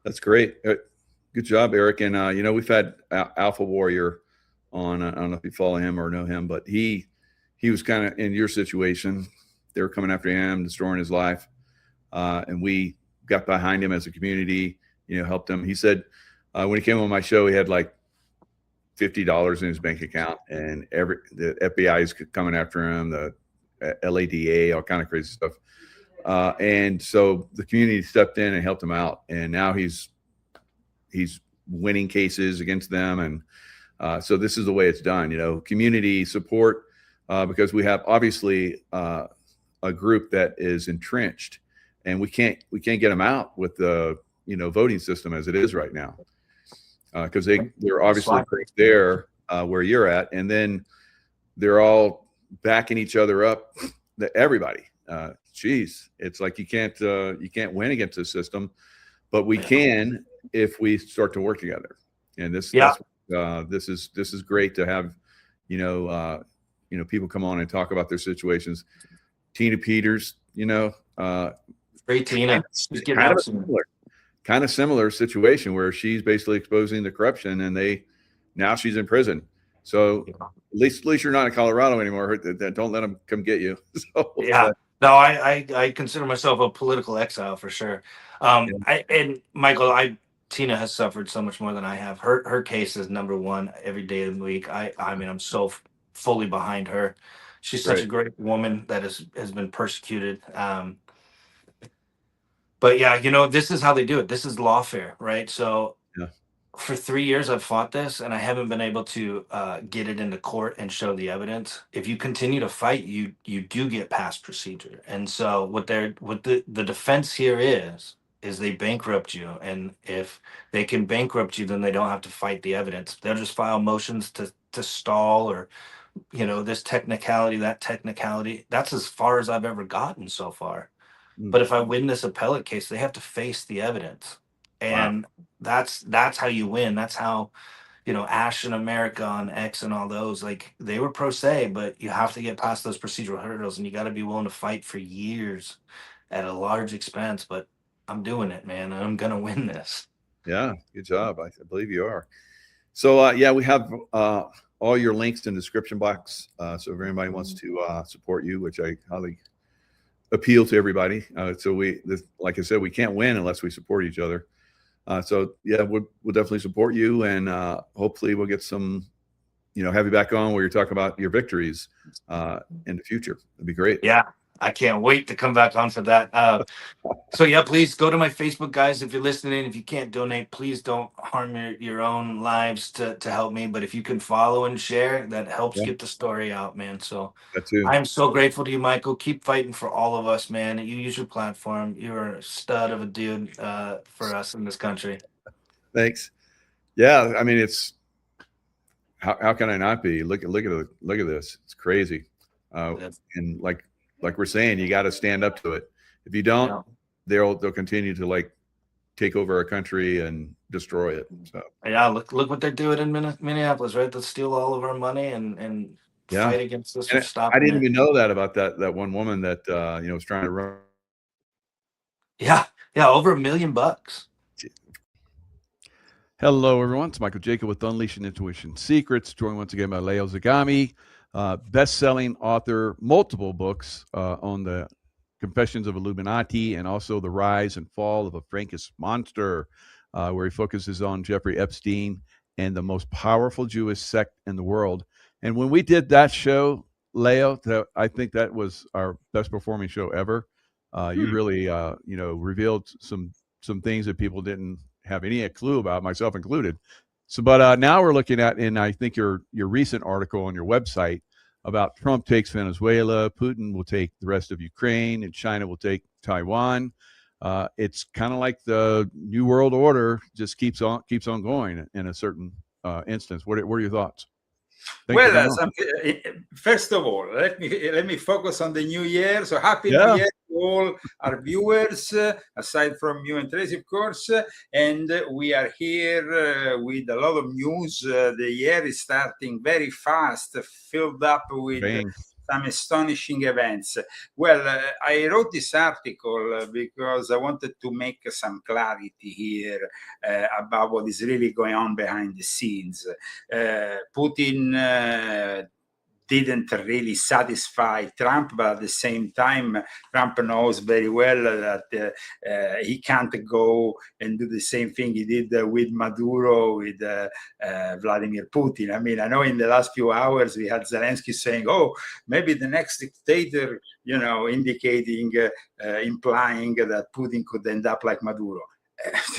that's great. Good job, Eric. And we've had Alpha Warrior on. I don't know if you follow him or know him, but he was kind of in your situation. They were coming after him, destroying his life. And we got behind him as a community, helped him. He said when he came on my show, he had like $50 in his bank account, and the FBI is coming after him, the LADA, all kind of crazy stuff. And so the community stepped in and helped him out. And now he's winning cases against them. And so this is the way it's done, community support. Because we have obviously a group that is entrenched, and we can't get them out with the voting system as it is right now, because they're obviously there where you're at, and then they're all backing each other up. Everybody, it's like you can't win against the system, but we can if we start to work together. And this is great to have people come on and talk about their situations. Tina Peters, Great Tina. Kind of similar situation where she's basically exposing the corruption, and now she's in prison. So at least you're not in Colorado anymore. Don't let them come get you. So, no, I consider myself a political exile for sure. And Michael, Tina has suffered so much more than I have. Her case is number one every day of the week. I mean, I'm so fully behind her. She's such a great woman that has been persecuted. But yeah, this is how they do it. This is lawfare, right? So for 3 years I've fought this, and I haven't been able to get it into court and show the evidence. If you continue to fight, you do get past procedure. And so what the defense here is is they bankrupt you. And if they can bankrupt you, then they don't have to fight the evidence. They'll just file motions to stall, or, this technicality, that technicality. That's as far as I've ever gotten so far. But if I win this appellate case, they have to face the evidence. And that's how you win. That's how, Ash in America on X and all those, like, they were pro se, but you have to get past those procedural hurdles, and you got to be willing to fight for years at a large expense. But I'm doing it, man. And I'm going to win this. Yeah, good job. I believe you are. So, we have all your links in the description box. So if anybody wants to support you, which I highly appeal to everybody. So like I said, we can't win unless we support each other. So we'll definitely support you, and hopefully we'll get some, have you back on where you're talking about your victories in the future. That'd be great. Yeah, I can't wait to come back on for that. So please go to my Facebook, guys. If you're listening, if you can't donate, please don't harm your own lives to help me. But if you can follow and share, that helps get the story out, man. So I'm so grateful to you, Michael. Keep fighting for all of us, man. You use your platform. You're a stud of a dude for us in this country. Thanks. Yeah, I mean, it's how can I not be? Look at this. It's crazy. And like we're saying, you got to stand up to it. If you don't, they'll continue to take over our country and destroy it. So look what they're doing in Minneapolis, right? They'll steal all of our money and fight against us for stopping. I didn't even know that about that one woman that was trying to run. Yeah, over $1 million. Hello, everyone. It's Michael Jacob with Unleashing Intuition Secrets, joined once again by Leo Zagami, best-selling author, multiple books on the Confessions of Illuminati and also the rise and fall of a Frankish monster, where he focuses on Jeffrey Epstein and the most powerful Jewish sect in the world. And when we did that show, Leo, I think that was our best performing show ever. You really, revealed some things that people didn't have any clue about, myself included. So, but now we're looking at, and I think your recent article on your website about Trump takes Venezuela, Putin will take the rest of Ukraine, and China will take Taiwan. It's kind of like the New World Order just keeps on going in a certain instance. What are your thoughts? First of all, let me focus on the new year. So happy New Year to all our viewers, aside from you and Tracy, of course. And we are here with a lot of news. The year is starting very fast, filled up with some astonishing events. Well, I wrote this article because I wanted to make some clarity here about what is really going on behind the scenes. Putin didn't really satisfy Trump, but at the same time, Trump knows very well that he can't go and do the same thing he did with Maduro, with Vladimir Putin. I mean, I know in the last few hours we had Zelensky saying, "Oh, maybe the next dictator," indicating, implying that Putin could end up like Maduro.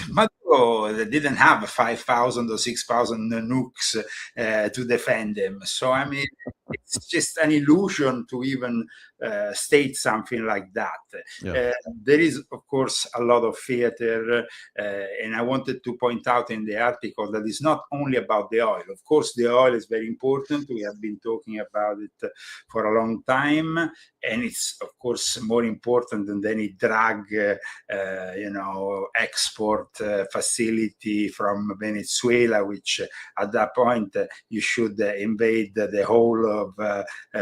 Maduro didn't have 5,000 or 6,000 nukes to defend him. So, I mean, it's just an illusion to even state something like that. There is, of course, a lot of theater. And I wanted to point out in the article that it's not only about the oil. Of course, the oil is very important. We have been talking about it for a long time. And it's, of course, more important than any drug, export facility from Venezuela, which at that point you should invade the whole of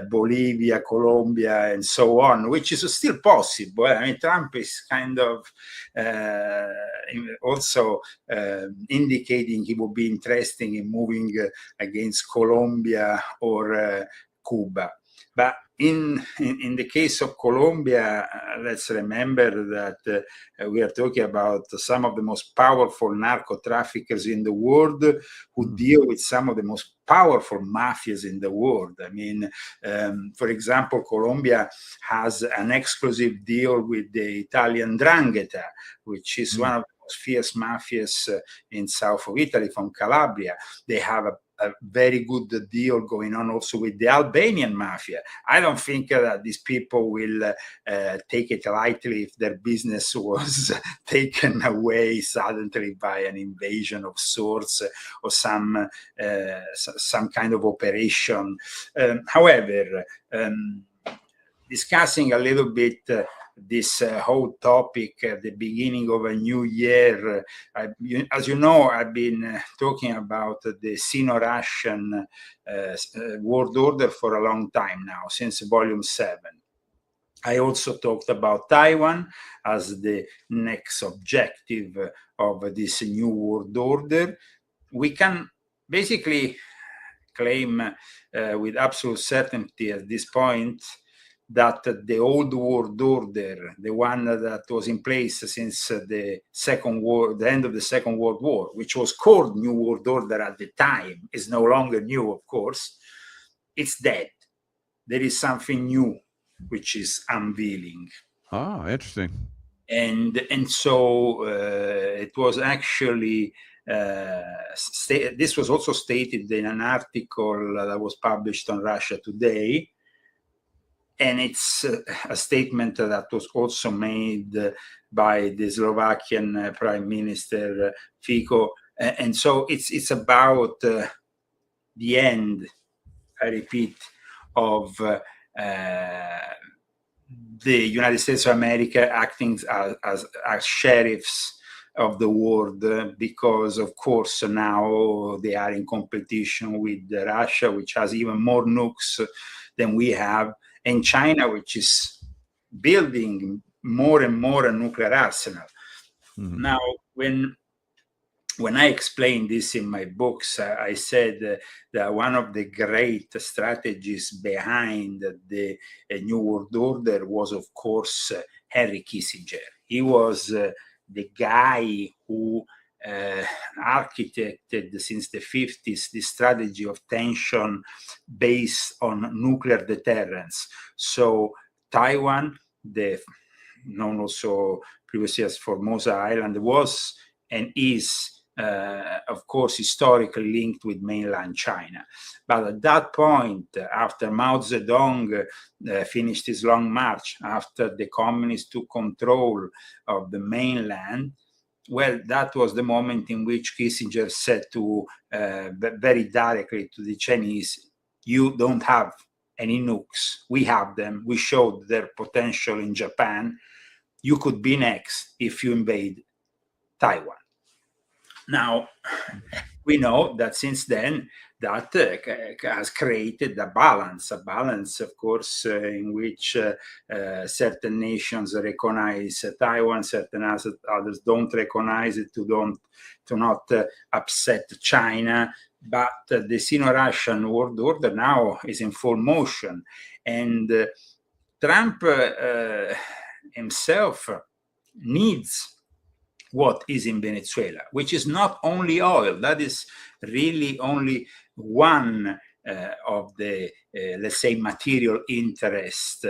Bolivia, Colombia, and so on, which is still possible. I mean, Trump is kind of also indicating he would be interested in moving against Colombia or Cuba. But in the case of Colombia, let's remember that we are talking about some of the most powerful narco traffickers in the world who deal with some of the most powerful mafias in the world. I mean, for example, Colombia has an exclusive deal with the Italian 'Ndrangheta, which is one of the most fierce mafias in south of Italy, from Calabria. They have a a very good deal going on also with the Albanian mafia. I don't think that these people will take it lightly if their business was taken away suddenly by an invasion of sorts or some kind of operation. However, discussing a little bit this whole topic at the beginning of a new year. As you know, I've been talking about the Sino-Russian world order for a long time now, since volume 7. I also talked about Taiwan as the next objective of this new world order. We can basically claim with absolute certainty at this point that the old world order, the one that was in place since the end of the Second World War, which was called New World Order at the time, is no longer new, of course. It's dead. There is something new which is unveiling. Oh, interesting. And so it was actually this was also stated in an article that was published on Russia Today. And it's a statement that was also made by the Slovakian Prime Minister Fico. And so it's about the end, I repeat, of the United States of America acting as sheriffs of the world, because of course now they are in competition with Russia, which has even more nukes than we have, and China, which is building more and more a nuclear arsenal. Mm-hmm. Now, when I explained this in my books, I said that one of the great strategies behind the New World Order was, of course, Henry Kissinger. He was the guy who architected since the 50s the strategy of tension based on nuclear deterrence. So Taiwan, known also previously as Formosa Island, was and is of course historically linked with mainland China. But at that point, after Mao Zedong finished his long march, after the communists took control of the mainland, well, that was the moment in which Kissinger said to very directly to the Chinese, you don't have any nukes. We have them. We showed their potential in Japan. You could be next if you invade Taiwan. Now, we know that since then, that has created a balance, of course, in which certain nations recognize Taiwan, certain others don't recognize it, to not upset China. But the Sino-Russian world order now is in full motion. And Trump himself needs what is in Venezuela, which is not only oil. That is really only one of the, let's say, material interest.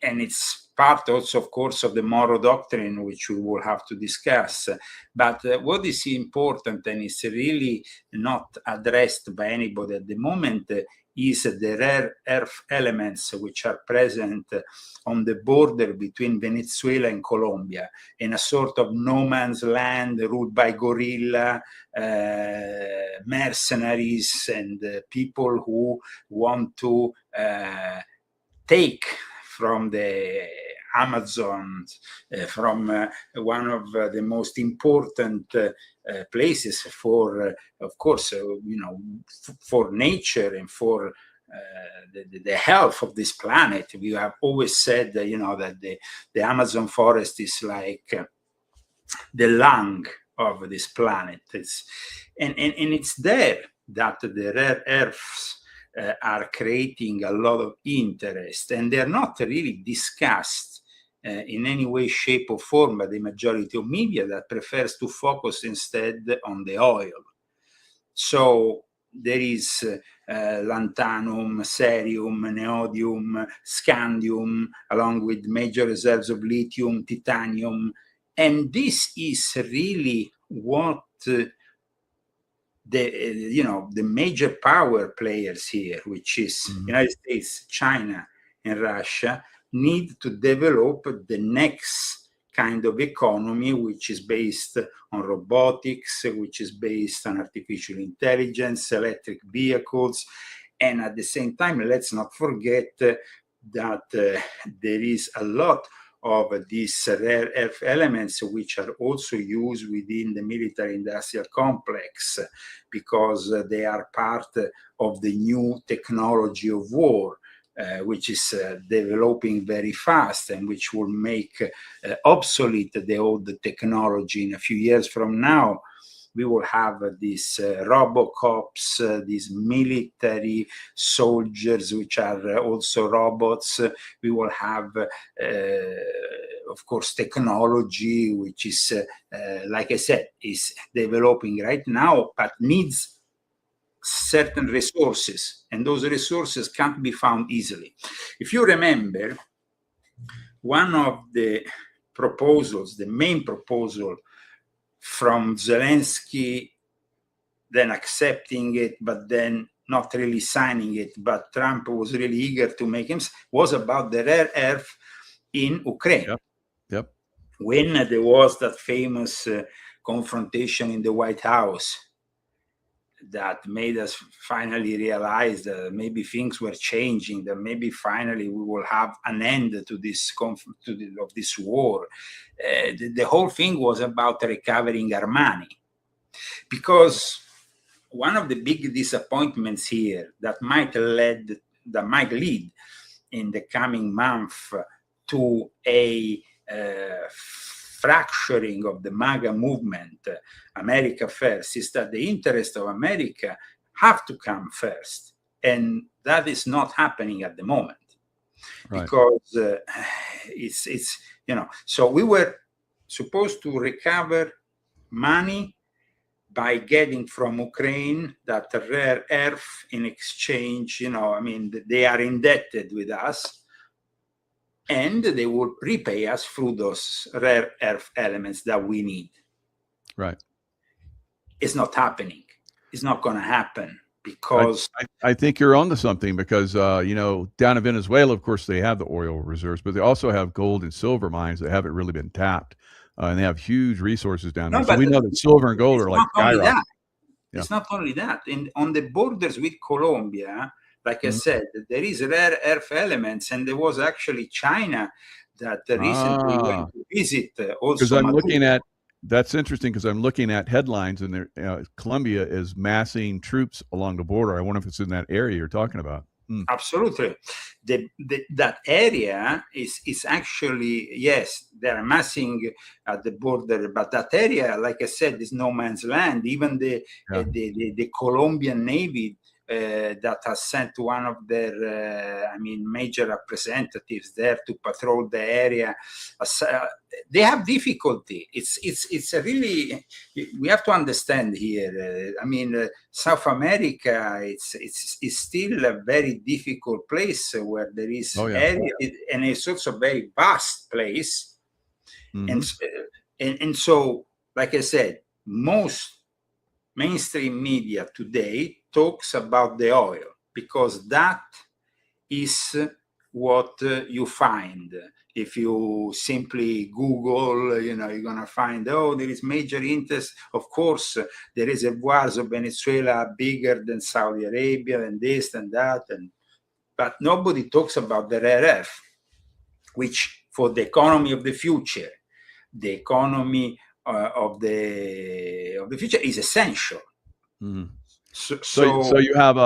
And it's part also, of course, of the Moro Doctrine, which we will have to discuss. But what is important, and is really not addressed by anybody at the moment, is the rare earth elements which are present on the border between Venezuela and Colombia, in a sort of no man's land ruled by guerrilla, mercenaries, and people who want to take from the Amazon, from one of the most important places for, of course, for nature and for the health of this planet. We have always said, that the Amazon forest is like the lung of this planet. And it's there that the rare earths are creating a lot of interest, and they're not really discussed in any way, shape, or form by the majority of media that prefers to focus instead on the oil. So there is lanthanum, cerium, neodymium, scandium, along with major reserves of lithium, titanium. And this is really what the major power players here, which is United States, China, and Russia, need to develop the next kind of economy, which is based on robotics, which is based on artificial intelligence, electric vehicles. And at the same time, let's not forget that there is a lot of these rare earth elements which are also used within the military industrial complex, because they are part of the new technology of war. Which is developing very fast and which will make obsolete the old technology. In a few years from now, we will have these robocops, these military soldiers, which are also robots. We will have, of course, technology, which is, like I said, is developing right now, but needs certain resources, and those resources can't be found easily. If you remember, one of the proposals, the main proposal from Zelensky, then accepting it, but then not really signing it, but Trump was really eager to make him, was about the rare earth in Ukraine. Yep. When there was that famous confrontation in the White House, that made us finally realize that maybe things were changing, that maybe finally we will have an end to this of this war. The whole thing was about recovering our money, because one of the big disappointments here that might lead in the coming month to a fracturing of the MAGA movement, America first, is that the interests of America have to come first. And that is not happening at the moment. Right. Because it's so we were supposed to recover money by getting from Ukraine that rare earth in exchange, they are indebted with us, and they will repay us through those rare earth elements that we need. Right. It's not happening. It's not going to happen, because I think you're onto something, because down in Venezuela, of course, they have the oil reserves, but they also have gold and silver mines that haven't really been tapped, and they have huge resources down there. So we know that silver and gold are like skyrocketing. It's not only that. On the borders with Colombia, like I said, there is rare earth elements, and there was actually China that recently went to visit also. Because that's interesting, because I'm looking at headlines, and Colombia is massing troops along the border. I wonder if it's in that area you're talking about. Absolutely. That area is actually, yes, they're amassing at the border, but that area, like I said, is no man's land. Even the Colombian Navy that has sent one of their, major representatives there to patrol the area. They have difficulty. It's a really, we have to understand here. South America, it's still a very difficult place where there is area, and it's also a very vast place. And so, like I said, most mainstream media today talks about the oil, because that is what you find. If you simply Google, you're going to find, there is major interest. Of course, the reservoirs of Venezuela are bigger than Saudi Arabia, and this and that. But nobody talks about the rare earth, which for the economy of the future, the economy of the future is essential. So you have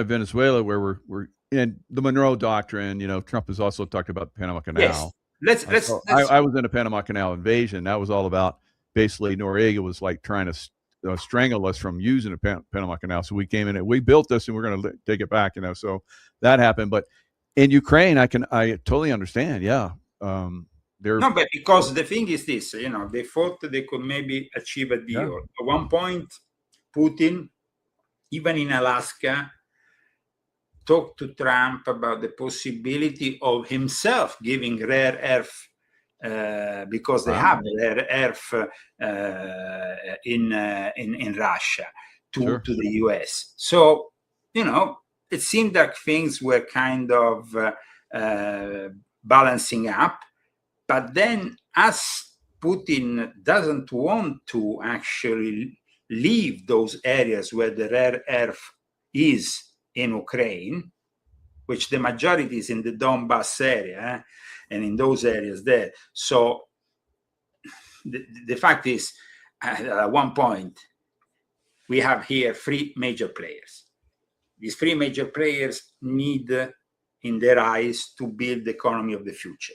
Venezuela, where we're in the Monroe Doctrine. Trump has also talked about the Panama Canal. Yes. I was in a Panama Canal invasion. That was all about, basically, Noriega was like trying to strangle us from using the Panama Canal. So we came in and we built this, and we're going to take it back. So that happened. But in Ukraine, I totally understand. Yeah. No, but because the thing is this, they thought they could maybe achieve a deal. Yeah. At one point, Putin, even in Alaska, talked to Trump about the possibility of himself giving rare earth because they have rare earth in Russia to the US. So, you know, it seemed like things were kind of balancing up. But then, as Putin doesn't want to actually leave those areas where the rare earth is in Ukraine, which the majority is in the Donbass area, and in those areas there. So the fact is, at one point, we have here three major players. These three major players need, in their eyes, to build the economy of the future.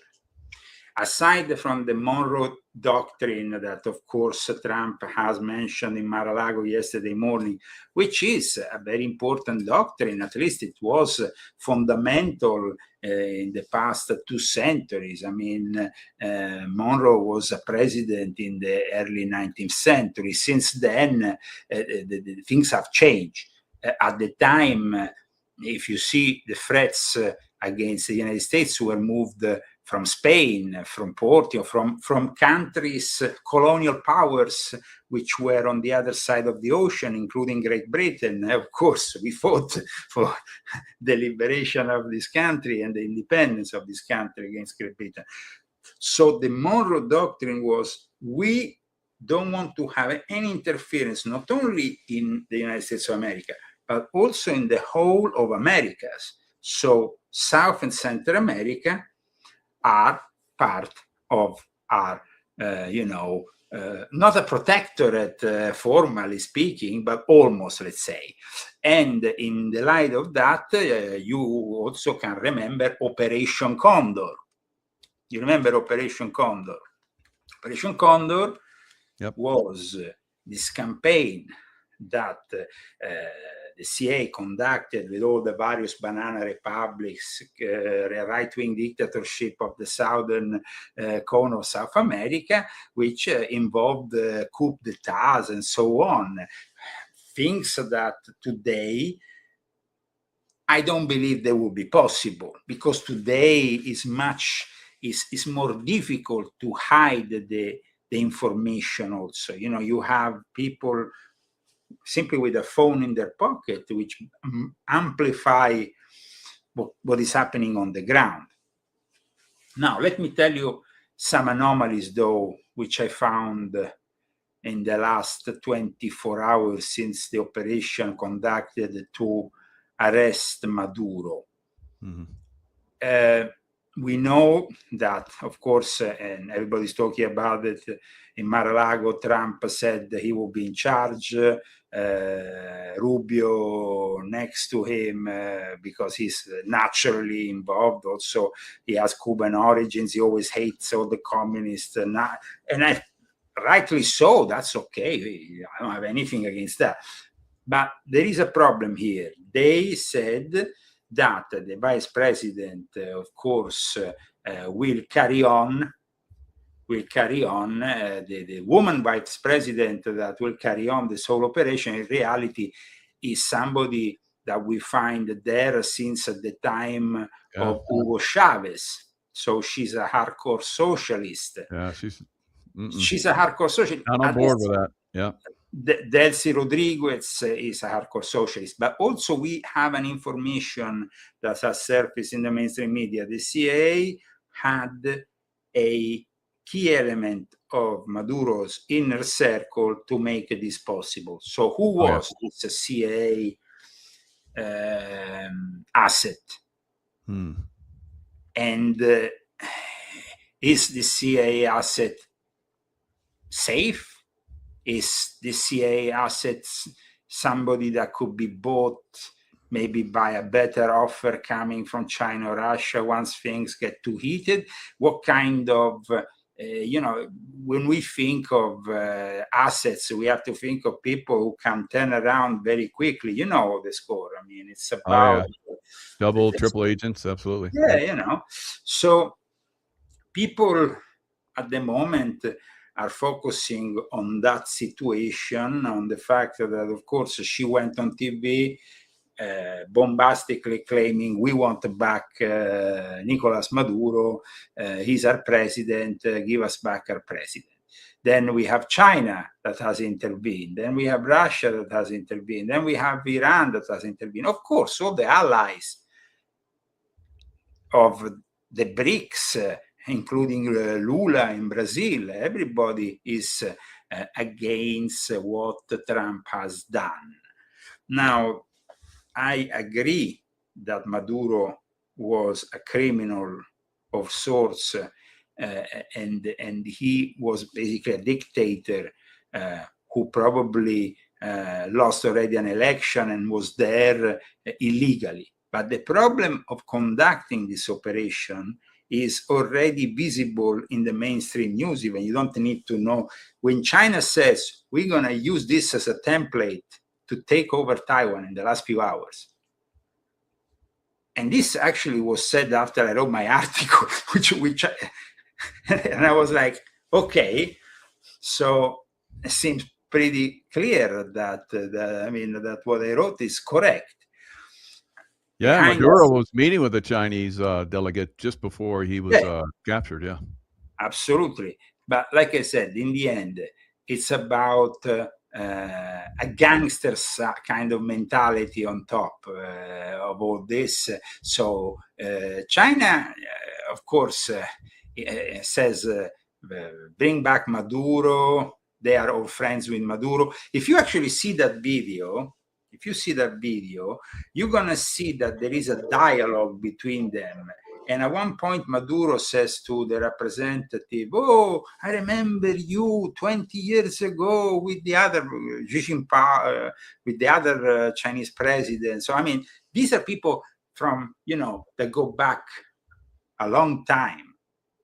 Aside from the Monroe Doctrine that, of course, Trump has mentioned in Mar-a-Lago yesterday morning, which is a very important doctrine, at least it was fundamental in the past 2 centuries. I mean, Monroe was a president in the early 19th century. Since then, the things have changed. At the time, if you see the threats against the United States were moved from Spain, from Portugal, from countries, colonial powers, which were on the other side of the ocean, including Great Britain. Of course, we fought for the liberation of this country and the independence of this country against Great Britain. So the Monroe Doctrine was, we don't want to have any interference, not only in the United States of America, but also in the whole of Americas. So South and Central America are part of our, not a protectorate, formally speaking, but almost, let's say. And in the light of that, you also can remember Operation Condor. You remember Operation Condor? Operation Condor was this campaign that the CIA conducted with all the various banana republics, right-wing dictatorship of the southern cone of South America, which involved coup d'etats and so on. Things that today I don't believe they will be possible, because today is more difficult to hide the information also. You know, you have people simply with a phone in their pocket, which amplify what is happening on the ground. Now, let me tell you some anomalies, though, which I found in the last 24 hours since the operation conducted to arrest Maduro. We know that, of course, and everybody's talking about it, in Mar-a-Lago, Trump said that he will be in charge. Rubio next to him, because he's naturally involved. Also, he has Cuban origins. He always hates all the communists. Rightly so, that's okay. I don't have anything against that. But there is a problem here. They said that the vice president, of course, will carry on. The woman vice president that will carry on this whole operation, in reality, is somebody that we find there since the time of Hugo Chavez. So she's a hardcore socialist. Yeah, she's a hardcore socialist. Not on board with that. Yeah. Delcy Rodriguez is a hardcore socialist, but also we have an information that has surfaced in the mainstream media. The CIA had a key element of Maduro's inner circle to make this possible. So who was this CIA asset? And is the CIA asset safe? Is the CIA assets somebody that could be bought maybe by a better offer coming from China or Russia once things get too heated? What kind of, when we think of assets, we have to think of people who can turn around very quickly. You know the score. I mean, it's about double, triple agents. Absolutely. Yeah, So people at the moment are focusing on that situation, on the fact that, of course, she went on TV bombastically claiming we want back Nicolas Maduro, he's our president, give us back our president. Then we have China that has intervened. Then we have Russia that has intervened. Then we have Iran that has intervened. Of course, all the allies of the BRICS, including Lula in Brazil, everybody is against what Trump has done. Now, I agree that Maduro was a criminal of sorts, and he was basically a dictator who probably lost already an election and was there illegally. But the problem of conducting this operation is already visible in the mainstream news. Even you don't need to know. When China says we're going to use this as a template to take over Taiwan in the last few hours, and this actually was said after I wrote my article, which and I was like, okay, so it seems pretty clear that that what I wrote is correct. Yeah, Maduro was meeting with a Chinese delegate just before he was captured. Yeah, absolutely. But like I said, in the end, it's about a gangster kind of mentality on top of all this. So China, of course, says bring back Maduro. They are all friends with Maduro. If you actually see that video, you're going to see that there is a dialogue between them. And at one point, Maduro says to the representative, oh, I remember you 20 years ago with the other Xi Jinping, with the other Chinese president. So, I mean, these are people from, that go back a long time,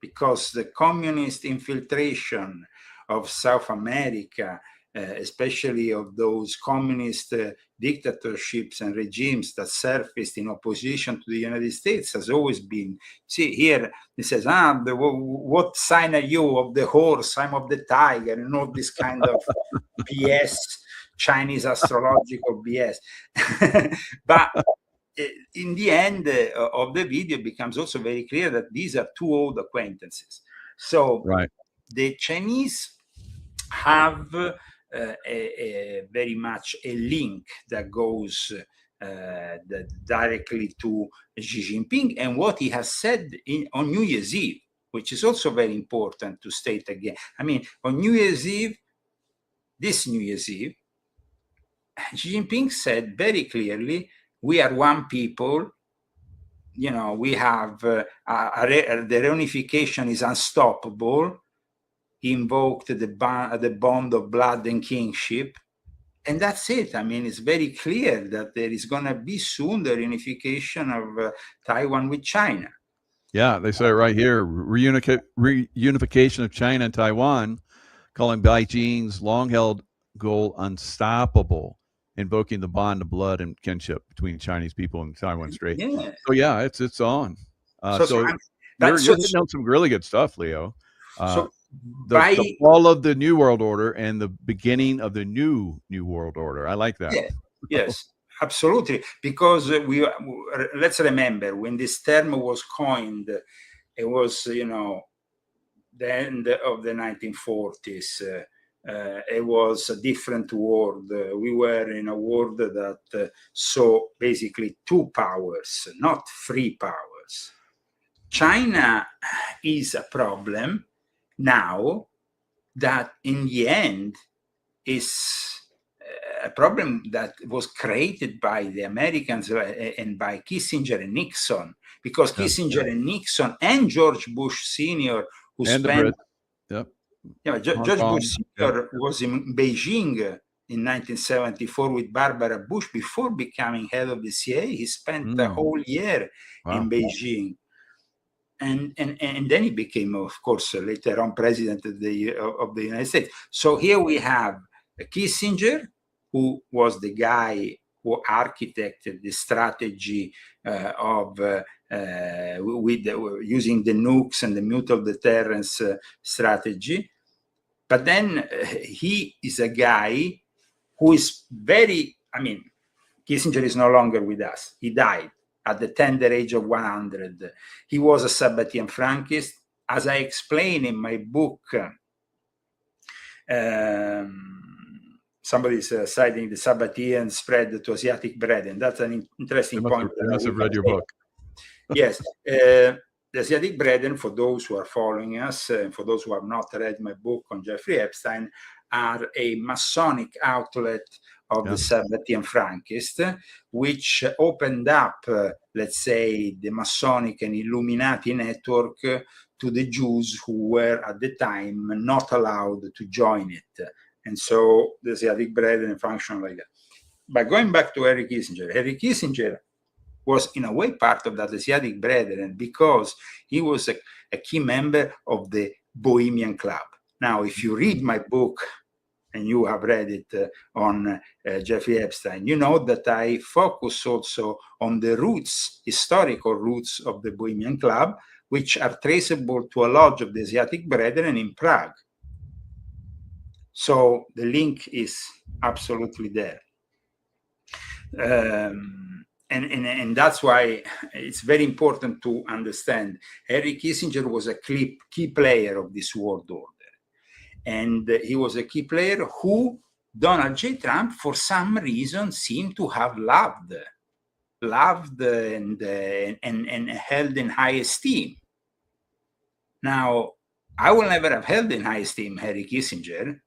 because the communist infiltration of South America, especially of those communist dictatorships and regimes that surfaced in opposition to the United States, has always been. See, here it says, what sign are you? Of the horse, I'm of the tiger, and all this kind of BS, Chinese astrological BS. But in the end of the video, it becomes also very clear that these are two old acquaintances. So the Chinese have a very much a link that goes directly to Xi Jinping and what he has said on New Year's Eve, which is also very important to state again. I mean, on New Year's Eve, this New Year's Eve, Xi Jinping said very clearly, we are one people. We have the reunification is unstoppable. He invoked the bond of blood and kingship. And that's it. I mean, it's very clear that there is going to be soon the reunification of Taiwan with China. Yeah, they say it right here, reunification of China and Taiwan, calling Beijing's long-held goal unstoppable, invoking the bond of blood and kinship between Chinese people and Taiwan Strait. Yeah. So yeah, it's on. You're hitting on some really good stuff, Leo. The fall of the New World Order and the beginning of the new World Order. I like that. Yeah. Yes, absolutely. Because let's remember, when this term was coined, it was, the end of the 1940s. It was a different world. We were in a world that saw basically two powers, not three powers. China is a problem now that in the end is a problem that was created by the Americans and by Kissinger and Nixon, because Kissinger and Nixon and George Bush Sr., who spent... George Bush Sr. was in Beijing in 1974 with Barbara Bush before becoming head of the CIA. He spent the whole year in Beijing. And then he became, of course, later on president of the United States. So here we have Kissinger, who was the guy who architected the strategy of using the nukes and the mutual deterrence strategy. But then he is a guy who is very, Kissinger is no longer with us. He died at the tender age of 100. He was a Sabbatean Frankist. As I explain in my book, somebody is citing the Sabbatean spread to Asiatic bread, and that's an interesting point. I must have read your book. Yes. The Asiatic Brethren, for those who are following us, and for those who have not read my book on Jeffrey Epstein, are a Masonic outlet of the Sabbatean Frankist, which opened up, let's say, the Masonic and Illuminati network to the Jews who were at the time not allowed to join it. And so the Asiatic Brethren functioned like that. But going back to Henry Kissinger was in a way part of that Asiatic Brethren because he was a key member of the Bohemian Club. Now, if you read my book, and you have read it on Jeffrey Epstein, you know that I focus also on the roots, historical roots of the Bohemian Club, which are traceable to a lodge of the Asiatic Brethren in Prague. So the link is absolutely there. And that's why it's very important to understand Henry Kissinger was a key player of this world order. And he was a key player who Donald J. Trump, for some reason, seemed to have loved and held in high esteem. Now, I will never have held in high esteem Henry Kissinger.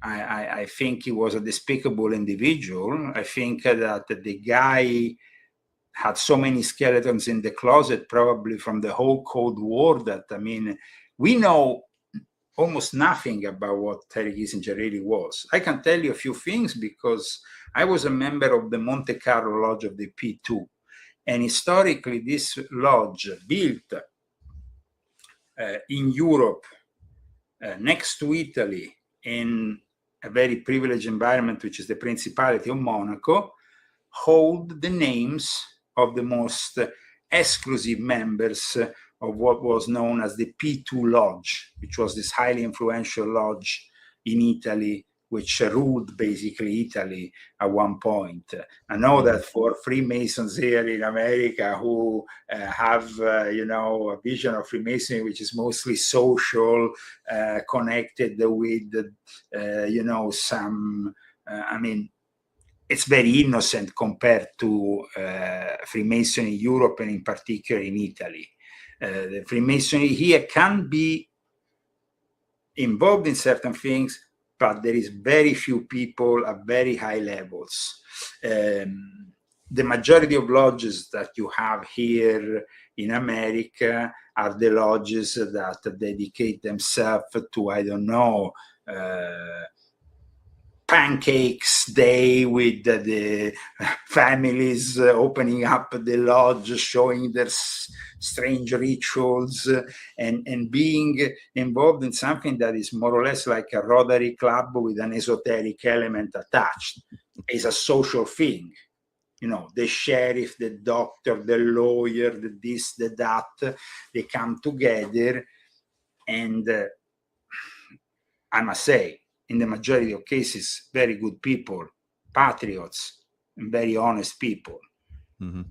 I think he was a despicable individual. I think that the guy had so many skeletons in the closet, probably from the whole Cold War, that, I mean, we know almost nothing about what Henry Kissinger really was. I can tell you a few things because I was a member of the Monte Carlo Lodge of the P2. And historically, this lodge built in Europe, next to Italy, in a very privileged environment, which is the Principality of Monaco, hold the names of the most exclusive members of what was known as the P2 Lodge, which was this highly influential lodge in Italy, which ruled basically Italy at one point. I know that for Freemasons here in America who have, a vision of Freemasonry, which is mostly social, connected with, it's very innocent compared to Freemasonry in Europe and in particular in Italy. The Freemasonry here can be involved in certain things, but there is very few people at very high levels. The majority of lodges that you have here in America are the lodges that dedicate themselves to, I don't know, Pancakes Day with the families opening up the lodge, showing their strange rituals, and being involved in something that is more or less like a Rotary Club with an esoteric element attached. It's a social thing. The sheriff, the doctor, the lawyer, the this, the that, they come together, and I must say, in the majority of cases, very good people, patriots, and very honest people. Mm-hmm.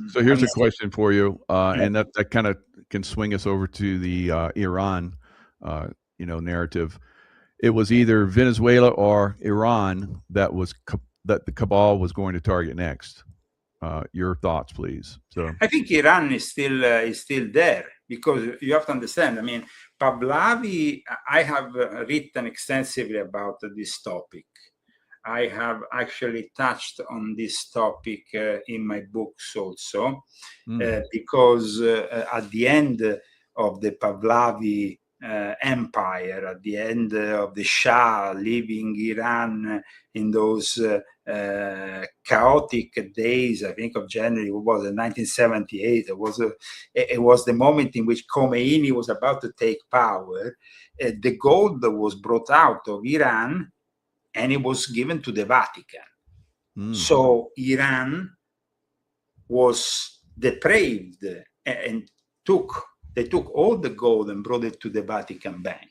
So here's a question for you, and that kind of can swing us over to the Iran, narrative. It was either Venezuela or Iran that the cabal was going to target next. Your thoughts, please. So I think Iran is still there, because you have to understand. I mean, Pahlavi, I have written extensively about this topic. I have actually touched on this topic in my books also, because at the end of the Pahlavi empire, at the end of the Shah leaving Iran in those chaotic days, I think of January, what was it, 1978, it was the moment in which Khomeini was about to take power. The gold was brought out of Iran and it was given to the Vatican. So Iran was depraved and they took all the gold and brought it to the Vatican Bank.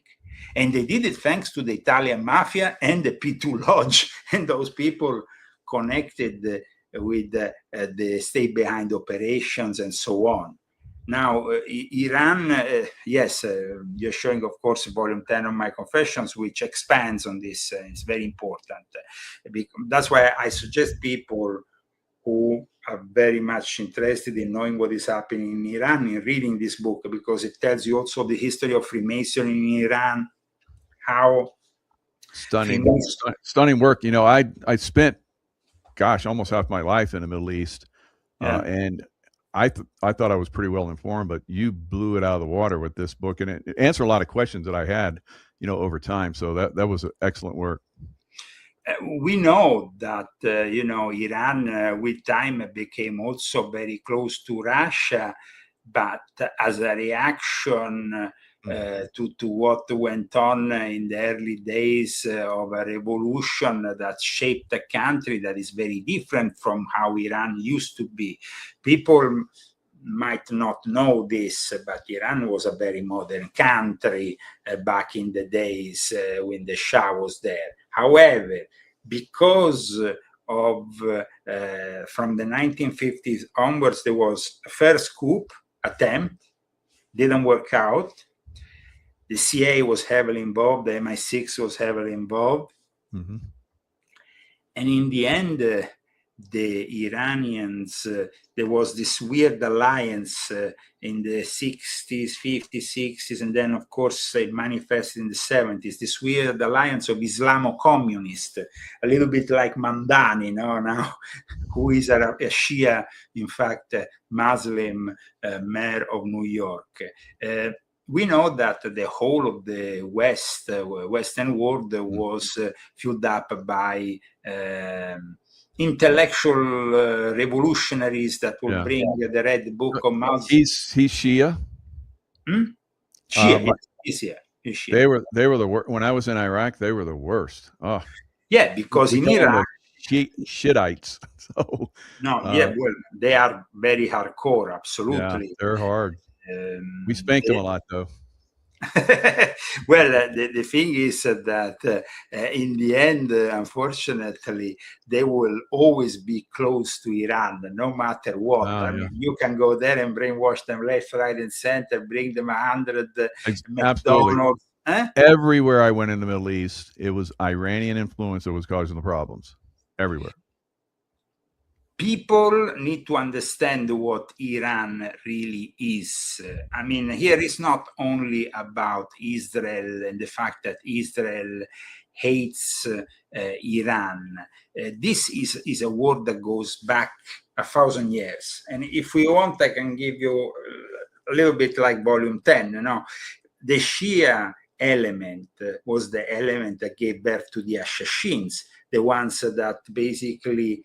And they did it thanks to the Italian mafia and the P2 Lodge and those people connected with the state behind operations and so on. Now, Iran, yes, you're showing, of course, volume 10 of my confessions, which expands on this. It's very important. That's why I suggest people who are very much interested in knowing what is happening in Iran in reading this book, because it tells you also the history of Freemasonry in Iran, how Stunning work. You know, I spent, gosh, almost half my life in the Middle East, and I thought I was pretty well informed, but you blew it out of the water with this book, and it answered a lot of questions that I had, you know, over time. So that was excellent work. We know that, you know, Iran with time became also very close to Russia, but as a reaction to what went on in the early days of a revolution that shaped a country that is very different from how Iran used to be. People might not know this, but Iran was a very modern country back in the days when the Shah was there. However, because of from the 1950s onwards, there was a first coup attempt, didn't work out. The CIA was heavily involved, the MI6 was heavily involved. Mm-hmm. And in the end, the Iranians, there was this weird alliance in the 60s, 50s, 60s, and then, of course, it manifested in the 70s, this weird alliance of Islamo-communists, a little bit like Mamdani, now, who is a Shia, in fact, Muslim mayor of New York. We know that the whole of the Western world was filled up by intellectual revolutionaries that will bring the Red Book of Mao. He's Shia. Shia, he's Shia. They were the worst. When I was in Iraq, they were the worst. Oh, yeah, because in Iraq, Shiites. So well, they are very hardcore. Absolutely, yeah, they're hard. We spanked them a lot, though. Well, the thing is that in the end, unfortunately, they will always be close to Iran, no matter what. I mean, you can go there and brainwash them left, right, and center, bring them 100 McDonald's. Everywhere I went in the Middle East, it was Iranian influence that was causing the problems. Everywhere. People need to understand what Iran really is. I mean, here it's not only about Israel and the fact that Israel hates Iran. This is a war that goes back 1,000 years. And if we want, I can give you a little bit like volume 10. You know, the Shia element was the element that gave birth to the Ashashins, the ones that basically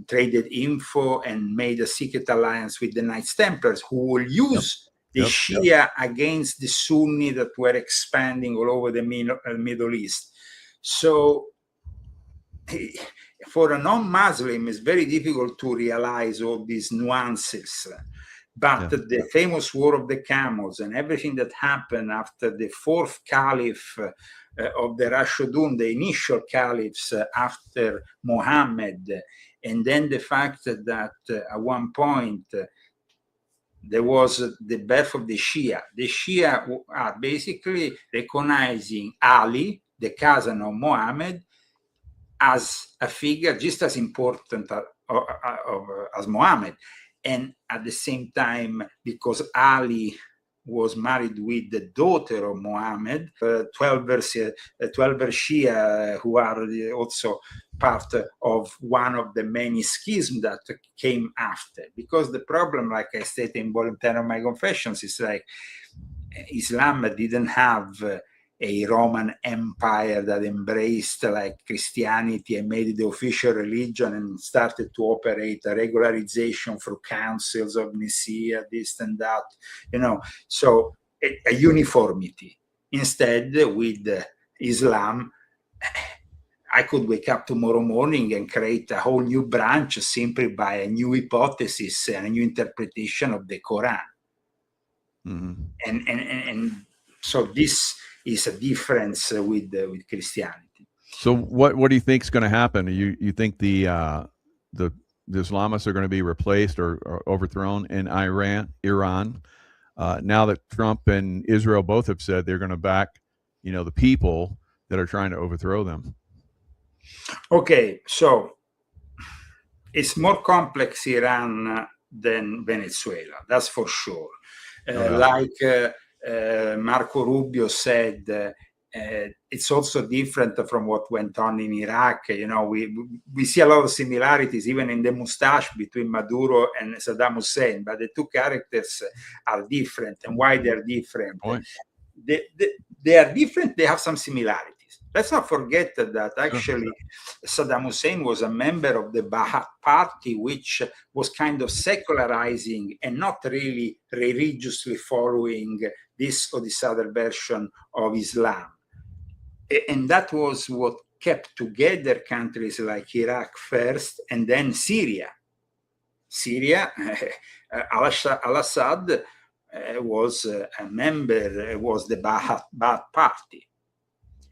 traded info and made a secret alliance with the Knights Templars, who will use the Shia against the Sunni that were expanding all over the Middle East. So for a non-Muslim, it's very difficult to realize all these nuances. But the famous War of the Camels and everything that happened after the fourth caliph of the Rashidun, the initial caliphs after Muhammad, and then the fact that at one point there was the birth of the Shia. The Shia are basically recognizing Ali, the cousin of Muhammad, as a figure just as important as Muhammad. And at the same time, because Ali was married with the daughter of Muhammad, 12 Shia, who are also part of one of the many schisms that came after. Because the problem, like I stated in volume 10 of my confessions, is like Islam didn't have a Roman Empire that embraced like Christianity and made it the official religion and started to operate a regularization through councils of Nicaea, this and that, you know, so a uniformity. Instead, with Islam, I could wake up tomorrow morning and create a whole new branch simply by a new hypothesis and a new interpretation of the Quran. Mm-hmm. And So this is a difference with Christianity. So what do you think is going to happen? You think the Islamists are going to be replaced or overthrown in Iran? Now that Trump and Israel both have said they're going to back, the people that are trying to overthrow them. Okay, so it's more complex Iran than Venezuela, that's for sure. Like Marco Rubio said, it's also different from what went on in Iraq. We see a lot of similarities even in the mustache between Maduro and Saddam Hussein, but the two characters are different. And why they're different? They are different, they have some similarities. Let's not forget that actually Saddam Hussein was a member of the Ba'ath Party, which was kind of secularizing and not really religiously following this or this other version of Islam. And that was what kept together countries like Iraq first, and then Syria. Al-Assad was a member, was the Ba'ath Party.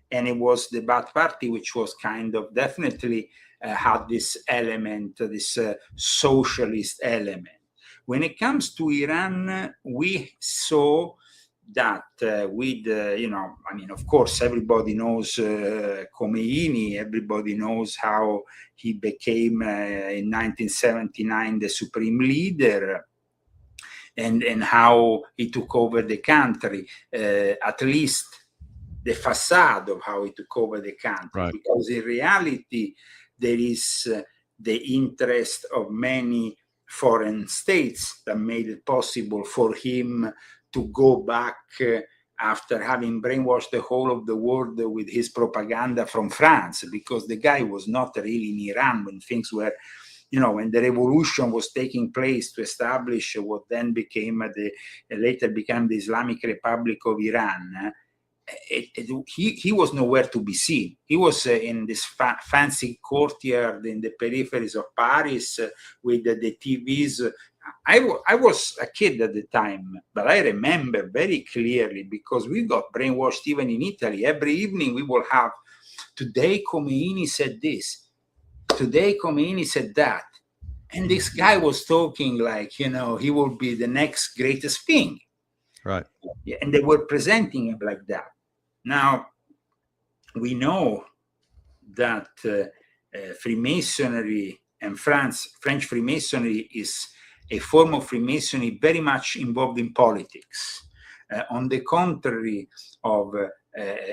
And it was the Ba'ath Party which was kind of definitely had this element, this socialist element. When it comes to Iran, we saw that of course, everybody knows Khomeini, everybody knows how he became in 1979 the supreme leader, and how he took over the country, at least the facade of how he took over the country. Right. Because in reality, there is the interest of many foreign states that made it possible for him to go back after having brainwashed the whole of the world with his propaganda from France, because the guy was not really in Iran when things were, when the revolution was taking place to establish what then later became the Islamic Republic of Iran. He was nowhere to be seen. He was in this fancy courtyard in the peripheries of Paris with the TVs. I was a kid at the time, but I remember very clearly because we got brainwashed even in Italy. Every evening we will have, today Khomeini said this, today Khomeini said that. And this guy was talking like, he will be the next greatest thing. Right. And they were presenting him like that. Now, we know that Freemasonry and French Freemasonry is a form of Freemasonry very much involved in politics. On the contrary of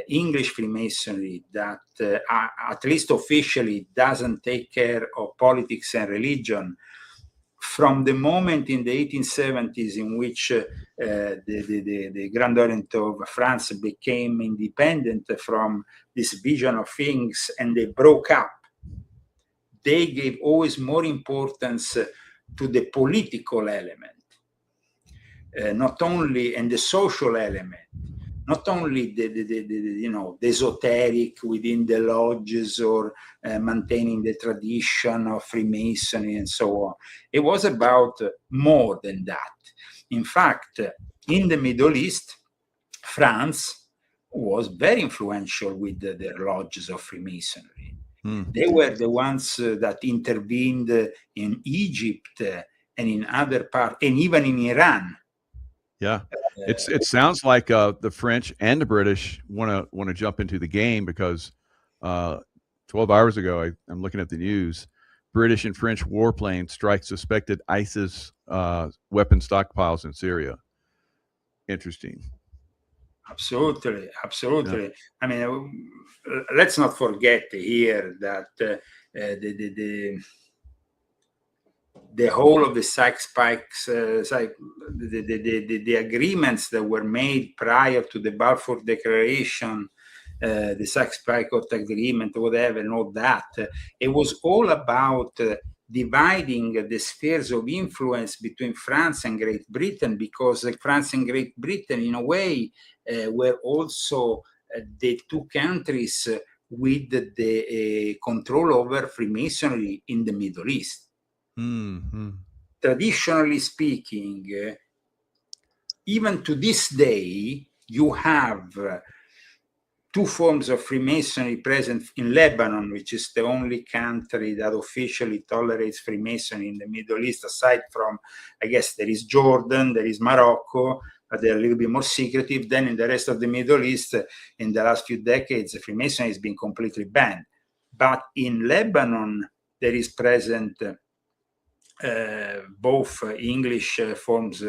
English Freemasonry, that at least officially doesn't take care of politics and religion. From the moment in the 1870s in which the Grand Orient of France became independent from this vision of things and they broke up, they gave always more importance to the political element, not only, and the social element, not only the esoteric within the lodges or maintaining the tradition of Freemasonry and so on. It was about more than that. In fact, in the Middle East, France was very influential with their lodges of Freemasonry. They were the ones that intervened in Egypt and in other parts, and even in Iran. Yeah, it sounds like the French and the British want to jump into the game because 12 hours ago, I'm looking at the news. British and French warplanes strike suspected ISIS weapon stockpiles in Syria. Interesting. Absolutely. Yeah. I mean, let's not forget here that the whole of the Sykes-Picot, the agreements that were made prior to the Balfour Declaration, the Sykes-Picot Agreement, whatever, and all that, it was all about dividing the spheres of influence between France and Great Britain, because France and Great Britain, in a way, were also the two countries with the control over Freemasonry in the Middle East. Mm-hmm. Traditionally speaking, even to this day, you have two forms of Freemasonry present in Lebanon, which is the only country that officially tolerates Freemasonry in the Middle East, aside from, I guess, there is Jordan, there is Morocco, but they're a little bit more secretive. Then in the rest of the Middle East, in the last few decades, Freemasonry has been completely banned. But in Lebanon, there is present both English forms,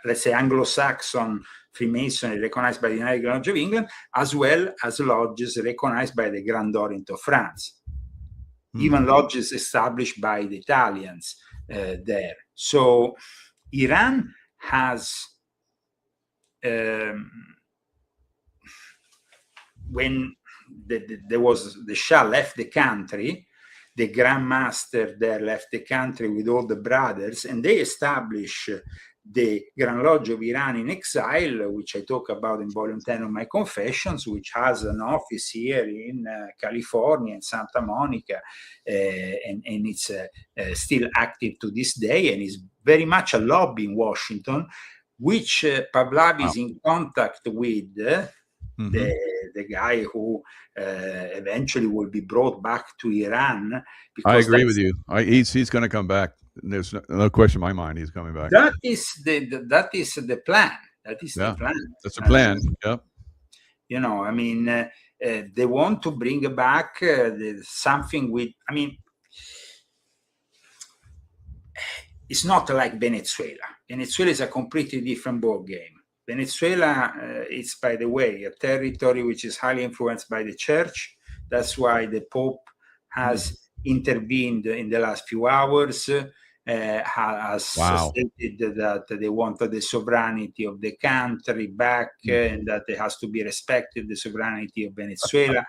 let's say Anglo-Saxon Freemasonry recognized by the United Lodge of England, as well as lodges recognized by the Grand Orient of France. Even lodges established by the Italians there. So Iran has, when the Shah left the country, the Grand Master there left the country with all the brothers, and they established the Grand Lodge of Iran in Exile, which I talk about in volume 10 of my Confessions, which has an office here in California, in Santa Monica, and it's still active to this day, and is very much a lobby in Washington, which Pahlavi is in contact with, the guy who eventually will be brought back to Iran. I agree with you. He's going to come back. There's no question in my mind he's coming back. That is the plan. That is the plan. That's the plan. Yep. You know, I mean, they want to bring back something with, I mean, it's not like Venezuela. Venezuela is a completely different ball game. Venezuela is, by the way, a territory which is highly influenced by the church. That's why the Pope has intervened in the last few hours, has stated that they wanted the sovereignty of the country back, and that it has to be respected, the sovereignty of Venezuela,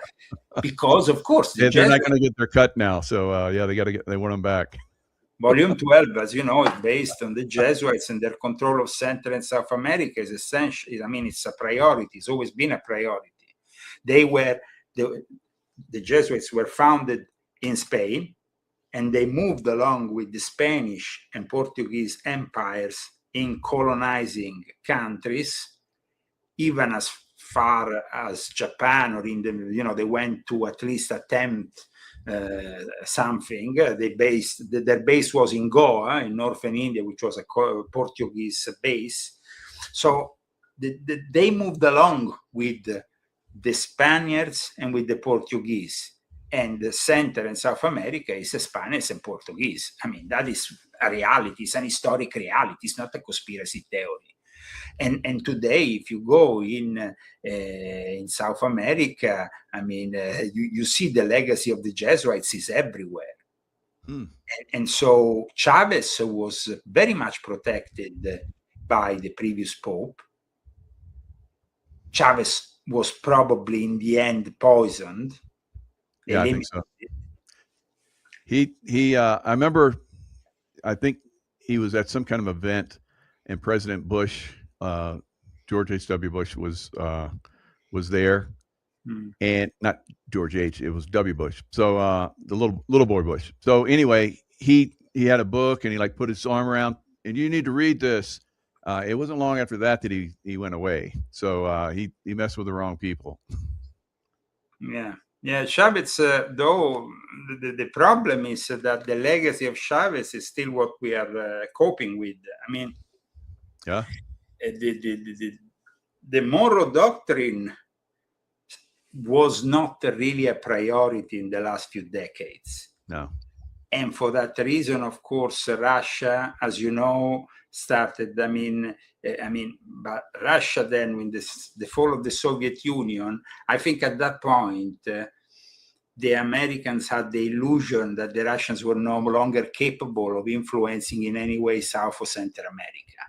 because, of course, they're not going to get their cut now. So, they want them back. Volume 12, as you know, is based on the Jesuits, and their control of Central and South America is essential. I mean, it's a priority. It's always been a priority. They were, the Jesuits were founded in Spain, and they moved along with the Spanish and Portuguese empires in colonizing countries, even as far as Japan, or in the, you know, they went to at least attempt something. Their base was in Goa, in northern India, which was a Portuguese base. So they moved along with the Spaniards and with the Portuguese. And the Central and South America is Spanish and Portuguese. I mean, that is a reality. It's an historic reality. It's not a conspiracy theory. And today, if you go in South America, I mean, you see the legacy of the Jesuits is everywhere. And so Chavez was very much protected by the previous Pope. Chavez was probably in the end poisoned. Yeah, I think so. I remember, I think he was at some kind of event, and President Bush, George H.W. Bush was there, and not George H. It was W. Bush. So the little boy Bush. So anyway, he had a book, and he like put his arm around, and you need to read this. It wasn't long after that he went away. So he messed with the wrong people. Yeah, Chavez, though, the problem is that the legacy of Chavez is still what we are coping with. I mean, the Monroe Doctrine was not really a priority in the last few decades. No. And for that reason, of course, Russia, as you know, started, but Russia then, when the fall of the Soviet Union, I think at that point, the Americans had the illusion that the Russians were no longer capable of influencing in any way South or Central America.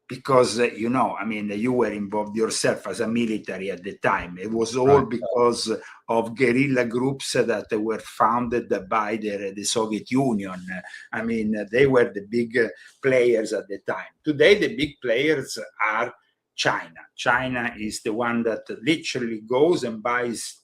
Because, you were involved yourself as a military at the time. It was all because of guerrilla groups that were founded by the Soviet Union. I mean, they were the big players at the time. Today, the big players are China. China is the one that literally goes and buys.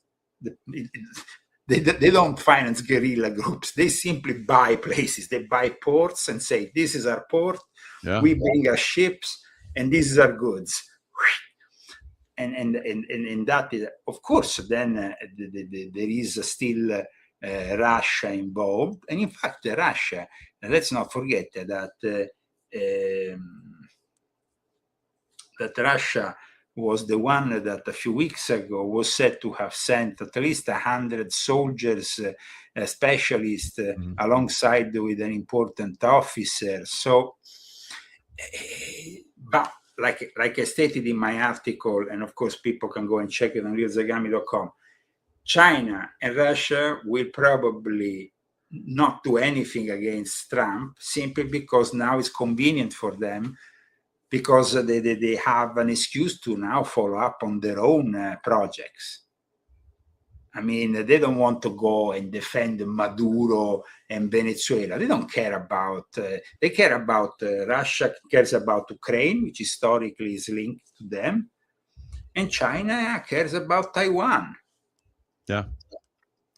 They don't finance guerrilla groups. They simply buy places. They buy ports and say, this is our port. Yeah. We bring our ships, and this is our goods. and that is, of course, then there is still Russia involved, and in fact, Russia. Let's not forget that that Russia was the one that a few weeks ago was said to have sent at least 100 soldiers, specialists, alongside with an important officer. So, but like I stated in my article, and of course people can go and check it on realzagami.com, China and Russia will probably not do anything against Trump simply because now it's convenient for them, because they have an excuse to now follow up on their own projects. I mean, they don't want to go and defend Maduro and Venezuela. They don't care about, they care about, Russia cares about Ukraine, which historically is linked to them. And China cares about Taiwan. Yeah.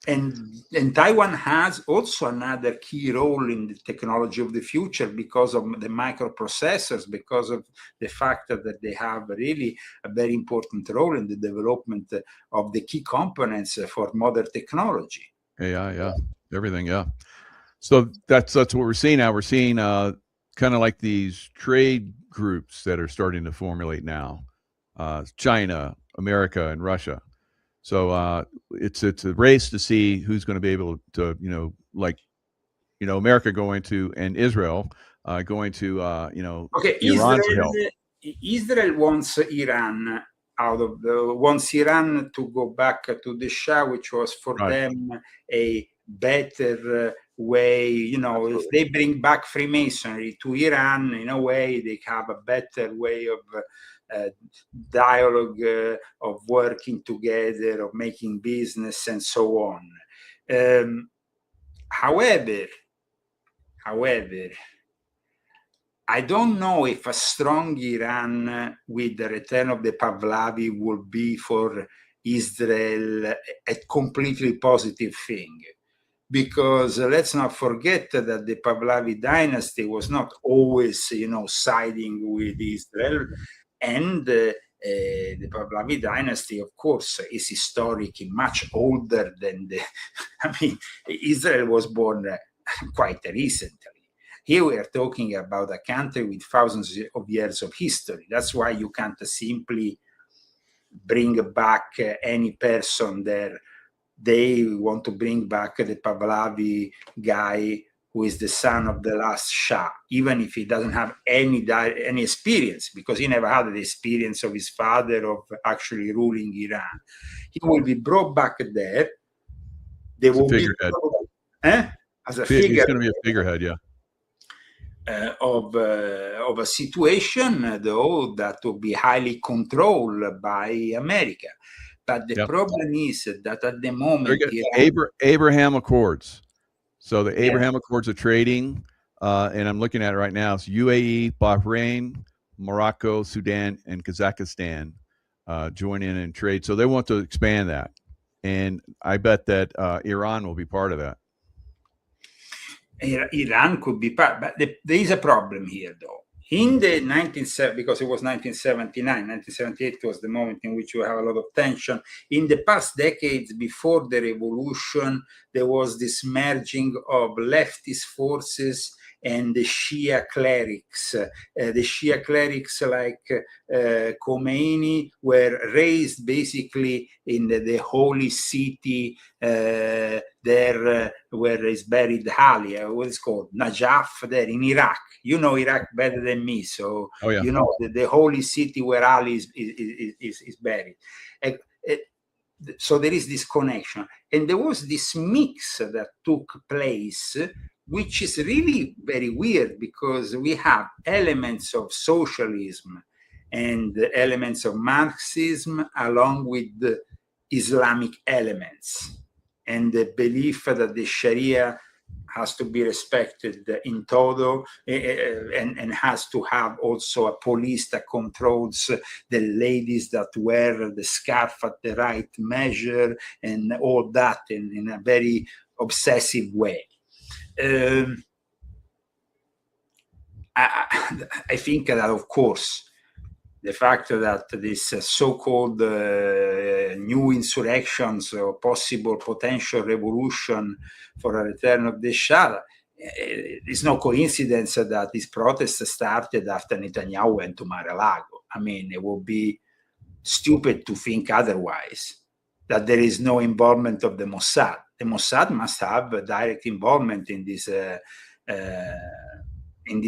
And Taiwan has also another key role in the technology of the future because of the microprocessors, because of the fact that they have really a very important role in the development of the key components for modern technology. AI, yeah, everything, yeah. So that's what we're seeing now. We're seeing kind of like these trade groups that are starting to formulate now, China, America, and Russia. So it's a race to see who's going to be able to, America going to, and Israel going to, okay, Iran to help. Israel wants Iran wants Iran to go back to the Shah, which was for them a better way. If they bring back Freemasonry to Iran, in a way, they have a better way of dialogue, of working together, of making business, and so on. However, I don't know if a strong Iran with the return of the Pahlavi would be for Israel a completely positive thing. Because let's not forget that the Pahlavi dynasty was not always, siding with Israel. And the Pahlavi dynasty, of course, is historically much older than Israel was born quite recently. Here we are talking about a country with thousands of years of history. That's why you can't simply bring back any person there. They want to bring back the Pahlavi guy who is the son of the last Shah, even if he doesn't have any experience, because he never had the experience of his father of actually ruling Iran. He will be brought back there. They will be as a figure. He's going to be a figurehead, yeah. Of a situation, though, that will be highly controlled by America. But the problem is that at the moment, Abraham Accords. So the Abraham Accords of trading, and I'm looking at it right now. It's UAE, Bahrain, Morocco, Sudan, and Kazakhstan join in and trade. So they want to expand that, and I bet that Iran will be part of that. Iran could be part, but there is a problem here, though. In the 1970s, because it was 1979, 1978 was the moment in which you have a lot of tension. In the past decades before the revolution, there was this merging of leftist forces and the Shia clerics. The Shia clerics like Khomeini were raised basically in the holy city there where is buried Ali, what is called Najaf, there in Iraq. You know Iraq better than me, so you know the holy city where Ali is buried. So there is this connection, and there was this mix that took place, which is really very weird, because we have elements of socialism and elements of Marxism along with the Islamic elements, and the belief that the Sharia has to be respected in toto, and has to have also a police that controls the ladies that wear the scarf at the right measure, and all that in a very obsessive way. I think that, of course, the fact that this so-called new insurrections or possible potential revolution for a return of the Shah, it's no coincidence that this protest started after Netanyahu went to Mar-a-Lago. I mean, it would be stupid to think otherwise, that there is no involvement of the Mossad. The Mossad must have a direct involvement in this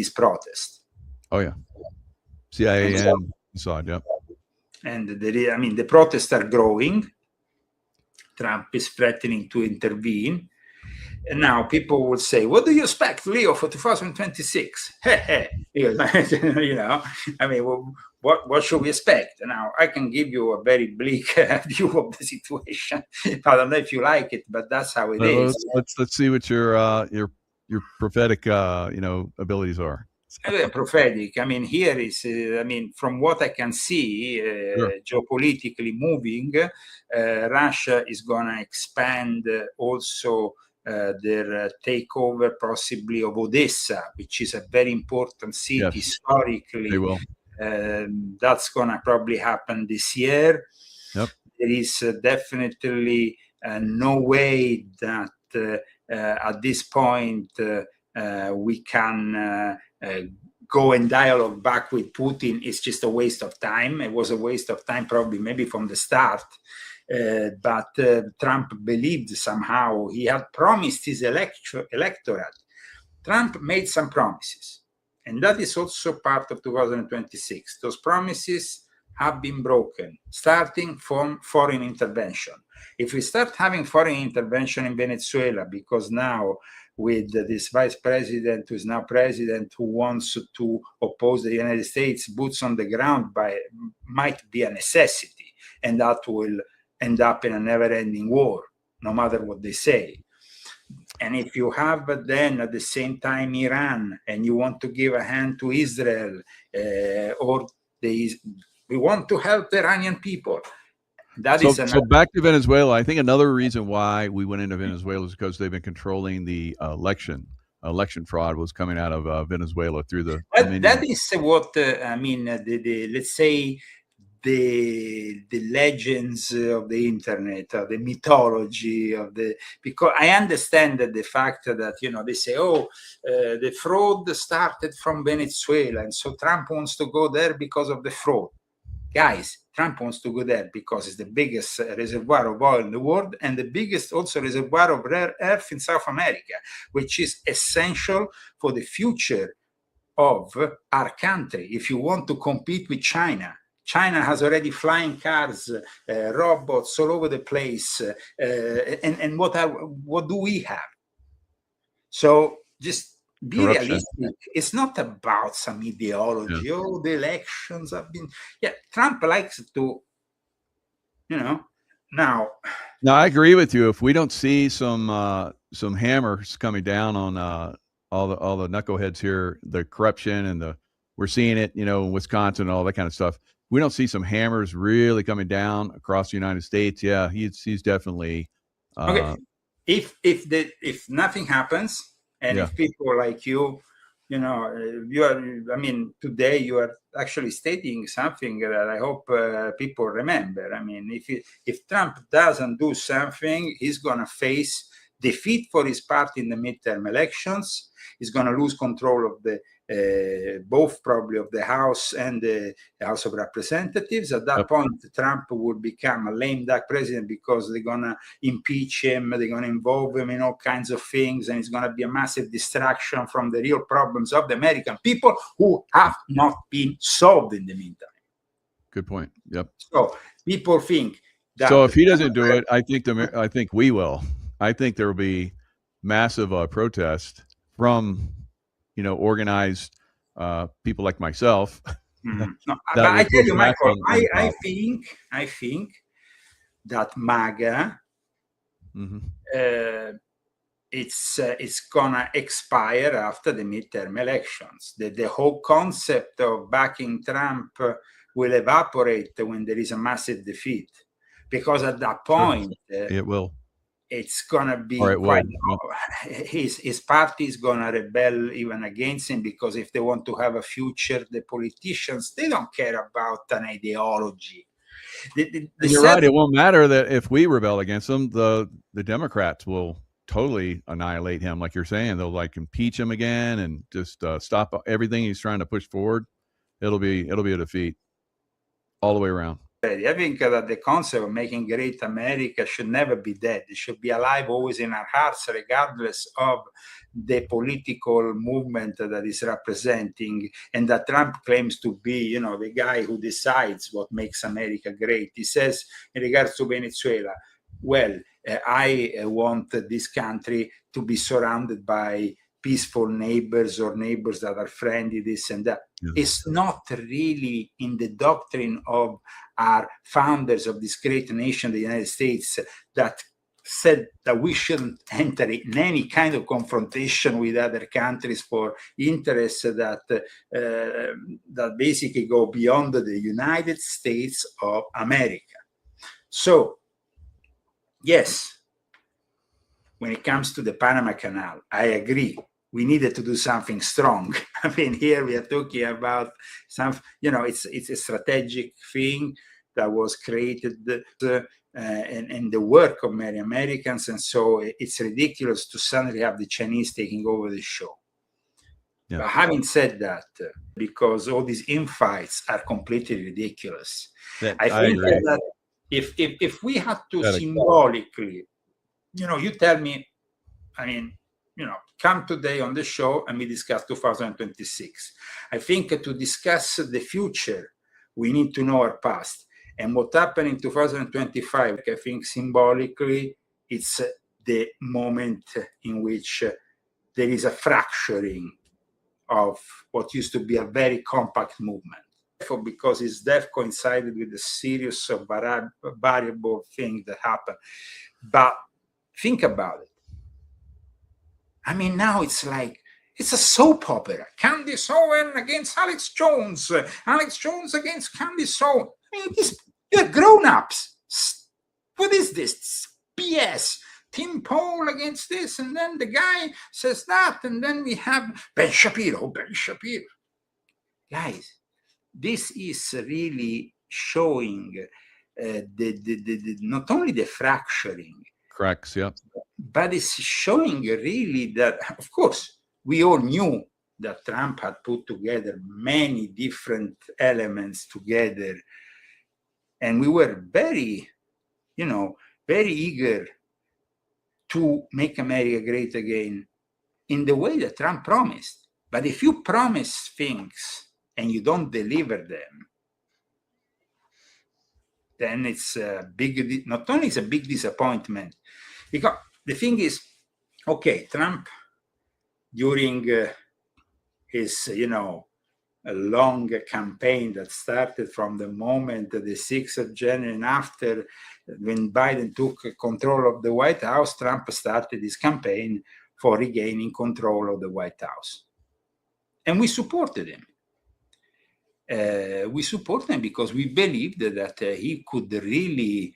protest. Oh yeah, CIA and Mossad. Yep. And the protests are growing. Trump is threatening to intervene. And now people will say, what do you expect, Leo, for 2026? You know, I mean, what should we expect? Now, I can give you a very bleak view of the situation. I don't know if you like it, but that's how it is. Let's see what your prophetic abilities are. Prophetic. I mean, here is, from what I can see, geopolitically moving, Russia is going to expand also their takeover possibly of Odessa, which is a very important city historically. They will. That's going to probably happen this year. Yep. There is definitely no way that at this point we can go in dialogue back with Putin. It's just a waste of time. It was a waste of time probably maybe from the start. But Trump believed somehow he had promised his electorate. Trump made some promises, and that is also part of 2026. Those promises have been broken, starting from foreign intervention. If we start having foreign intervention in Venezuela, because now with this vice president who is now president who wants to oppose the United States, boots on the ground might be a necessity, and that will end up in a never-ending war, no matter what they say. And if you have then at the same time Iran, and you want to give a hand to Israel, we want to help the Iranian people. So back to Venezuela. I think another reason why we went into Venezuela is because they've been controlling the election. Election fraud was coming out of Venezuela through the. That is what let's say the legends of the internet, the mythology of because I understand that the fact that they say, the fraud started from Venezuela, and so Trump wants to go there because of the fraud. Guys, Trump wants to go there because it's the biggest reservoir of oil in the world and the biggest also reservoir of rare earth in South America, which is essential for the future of our country. If you want to compete with China, China has already flying cars, robots all over the place. And what do we have? So just be realistic. It's not about some ideology. Yeah. Oh, the elections have been. Yeah, Trump likes to, now. No, I agree with you. If we don't see some hammers coming down on all the knuckleheads here, the corruption and we're seeing it, in Wisconsin and all that kind of stuff. We don't see some hammers really coming down across the United States. Yeah, he's definitely. Okay. If nothing happens. And if people like you are, today you are actually stating something that I hope people remember. I mean, if Trump doesn't do something, he's going to face defeat for his party in the midterm elections. He's going to lose control of both probably of the House and the House of Representatives. At that point, Trump would become a lame duck president because they're going to impeach him, they're going to involve him in all kinds of things, and it's going to be a massive distraction from the real problems of the American people who have not been solved in the meantime. Good point. Yep. So people think that. So if he doesn't do it, I think we will. I think there will be massive protest from organized people like myself. No, but I tell you, Michael, I think that MAGA, it's gonna expire after the midterm elections. The whole concept of backing Trump will evaporate when there is a massive defeat, because at that point it will. it's gonna be Or it quite. would. His party is gonna rebel even against him, because if they want to have a future, the politicians, they don't care about an ideology. And you're right. It won't matter that if we rebel against them, the Democrats will totally annihilate him, like you're saying. They'll like impeach him again and just stop everything he's trying to push forward. It'll be a defeat all the way around. I think that the concept of making great America should never be dead. It should be alive always in our hearts, regardless of the political movement that is representing, and that Trump claims to be, the guy who decides what makes America great. He says in regards to Venezuela, well, I want this country to be surrounded by peaceful neighbors, or neighbors that are friendly, this and that. Yeah. It's not really in the doctrine of our founders of this great nation, the United States, that said that we shouldn't enter in any kind of confrontation with other countries for interests that basically go beyond the United States of America. So, yes, when it comes to the Panama Canal, I agree. We needed to do something strong. I mean, here we are talking about it's a strategic thing that was created and the work of many Americans. And so it's ridiculous to suddenly have the Chinese taking over the show. Yeah. But having said that, because all these infights are completely ridiculous, I think that if we had to symbolically, you tell me, come today on the show and we discuss 2026. I think to discuss the future, we need to know our past. And what happened in 2025, I think symbolically, it's the moment in which there is a fracturing of what used to be a very compact movement. Because his death coincided with a series of variable things that happened. But think about it. I mean, now it's like, it's a soap opera. Candace Owen against Alex Jones. Alex Jones against Candace Owen. I mean, you're grown-ups. What is this? BS. Tim Poll against this, and then the guy says that, and then we have Ben Shapiro. Guys, this is really showing not only the fracturing, cracks, yeah, but it's showing really that, of course, we all knew that Trump had put together many different elements together, and we were very eager to make America great again in the way that Trump promised. But if you promise things and you don't deliver them, then it's a big, not only is a big disappointment, because the thing is, okay, Trump, during his, a long campaign that started from the moment the 6th of January and after, when Biden took control of the White House, Trump started his campaign for regaining control of the White House. And we supported him. We supported him because we believed that he could really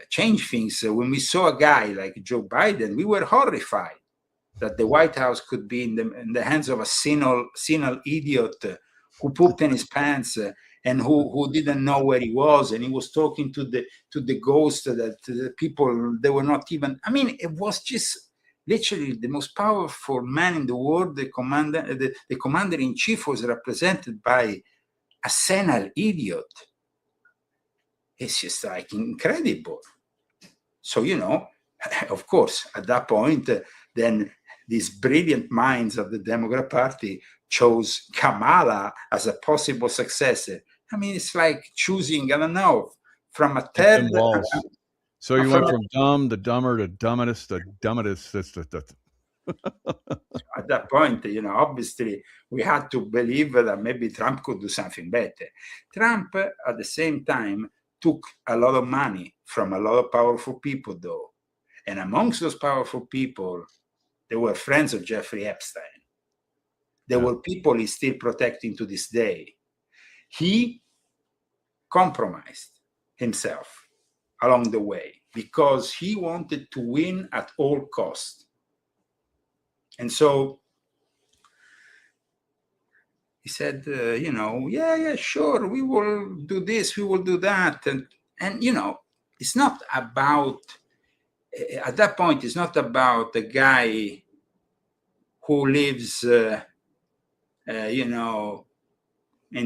change things. When we saw a guy like Joe Biden, we were horrified that the White House could be in the hands of a senile idiot who pooped in his pants and who didn't know where he was, and he was talking to the ghost that the people, they were not even. I mean, it was just literally the most powerful man in the world. The commander-in-chief was represented by a senile idiot. It's just like incredible. So, of course, at that point, then these brilliant minds of the Democrat Party chose Kamala as a possible successor. I mean, it's like choosing, I don't know, from a third. So you went from dumb to dumber to dumbest to dumbest. At that point, obviously, we had to believe that maybe Trump could do something better. Trump, at the same time, took a lot of money from a lot of powerful people, though. And amongst those powerful people, there were friends of Jeffrey Epstein. There were people he's still protecting to this day. He compromised himself along the way. because he wanted to win at all costs. And so he said, yeah, sure, we will do this, we will do that. And it's not about, at that point, it's not about the guy who lives, in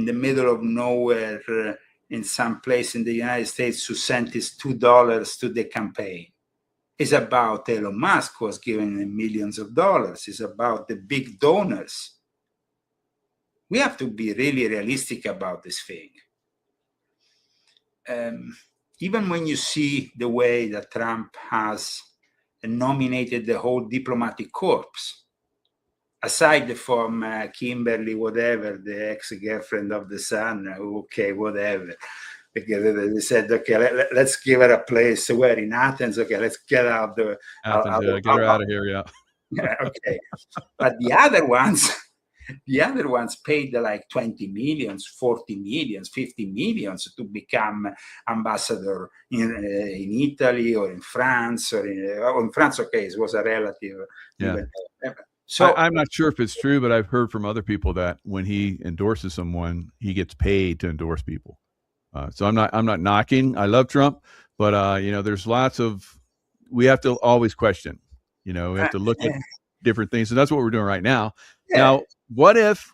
the middle of nowhere in some place in the United States who sent his $2 to the campaign. It's about Elon Musk, who was giving him millions of dollars. It's about the big donors. We have to be really realistic about this thing. Even when you see the way that Trump has nominated the whole diplomatic corps, aside from Kimberly, whatever, the ex-girlfriend of the son, okay, whatever. Because they said, okay, let's give her a place. Where in Athens? Okay, let's get out the Athens, get her out of here, yeah. Okay, but the other ones paid like 20 millions, 40 millions, 50 millions to become ambassador in Italy or in France or in France. Okay, it was a relative. Yeah. So I'm not sure if it's true, but I've heard from other people that when he endorses someone, he gets paid to endorse people. So I'm not knocking. I love Trump, but there's lots of, we have to always question. We have to look at different things, and that's what we're doing right now. Yeah. Now, what if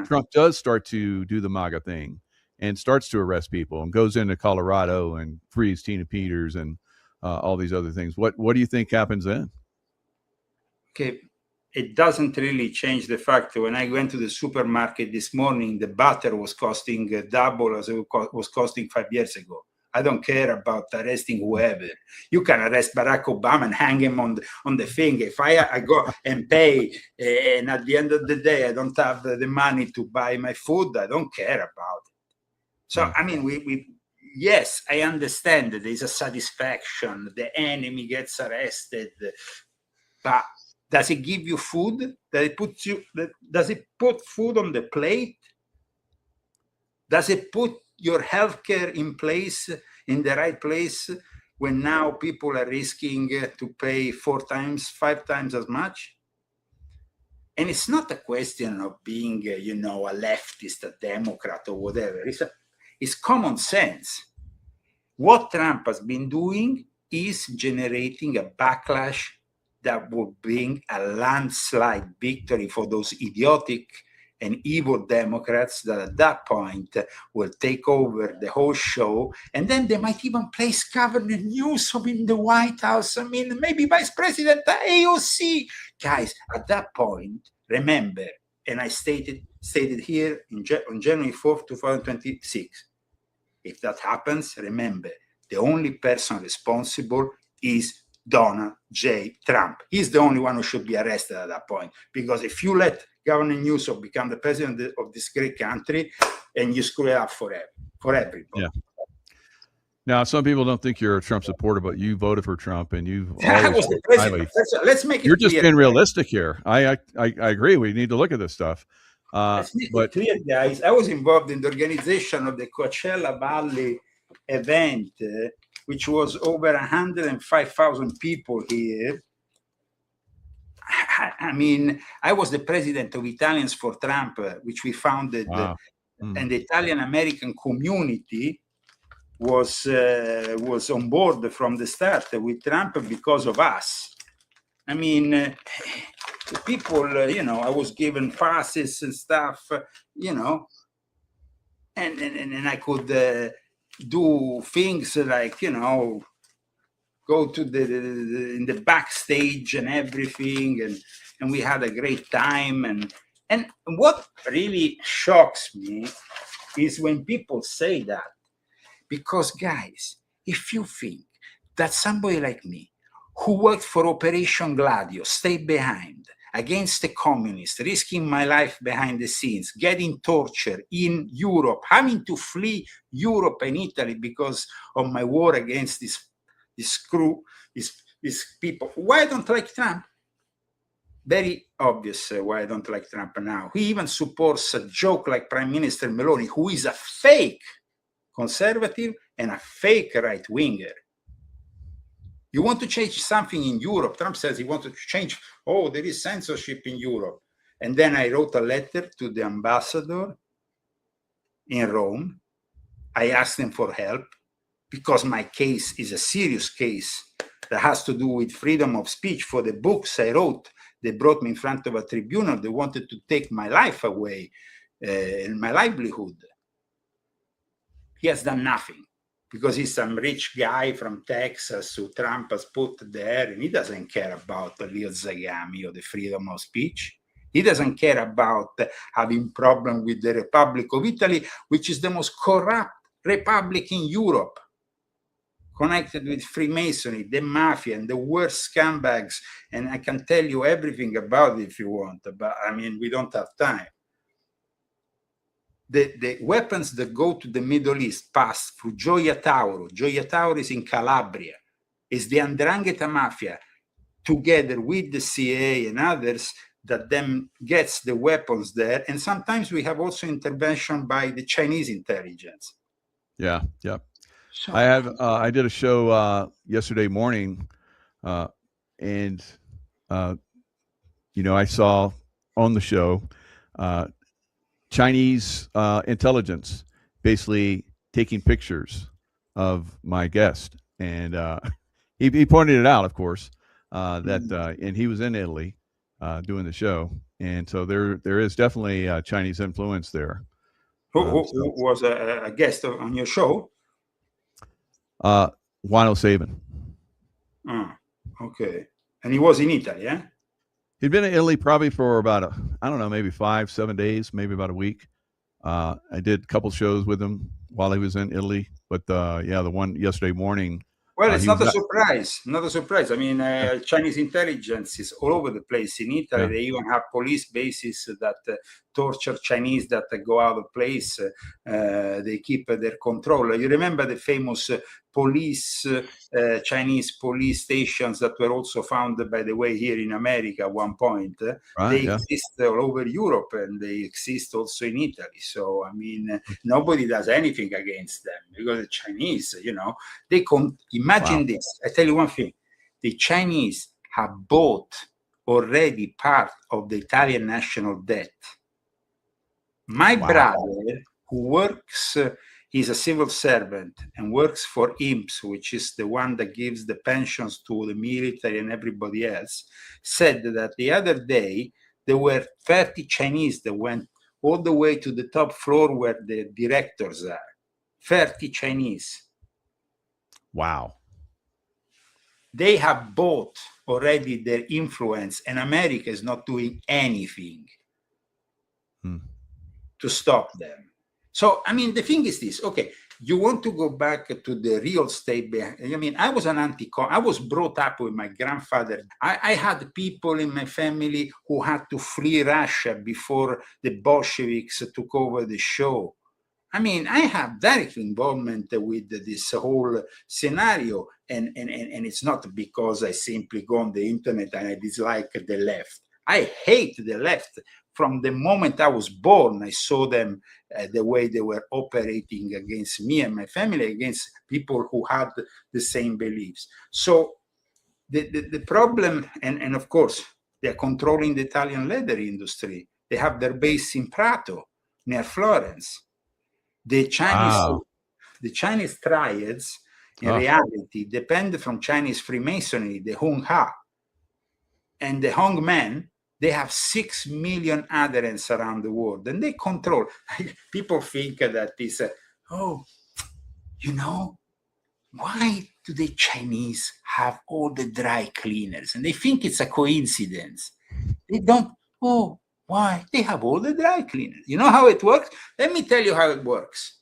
Trump does start to do the MAGA thing and starts to arrest people and goes into Colorado and frees Tina Peters and all these other things? What do you think happens then? Okay, it doesn't really change the fact that when I went to the supermarket this morning, the butter was costing double as it was costing 5 years ago. I don't care about arresting whoever. You can arrest Barack Obama and hang him on the thing. If I go and pay, and at the end of the day, I don't have the money to buy my food, I don't care about it. So, I mean, yes, I understand that there's a satisfaction. The enemy gets arrested, but does it give you food? Does it put food on the plate? Does it put your healthcare in place, in the right place, when now people are risking to pay 4 times, 5 times as much? And it's not a question of being, a leftist, a Democrat, or whatever. It's common sense. What Trump has been doing is generating a backlash that will bring a landslide victory for those idiotic and evil Democrats that at that point will take over the whole show. And then they might even place Governor Newsom in the White House. I mean, maybe Vice President AOC. Guys, at that point, remember, and I stated here on January 4th, 2026, if that happens, remember, the only person responsible is Donald J. Trump. He's the only one who should be arrested at that point. Because if you let Governor Newsom become the president of this great country, and you screw it up for everybody. Yeah. Now, some people don't think you're a Trump supporter, but you voted for Trump, and you've I was the president. Let's make it You're just clear. being realistic here. I agree. We need to look at this stuff. Let's make it clear, guys. I was involved in the organization of the Coachella Valley event, which was over 105,000 people here. I mean, I was the president of Italians for Trump, which we founded, and the Italian American community was on board from the start with Trump because of us. I mean, people, I was given passes and stuff, and I could do things like, go to in the backstage and everything, and we had a great time. And what really shocks me is when people say that, because guys, if you think that somebody like me, who worked for Operation Gladio, stayed behind against the communists, risking my life behind the scenes, getting tortured in Europe, having to flee Europe and Italy because of my war against these people. Why I don't like Trump? Very obvious why I don't like Trump now. He even supports a joke like Prime Minister Meloni, who is a fake conservative and a fake right-winger. You want to change something in Europe. Trump says he wanted to change. Oh, there is censorship in Europe. And then I wrote a letter to the ambassador in Rome. I asked him for help because my case is a serious case that has to do with freedom of speech. For the books I wrote, they brought me in front of a tribunal. They wanted to take my life away and my livelihood. He has done nothing because he's some rich guy from Texas who Trump has put there, and he doesn't care about the Leo Zagami or the freedom of speech. He doesn't care about having problem with the Republic of Italy, which is the most corrupt republic in Europe, connected with Freemasonry, the mafia, and the worst scumbags. And I can tell you everything about it if you want, but I mean, we don't have time. The weapons that go to the Middle East pass through Gioia Tauro. Gioia Tauro is in Calabria. It's the 'Ndrangheta mafia, together with the CIA and others, that then gets the weapons there. And sometimes we have also intervention by the Chinese intelligence. Yeah. So, I did a show yesterday morning, and I saw on the show Chinese intelligence basically taking pictures of my guest, and he pointed it out, of course, that and he was in Italy doing the show, and so there is definitely Chinese influence there. who was a guest on your show? Juan O'Savin. Okay. And he was in Italy, yeah? He'd been in Italy probably for about, maybe 5-7 days, maybe about a week. I did a couple shows with him while he was in Italy, but the one yesterday morning. Well, it's not a surprise. Not a surprise. I mean, Chinese intelligence is all over the place in Italy. Yeah. They even have police bases that torture Chinese that go out of place. They keep their control. You remember the famous Chinese police stations that were also found, by the way, here in America at one point. They exist all over Europe, and they exist also in Italy. So, I mean, nobody does anything against them because the Chinese, they imagine this. I tell you one thing. The Chinese have bought already part of the Italian national debt. My brother, who works, he's a civil servant and works for IMSS, which is the one that gives the pensions to the military and everybody else, said that the other day there were 30 Chinese that went all the way to the top floor where the directors are. 30 Chinese. Wow. They have bought already their influence, and America is not doing anything to stop them. So, I mean, the thing is this. Okay, you want to go back to the real estate. I mean, I was an I was brought up with my grandfather. I had people in my family who had to flee Russia before the Bolsheviks took over the show. I mean, I have direct involvement with this whole scenario, and it's not because I simply go on the internet and I dislike the left. I hate the left. From the moment I was born, I saw them, the way they were operating against me and my family, against people who had the same beliefs. So the problem, and of course, they're controlling the Italian leather industry. They have their base in Prato, near Florence. The Chinese triads, in reality, depend from Chinese Freemasonry, the Hung Ha. And the Hong men, they have 6 million adherents around the world, and they control. People think that this, why do the Chinese have all the dry cleaners? And they think it's a coincidence. They don't, why? They have all the dry cleaners. You know how it works? Let me tell you how it works.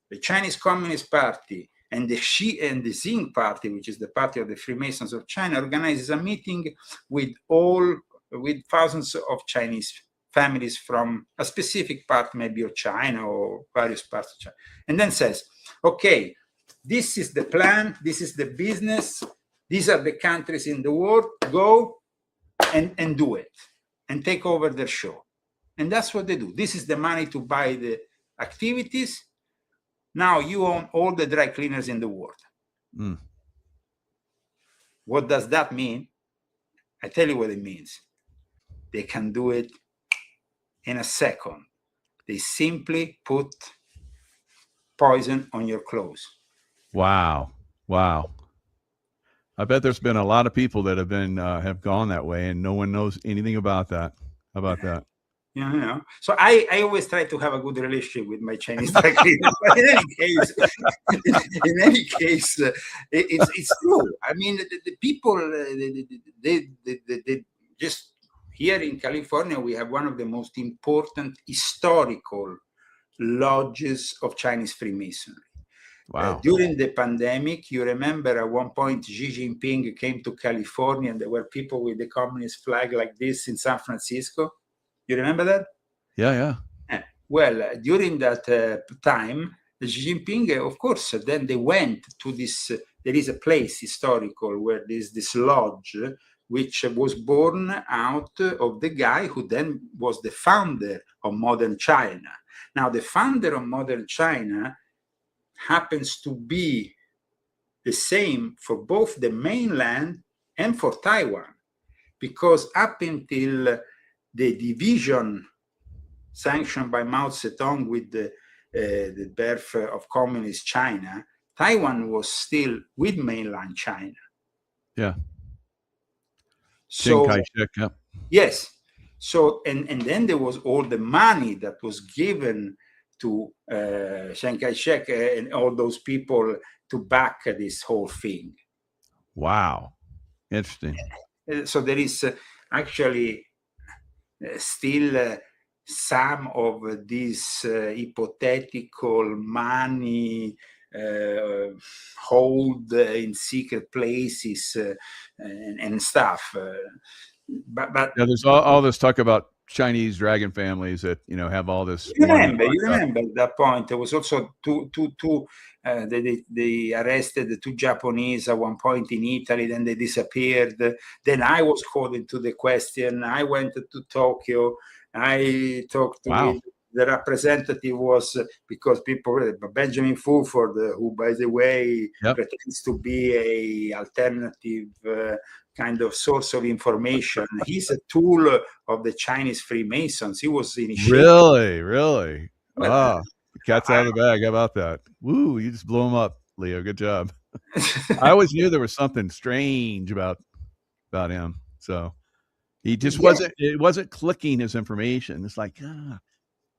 The Chinese Communist Party and the Xi and the Xing Party, which is the party of the Freemasons of China, organizes a meeting with thousands of Chinese families from a specific part, maybe of China or various parts of China, and then says, okay, this is the plan, this is the business, these are the countries in the world, go and do it, and take over their show. And that's what they do. This is the money to buy the activities. Now you own all the dry cleaners in the world. What does that mean? I tell you what it means. They can do it in a second. They simply put poison on your clothes. Wow. I bet there's been a lot of people that have gone that way, and no one knows anything about that. How about that? So I always try to have a good relationship with my Chinese drag cleaners. But in any case, it's true. I mean, the people, they just here in California, we have one of the most important historical lodges of Chinese Freemasonry. Wow. During the pandemic, you remember at one point Xi Jinping came to California and there were people with the communist flag like this in San Francisco. You remember that? Yeah. Well, during that time, Xi Jinping, of course, then they went to this, there is a place historical where there's this lodge, which was born out of the guy who then was the founder of modern China. Now, the founder of modern China happens to be the same for both the mainland and for Taiwan, because up until the division sanctioned by Mao Zedong with the birth of communist China, Taiwan was still with mainland China. Yeah. So, Chiang Kai-shek, yeah. Yes. So, and then there was all the money that was given to Chiang Kai-shek and all those people to back this whole thing. Wow. Interesting. So there is actually still some of these hypothetical money hold in secret places and stuff. But yeah, there's all this talk about Chinese dragon families that have all this. You remember that point. There was also they arrested 2 Japanese at one point in Italy, then they disappeared. Then I was called into the question. I went to Tokyo. I talked with the representative was because people, Benjamin Fulford, who by the way pretends to be a alternative kind of source of information. He's a tool of the Chinese Freemasons. He was initiated. Really? The cat's out of the bag. How about that? Woo, you just blew him up, Leo. Good job. I always knew there was something strange about him. So he just it wasn't clicking his information. It's like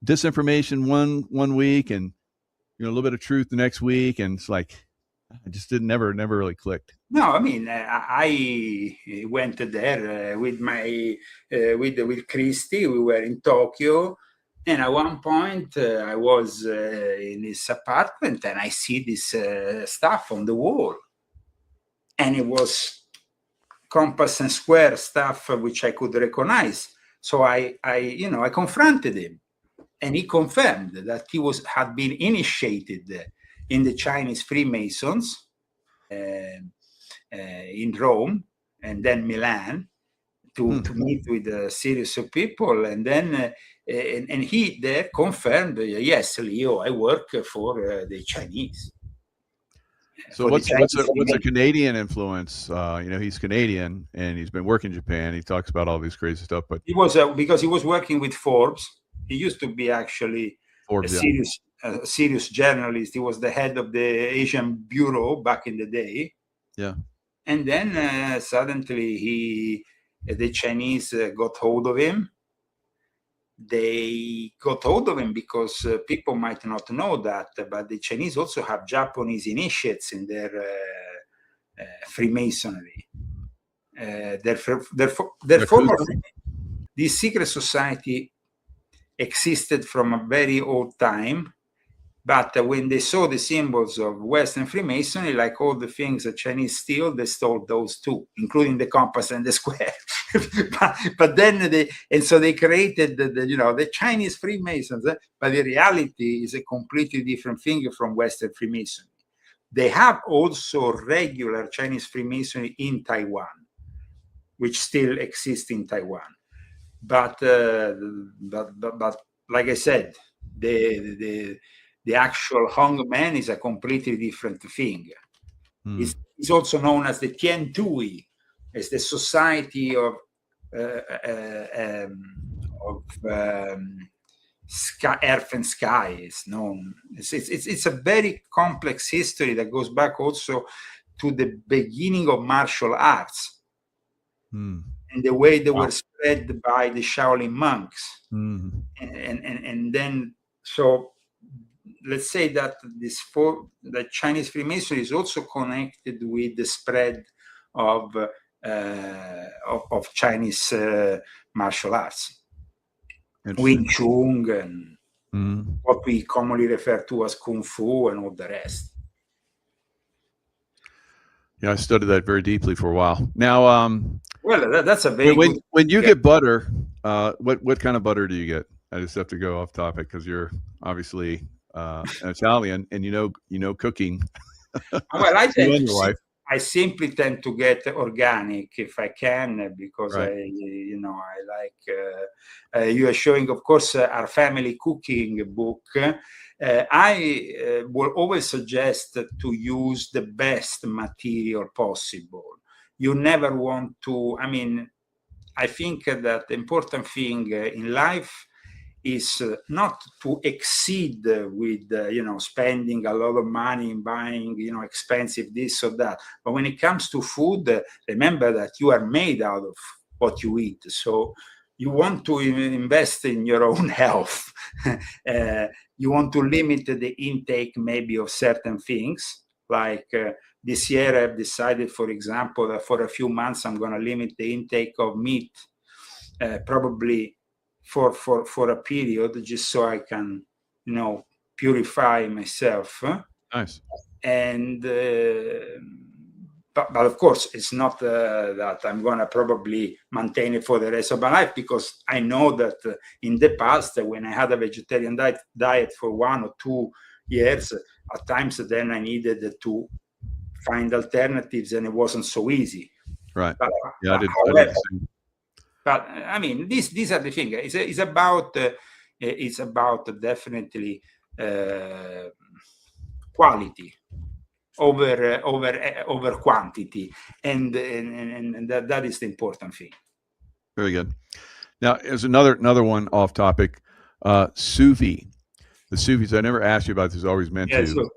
disinformation one week and a little bit of truth the next week. And it's like, I just never really clicked. No, I mean, I went there with my with Christy. We were in Tokyo, and at one point I was in his apartment, and I see this stuff on the wall, and it was compass and square stuff which I could recognize. So I confronted him, and he confirmed that he had been initiated in the Chinese Freemasons. In Rome and then Milan to meet with a series of people, and then and he there confirmed, yes, Leo, I work for the Chinese. So what's a Canadian influence? He's Canadian and he's been working in Japan. He talks about all these crazy stuff, but he was because he was working with Forbes. He used to be actually Forbes, a serious journalist. He was the head of the Asian Bureau back in the day. Yeah. And then suddenly the Chinese got hold of him. They got hold of him because people might not know that, but the Chinese also have Japanese initiates in their Freemasonry. This secret society existed from a very old time. But when they saw the symbols of Western Freemasonry, like all the things that Chinese steal, they stole those too, including the compass and the square. but then they created the Chinese Freemasons. But the reality is a completely different thing from Western Freemasonry. They have also regular Chinese Freemasonry in Taiwan, which still exists in Taiwan. But like I said, the actual hangman is a completely different thing. It's is also known as the Tien Tui, as the Society of Sky, Earth and Sky is known. It's a very complex history that goes back also to the beginning of martial arts and the way they were spread by the Shaolin monks. And then, so let's say that the Chinese Freemasonry is also connected with the spread of Chinese martial arts, Wing Chun, and what we commonly refer to as Kung Fu and all the rest. Yeah, I studied that very deeply for a while. Now, well, that's a very good. When you get butter, what kind of butter do you get? I just have to go off topic because you're obviously an Italian and you know cooking. Well, I simply tend to get organic if I can, because I like. You are showing, of course, our family cooking book. I will always suggest to use the best material possible. You never want to. I mean, I think that the important thing in life is not to exceed with spending a lot of money in buying expensive this or that, but when it comes to food, remember that you are made out of what you eat, so you want to invest in your own health. You want to limit the intake maybe of certain things, like this year I've decided, for example, that for a few months I'm going to limit the intake of meat, probably for a period, just so I can, purify myself. Nice. And but of course, it's not that I'm gonna probably maintain it for the rest of my life, because I know that in the past, when I had a vegetarian diet for 1 or 2 years, at times then I needed to find alternatives, and it wasn't so easy. Right. But, yeah, I did. But I mean, these are the things. It's about definitely quality over quantity, and that is the important thing. Very good. Now, there's another one off topic. Sufi. The Sufis. I never asked you about this. Always meant to. Sure.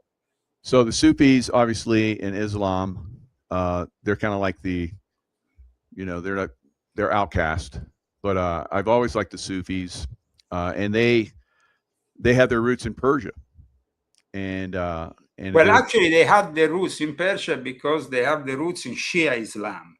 So the Sufis, obviously in Islam, they're kind of like the, they're outcast. But I've always liked the Sufis, and they have their roots in Persia, and well, actually, they had their roots in Persia because they have the roots in Shia Islam.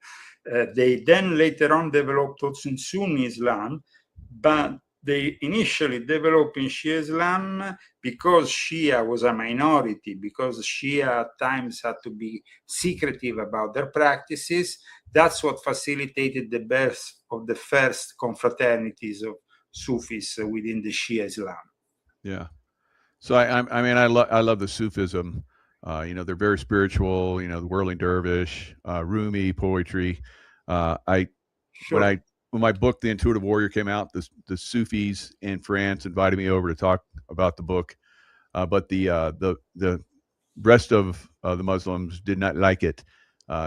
They then later on developed also in Sunni Islam, but they initially developed in Shia Islam because Shia was a minority, because Shia at times had to be secretive about their practices. That's what facilitated the birth of the first confraternities of Sufis within the Shia Islam. Yeah. So I love the Sufism. They're very spiritual. The whirling dervish, Rumi poetry. When my book, The Intuitive Warrior, came out, the Sufis in France invited me over to talk about the book, but the rest of the Muslims did not like it,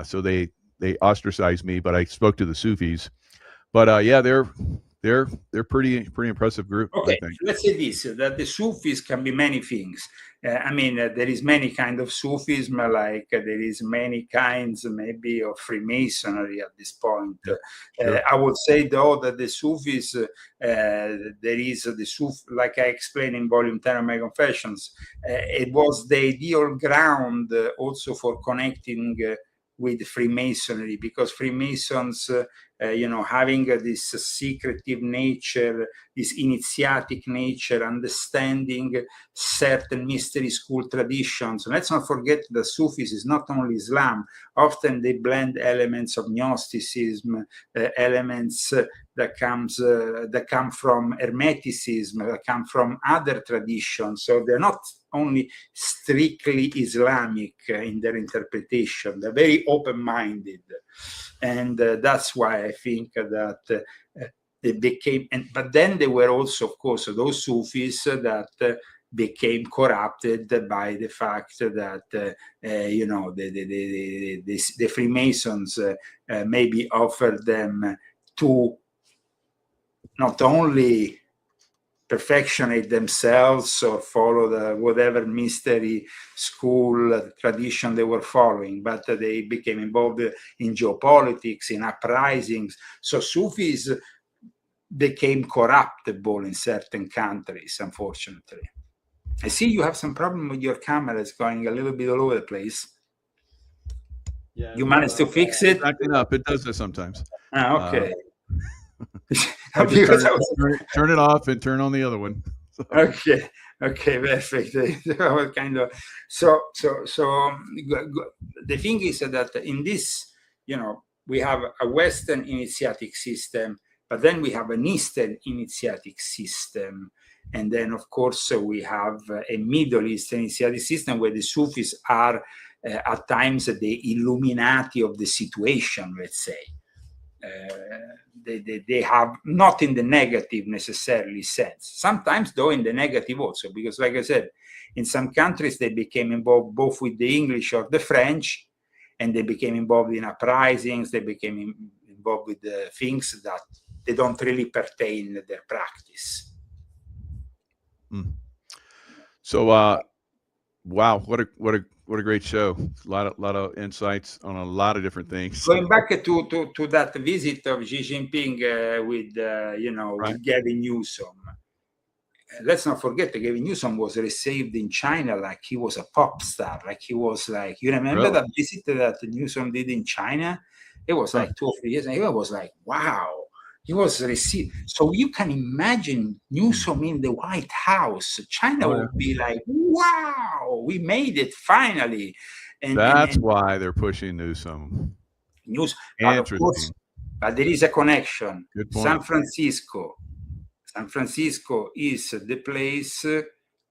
so they ostracized me. But I spoke to the Sufis. But yeah, they're pretty impressive group. Okay, I think. Let's say this: that the Sufis can be many things. There is many kind of Sufism, like there is many kinds maybe of Freemasonry at this point. Sure. I would say though that the Sufis, there is the Suf, like I explained in volume 10 of my Confessions, it was the ideal ground also for connecting with Freemasonry, because Freemasons, having this secretive nature, this initiatic nature, understanding certain mystery school traditions. Let's not forget that Sufis is not only Islam. Often they blend elements of Gnosticism, elements that come from Hermeticism, that come from other traditions. So they're not only strictly Islamic in their interpretation. They're very open-minded. And that's why I think that they became, but then there were also, of course, those Sufis that became corrupted by the fact that the Freemasons maybe offered them to not only perfectionate themselves or follow the whatever mystery school tradition they were following, but they became involved in geopolitics, in uprisings. So Sufis became corruptible in certain countries, unfortunately. I see you have some problem with your camera. It's going a little bit all over the place. Yeah, you managed to fix it? It's acting up. It does this sometimes. Okay. I just turn it off and turn on the other one. So. Okay, perfect. Kind of. So the thing is that in this, we have a Western initiatic system, but then we have an Eastern initiatic system. And then, of course, we have a Middle Eastern initiatic system where the Sufis are at times the Illuminati of the situation, let's say. They have, not in the negative necessarily sense, sometimes though in the negative also, because like I said, in some countries they became involved both with the English or the French, and they became involved in uprisings, they became involved with the things that they don't really pertain to their practice. So wow, what a great show. A lot of insights on a lot of different things. Going back to that visit of Xi Jinping with with Gavin Newsom. Let's not forget that Gavin Newsom was received in China like he was a pop star, like he was like, you remember that visit that Newsom did in China? It was like 2 or 3 years, and he was like, wow. He was received. So you can imagine Newsom in the White House. China would be like, wow, we made it finally. And that's why they're pushing Newsom. But of course, but there is a connection. Good point. San Francisco is the place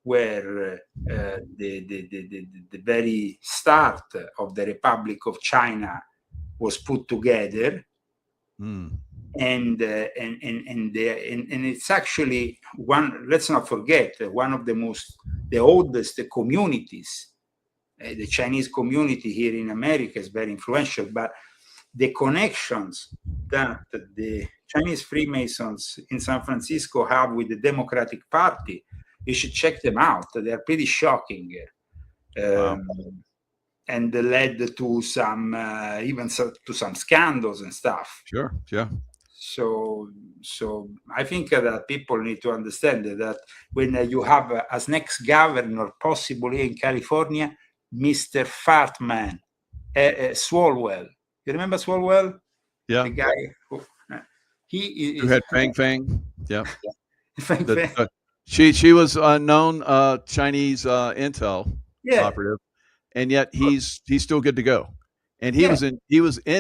where the very start of the Republic of China was put together. And it's actually one, let's not forget, one of the oldest communities. The Chinese community here in America is very influential, but the connections that the Chinese Freemasons in San Francisco have with the Democratic Party, you should check them out. They are pretty shocking. And led to some, to some scandals and stuff. Sure, yeah. So I think that people need to understand that when you have as next governor possibly in California, Mr. Fartman, Swalwell. You remember Swalwell? Yeah. The guy who had Fang. Yeah. Fang. She was a known Chinese intel operative, and yet he's still good to go. And he was in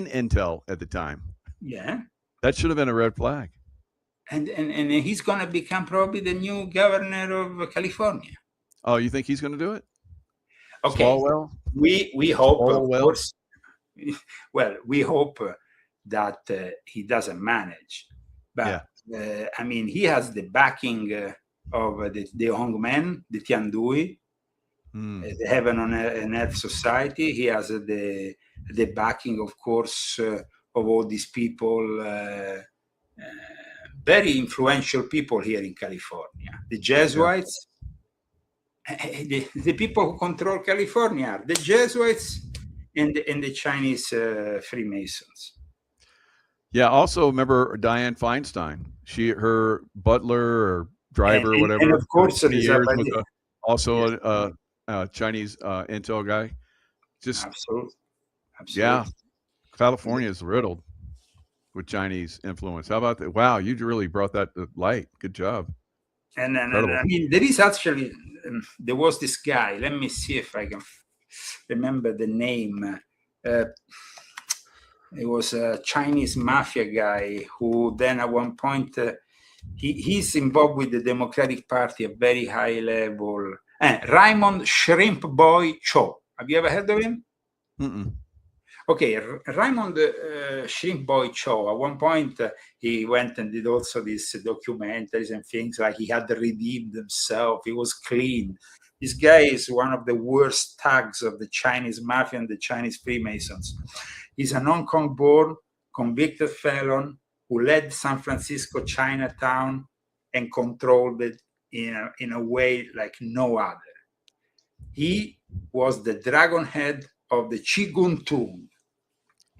intel at the time. Yeah. That should have been a red flag. And he's going to become probably the new governor of California. Oh, you think he's going to do it? Okay. Swalwell? We hope, of course. Well, we hope that he doesn't manage. But, I mean, he has the backing of the young men, the Tiandui, the Heaven on Earth Society. He has the backing, of course, of all these people, very influential people here in California. The Jesuits, the people who control California are the Jesuits and the Chinese Freemasons. Yeah. Also, remember Dianne Feinstein? Her butler or driver or whatever. And of course, was also a Chinese intel guy. Absolutely. Yeah. California is riddled with Chinese influence. How about that? Wow, you really brought that to light. Good job. And I mean, there is actually, there was this guy. Let me see if I can remember the name. It was a Chinese mafia guy who then at one point, he's involved with the Democratic Party at very high level. Raymond Shrimp Boy Cho. Have you ever heard of him? Okay, Raymond Shrimp Boy Cho, at one point he went and did also these documentaries and things like he had redeemed himself. He was clean. This guy is one of the worst thugs of the Chinese mafia and the Chinese Freemasons. He's a Hong Kong born, convicted felon who led San Francisco Chinatown and controlled it in a way like no other. He was the dragon head of the Qiguntung,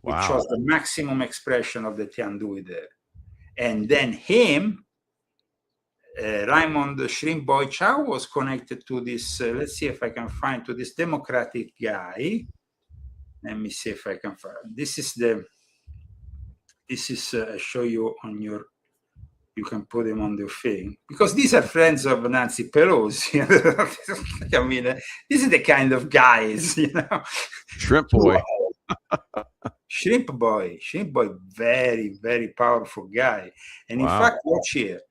which was the maximum expression of the Tiandui there. And then him, Raymond Shrimp Boy Chow, was connected to this, let's see if I can find, to this Democratic guy. Let me see if I can find. This is I show you on your, you can put him on the thing, because these are friends of Nancy Pelosi. I mean, this is the kind of guys, you know. Shrimp Boy. Shrimp Boy, very, very powerful guy. And in fact, watch here.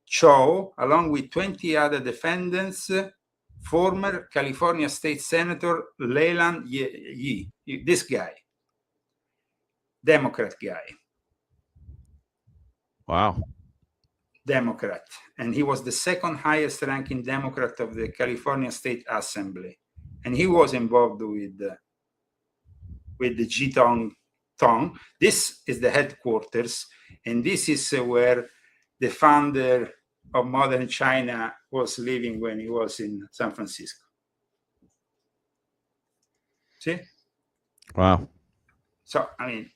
Cho, along with 20 other defendants, former California State Senator Leland Yee, this guy, Democrat guy. Wow. Democrat. And he was the second highest ranking Democrat of the California State Assembly. And he was involved with the Jitong Tong. This is the headquarters, and this is where the founder of modern China was living when he was in San Francisco. See? Wow. So, I mean,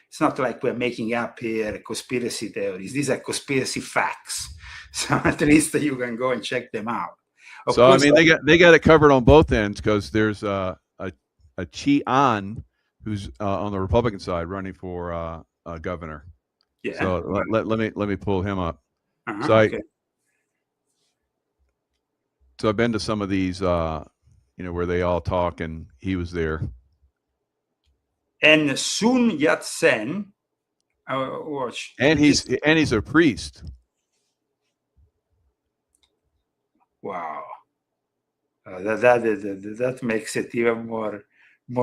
it's not like we're making up here conspiracy theories. These are conspiracy facts. So at least you can go and check them out. Of so, course, I mean, they got it covered on both ends, because there's a Chi An who's on the Republican side running for governor. Yeah. So let me pull him up. So I've been to some of these, where they all talk, and he was there. And Sun Yat-sen, watch. And he's a priest. Wow. That makes it even more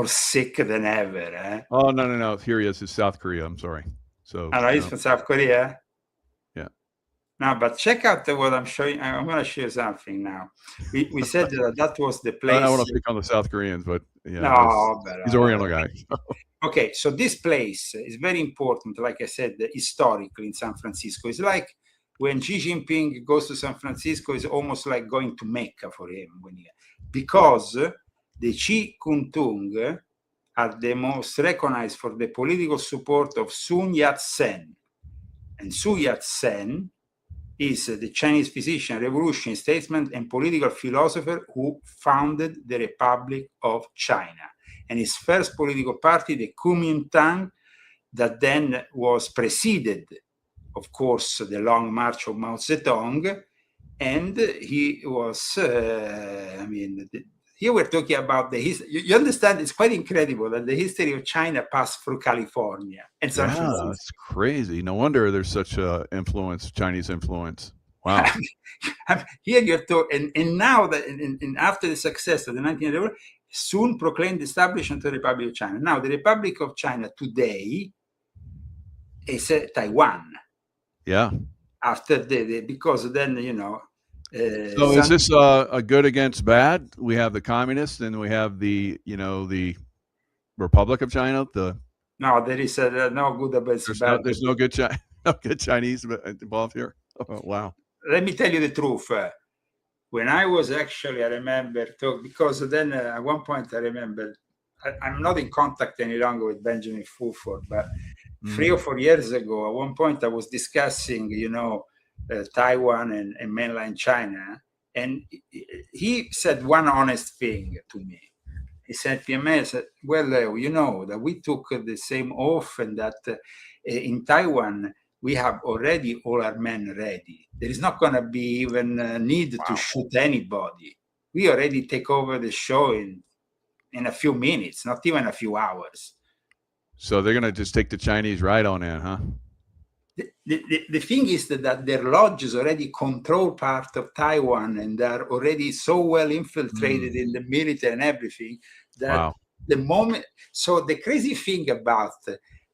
sick than ever. Eh? Oh, no. Here he is. It's South Korea. I'm sorry. So. Oh, no, he's from South Korea. Yeah. No, but check out what I'm showing. I'm going to show you something now. We said that was the place. I don't want to pick on the South Koreans, but yeah, no, he's an Oriental guy. Okay, so this place is very important, like I said, historically in San Francisco. It's like when Xi Jinping goes to San Francisco, it's almost like going to Mecca for him, because the Qiguntung are the most recognized for the political support of Sun Yat-sen. And Sun Yat-sen is the Chinese physician, revolutionary statesman, and political philosopher who founded the Republic of China. And his first political party, the Kuomintang, that then was preceded, of course, the Long March of Mao Zedong. And he was, here we're talking about the history. You understand, it's quite incredible that the history of China passed through California and San Francisco. That's crazy. No wonder there's such Chinese influence. Wow. Here you're talking, and now that, and after the success of the 1980, soon proclaimed the establishment of the Republic of China. Now, the Republic of China today is Taiwan. Yeah. After because then, so is this a good against bad? We have the communists, and we have the Republic of China. No, there is no good against bad. There's no good Chinese involved here. Oh, wow. Let me tell you the truth. When I was actually, I remember, because then at one point I remember, I'm not in contact any longer with Benjamin Fulford, but 3 or 4 years ago, at one point I was discussing, Taiwan and mainland China, and he said one honest thing to me. He said, PMA said, well, that we took the same oath, and that in Taiwan, we have already all our men ready. There is not going to be even a need to shoot anybody. We already take over the show in a few minutes, not even a few hours. So they're going to just take the Chinese right on in, huh? The thing is that their lodges already control part of Taiwan, and they're already so well infiltrated in the military and everything that the moment. So the crazy thing about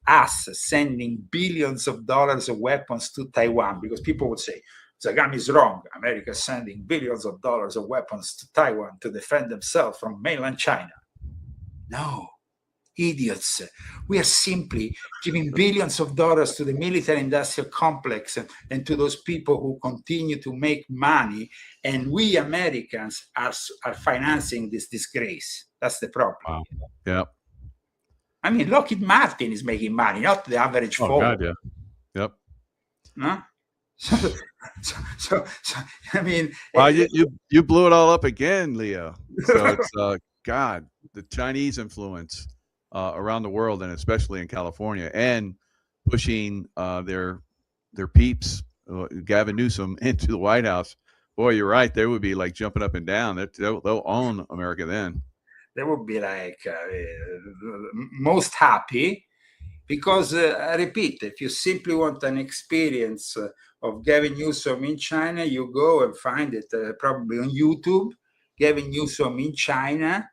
us sending billions of dollars of weapons to Taiwan, because people would say, Zagami is wrong. America is sending billions of dollars of weapons to Taiwan to defend themselves from mainland China. No, idiots. We are simply giving billions of dollars to the military industrial complex and to those people who continue to make money. And we Americans are financing this disgrace. That's the problem. Wow. Yeah. I mean, Lockheed Martin is making money, not the average folk. God, yeah. Yep. No? So, I mean, well, you blew it all up again, Leo. So it's God, the Chinese influence around the world, and especially in California, and pushing their peeps, Gavin Newsom, into the White House. Boy, you're right. They would be like jumping up and down. They'll own America then. They would be like most happy. Because, I repeat, if you simply want an experience of Gavin Newsom in China, you go and find it probably on YouTube, Gavin Newsom in China,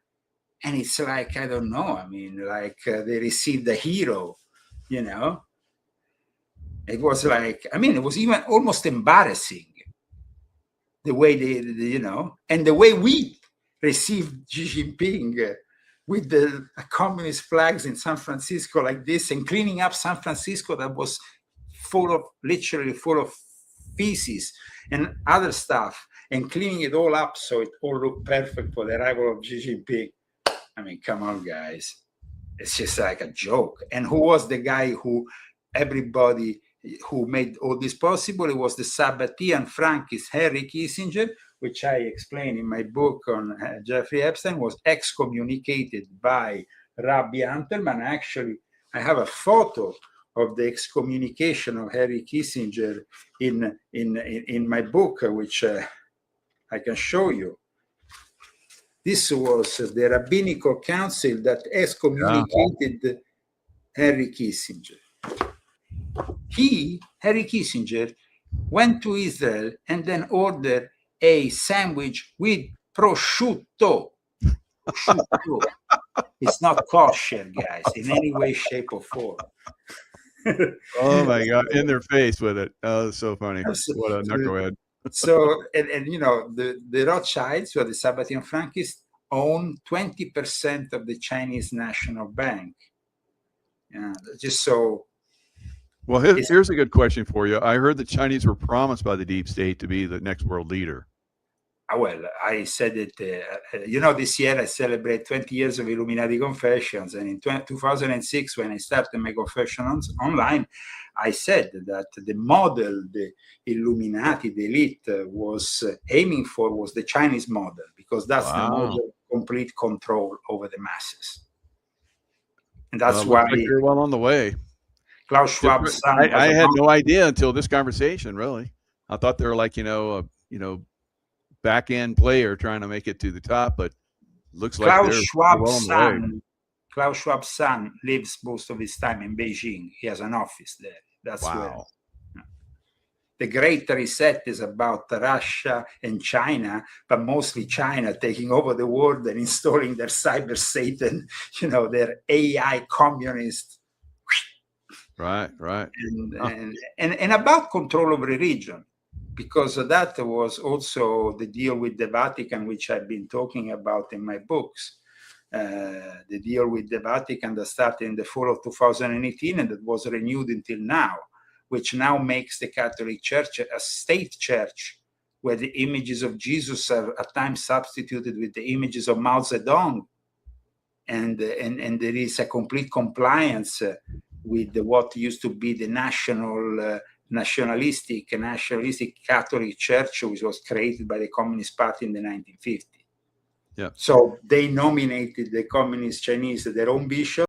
and it's like, I don't know, I mean, like they received a hero, you know? It was like, I mean, it was even almost embarrassing the way they you know, and the way we received Xi Jinping with the communist flags in San Francisco like this, and cleaning up San Francisco that was literally full of feces and other stuff, and cleaning it all up so it all looked perfect for the arrival of Xi Jinping. I mean, come on, guys. It's just like a joke. And who was the guy who everybody who made all this possible? It was the Sabbatean Frankist Henry Kissinger, which I explain in my book on Jeffrey Epstein, was excommunicated by Rabbi Antelman. Actually, I have a photo of the excommunication of Henry Kissinger in my book, which I can show you. This was the Rabbinical Council that excommunicated Henry Kissinger. Henry Kissinger, went to Israel and then ordered a sandwich with prosciutto. It's not kosher, guys, in any way, shape, or form. Oh my God, in their face with it. Oh, that's so funny. What a knucklehead. So, and you know, the Rothschilds, who are the Sabbatean Frankists, own 20% of the Chinese National Bank. Just so. Well, here's a good question for you. I heard the Chinese were promised by the deep state to be the next world leader. Well, I said it, you know, this year I celebrate 20 years of Illuminati Confessions. And in 2006, when I started my confessions online, I said that the model the Illuminati, the elite, was aiming for was the Chinese model, because that's the model of complete control over the masses. And that's why you're well on the way. Klaus Schwab's son. I had no idea until this conversation, really. I thought they were like, back end player trying to make it to the top, but looks like Klaus Schwab's son lives most of his time in Beijing. He has an office there. That's where the Great Reset is about Russia and China, but mostly China taking over the world and installing their cyber Satan, their AI communist. Right. And about control over a region. Because that was also the deal with the Vatican, which I've been talking about in my books. The deal with the Vatican that started in the fall of 2018 and that was renewed until now, which now makes the Catholic Church a state church, where the images of Jesus are at times substituted with the images of Mao Zedong. And there is a complete compliance with what used to be the nationalistic Catholic Church, which was created by the Communist Party in the 1950s. Yeah. So they nominated the Communist Chinese their own bishop.